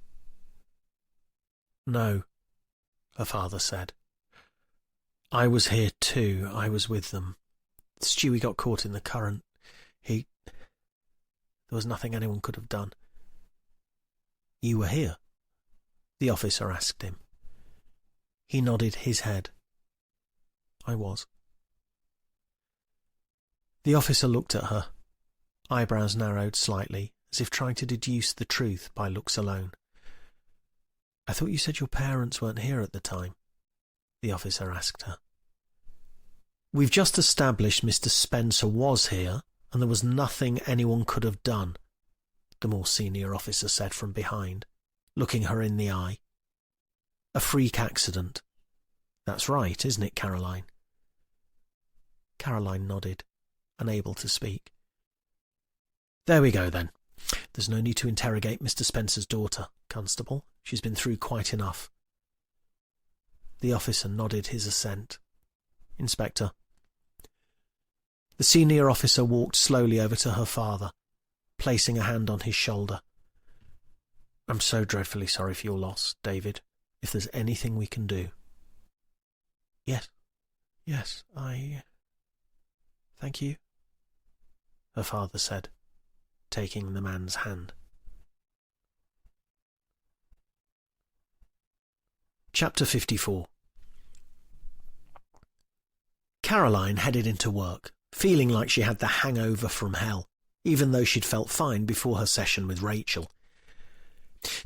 "No," her father said. "I was here too. I was with them. Stewie got caught in the current. There was nothing anyone could have done." "You were here?" the officer asked him. He nodded his head. "I was." The officer looked at her, eyebrows narrowed slightly, as if trying to deduce the truth by looks alone. "I thought you said your parents weren't here at the time," the officer asked her. "We've just established Mr. Spencer was here, and there was nothing anyone could have done," the more senior officer said from behind, looking her in the eye. "A freak accident. That's right, isn't it, Caroline?" Caroline nodded, unable to speak. "There we go, then. There's no need to interrogate Mr. Spencer's daughter, Constable. She's been through quite enough." The officer nodded his assent. "Inspector." The senior officer walked slowly over to her father, placing a hand on his shoulder. "I'm so dreadfully sorry for your loss, David. If there's anything we can do." Yes, Thank you," her father said, taking the man's hand. Chapter 54. Caroline headed into work, feeling like she had the hangover from hell, even though she'd felt fine before her session with Rachel.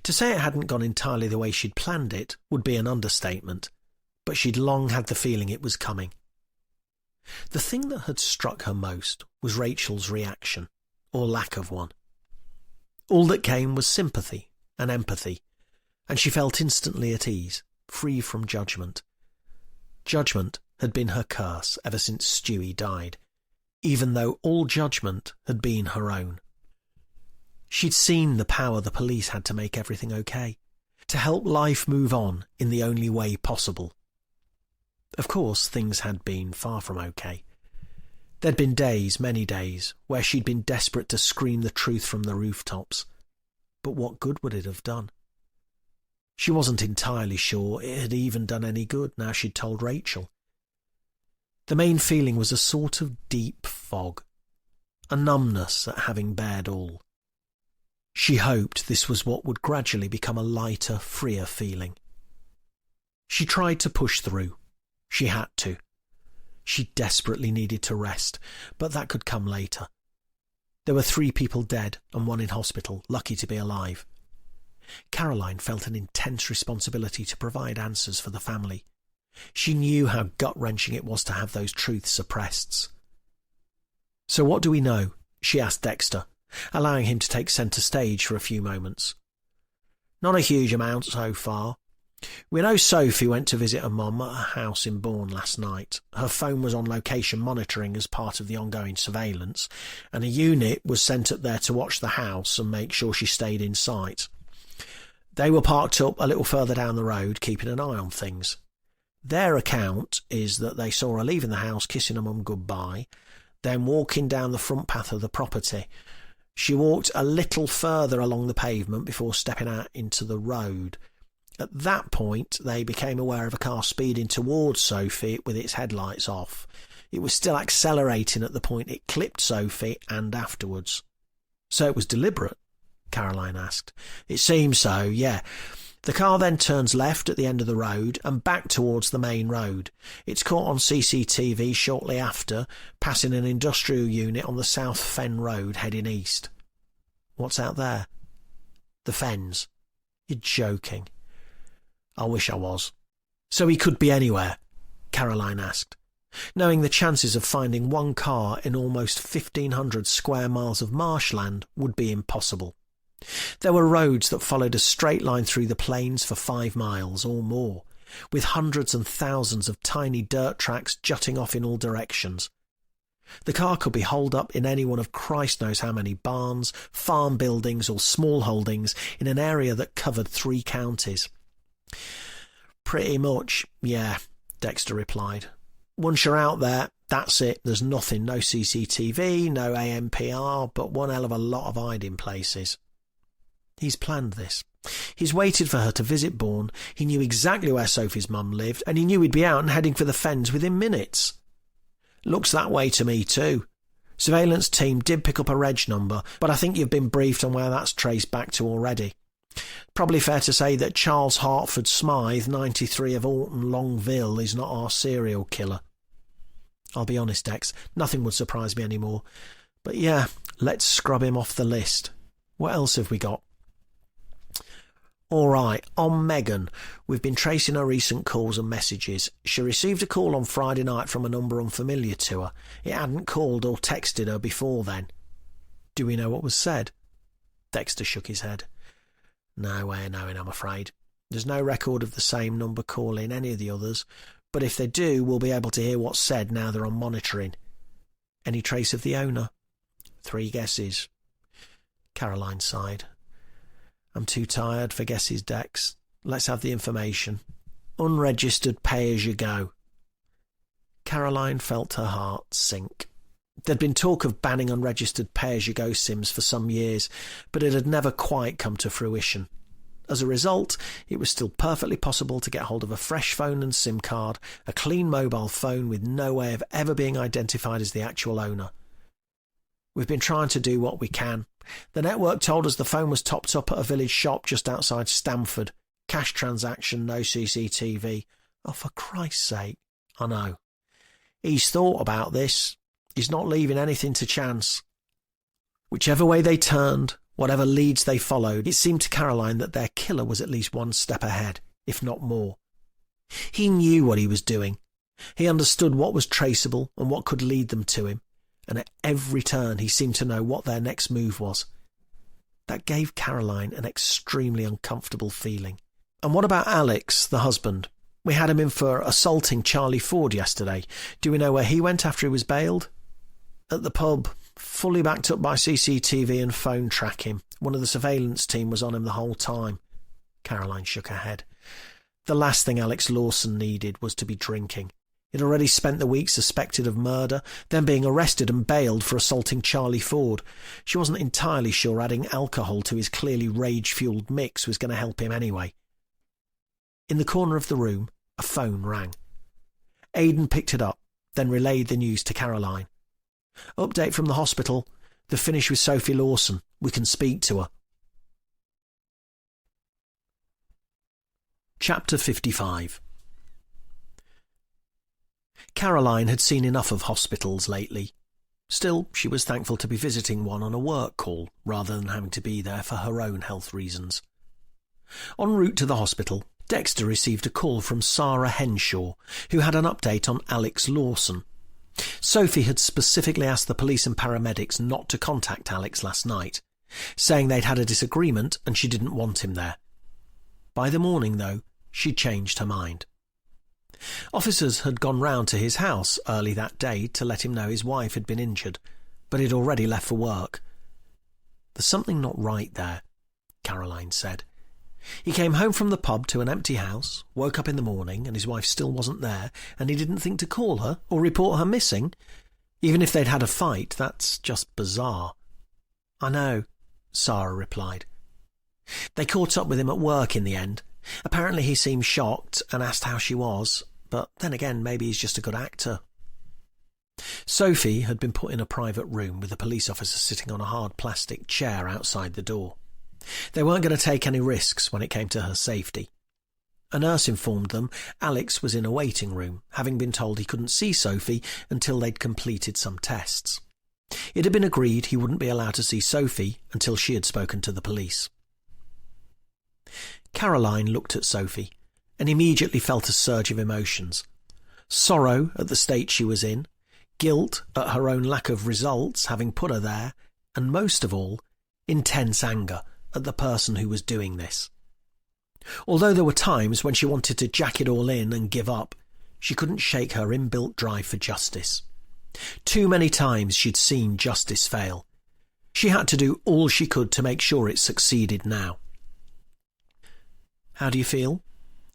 To say it hadn't gone entirely the way she'd planned it would be an understatement, but she'd long had the feeling it was coming. The thing that had struck her most was Rachel's reaction, or lack of one. All that came was sympathy and empathy, and she felt instantly at ease, free from judgment. Judgment had been her curse ever since Stewie died, even though all judgment had been her own. She'd seen the power the police had to make everything okay, to help life move on in the only way possible. Of course, things had been far from okay. There'd been days, many days, where she'd been desperate to scream the truth from the rooftops. But what good would it have done? She wasn't entirely sure it had even done any good now she'd told Rachel. The main feeling was a sort of deep fog, a numbness at having bared all. She hoped this was what would gradually become a lighter, freer feeling. She tried to push through. She had to. She desperately needed to rest, but that could come later. There were 3 people dead and 1 in hospital, lucky to be alive. Caroline felt an intense responsibility to provide answers for the family. She knew how gut-wrenching it was to have those truths suppressed. "So what do we know?" she asked Dexter, allowing him to take centre stage for a few moments. "Not a huge amount so far. We know Sophie went to visit her mum at her house in Bourne last night. Her phone was on location monitoring as part of the ongoing surveillance, and a unit was sent up there to watch the house and make sure she stayed in sight. They were parked up a little further down the road, keeping an eye on things. Their account is that they saw her leaving the house, kissing her mum goodbye, then walking down the front path of the property. She walked a little further along the pavement before stepping out into the road. At that point, they became aware of a car speeding towards Sophie with its headlights off. It was still accelerating at the point it clipped Sophie and afterwards. So it was deliberate. Caroline asked. It seems so, yeah. The car then turns left at the end of the road and back towards the main road. It's caught on CCTV shortly after, passing an industrial unit on the South Fen Road heading east. What's out there? The Fens. You're joking. I wish I was. So he could be anywhere? Caroline asked, knowing the chances of finding one car in almost 1,500 square miles of marshland would be impossible. There were roads that followed a straight line through the plains for 5 miles or more, with hundreds and thousands of tiny dirt tracks jutting off in all directions. The car could be holed up in any one of Christ knows how many barns, farm buildings or small holdings in an area that covered 3 counties. Pretty much, yeah, Dexter replied. Once you're out there, that's it. There's nothing, no CCTV, no AMPR, but one hell of a lot of hiding places. He's planned this. He's waited for her to visit Bourne. He knew exactly where Sophie's mum lived, and he knew he'd be out and heading for the Fens within minutes. Looks that way to me too. Surveillance team did pick up a reg number, but I think you've been briefed on where that's traced back to already. Probably fair to say that Charles Hartford Smythe, 93 of Alton Longville, is not our serial killer. I'll be honest, Dex, nothing would surprise me anymore. But yeah, let's scrub him off the list. What else have we got? All right, on Megan, we've been tracing her recent calls and messages. She received a call on Friday night from a number unfamiliar to her. It hadn't called or texted her before then. Do we know what was said? Dexter shook his head. No way of knowing, I'm afraid. There's no record of the same number calling any of the others, but if they do, we'll be able to hear what's said now they're on monitoring. Any trace of the owner? 3 guesses. Caroline sighed. I'm too tired for guesses, Dex. Let's have the information. Unregistered pay-as-you-go. Caroline felt her heart sink. There'd been talk of banning unregistered pay-as-you-go SIMs for some years, but it had never quite come to fruition. As a result, it was still perfectly possible to get hold of a fresh phone and SIM card, a clean mobile phone with no way of ever being identified as the actual owner. We've been trying to do what we can. The network told us the phone was topped up at a village shop just outside Stamford. Cash transaction, no CCTV. Oh, for Christ's sake. I know. He's thought about this. He's not leaving anything to chance. Whichever way they turned, whatever leads they followed, it seemed to Caroline that their killer was at least 1 step ahead, if not more. He knew what he was doing. He understood what was traceable and what could lead them to him, and at every turn he seemed to know what their next move was. That gave Caroline an extremely uncomfortable feeling. And what about Alex, the husband? We had him in for assaulting Charlie Ford yesterday. Do we know where he went after he was bailed? At the pub, fully backed up by CCTV and phone tracking. One of the surveillance team was on him the whole time. Caroline shook her head. The last thing Alex Lawson needed was to be drinking. He'd already spent the week suspected of murder, then being arrested and bailed for assaulting Charlie Ford. She wasn't entirely sure adding alcohol to his clearly rage-fueled mix was going to help him anyway. In the corner of the room, a phone rang. Aidan picked it up, then relayed the news to Caroline. Update from the hospital. The finish with Sophie Lawson. We can speak to her. Chapter 55. Caroline had seen enough of hospitals lately. Still, she was thankful to be visiting one on a work call, rather than having to be there for her own health reasons. En route to the hospital, Dexter received a call from Sarah Henshaw, who had an update on Alex Lawson. Sophie had specifically asked the police and paramedics not to contact Alex last night, saying they'd had a disagreement and she didn't want him there. By the morning, though, she'd changed her mind. Officers had gone round to his house early that day to let him know his wife had been injured, but he'd already left for work. There's something not right there, Caroline said. He came home from the pub to an empty house, woke up in the morning, and his wife still wasn't there, and he didn't think to call her or report her missing. Even if they'd had a fight, that's just bizarre. I know, Sarah replied. They caught up with him at work in the end. Apparently he seemed shocked and asked how she was, but then again, maybe he's just a good actor. Sophie had been put in a private room with a police officer sitting on a hard plastic chair outside the door. They weren't going to take any risks when it came to her safety. A nurse informed them Alex was in a waiting room, having been told he couldn't see Sophie until they'd completed some tests. It had been agreed he wouldn't be allowed to see Sophie until she had spoken to the police. Caroline looked at Sophie and immediately felt a surge of emotions. Sorrow at the state she was in, guilt at her own lack of results having put her there, and most of all, intense anger at the person who was doing this. Although there were times when she wanted to jack it all in and give up, she couldn't shake her inbuilt drive for justice. Too many times she'd seen justice fail. She had to do all she could to make sure it succeeded now. "How do you feel?"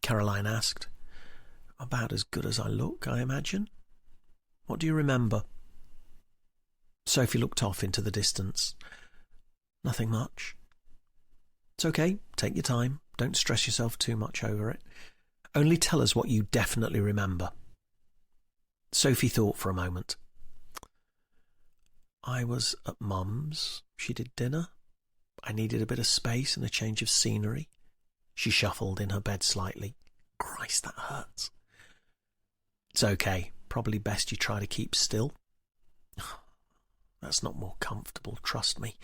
Caroline asked. "About as good as I look, I imagine. What do you remember?" Sophie looked off into the distance. "Nothing much." "It's okay, take your time. Don't stress yourself too much over it. Only tell us what you definitely remember." Sophie thought for a moment. "I was at Mum's. She did dinner. I needed a bit of space and a change of scenery." She shuffled in her bed slightly. "Christ, that hurts." "It's okay. Probably best you try to keep still." "That's not more comfortable, trust me.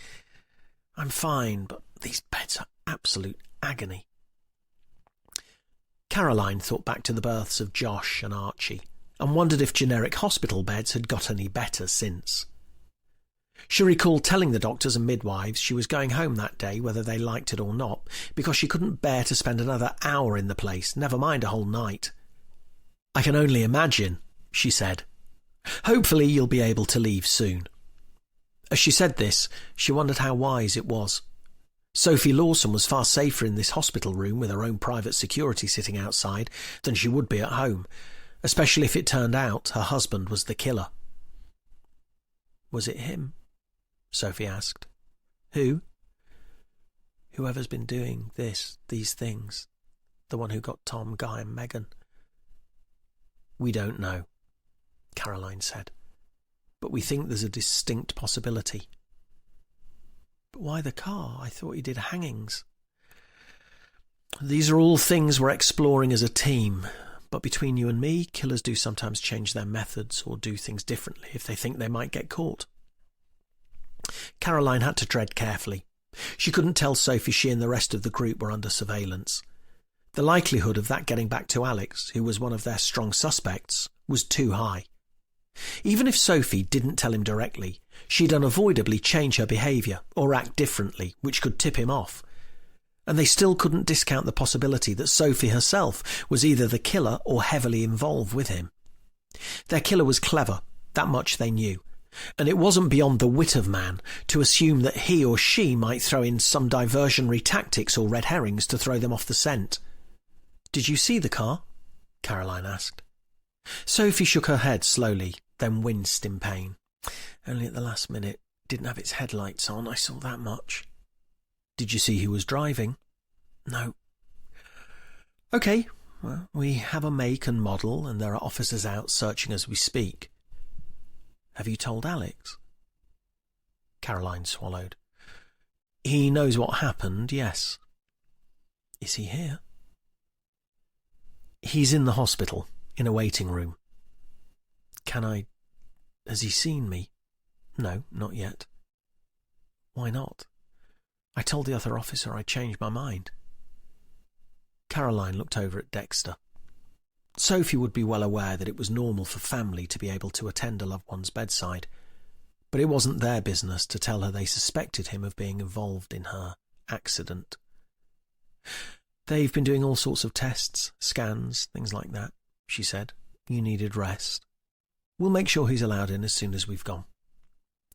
I'm fine, but these beds are absolute agony." Caroline thought back to the births of Josh and Archie and wondered if generic hospital beds had got any better since. She recalled telling the doctors and midwives she was going home that day whether they liked it or not, because she couldn't bear to spend another hour in the place, never mind a whole night. "I can only imagine," she said. "Hopefully you'll be able to leave soon." As she said this, she wondered how wise it was. Sophie Lawson was far safer in this hospital room with her own private security sitting outside than she would be at home, especially if it turned out her husband was the killer. "Was it him?" Sophie asked. "Who?" "Whoever's been doing these things. The one who got Tom, Guy and Megan." "We don't know," Caroline said. "But we think there's a distinct possibility." "But why the car? I thought he did hangings." "These are all things we're exploring as a team. But between you and me, killers do sometimes change their methods or do things differently if they think they might get caught." Caroline had to tread carefully. She couldn't tell Sophie she and the rest of the group were under surveillance. The likelihood of that getting back to Alex, who was one of their strong suspects, was too high. Even if Sophie didn't tell him directly, she'd unavoidably change her behaviour or act differently, which could tip him off. And they still couldn't discount the possibility that Sophie herself was either the killer or heavily involved with him. Their killer was clever, that much they knew, and it wasn't beyond the wit of man to assume that he or she might throw in some diversionary tactics or red herrings to throw them off the scent. "Did you see the car?" Caroline asked. Sophie shook her head slowly, then winced in pain. "Only at the last minute. Didn't have its headlights on, I saw that much." "Did you see who was driving?" "No." "OK, well, we have a make and model, and there are officers out searching as we speak." "Have you told Alex?" Caroline swallowed. "He knows what happened, yes." "Is he here?" "He's in the hospital, in a waiting room." Has he seen me?" "No, not yet." "Why not?" "I told the other officer I changed my mind." Caroline looked over at Dexter. Sophie would be well aware that it was normal for family to be able to attend a loved one's bedside, but it wasn't their business to tell her they suspected him of being involved in her accident. "They've been doing all sorts of tests, scans, things like that," she said. "You needed rest. We'll make sure he's allowed in as soon as we've gone."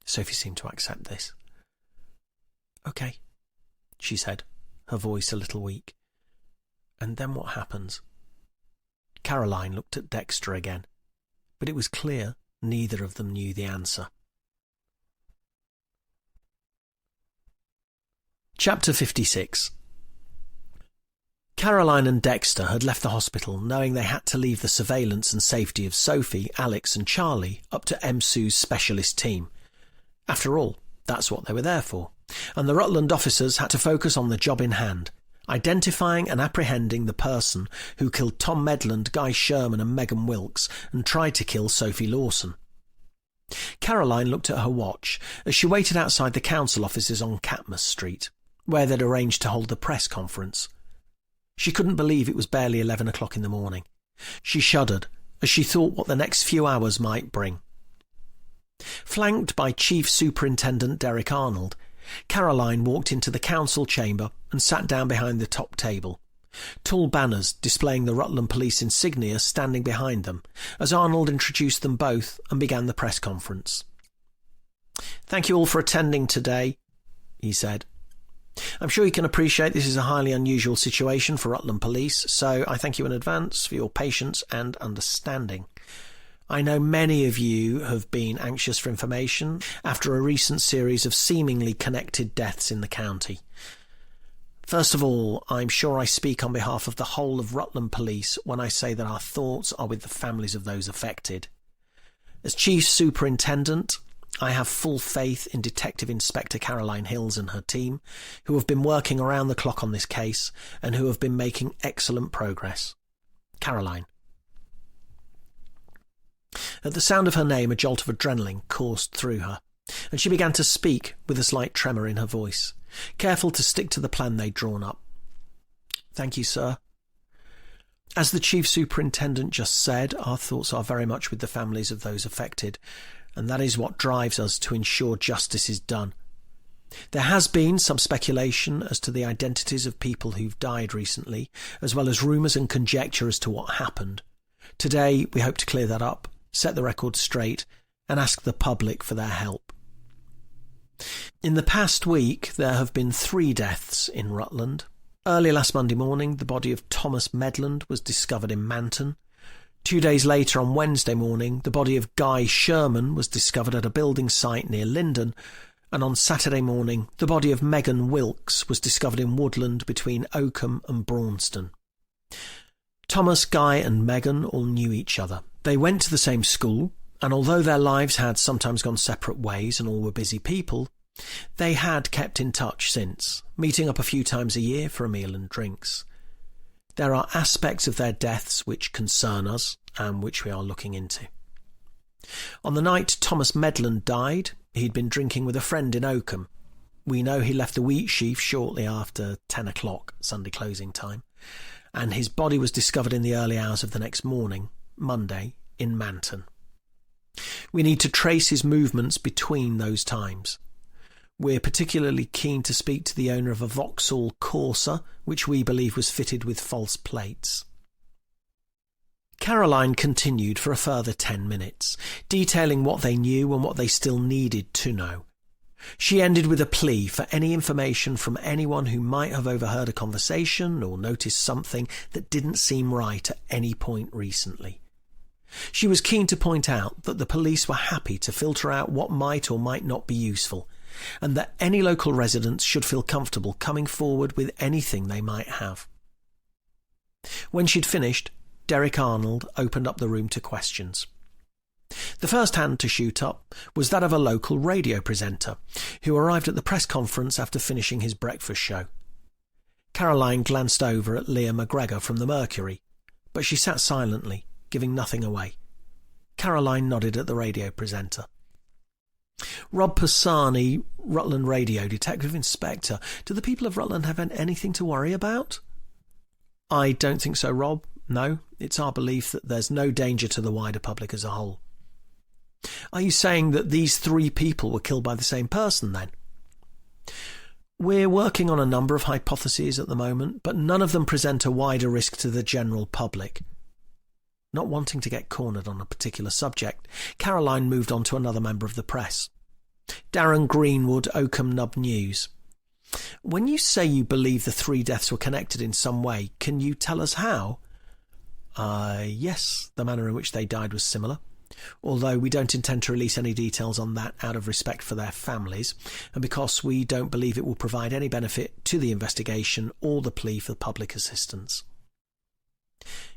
Sophie seemed to accept this. "OK," she said, her voice a little weak. "And then what happens?" Caroline looked at Dexter again, but it was clear neither of them knew the answer. Chapter 56. Caroline and Dexter had left the hospital knowing they had to leave the surveillance and safety of Sophie, Alex and Charlie up to MSU's specialist team. After all, that's what they were there for. and the Rutland officers had to focus on the job in hand, identifying and apprehending the person who killed Tom Medland, Guy Sherman and Megan Wilkes and tried to kill Sophie Lawson. Caroline looked at her watch as she waited outside the council offices on Catmos Street, where they'd arranged to hold the press conference. She couldn't believe it was barely 11 o'clock in the morning. She shuddered as she thought what the next few hours might bring. Flanked by Chief Superintendent Derek Arnold, Caroline walked into the council chamber and sat down behind the top table, tall banners displaying the Rutland Police insignia standing behind them, as Arnold introduced them both and began the press conference. "Thank you all for attending today," he said. "I'm sure you can appreciate this is a highly unusual situation for Rutland Police, so I thank you in advance for your patience and understanding. I know many of you have been anxious for information after a recent series of seemingly connected deaths in the county. First of all, I'm sure I speak on behalf of the whole of Rutland Police when I say that our thoughts are with the families of those affected. As Chief Superintendent, I have full faith in Detective Inspector Caroline Hills and her team, who have been working around the clock on this case and who have been making excellent progress. Caroline." At the sound of her name, a jolt of adrenaline coursed through her, and she began to speak with a slight tremor in her voice, careful to stick to the plan they'd drawn up. "Thank you, sir. As the Chief Superintendent just said, our thoughts are very much with the families of those affected, and that is what drives us to ensure justice is done. There has been some speculation as to the identities of people who've died recently, as well as rumours and conjecture as to what happened. Today we hope to clear that up, set the record straight, and ask the public for their help. In the past week, there have been 3 deaths in Rutland. Early last Monday morning, the body of Thomas Medland was discovered in Manton. 2 days later, on Wednesday morning, the body of Guy Sherman was discovered at a building site near Linden, and on Saturday morning, the body of Megan Wilkes was discovered in woodland between Oakham and Braunston. Thomas, Guy and Megan all knew each other. They went to the same school, and although their lives had sometimes gone separate ways and all were busy people, they had kept in touch since, meeting up a few times a year for a meal and drinks. There are aspects of their deaths which concern us and which we are looking into. On the night Thomas Medland died, he'd been drinking with a friend in Oakham. We know he left the wheat sheaf shortly after 10 o'clock, Sunday closing time, and his body was discovered in the early hours of the next morning, Monday, in Manton. We need to trace his movements between those times. We're particularly keen to speak to the owner of a Vauxhall Corsa, which we believe was fitted with false plates. Caroline continued for a further 10 minutes, detailing what they knew and what they still needed to know. She ended with a plea for any information from anyone who might have overheard a conversation or noticed something that didn't seem right at any point recently. She was keen to point out that the police were happy to filter out what might or might not be useful, and that any local residents should feel comfortable coming forward with anything they might have. When she'd finished, Derek Arnold opened up the room to questions. The first hand to shoot up was that of a local radio presenter, who arrived at the press conference after finishing his breakfast show. Caroline glanced over at Leah McGregor from the Mercury, but she sat silently, giving nothing away. Caroline nodded at the radio presenter. "Rob Pisani, Rutland Radio, Detective Inspector. Do the people of Rutland have anything to worry about?" "I don't think so, Rob. No, it's our belief that there's no danger to the wider public as a whole." "Are you saying that these 3 people were killed by the same person, then?" "We're working on a number of hypotheses at the moment, but none of them present a wider risk to the general public." Not wanting to get cornered on a particular subject, Caroline moved on to another member of the press. Darren Greenwood, Oakham Nub News. "When you say you believe the 3 deaths were connected in some way, can you tell us how?" Yes, the manner in which they died was similar, although we don't intend to release any details on that out of respect for their families, and because we don't believe it will provide any benefit to the investigation or the plea for public assistance."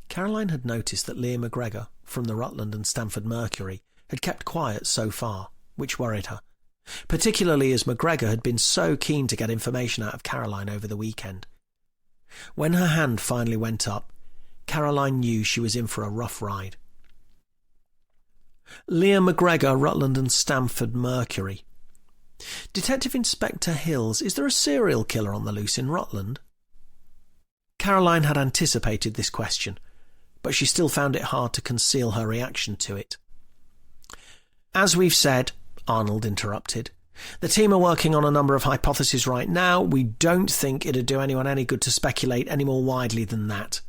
Caroline had noticed that Leah McGregor, from the Rutland and Stamford Mercury, had kept quiet so far, which worried her, particularly as McGregor had been so keen to get information out of Caroline over the weekend. When her hand finally went up, Caroline knew she was in for a rough ride. Leah McGregor, Rutland and Stamford Mercury. Detective Inspector Hills, is there a serial killer on the loose in Rutland? Caroline had anticipated this question, but she still found it hard to conceal her reaction to it. As we've said, Arnold interrupted, the team are working on a number of hypotheses right now. We don't think it'd do anyone any good to speculate any more widely than that.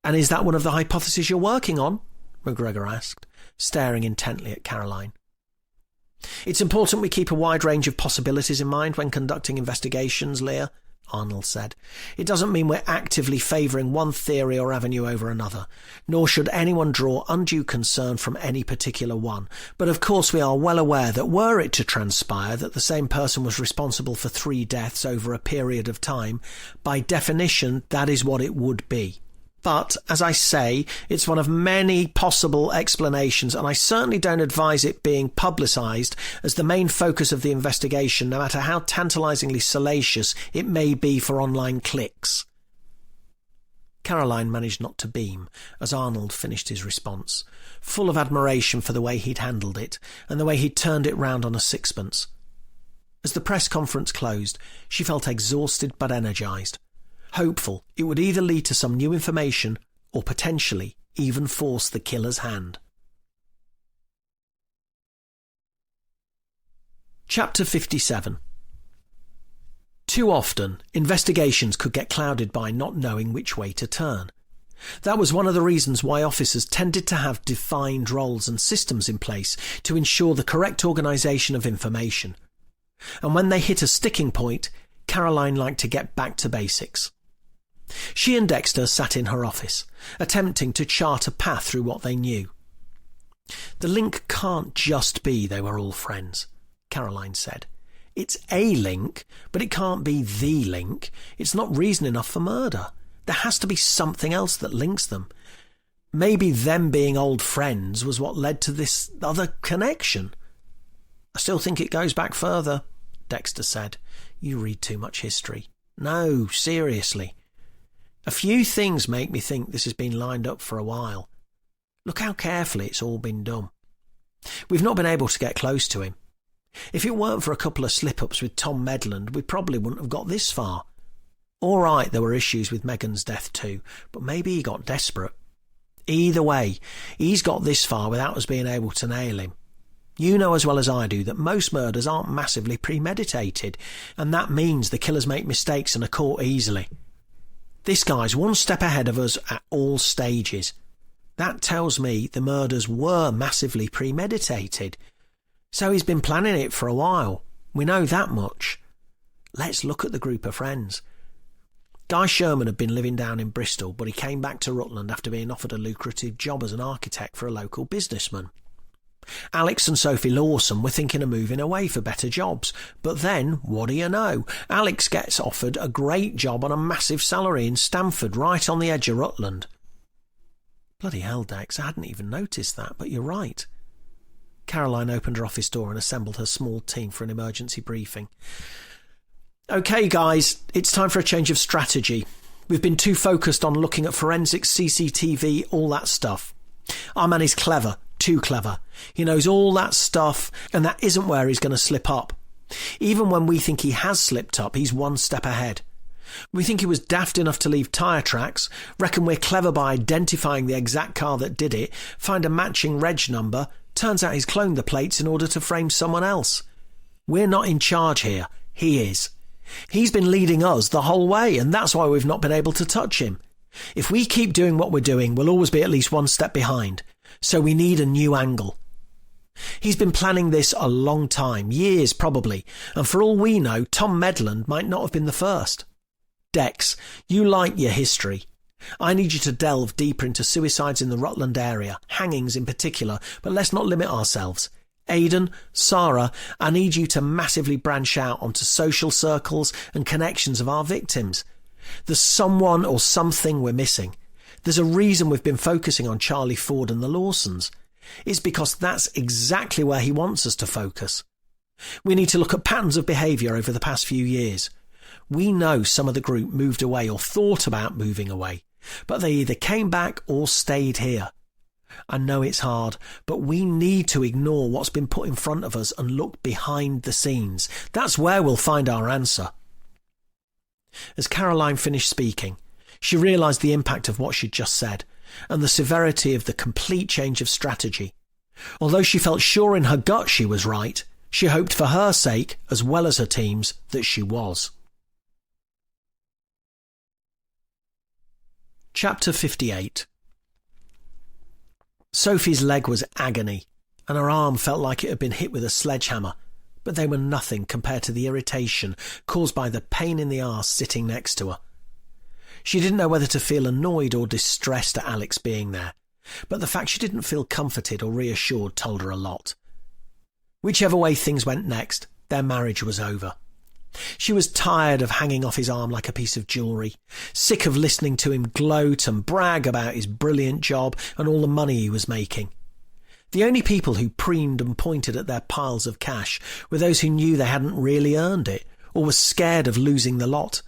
And is that one of the hypotheses you're working on? McGregor asked, staring intently at Caroline. It's important we keep a wide range of possibilities in mind when conducting investigations, Leah, Arnold said. It doesn't mean we're actively favouring one theory or avenue over another, nor should anyone draw undue concern from any particular one. But of course we are well aware that were it to transpire that the same person was responsible for 3 deaths over a period of time, by definition that is what it would be. But, as I say, it's one of many possible explanations, and I certainly don't advise it being publicised as the main focus of the investigation, no matter how tantalisingly salacious it may be for online clicks. Caroline managed not to beam as Arnold finished his response, full of admiration for the way he'd handled it and the way he'd turned it round on a sixpence. As the press conference closed, she felt exhausted but energised, hopeful it would either lead to some new information or potentially even force the killer's hand. Chapter 57. Too often, investigations could get clouded by not knowing which way to turn. That was one of the reasons why officers tended to have defined roles and systems in place to ensure the correct organisation of information. And when they hit a sticking point, Caroline liked to get back to basics. She and Dexter sat in her office, attempting to chart a path through what they knew. The link can't just be they were all friends, Caroline said. It's a link, but it can't be the link. It's not reason enough for murder. There has to be something else that links them. Maybe them being old friends was what led to this other connection. I still think it goes back further, Dexter said. You read too much history. No, seriously. A few things make me think this has been lined up for a while. Look how carefully it's all been done. We've not been able to get close to him. If it weren't for a couple of slip-ups with Tom Medland, we probably wouldn't have got this far. All right, there were issues with Megan's death too, but maybe he got desperate. Either way, he's got this far without us being able to nail him. You know as well as I do that most murders aren't massively premeditated, and that means the killers make mistakes and are caught easily. This guy's one step ahead of us at all stages. That tells me the murders were massively premeditated. So he's been planning it for a while. We know that much. Let's look at the group of friends. Guy Sherman had been living down in Bristol, but he came back to Rutland after being offered a lucrative job as an architect for a local businessman. Alex and Sophie Lawson were thinking of moving away for better jobs, but then, what do you know, Alex gets offered a great job on a massive salary in Stamford, right on the edge of Rutland. Bloody hell, Dex, I hadn't even noticed that, but you're right. Caroline opened her office door and assembled her small team for an emergency briefing. OK, guys, it's time for a change of strategy. We've been too focused on looking at forensics, CCTV, all that stuff. Our man is clever. Too clever. He knows all that stuff, and that isn't where he's going to slip up. Even when we think he has slipped up, he's one step ahead. We think he was daft enough to leave tyre tracks, reckon we're clever by identifying the exact car that did it, find a matching reg number. Turns out he's cloned the plates in order to frame someone else. We're not in charge here. He is. He's been leading us the whole way, and that's why we've not been able to touch him. If we keep doing what we're doing, we'll always be at least one step behind. So we need a new angle. He's been planning this a long time, years probably, and for all we know, Tom Medland might not have been the first. Dex, you like your history. I need you to delve deeper into suicides in the Rutland area, hangings in particular, but let's not limit ourselves. Aidan, Sarah, I need you to massively branch out onto social circles and connections of our victims. There's someone or something we're missing. There's a reason we've been focusing on Charlie Ford and the Lawsons. It's because that's exactly where he wants us to focus. We need to look at patterns of behaviour over the past few years. We know some of the group moved away or thought about moving away, but they either came back or stayed here. I know it's hard, but we need to ignore what's been put in front of us and look behind the scenes. That's where we'll find our answer. As Caroline finished speaking, she realised the impact of what she'd just said and the severity of the complete change of strategy. Although she felt sure in her gut she was right, she hoped for her sake, as well as her team's, that she was. Chapter 58. Sophie's leg was agony, and her arm felt like it had been hit with a sledgehammer, but they were nothing compared to the irritation caused by the pain in the arse sitting next to her. She didn't know whether to feel annoyed or distressed at Alex being there, but the fact she didn't feel comforted or reassured told her a lot. Whichever way things went next, their marriage was over. She was tired of hanging off his arm like a piece of jewellery, sick of listening to him gloat and brag about his brilliant job and all the money he was making. The only people who preened and pointed at their piles of cash were those who knew they hadn't really earned it or were scared of losing the lot.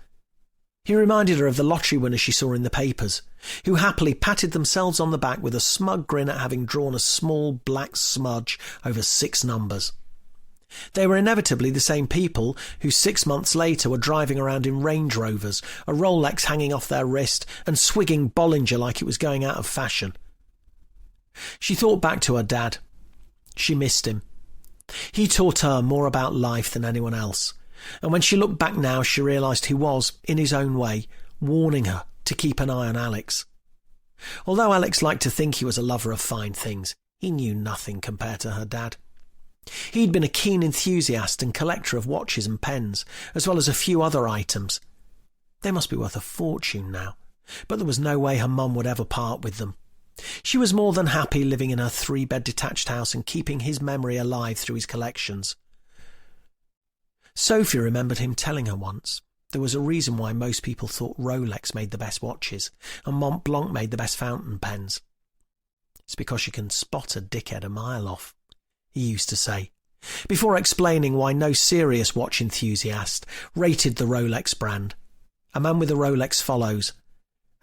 He reminded her of the lottery winners she saw in the papers, who happily patted themselves on the back with a smug grin at having drawn a small black smudge over 6 numbers. They were inevitably the same people who 6 months later were driving around in Range Rovers, a Rolex hanging off their wrist, and swigging Bollinger like it was going out of fashion. She thought back to her dad. She missed him. He taught her more about life than anyone else, and when she looked back now she realised he was, in his own way, warning her to keep an eye on Alex. Although Alex liked to think he was a lover of fine things, he knew nothing compared to her dad. He'd been a keen enthusiast and collector of watches and pens, as well as a few other items. They must be worth a fortune now, but there was no way her mum would ever part with them. She was more than happy living in her 3-bed detached house and keeping his memory alive through his collections. Sophie remembered him telling her once there was a reason why most people thought Rolex made the best watches and Mont Blanc made the best fountain pens. It's because you can spot a dickhead a mile off, he used to say, before explaining why no serious watch enthusiast rated the Rolex brand. A man with a Rolex follows.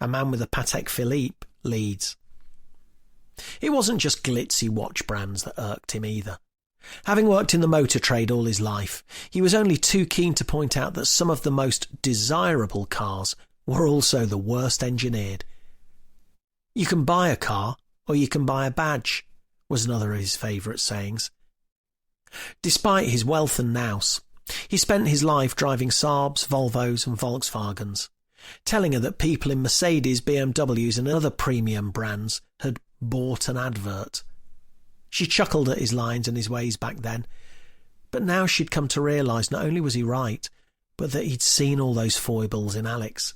A man with a Patek Philippe leads. It wasn't just glitzy watch brands that irked him either. Having worked in the motor trade all his life, he was only too keen to point out that some of the most desirable cars were also the worst engineered. You can buy a car, or you can buy a badge, was another of his favourite sayings. Despite his wealth and nous, he spent his life driving Saabs, Volvos and Volkswagens, telling her that people in Mercedes, BMWs and other premium brands had bought an advert. She chuckled at his lines and his ways back then, but now she'd come to realise not only was he right, but that he'd seen all those foibles in Alex.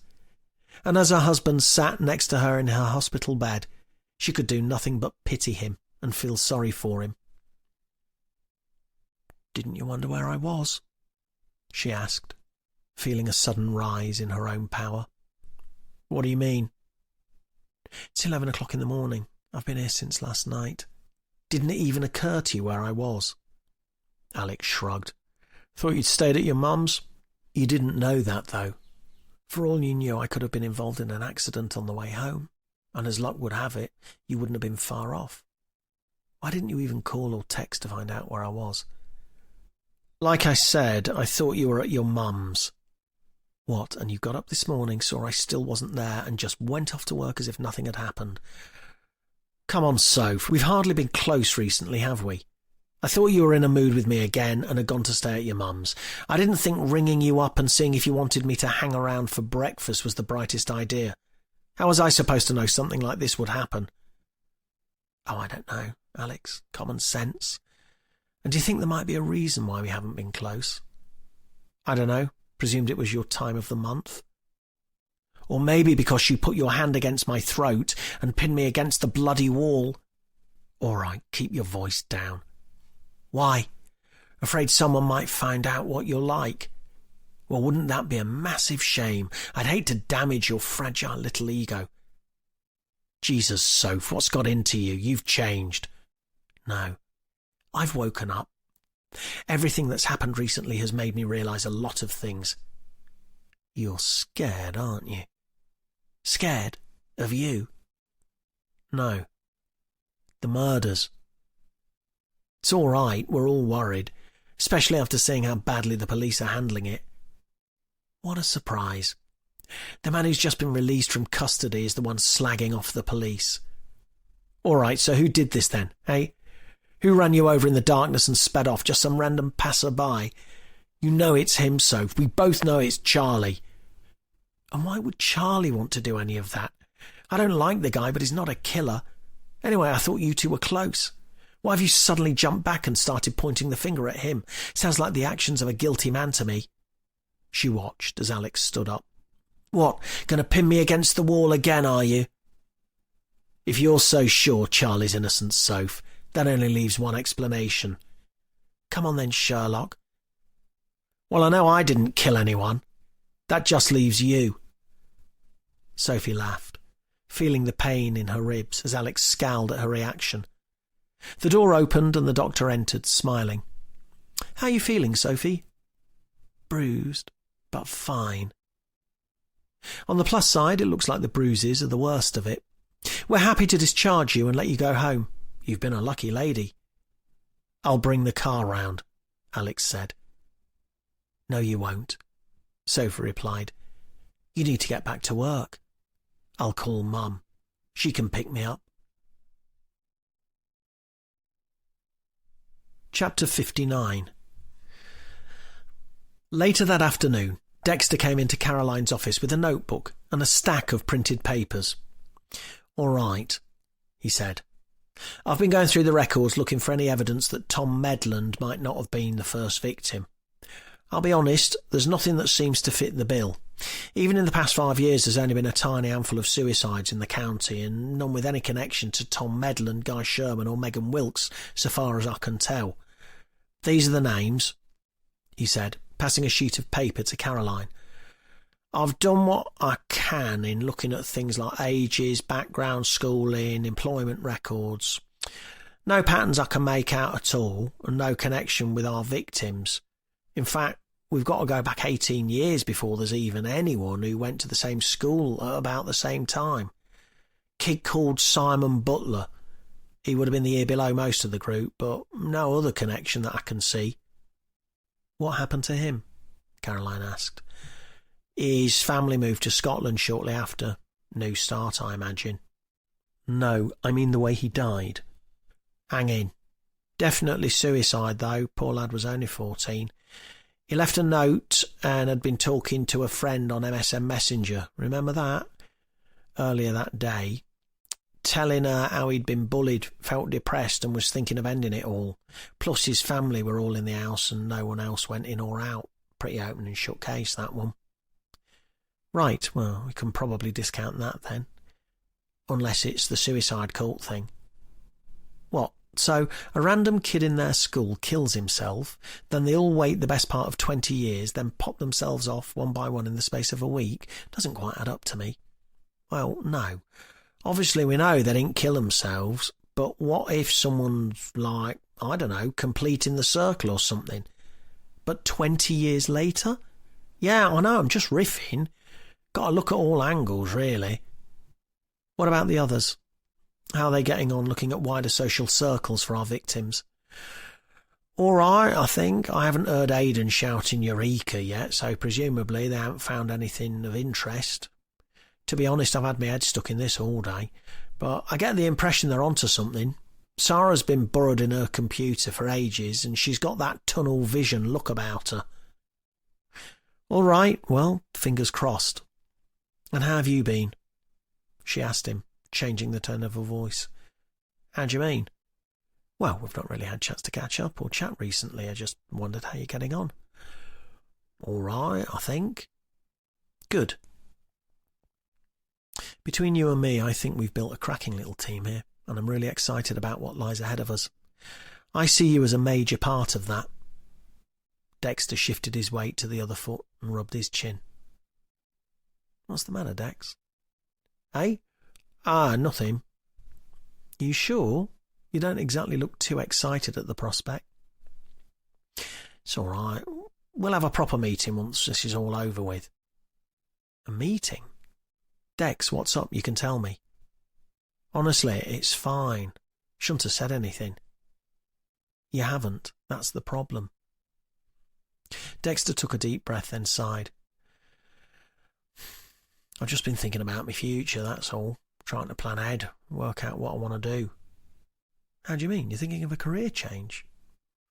And as her husband sat next to her in her hospital bed, she could do nothing but pity him and feel sorry for him. "Didn't you wonder where I was?" she asked, feeling a sudden rise in her own power. "What do you mean?" "It's 11 o'clock in the morning. I've been here since last night. Didn't it even occur to you where I was?" Alex shrugged. "Thought you'd stayed at your mum's." "You didn't know that, though. For all you knew, I could have been involved in an accident on the way home, and as luck would have it, you wouldn't have been far off. Why didn't you even call or text to find out where I was?" "Like I said, I thought you were at your mum's." "What, and you got up this morning, saw I still wasn't there, and just went off to work as if nothing had happened? Come on, Soph, we've hardly been close recently, have we? I thought you were in a mood with me again and had gone to stay at your mum's. I didn't think ringing you up and seeing if you wanted me to hang around for breakfast was the brightest idea. How was I supposed to know something like this would happen?" "Oh, I don't know, Alex. Common sense. And do you think there might be a reason why we haven't been close?" "I don't know. Presumed it was your time of the month. Or maybe because you put your hand against my throat and pinned me against the bloody wall." "All right, keep your voice down." "Why? Afraid someone might find out what you're like?" "Well, wouldn't that be a massive shame? I'd hate to damage your fragile little ego." "Jesus, Soph, what's got into you? You've changed." "No, I've woken up. Everything that's happened recently has made me realise a lot of things. You're scared, aren't you? Scared? Of you? No. The murders. It's all right, we're all worried, especially after seeing how badly the police are handling it. What a surprise. The man who's just been released from custody is the one slagging off the police. All right, so who did this then, eh? Who ran you over in the darkness and sped off? Just some random passer-by? You know it's him, Soph. We both know it's Charlie. And why would Charlie want to do any of that? I don't like the guy, but he's not a killer. Anyway, I thought you two were close. Why have you suddenly jumped back and started pointing the finger at him? Sounds like the actions of a guilty man to me. She watched as Alex stood up. What, going to pin me against the wall again, are you? If you're so sure Charlie's innocent, Soph, that only leaves one explanation. Come on then, Sherlock. Well, I know I didn't kill anyone. That just leaves you. Sophie laughed, feeling the pain in her ribs as Alex scowled at her reaction. The door opened and the doctor entered, smiling. How are you feeling, Sophie? Bruised, but fine. On the plus side, it looks like the bruises are the worst of it. We're happy to discharge you and let you go home. You've been a lucky lady. I'll bring the car round, Alex said. No, you won't, Sophie replied. You need to get back to work. I'll call Mum. She can pick me up. Chapter 59. Later that afternoon, Dexter came into Caroline's office with a notebook and a stack of printed papers. All right, he said. I've been going through the records looking for any evidence that Tom Medland might not have been the first victim. I'll be honest, there's nothing that seems to fit the bill. Even in the past 5 years, there's only been a tiny handful of suicides in the county, and none with any connection to Tom Medland, Guy Sherman or Megan Wilkes, so far as I can tell. These are the names, he said, passing a sheet of paper to Caroline. I've done what I can in looking at things like ages, background, schooling, employment records. No patterns I can make out at all, and no connection with our victims. In fact, we've got to go back 18 years before there's even anyone who went to the same school at about the same time. Kid called Simon Butler. He would have been the year below most of the group, but no other connection that I can see. What happened to him? Caroline asked. His family moved to Scotland shortly after. New start, I imagine. No, I mean the way he died. Hanging. Definitely suicide, though. Poor lad was only 14. He left a note and had been talking to a friend on MSN Messenger. Remember that? Earlier that day. Telling her how he'd been bullied, felt depressed and was thinking of ending it all. Plus his family were all in the house and no one else went in or out. Pretty open and shut case, that one. Right, well, we can probably discount that then. Unless it's the suicide cult thing. What? So a random kid in their school kills himself, then they all wait the best part of 20 years, then pop themselves off one by one in the space of a week? Doesn't quite add up to me. Well, no. Obviously we know they didn't kill themselves, but what if someone's like, I don't know, completing the circle or something? But 20 years later? Yeah, I know, I'm just riffing. Got to look at all angles, really. What about the others? How are they getting on looking at wider social circles for our victims? All right, I think. I haven't heard Aidan shouting Eureka yet, so presumably they haven't found anything of interest. To be honest, I've had my head stuck in this all day, but I get the impression they're onto something. Sarah's been burrowed in her computer for ages, and she's got that tunnel vision look about her. All right, well, fingers crossed. And how have you been? She asked him, changing the tone of her voice. How do you mean? Well, we've not really had a chance to catch up or chat recently. I just wondered how you're getting on. All right, I think. Good. Between you and me, I think we've built a cracking little team here, and I'm really excited about what lies ahead of us. I see you as a major part of that. Dexter shifted his weight to the other foot and rubbed his chin. What's the matter, Dex? Eh? Nothing. You sure? You don't exactly look too excited at the prospect. It's all right. We'll have a proper meeting once this is all over with. A meeting? Dex, what's up? You can tell me. Honestly, it's fine. Shouldn't have said anything. You haven't. That's the problem. Dexter took a deep breath, then sighed. I've just been thinking about my future, that's all. Trying to plan ahead, work out what I want to do. How do you mean? You're thinking of a career change?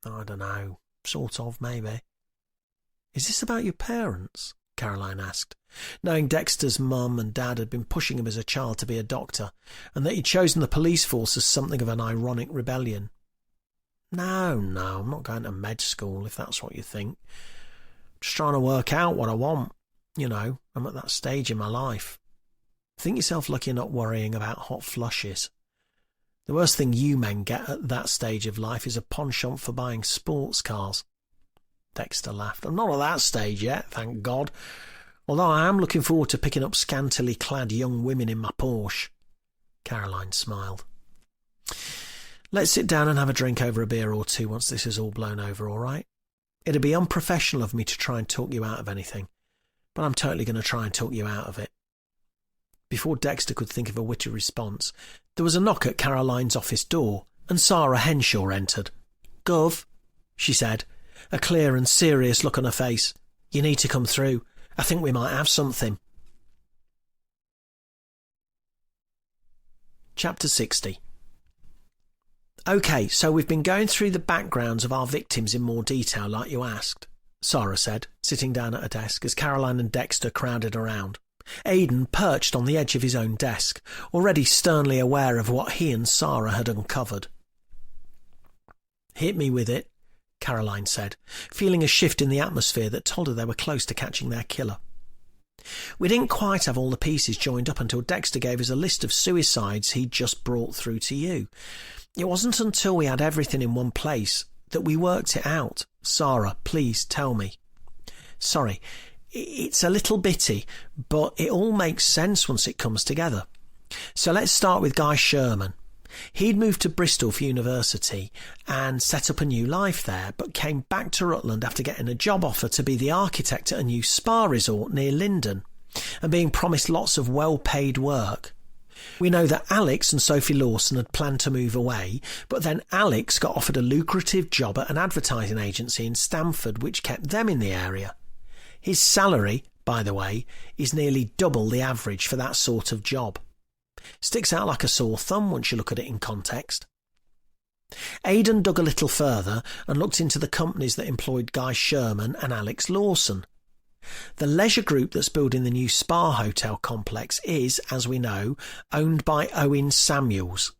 I don't know. Sort of, maybe. Is this about your parents? Caroline asked, knowing Dexter's mum and dad had been pushing him as a child to be a doctor, and that he'd chosen the police force as something of an ironic rebellion. No, I'm not going to med school, if that's what you think. Just trying to work out what I want. You know, I'm at that stage in my life. Think yourself lucky not worrying about hot flushes. The worst thing you men get at that stage of life is a penchant for buying sports cars. Dexter laughed. I'm not at that stage yet, thank God. Although I am looking forward to picking up scantily clad young women in my Porsche. Caroline smiled. Let's sit down and have a drink over a beer or two once this is all blown over, all right? It'd be unprofessional of me to try and talk you out of anything, but I'm totally going to try and talk you out of it. Before Dexter could think of a witty response, there was a knock at Caroline's office door, and Sarah Henshaw entered. Gov, she said, a clear and serious look on her face. You need to come through. I think we might have something. Chapter 60. OK, so we've been going through the backgrounds of our victims in more detail, like you asked, Sarah said, sitting down at her desk as Caroline and Dexter crowded around. Aidan perched on the edge of his own desk, already sternly aware of what he and Sarah had uncovered. Hit me with it, Caroline said, feeling a shift in the atmosphere that told her they were close to catching their killer. We didn't quite have all the pieces joined up until Dexter gave us a list of suicides he'd just brought through to you. It wasn't until we had everything in one place that we worked it out. Sarah, please tell me. Sorry, it's a little bitty, but it all makes sense once it comes together. So let's start with Guy Sherman. He'd moved to Bristol for university and set up a new life there, but came back to Rutland after getting a job offer to be the architect at a new spa resort near Linden, and being promised lots of well-paid work. We know that Alex and Sophie Lawson had planned to move away, but then Alex got offered a lucrative job at an advertising agency in Stamford, which kept them in the area. His salary, by the way, is nearly double the average for that sort of job. Sticks out like a sore thumb once you look at it in context. Aidan dug a little further and looked into the companies that employed Guy Sherman and Alex Lawson. The leisure group that's building the new spa hotel complex is, as we know, owned by Owen Samuels.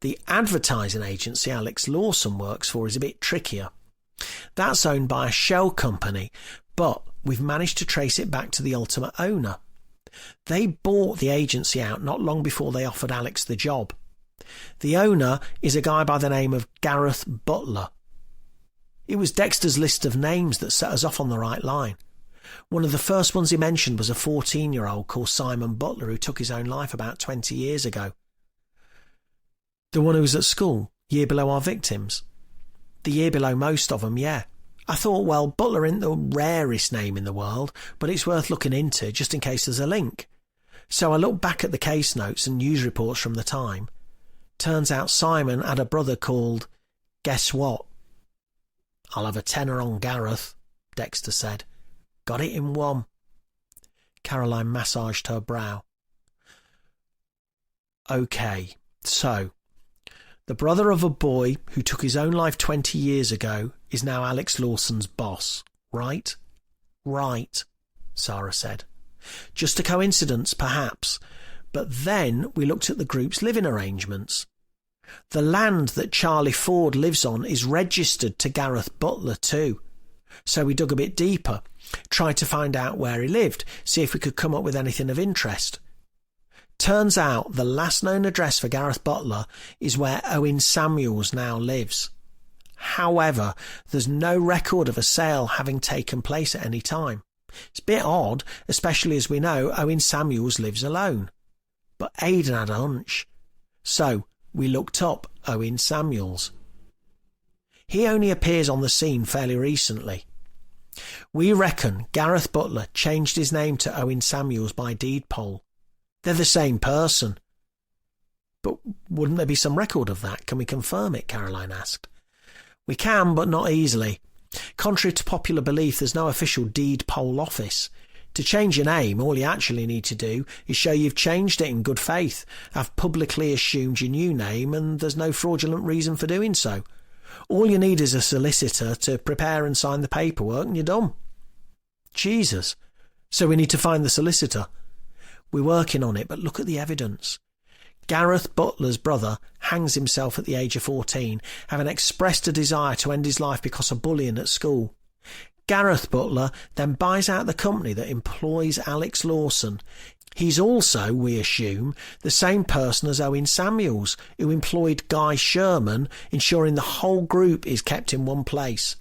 The advertising agency Alex Lawson works for is a bit trickier. That's owned by a shell company, but we've managed to trace it back to the ultimate owner. They bought the agency out not long before they offered Alex the job. The owner is a guy by the name of Gareth Butler. It was Dexter's list of names that set us off on the right line. One of the first ones he mentioned was a 14-year-old called Simon Butler who took his own life about 20 years ago. The one who was at school, year below our victims? The year below most of them, yeah. I thought, well, Butler isn't the rarest name in the world, but it's worth looking into just in case there's a link. So I looked back at the case notes and news reports from the time. Turns out Simon had a brother called... Guess what? I'll have a tenner on Gareth, Dexter said. Got it in one. Caroline massaged her brow. OK, so... The brother of a boy who took his own life 20 years ago is now Alex Lawson's boss, right? Right, Sarah said. Just a coincidence, perhaps, but then we looked at the group's living arrangements. The land that Charlie Ford lives on is registered to Gareth Butler too. So we dug a bit deeper, tried to find out where he lived, see if we could come up with anything of interest. Turns out the last known address for Gareth Butler is where Owen Samuels now lives. However, there's no record of a sale having taken place at any time. It's a bit odd, especially as we know Owen Samuels lives alone. But Aidan had a hunch. So we looked up Owen Samuels. He only appears on the scene fairly recently. We reckon Gareth Butler changed his name to Owen Samuels by deed poll. They're the same person. But wouldn't there be some record of that? Can we confirm it? Caroline asked. We can, but not easily. Contrary to popular belief, there's no official deed poll office. To change your name, all you actually need to do is show you've changed it in good faith, have publicly assumed your new name, and there's no fraudulent reason for doing so. All you need is a solicitor to prepare and sign the paperwork, and you're done. Jesus. So we need to find the solicitor. We're working on it, but look at the evidence. Gareth Butler's brother hangs himself at the age of 14, having expressed a desire to end his life because of bullying at school. Gareth Butler then buys out the company that employs Alex Lawson. He's also, we assume, the same person as Owen Samuels, who employed Guy Sherman, ensuring the whole group is kept in one place.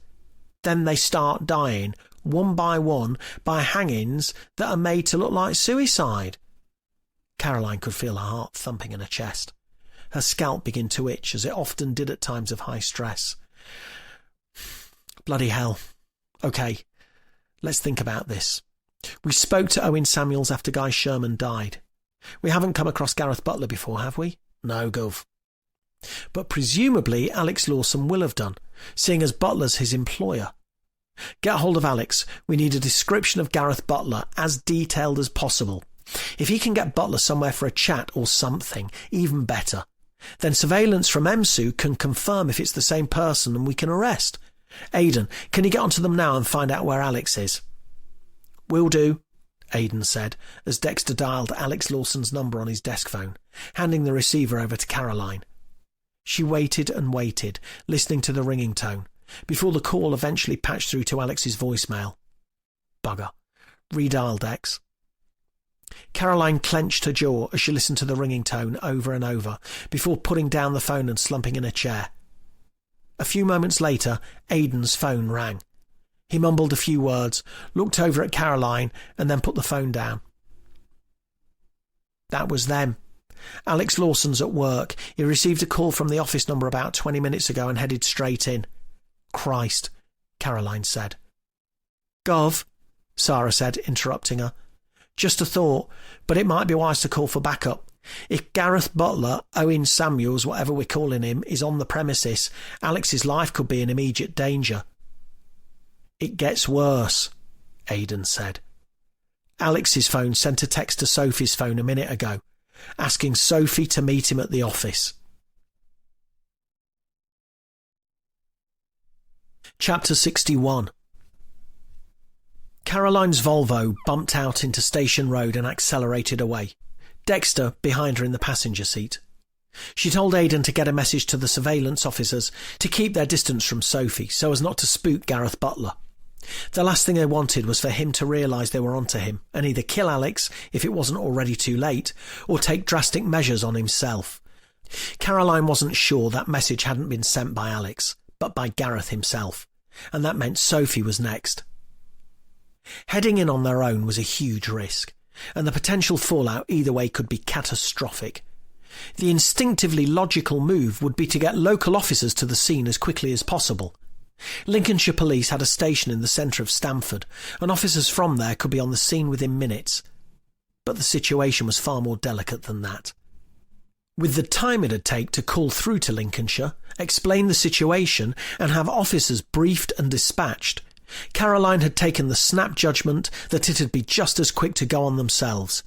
Then they start dying, one by hangings that are made to look like suicide. Caroline could feel her heart thumping in her chest. Her scalp began to itch, as it often did at times of high stress. Bloody hell. OK, let's think about this. We spoke to Owen Samuels after Guy Sherman died. We haven't come across Gareth Butler before, have we? No, Gov. But presumably Alex Lawson will have done, seeing as Butler's his employer. Get hold of Alex. We need a description of Gareth Butler, as detailed as possible. If he can get Butler somewhere for a chat or something, even better. Then surveillance from EMSU can confirm if it's the same person and we can arrest. Aidan, can you get onto them now and find out where Alex is? Will do, Aidan said, as Dexter dialed Alex Lawson's number on his desk phone, handing the receiver over to Caroline. She waited and waited, listening to the ringing tone, before the call eventually patched through to Alex's voicemail. Bugger. Redial, Dex. Caroline clenched her jaw as she listened to the ringing tone over and over, before putting down the phone and slumping in a chair. A few moments later, Aidan's phone rang. He mumbled a few words, looked over at Caroline, and then put the phone down. That was them. Alex Lawson's at work. He received a call from the office number about 20 minutes ago and headed straight in. Christ, Caroline said. Gov, Sarah said, interrupting her. Just a thought, but it might be wise to call for backup. If Gareth Butler, Owen Samuels, whatever we're calling him, is on the premises, Alex's life could be in immediate danger. It gets worse, Aidan said. Alex's phone sent a text to Sophie's phone a minute ago, asking Sophie to meet him at the office. Chapter 61. Caroline's Volvo bumped out into Station Road and accelerated away, Dexter behind her in the passenger seat. She told Aidan to get a message to the surveillance officers to keep their distance from Sophie so as not to spook Gareth Butler. The last thing they wanted was for him to realise they were onto him and either kill Alex if it wasn't already too late, or take drastic measures on himself. Caroline wasn't sure that message hadn't been sent by Alex, but by Gareth himself, and that meant Sophie was next. Heading in on their own was a huge risk, and the potential fallout either way could be catastrophic. The instinctively logical move would be to get local officers to the scene as quickly as possible. Lincolnshire Police had a station in the centre of Stamford, and officers from there could be on the scene within minutes. But the situation was far more delicate than that. With the time it'd take to call through to Lincolnshire, explain the situation, and have officers briefed and dispatched, Caroline had taken the snap judgment that it'd be just as quick to go on themselves.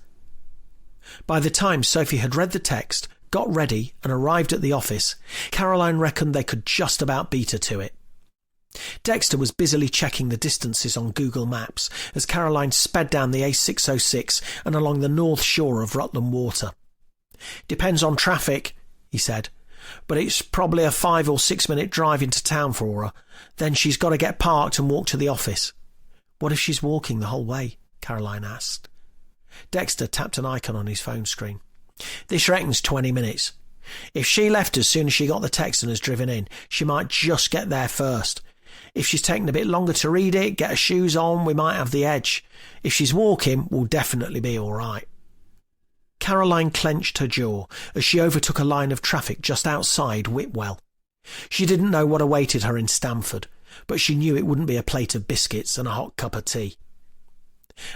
By the time Sophie had read the text, got ready, and arrived at the office, Caroline reckoned they could just about beat her to it. Dexter was busily checking the distances on Google Maps as Caroline sped down the A606 and along the north shore of Rutland Water. Depends on traffic, he said, but it's probably a 5 or 6 minute drive into town for her. Then she's got to get parked and walk to the office. What if she's walking the whole way? Caroline asked. Dexter tapped an icon on his phone screen. This reckons 20 minutes. If she left as soon as she got the text and has driven in, she might just get there first. If she's taken a bit longer to read it, get her shoes on, we might have the edge. If she's walking, we'll definitely be all right. Caroline clenched her jaw as she overtook a line of traffic just outside Whitwell. She didn't know what awaited her in Stamford, but she knew it wouldn't be a plate of biscuits and a hot cup of tea.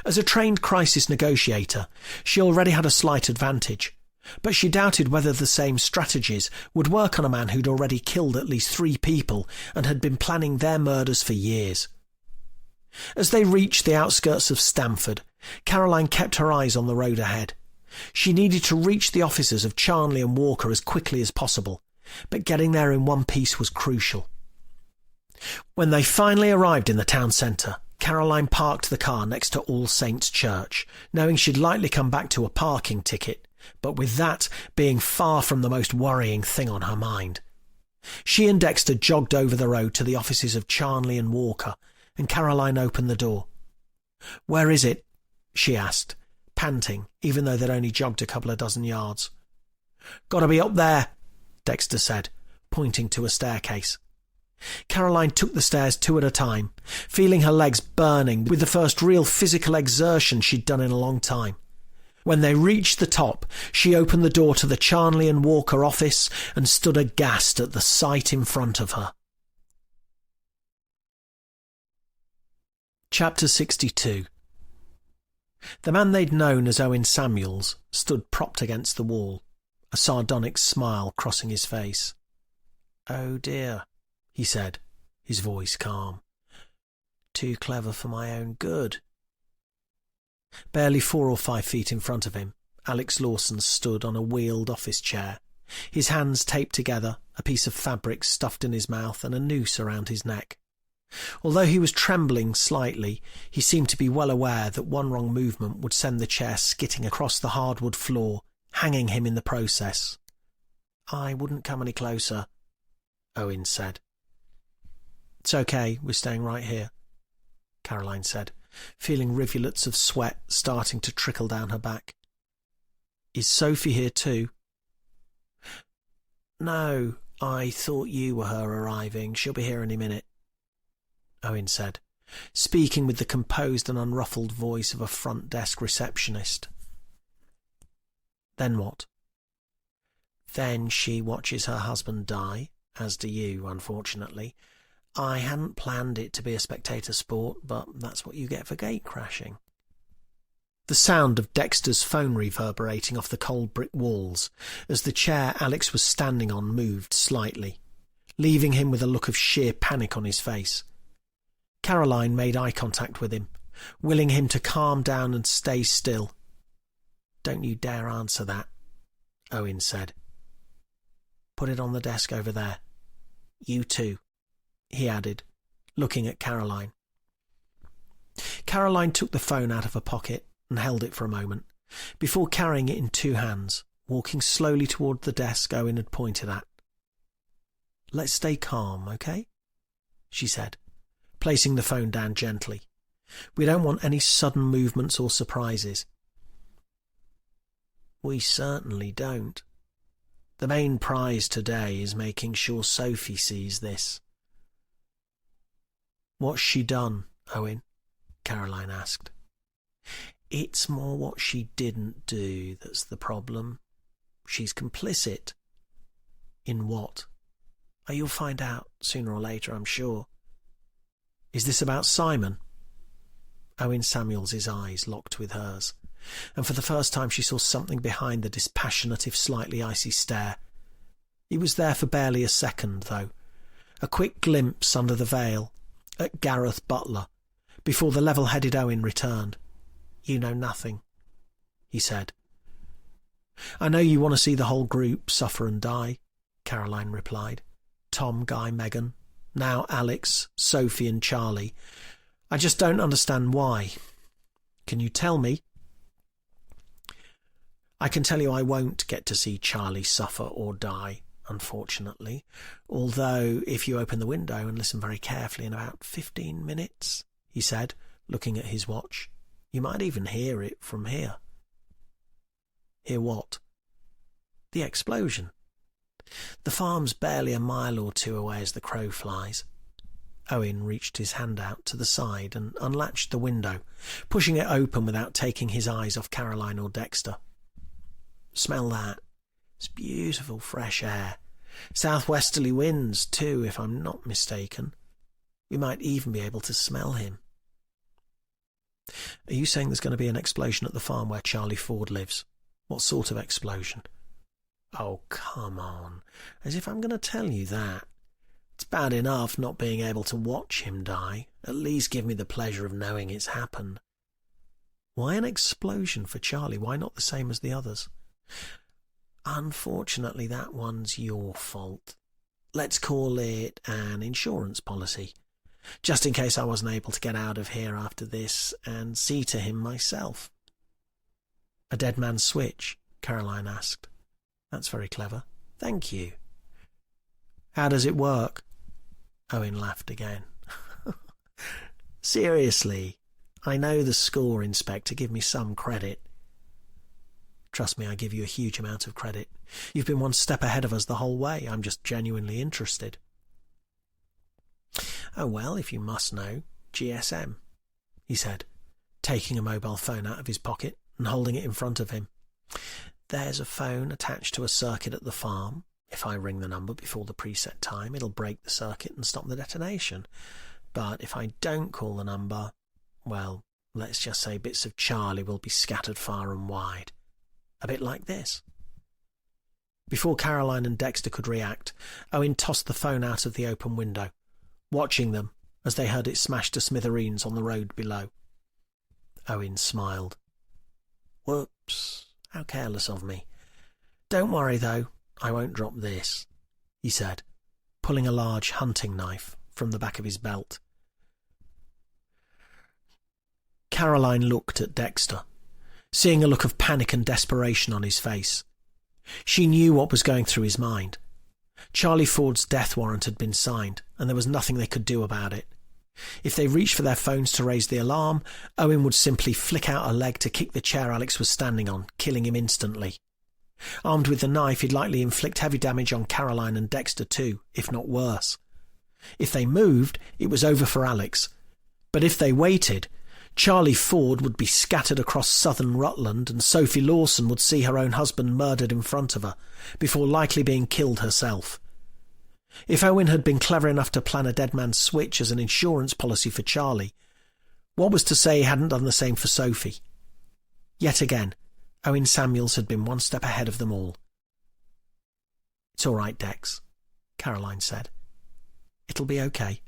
As a trained crisis negotiator, she already had a slight advantage, but she doubted whether the same strategies would work on a man who'd already killed at least 3 people and had been planning their murders for years. As they reached the outskirts of Stamford, Caroline kept her eyes on the road ahead. She needed to reach the offices of Charnley and Walker as quickly as possible, but getting there in one piece was crucial. When they finally arrived in the town centre, Caroline parked the car next to All Saints' Church, knowing she'd likely come back to a parking ticket, but with that being far from the most worrying thing on her mind. She and Dexter jogged over the road to the offices of Charnley and Walker, and Caroline opened the door. "Where is it?" she asked, panting, even though they'd only jogged a couple of dozen yards. "Gotta be up there," Dexter said, pointing to a staircase. Caroline took the stairs 2 at a time, feeling her legs burning with the first real physical exertion she'd done in a long time. When they reached the top, she opened the door to the Charnley and Walker office and stood aghast at the sight in front of her. Chapter 62. The man they'd known as Owen Samuels stood propped against the wall, a sardonic smile crossing his face. "Oh dear," he said, his voice calm. "Too clever for my own good." Barely 4 or 5 feet in front of him, Alex Lawson stood on a wheeled office chair, his hands taped together, a piece of fabric stuffed in his mouth and a noose around his neck. Although he was trembling slightly, he seemed to be well aware that one wrong movement would send the chair skidding across the hardwood floor, hanging him in the process. "I wouldn't come any closer," Owen said. "It's okay, we're staying right here," Caroline said, feeling rivulets of sweat starting to trickle down her back. "Is Sophie here too?" "No, I thought you were her arriving. She'll be here any minute," Owen said, speaking with the composed and unruffled voice of a front desk receptionist. "Then what?" "Then she watches her husband die, as do you, unfortunately. I hadn't planned it to be a spectator sport, but that's what you get for gate crashing." The sound of Dexter's phone reverberating off the cold brick walls as the chair Alex was standing on moved slightly, leaving him with a look of sheer panic on his face. Caroline made eye contact with him, willing him to calm down and stay still. "Don't you dare answer that," Owen said. "Put it on the desk over there. You too," he added, looking at Caroline. Caroline took the phone out of her pocket and held it for a moment, before carrying it in 2 hands, walking slowly toward the desk Owen had pointed at. "Let's stay calm, okay?" she said, placing the phone down gently. "We don't want any sudden movements or surprises." "We certainly don't. The main prize today is making sure Sophie sees this." "What's she done, Owen?" Caroline asked. "It's more what she didn't do that's the problem. She's complicit." "In what?" "Oh, you'll find out sooner or later, I'm sure." "Is this about Simon?" Owen Samuels's eyes locked with hers, and for the first time she saw something behind the dispassionate if slightly icy stare. He was there for barely a second, though, a quick glimpse under the veil at Gareth Butler, before the level-headed Owen returned. "You know nothing," he said. "I know you want to see the whole group suffer and die," Caroline replied. "Tom, Guy, Megan, now Alex, Sophie and Charlie. I just don't understand why. Can you tell me?" "I can tell you I won't get to see Charlie suffer or die, unfortunately, although if you open the window and listen very carefully in about 15 minutes, he said, looking at his watch, "you might even hear it from here." "Hear what?" "The explosion. The farm's barely a mile or 2 away as the crow flies." Owen reached his hand out to the side and unlatched the window, pushing it open without taking his eyes off Caroline or Dexter. "Smell that. It's beautiful fresh air. Southwesterly winds, too, if I'm not mistaken. We might even be able to smell him. Are you saying there's going to be an explosion at the farm where Charlie Ford lives? What sort of explosion? Oh, come on. As if I'm going to tell you that. It's bad enough not being able to watch him die. At least give me the pleasure of knowing it's happened. Why an explosion for Charlie? Why not the same as the others? Unfortunately, that one's your fault. Let's call it an insurance policy. Just in case I wasn't able to get out of here after this and see to him myself. A dead man's switch? Caroline asked. That's very clever. Thank you. How does it work? Owen laughed again. Seriously, I know the score, Inspector. Give me some credit. Trust me, I give you a huge amount of credit. You've been one step ahead of us the whole way. I'm just genuinely interested. Oh, well, if you must know, GSM, he said, taking a mobile phone out of his pocket and holding it in front of him. There's a phone attached to a circuit at the farm. If I ring the number before the preset time, it'll break the circuit and stop the detonation. But if I don't call the number, well, let's just say bits of Charlie will be scattered far and wide. A bit like this. Before Caroline and Dexter could react, Owen tossed the phone out of the open window, watching them as they heard it smash to smithereens on the road below. Owen smiled. Whoops, how careless of me. Don't worry, though, I won't drop this, he said, pulling a large hunting knife from the back of his belt. Caroline looked at Dexter, seeing a look of panic and desperation on his face. She knew what was going through his mind. Charlie Ford's death warrant had been signed, and there was nothing they could do about it. If they reached for their phones to raise the alarm, Owen would simply flick out a leg to kick the chair Alex was standing on, killing him instantly. Armed with the knife, he'd likely inflict heavy damage on Caroline and Dexter too, if not worse. If they moved, it was over for Alex. But if they waited, Charlie Ford would be scattered across southern Rutland, and Sophie Lawson would see her own husband murdered in front of her, before likely being killed herself. If Owen had been clever enough to plan a dead man's switch as an insurance policy for Charlie, what was to say he hadn't done the same for Sophie? Yet again, Owen Samuels had been one step ahead of them all. It's all right, Dex, Caroline said. It'll be okay.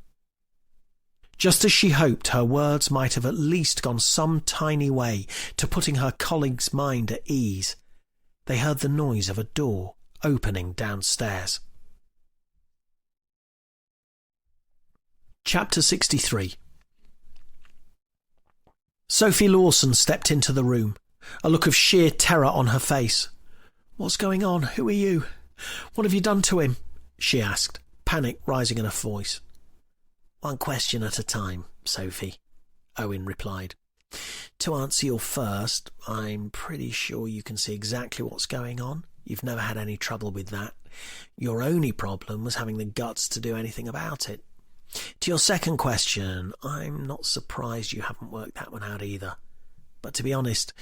Just as she hoped, her words might have at least gone some tiny way to putting her colleague's mind at ease, they heard the noise of a door opening downstairs. Chapter 63. Sophie Lawson stepped into the room, a look of sheer terror on her face. "What's going on? Who are you? What have you done to him?" she asked, panic rising in her voice. "One question at a time, Sophie," Owen replied. "To answer your first, I'm pretty sure you can see exactly what's going on. You've never had any trouble with that. Your only problem was having the guts to do anything about it. To your second question, I'm not surprised you haven't worked that one out either. But to be honest,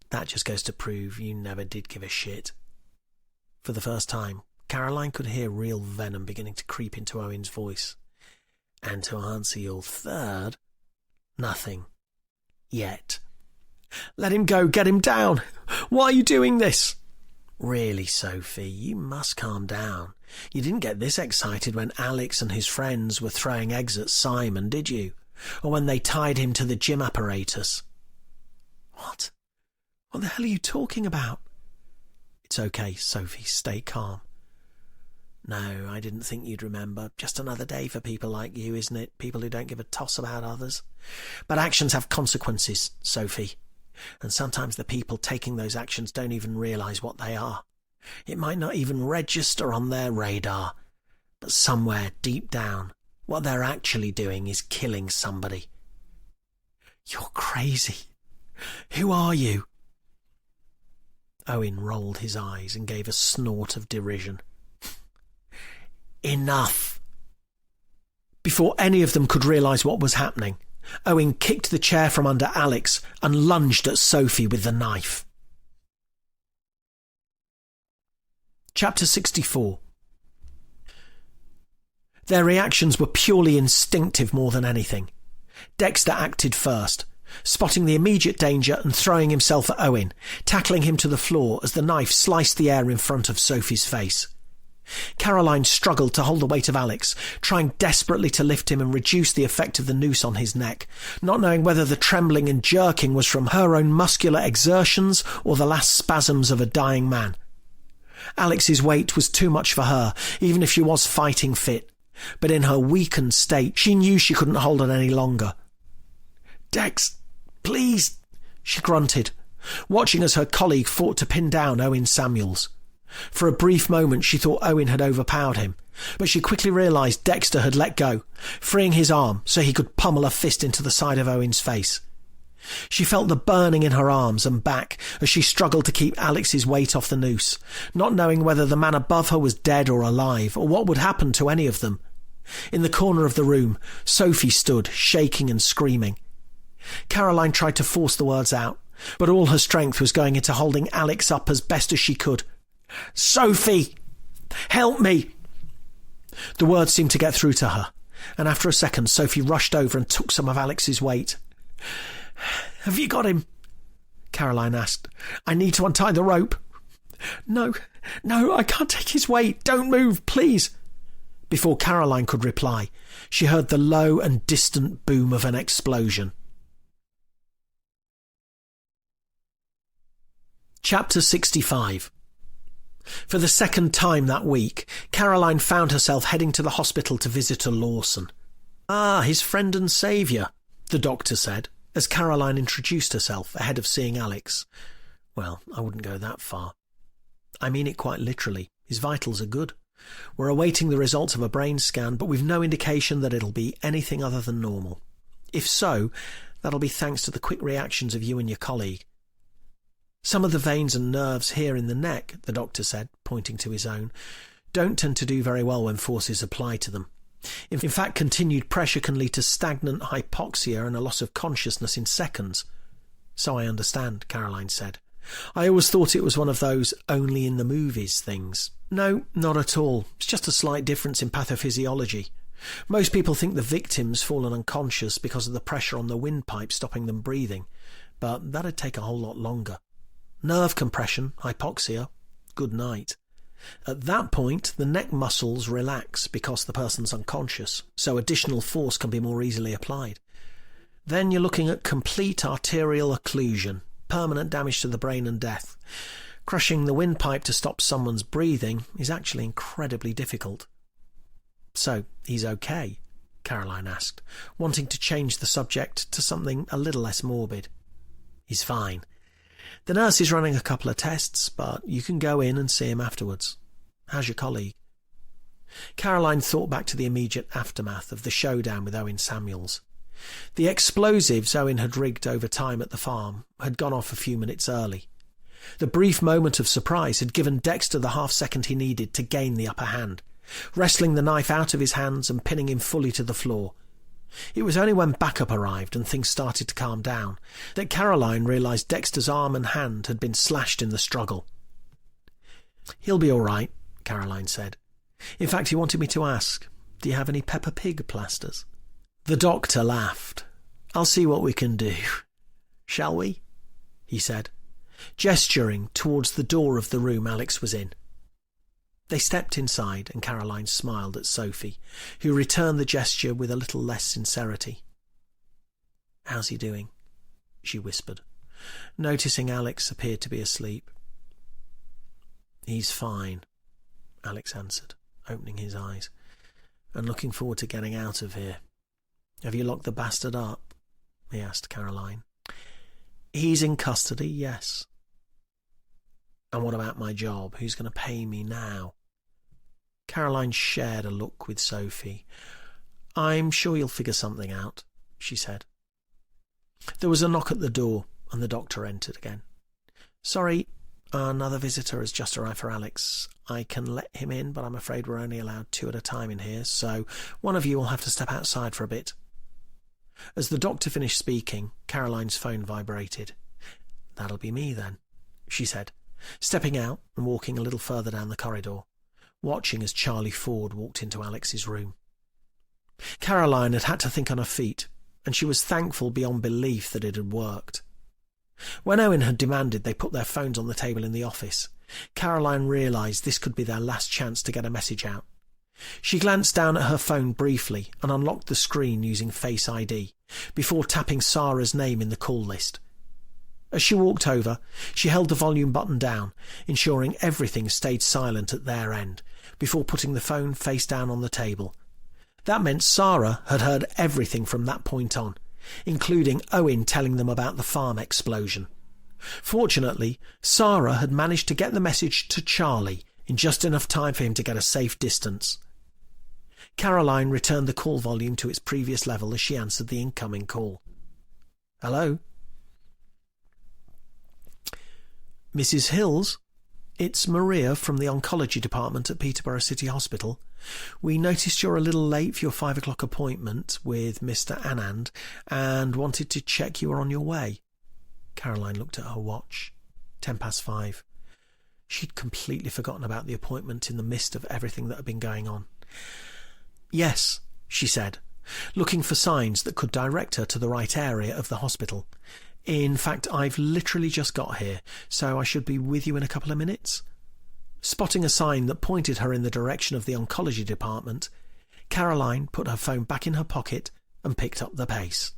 that just goes to prove you never did give a shit." For the first time, Caroline could hear real venom beginning to creep into Owen's voice. "And to answer your third, nothing. Yet." "Let him go, get him down. Why are you doing this?" "Really, Sophie, you must calm down. You didn't get this excited when Alex and his friends were throwing eggs at Simon, did you? Or when they tied him to the gym apparatus?" "What? What the hell are you talking about?" "It's okay, Sophie, stay calm." "No, I didn't think you'd remember. Just another day for people like you, isn't it? People who don't give a toss about others. But actions have consequences, Sophie. And sometimes the people taking those actions don't even realise what they are. It might not even register on their radar. But somewhere deep down, what they're actually doing is killing somebody." "You're crazy. Who are you?" Owen rolled his eyes and gave a snort of derision. "Enough!" Before any of them could realise what was happening, Owen kicked the chair from under Alex and lunged at Sophie with the knife. Chapter 64. Their reactions were purely instinctive more than anything. Dexter acted first, spotting the immediate danger and throwing himself at Owen, tackling him to the floor as the knife sliced the air in front of Sophie's face. Caroline struggled to hold the weight of Alex, trying desperately to lift him and reduce the effect of the noose on his neck, not knowing whether the trembling and jerking was from her own muscular exertions or the last spasms of a dying man. Alex's weight was too much for her, even if she was fighting fit, but in her weakened state she knew she couldn't hold it any longer. "Dex, please," she grunted, watching as her colleague fought to pin down Owen Samuels. For a brief moment she thought Owen had overpowered him, but she quickly realised Dexter had let go, freeing his arm so he could pummel a fist into the side of Owen's face. She felt the burning in her arms and back as she struggled to keep Alex's weight off the noose, not knowing whether the man above her was dead or alive, or what would happen to any of them. In the corner of the room, Sophie stood, shaking and screaming. Caroline tried to force the words out, but all her strength was going into holding Alex up as best as she could. "Sophie! Help me!" The words seemed to get through to her, and after a second Sophie rushed over and took some of Alex's weight. "Have you got him?" Caroline asked. "I need to untie the rope." No, I can't take his weight. Don't move, please." Before Caroline could reply, she heard the low and distant boom of an explosion. Chapter 65. For the second time that week, Caroline found herself heading to the hospital to visit a Lawson. "Ah, his friend and saviour," the doctor said, as Caroline introduced herself ahead of seeing Alex. "Well, I wouldn't go that far. I mean it quite literally. His vitals are good. We're awaiting the results of a brain scan, but we've no indication that it'll be anything other than normal. If so, that'll be thanks to the quick reactions of you and your colleague. Some of the veins and nerves here in the neck," the doctor said, pointing to his own, "don't tend to do very well when force is applied to them. In fact, continued pressure can lead to stagnant hypoxia and a loss of consciousness in seconds." "So I understand," Caroline said. "I always thought it was one of those only in the movies things." "No, not at all. It's just a slight difference in pathophysiology. Most people think the victim's fallen unconscious because of the pressure on the windpipe stopping them breathing, but that'd take a whole lot longer. Nerve compression, hypoxia, good night. At that point, the neck muscles relax because the person's unconscious, so additional force can be more easily applied. Then you're looking at complete arterial occlusion, permanent damage to the brain and death. Crushing the windpipe to stop someone's breathing is actually incredibly difficult." "So, he's okay?" Caroline asked, wanting to change the subject to something a little less morbid. "He's fine. The nurse is running a couple of tests, but you can go in and see him afterwards. How's your colleague?" Caroline thought back to the immediate aftermath of the showdown with Owen Samuels. The explosives Owen had rigged over time at the farm had gone off a few minutes early. The brief moment of surprise had given Dexter the half-second he needed to gain the upper hand, wrestling the knife out of his hands and pinning him fully to the floor. It was only when backup arrived and things started to calm down that Caroline realised Dexter's arm and hand had been slashed in the struggle. "He'll be all right," Caroline said. "In fact, he wanted me to ask, do you have any Peppa Pig plasters?" The doctor laughed. "I'll see what we can do. Shall we?" he said, gesturing towards the door of the room Alex was in. They stepped inside, and Caroline smiled at Sophie, who returned the gesture with a little less sincerity. "How's he doing?" she whispered, noticing Alex appeared to be asleep. "He's fine," Alex answered, opening his eyes, "and looking forward to getting out of here." "Have you locked the bastard up?" he asked Caroline. "He's in custody, yes." "And what about my job? Who's going to pay me now?" Caroline shared a look with Sophie. "I'm sure you'll figure something out," she said. There was a knock at the door, and the doctor entered again. "Sorry, another visitor has just arrived for Alex. I can let him in, but I'm afraid we're only allowed 2 at a time in here, so one of you will have to step outside for a bit." As the doctor finished speaking, Caroline's phone vibrated. "That'll be me, then," she said, stepping out and walking a little further down the corridor, watching as Charlie Ford walked into Alex's room. Caroline had had to think on her feet, and she was thankful beyond belief that it had worked. When Owen had demanded they put their phones on the table in the office, Caroline realised this could be their last chance to get a message out. She glanced down at her phone briefly and unlocked the screen using Face ID, before tapping Sarah's name in the call list. As she walked over, she held the volume button down, ensuring everything stayed silent at their end, before putting the phone face down on the table. That meant Sarah had heard everything from that point on, including Owen telling them about the farm explosion. Fortunately, Sarah had managed to get the message to Charlie in just enough time for him to get a safe distance. Caroline returned the call volume to its previous level as she answered the incoming call. "Hello?" "Mrs. Hills? It's Maria from the oncology department at Peterborough City Hospital. We noticed you're a little late for your 5 o'clock appointment with Mr. Anand and wanted to check you were on your way." Caroline looked at her watch. 5:10. She'd completely forgotten about the appointment in the midst of everything that had been going on. "Yes," she said, looking for signs that could direct her to the right area of the hospital. "In fact, I've literally just got here, so I should be with you in a couple of minutes." Spotting a sign that pointed her in the direction of the oncology department, Caroline put her phone back in her pocket and picked up the pace.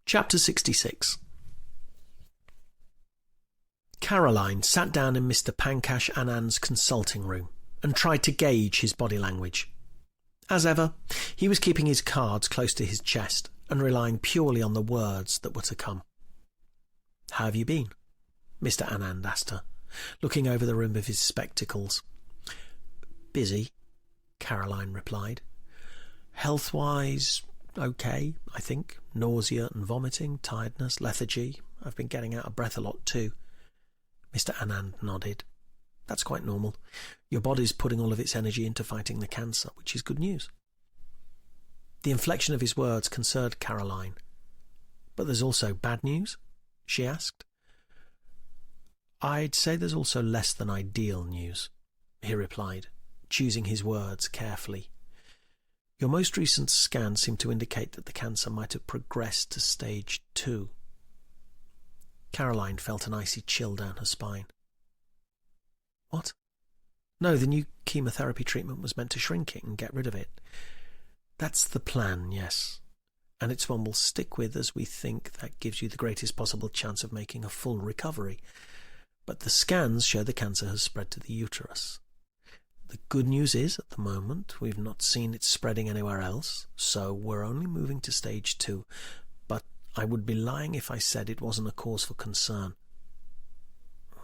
Chapter 66. Caroline sat down in Mr. Pankaj Anand's consulting room and tried to gauge his body language. As ever, he was keeping his cards close to his chest and relying purely on the words that were to come. "How have you been?" Mr. Anand asked her, looking over the rim of his spectacles. "Busy," Caroline replied. "Health-wise, okay, I think. Nausea and vomiting, tiredness, lethargy. I've been getting out of breath a lot too." Mr. Anand nodded. "That's quite normal. Your body's putting all of its energy into fighting the cancer, which is good news." The inflection of his words concerned Caroline. "But there's also bad news?" she asked. "I'd say there's also less than ideal news," he replied, choosing his words carefully. "Your most recent scan seemed to indicate that the cancer might have progressed to stage 2. Caroline felt an icy chill down her spine. "What?" "No, the new chemotherapy treatment was meant to shrink it and get rid of it." "That's the plan, yes. And it's one we'll stick with, as we think that gives you the greatest possible chance of making a full recovery. But the scans show the cancer has spread to the uterus. The good news is, at the moment, we've not seen it spreading anywhere else, so we're only moving to stage 2. But I would be lying if I said it wasn't a cause for concern."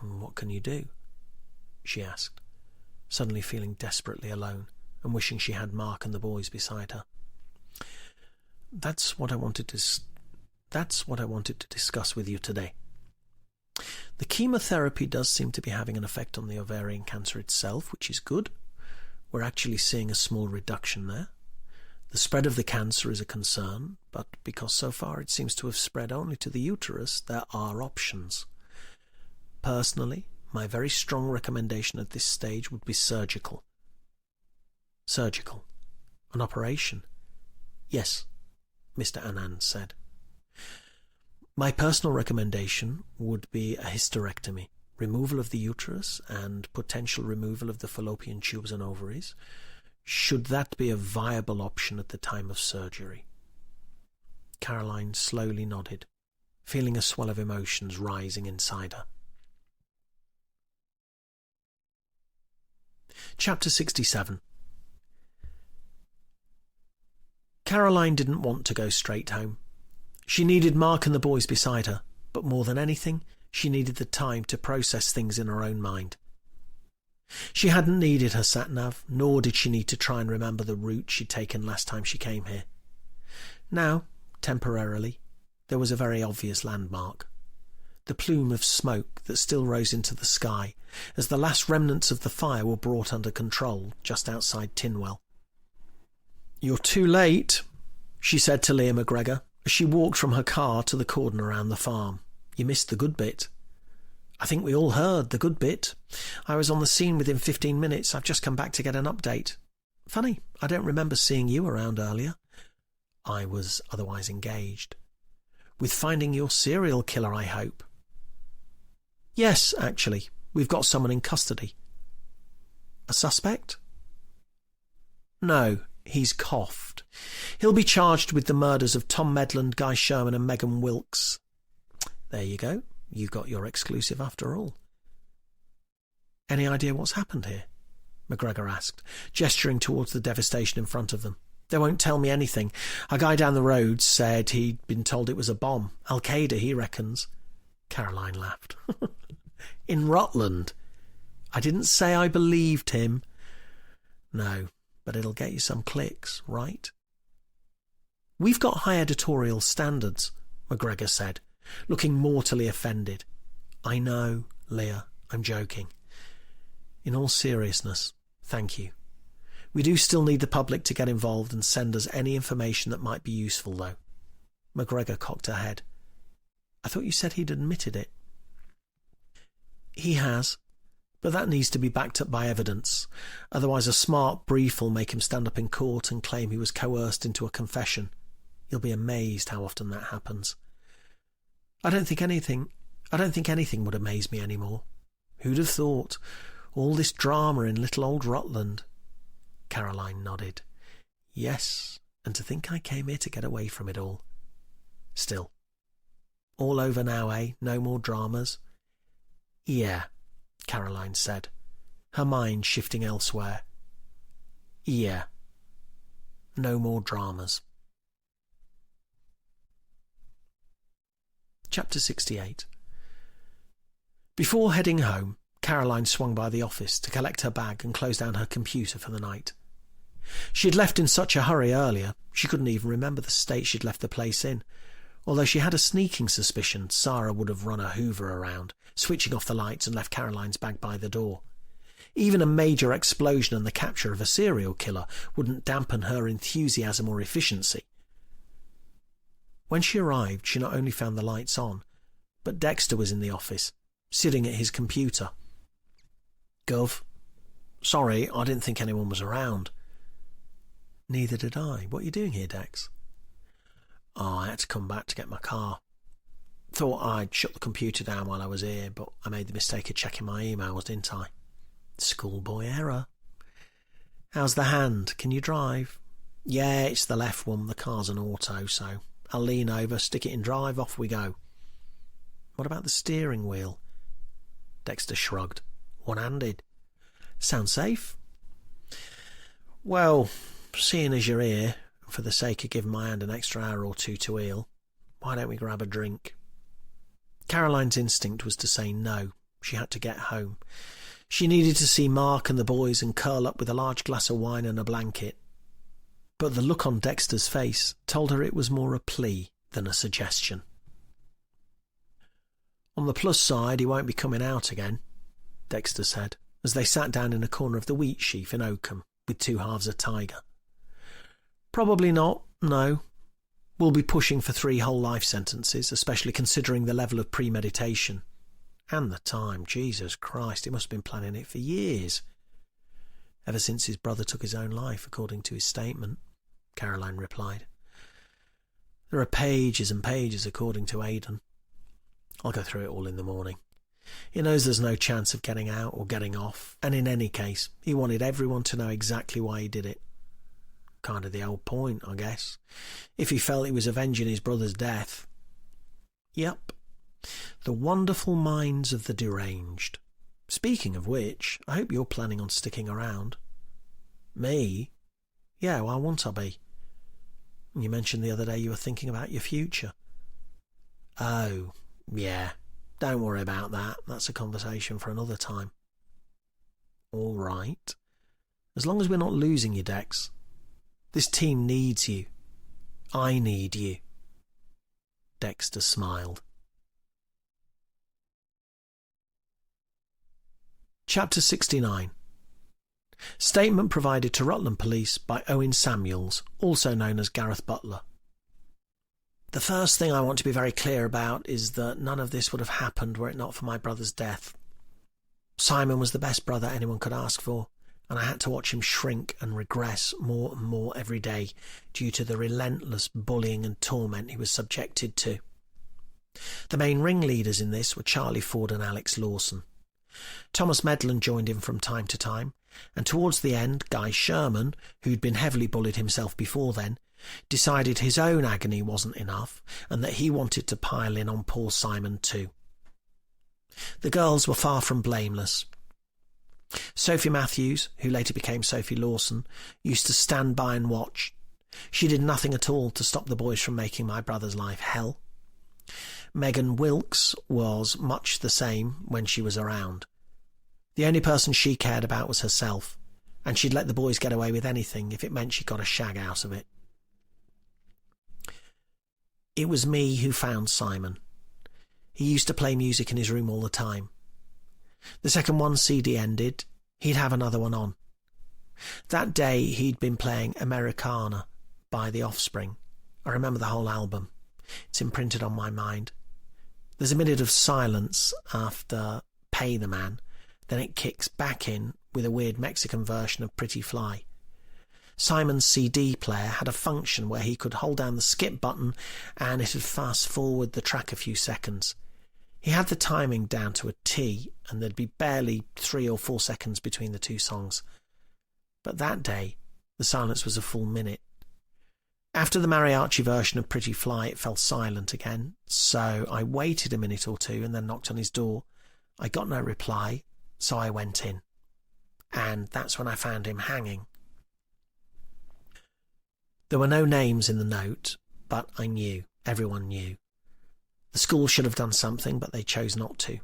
"What can you do?" she asked, suddenly feeling desperately alone and wishing she had Mark and the boys beside her. That's what I wanted to discuss with you today. The chemotherapy does seem to be having an effect on the ovarian cancer itself, which is good. We're actually seeing a small reduction there. The spread of the cancer is a concern, but because so far it seems to have spread only to the uterus, there are options. Personally, my very strong recommendation at this stage would be surgical." "Surgical? An operation?" "Yes," Mr. Anand said. "My personal recommendation would be a hysterectomy, removal of the uterus and potential removal of the fallopian tubes and ovaries, should that be a viable option at the time of surgery." Caroline slowly nodded, feeling a swell of emotions rising inside her. Chapter 67. Caroline didn't want to go straight home. She needed Mark and the boys beside her, but more than anything, she needed the time to process things in her own mind. She hadn't needed her sat-nav, nor did she need to try and remember the route she'd taken last time she came here. Now, temporarily, there was a very obvious landmark. The plume of smoke that still rose into the sky as the last remnants of the fire were brought under control just outside Tinwell. "You're too late," she said to Leah McGregor as she walked from her car to the cordon around the farm. "You missed the good bit." I think we all heard the good bit. I was on the scene within 15 minutes. I've just come back to get an update. Funny, I don't remember seeing you around earlier. I was otherwise engaged. With finding your serial killer, I hope. Yes, actually. We've got someone in custody. A suspect? No, he's coughed. He'll be charged with the murders of Tom Medland, Guy Sherman and Megan Wilkes. There you go. You got your exclusive after all. Any idea what's happened here? McGregor asked, gesturing towards the devastation in front of them. They won't tell me anything. A guy down the road said he'd been told it was a bomb. Al-Qaeda, he reckons. Caroline laughed. In Rutland. I didn't say I believed him. No, but it'll get you some clicks, right? We've got high editorial standards, McGregor said, looking mortally offended. I know, Leah, I'm joking. In all seriousness, thank you. We do still need the public to get involved and send us any information that might be useful, though. McGregor cocked her head. I thought you said he'd admitted it. He has, but that needs to be backed up by evidence. Otherwise a smart brief will make him stand up in court and claim he was coerced into a confession. You'll be amazed how often that happens. I don't think anything would amaze me any more. Who'd have thought? All this drama in little old Rutland. Caroline nodded. Yes, and to think I came here to get away from it all. Still. All over now, eh? No more dramas? Yeah, Caroline said, her mind shifting elsewhere. Yeah. No more dramas. Chapter 68. Before heading home, Caroline swung by the office to collect her bag and close down her computer for the night. She had left in such a hurry earlier, she couldn't even remember the state she'd left the place in, although she had a sneaking suspicion Sarah would have run a Hoover around, switching off the lights and left Caroline's bag by the door. Even a major explosion and the capture of a serial killer wouldn't dampen her enthusiasm or efficiency. When she arrived, she not only found the lights on, but Dexter was in the office, sitting at his computer. Gov. Sorry, I didn't think anyone was around. Neither did I. What are you doing here, Dex? Oh, I had to come back to get my car. Thought I'd shut the computer down while I was here, but I made the mistake of checking my emails, didn't I? Schoolboy error. How's the hand? Can you drive? Yeah, it's the left one. The car's an auto, so I'll lean over, stick it in drive, off we go. What about the steering wheel? Dexter shrugged. One-handed. Sound safe? Well, seeing as you're here, for the sake of giving my hand an extra hour or two to heal, why don't we grab a drink? Caroline's instinct was to say no. She had to get home. She needed to see Mark and the boys and curl up with a large glass of wine and a blanket. But the look on Dexter's face told her it was more a plea than a suggestion. On the plus side, he won't be coming out again, Dexter said, as they sat down in a corner of the wheat sheaf in Oakham with two halves of Tiger. Probably not, no. We'll be pushing for 3 whole life sentences, especially considering the level of premeditation. And the time, Jesus Christ, he must have been planning it for years. Ever since his brother took his own life, according to his statement, Caroline replied. There are pages and pages, according to Aidan. I'll go through it all in the morning. He knows there's no chance of getting out or getting off, and in any case, he wanted everyone to know exactly why he did it. Kind of the old point, I guess. If he felt he was avenging his brother's death. Yep. The wonderful minds of the deranged. Speaking of which, I hope you're planning on sticking around. Me? Yeah, why won't I be? You mentioned the other day you were thinking about your future. Oh, yeah. Don't worry about that. That's a conversation for another time. All right. As long as we're not losing you, Dex. This team needs you. I need you. Dexter smiled. Chapter 69. Statement provided to Rutland Police by Owen Samuels, also known as Gareth Butler. The first thing I want to be very clear about is that none of this would have happened were it not for my brother's death. Simon was the best brother anyone could ask for, and I had to watch him shrink and regress more and more every day due to the relentless bullying and torment he was subjected to. The main ringleaders in this were Charlie Ford and Alex Lawson. Thomas Medland joined in from time to time, and towards the end Guy Sherman, who'd been heavily bullied himself before then, decided his own agony wasn't enough and that he wanted to pile in on poor Simon too. The girls were far from blameless. Sophie Matthews, who later became Sophie Lawson, used to stand by and watch. She did nothing at all to stop the boys from making my brother's life hell. Megan Wilkes was much the same when she was around. The only person she cared about was herself, and she'd let the boys get away with anything if it meant she got a shag out of it. It was me who found Simon. He used to play music in his room all the time. The second one CD ended, he'd have another one on. That day he'd been playing Americana by The Offspring. I remember the whole album. It's imprinted on my mind. There's a minute of silence after Pay the Man, then it kicks back in with a weird Mexican version of Pretty Fly. Simon's CD player had a function where he could hold down the skip button and it'd fast forward the track a few seconds. He had the timing down to a T, and there'd be barely 3 or 4 seconds between the two songs. But that day, the silence was a full minute. After the mariachi version of Pretty Fly, it fell silent again, so I waited a minute or two and then knocked on his door. I got no reply, so I went in. And that's when I found him hanging. There were no names in the note, but I knew. Everyone knew. The school should have done something, but they chose not to.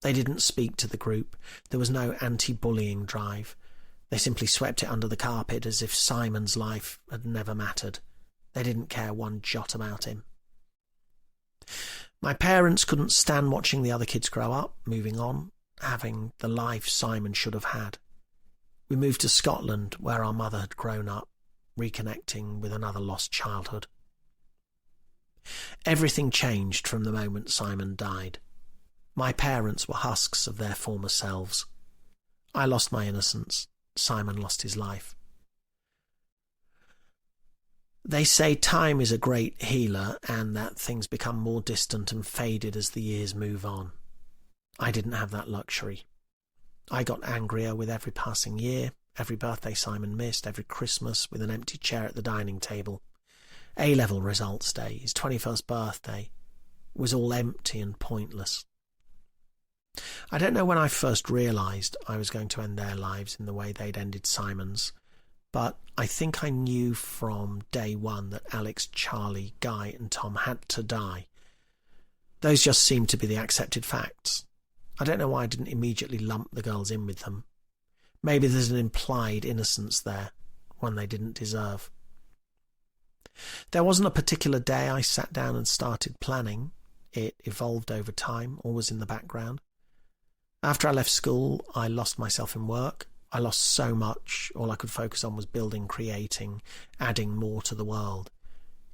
They didn't speak to the group. There was no anti-bullying drive. They simply swept it under the carpet as if Simon's life had never mattered. They didn't care one jot about him. My parents couldn't stand watching the other kids grow up, moving on, having the life Simon should have had. We moved to Scotland, where our mother had grown up, reconnecting with another lost childhood. Everything changed from the moment Simon died. My parents were husks of their former selves. I lost my innocence. Simon lost his life. They say time is a great healer and that things become more distant and faded as the years move on. I didn't have that luxury. I got angrier with every passing year, every birthday Simon missed, every Christmas with an empty chair at the dining table. A-level results day, his 21st birthday, was all empty and pointless. I don't know when I first realised I was going to end their lives in the way they'd ended Simon's, but I think I knew from day one that Alex, Charlie, Guy and Tom had to die. Those just seemed to be the accepted facts. I don't know why I didn't immediately lump the girls in with them. Maybe there's an implied innocence there, one they didn't deserve. There wasn't a particular day I sat down and started planning. It evolved over time, always in the background. After I left school, I lost myself in work. I lost so much. All I could focus on was building, creating, adding more to the world.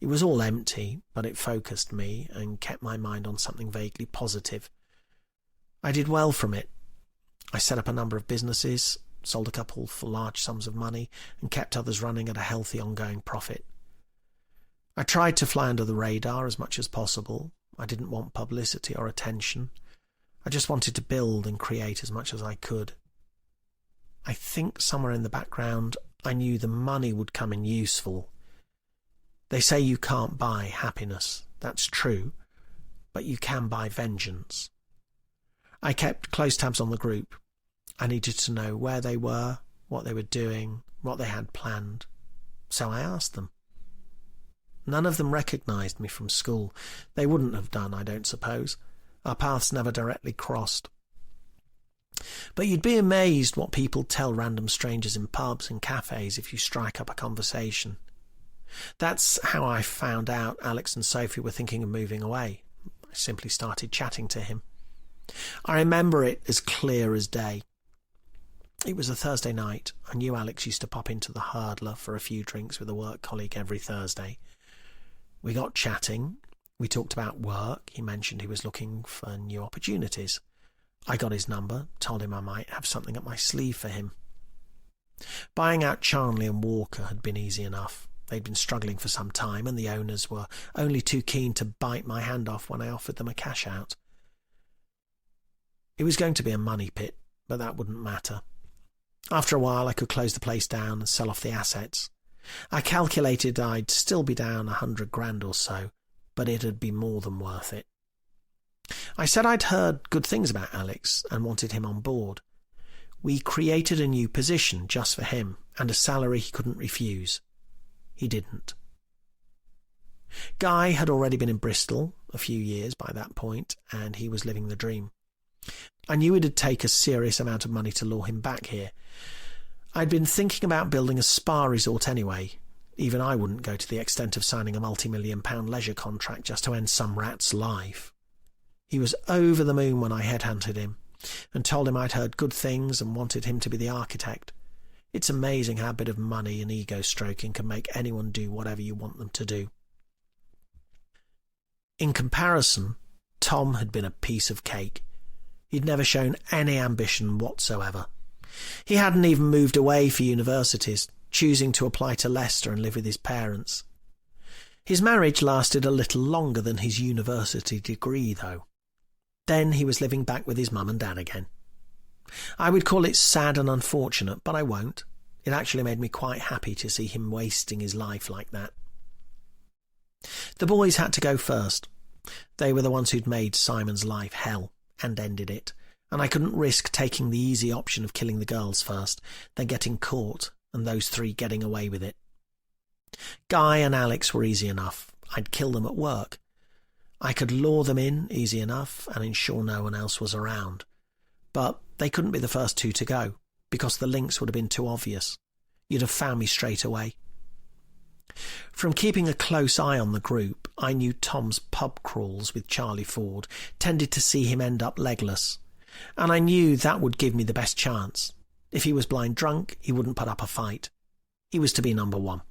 It was all empty, but it focused me and kept my mind on something vaguely positive. I did well from it. I set up a number of businesses, sold a couple for large sums of money, and kept others running at a healthy ongoing profit. I tried to fly under the radar as much as possible. I didn't want publicity or attention. I just wanted to build and create as much as I could. I think somewhere in the background I knew the money would come in useful. They say you can't buy happiness. That's true. But you can buy vengeance. I kept close tabs on the group. I needed to know where they were, what they were doing, what they had planned. So I asked them. None of them recognised me from school. They wouldn't have done, I don't suppose. Our paths never directly crossed. But you'd be amazed what people tell random strangers in pubs and cafes if you strike up a conversation. That's how I found out Alex and Sophie were thinking of moving away. I simply started chatting to him. I remember it as clear as day. It was a Thursday night. I knew Alex used to pop into the Hurdler for a few drinks with a work colleague every Thursday. We got chatting. We talked about work. He mentioned he was looking for new opportunities. I got his number, told him I might have something up my sleeve for him. Buying out Charnley and Walker had been easy enough. They'd been struggling for some time, and the owners were only too keen to bite my hand off when I offered them a cash out. It was going to be a money pit, but that wouldn't matter. After a while I could close the place down and sell off the assets. I calculated I'd still be down 100 grand or so, but it'd be more than worth it. I said I'd heard good things about Alex and wanted him on board. We created a new position just for him and a salary he couldn't refuse. He didn't. Guy had already been in Bristol a few years by that point, and he was living the dream. I knew it'd take a serious amount of money to lure him back here. I'd been thinking about building a spa resort anyway. Even I wouldn't go to the extent of signing a multi-million-pound leisure contract just to end some rat's life. He was over the moon when I headhunted him and told him I'd heard good things and wanted him to be the architect. It's amazing how a bit of money and ego-stroking can make anyone do whatever you want them to do. In comparison, Tom had been a piece of cake. He'd never shown any ambition whatsoever. He hadn't even moved away for universities, choosing to apply to Leicester and live with his parents. His marriage lasted a little longer than his university degree, though. Then he was living back with his mum and dad again. I would call it sad and unfortunate, but I won't. It actually made me quite happy to see him wasting his life like that. The boys had to go first. They were the ones who'd made Simon's life hell and ended it, and I couldn't risk taking the easy option of killing the girls first, then getting caught, and those three getting away with it. Guy and Alex were easy enough. I'd kill them at work. I could lure them in easy enough and ensure no one else was around. But they couldn't be the first two to go, because the links would have been too obvious. You'd have found me straight away. From keeping a close eye on the group, I knew Tom's pub crawls with Charlie Ford tended to see him end up legless, and I knew that would give me the best chance. If he was blind drunk, he wouldn't put up a fight. He was to be number one.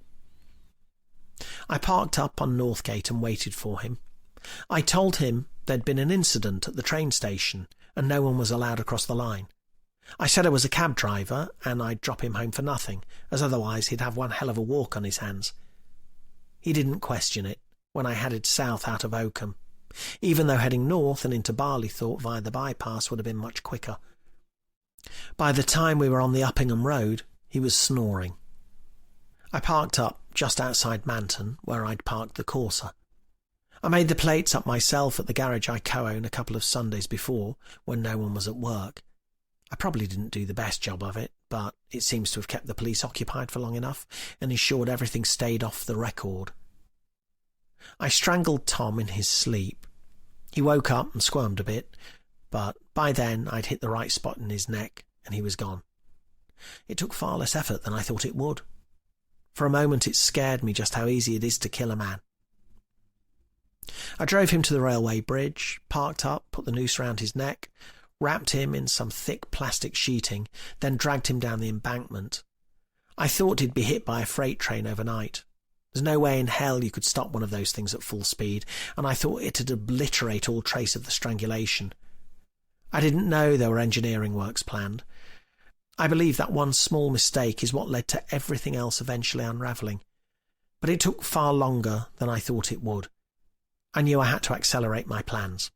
I parked up on Northgate and waited for him. I told him there'd been an incident at the train station and no one was allowed across the line. I said I was a cab driver and I'd drop him home for nothing, as otherwise he'd have one hell of a walk on his hands. He didn't question it when I headed south out of Oakham, even though heading north and into Barleythorpe via the bypass would have been much quicker. By the time we were on the Uppingham Road, he was snoring. I parked up just outside Manton, where I'd parked the Corsa. I made the plates up myself at the garage I co-owned a couple of Sundays before, when no one was at work. I probably didn't do the best job of it, but it seems to have kept the police occupied for long enough and ensured everything stayed off the record. I strangled Tom in his sleep. He woke up and squirmed a bit, but by then I'd hit the right spot in his neck and he was gone. It took far less effort than I thought it would. For a moment it scared me just how easy it is to kill a man. I drove him to the railway bridge, parked up, put the noose round his neck, wrapped him in some thick plastic sheeting, then dragged him down the embankment. I thought he'd be hit by a freight train overnight. There's no way in hell you could stop one of those things at full speed, and I thought it'd obliterate all trace of the strangulation. I didn't know there were engineering works planned. I believe that one small mistake is what led to everything else eventually unravelling. But it took far longer than I thought it would. I knew I had to accelerate my plans.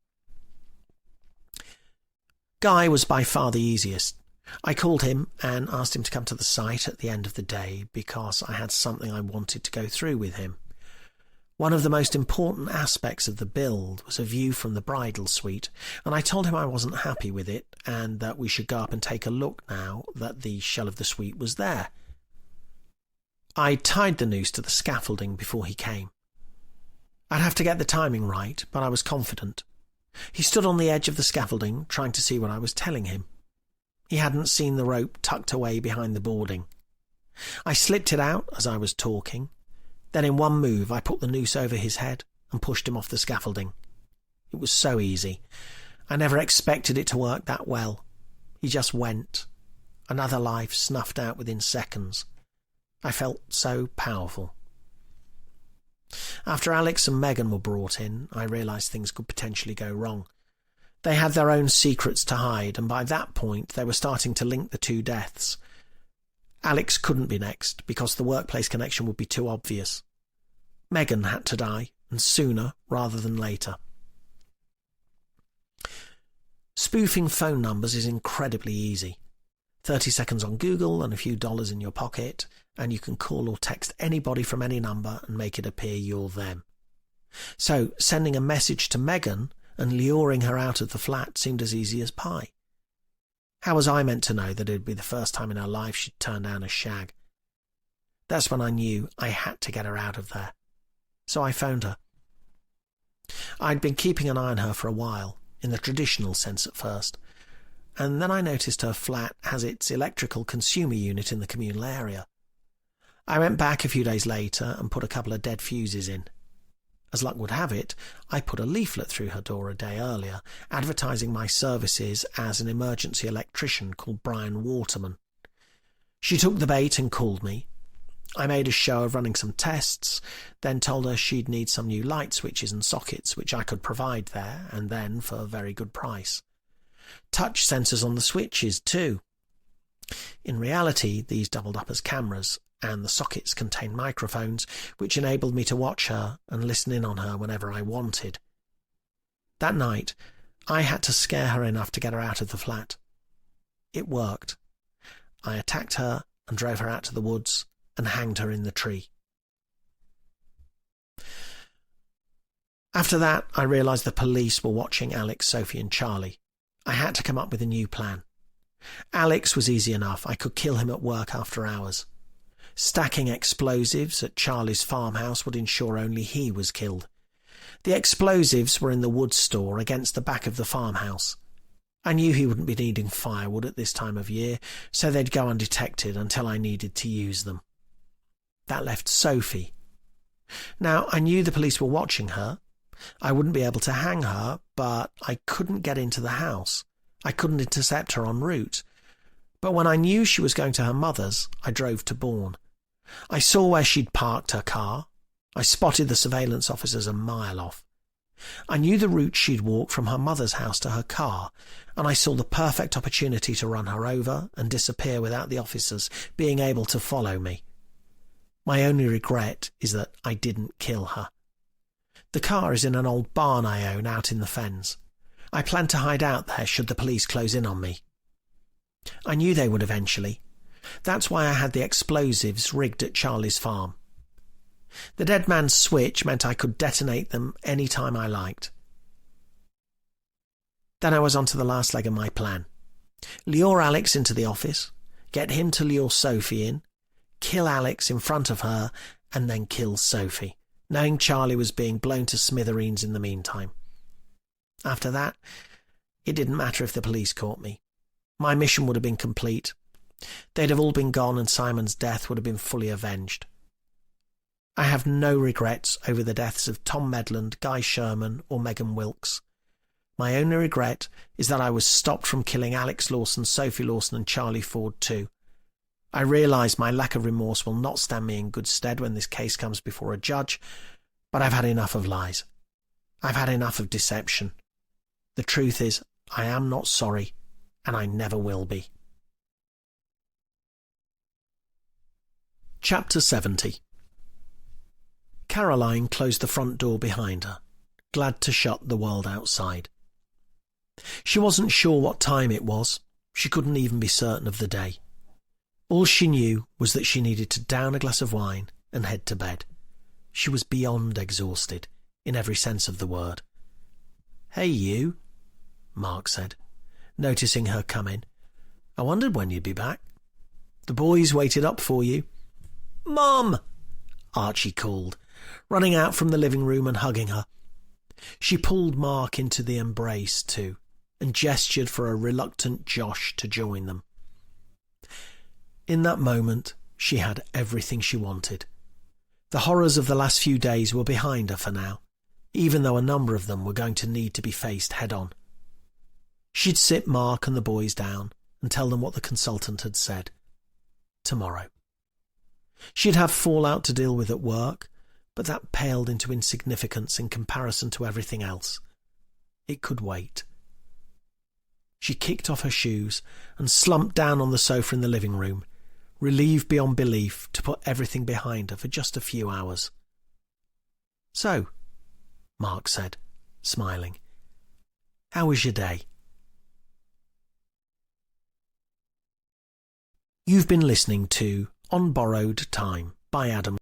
Guy was by far the easiest. I called him and asked him to come to the site at the end of the day because I had something I wanted to go through with him. One of the most important aspects of the build was a view from the bridal suite, and I told him I wasn't happy with it and that we should go up and take a look now that the shell of the suite was there. I tied the noose to the scaffolding before he came. I'd have to get the timing right, but I was confident. He stood on the edge of the scaffolding, trying to see what I was telling him. He hadn't seen the rope tucked away behind the boarding. I slipped it out as I was talking. Then in one move I put the noose over his head and pushed him off the scaffolding. It was so easy. I never expected it to work that well. He just went. Another life snuffed out within seconds. I felt so powerful. After Alex and Megan were brought in, I realised things could potentially go wrong. They had their own secrets to hide, and by that point they were starting to link the two deaths. Alex couldn't be next, because the workplace connection would be too obvious. Megan had to die, and sooner rather than later. Spoofing phone numbers is incredibly easy. 30 seconds on Google and a few dollars in your pocket, and you can call or text anybody from any number and make it appear you're them. So sending a message to Megan and luring her out of the flat seemed as easy as pie. How was I meant to know that it would be the first time in her life she'd turned down a shag? That's when I knew I had to get her out of there. So I phoned her. I'd been keeping an eye on her for a while, in the traditional sense at first, and then I noticed her flat has its electrical consumer unit in the communal area. I went back a few days later and put a couple of dead fuses in. As luck would have it, I put a leaflet through her door a day earlier, advertising my services as an emergency electrician called Brian Waterman. She took the bait and called me. I made a show of running some tests, then told her she'd need some new light switches and sockets, which I could provide there, and then for a very good price. Touch sensors on the switches, too. In reality, these doubled up as cameras, and the sockets contained microphones, which enabled me to watch her and listen in on her whenever I wanted. That night, I had to scare her enough to get her out of the flat. It worked. I attacked her and drove her out to the woods and hanged her in the tree. After that, I realised the police were watching Alex, Sophie and Charlie. I had to come up with a new plan. Alex was easy enough. I could kill him at work after hours. Stacking explosives at Charlie's farmhouse would ensure only he was killed. The explosives were in the wood store against the back of the farmhouse. I knew he wouldn't be needing firewood at this time of year, so they'd go undetected until I needed to use them. That left Sophie. Now, I knew the police were watching her. I wouldn't be able to hang her, but I couldn't get into the house. I couldn't intercept her en route. But when I knew she was going to her mother's, I drove to Bourne. I saw where she'd parked her car. I spotted the surveillance officers a mile off. I knew the route she'd walked from her mother's house to her car, and I saw the perfect opportunity to run her over and disappear without the officers being able to follow me. My only regret is that I didn't kill her. The car is in an old barn I own out in the fens. I planned to hide out there should the police close in on me. I knew they would eventually. That's why I had the explosives rigged at Charlie's farm. The dead man's switch meant I could detonate them any time I liked. Then I was on to the last leg of my plan. Lure Alex into the office, get him to lure Sophie in, kill Alex in front of her, and then kill Sophie, knowing Charlie was being blown to smithereens in the meantime. After that, it didn't matter if the police caught me. My mission would have been complete. They'd have all been gone and Simon's death would have been fully avenged. I have no regrets over the deaths of Tom Medland, Guy Sherman or Megan Wilkes. My only regret is that I was stopped from killing Alex Lawson, Sophie Lawson and Charlie Ford too. I realise my lack of remorse will not stand me in good stead when this case comes before a judge, but I've had enough of lies. I've had enough of deception. The truth is, I am not sorry, and I never will be. Chapter 70. Caroline closed the front door behind her, glad to shut the world outside. She wasn't sure what time it was. She couldn't even be certain of the day. All she knew was that she needed to down a glass of wine and head to bed. She was beyond exhausted, in every sense of the word. "Hey, you," Mark said, noticing her come in. "I wondered when you'd be back. The boys waited up for you." "Mum!" Archie called, running out from the living room and hugging her. She pulled Mark into the embrace too, and gestured for a reluctant Josh to join them. In that moment, she had everything she wanted. The horrors of the last few days were behind her for now, even though a number of them were going to need to be faced head-on. She'd sit Mark and the boys down and tell them what the consultant had said. Tomorrow. She'd have fallout to deal with at work, but that paled into insignificance in comparison to everything else. It could wait. She kicked off her shoes and slumped down on the sofa in the living room, relieved beyond belief to put everything behind her for just a few hours. "So," Mark said, smiling, "how was your day?" You've been listening to On Borrowed Time by Adam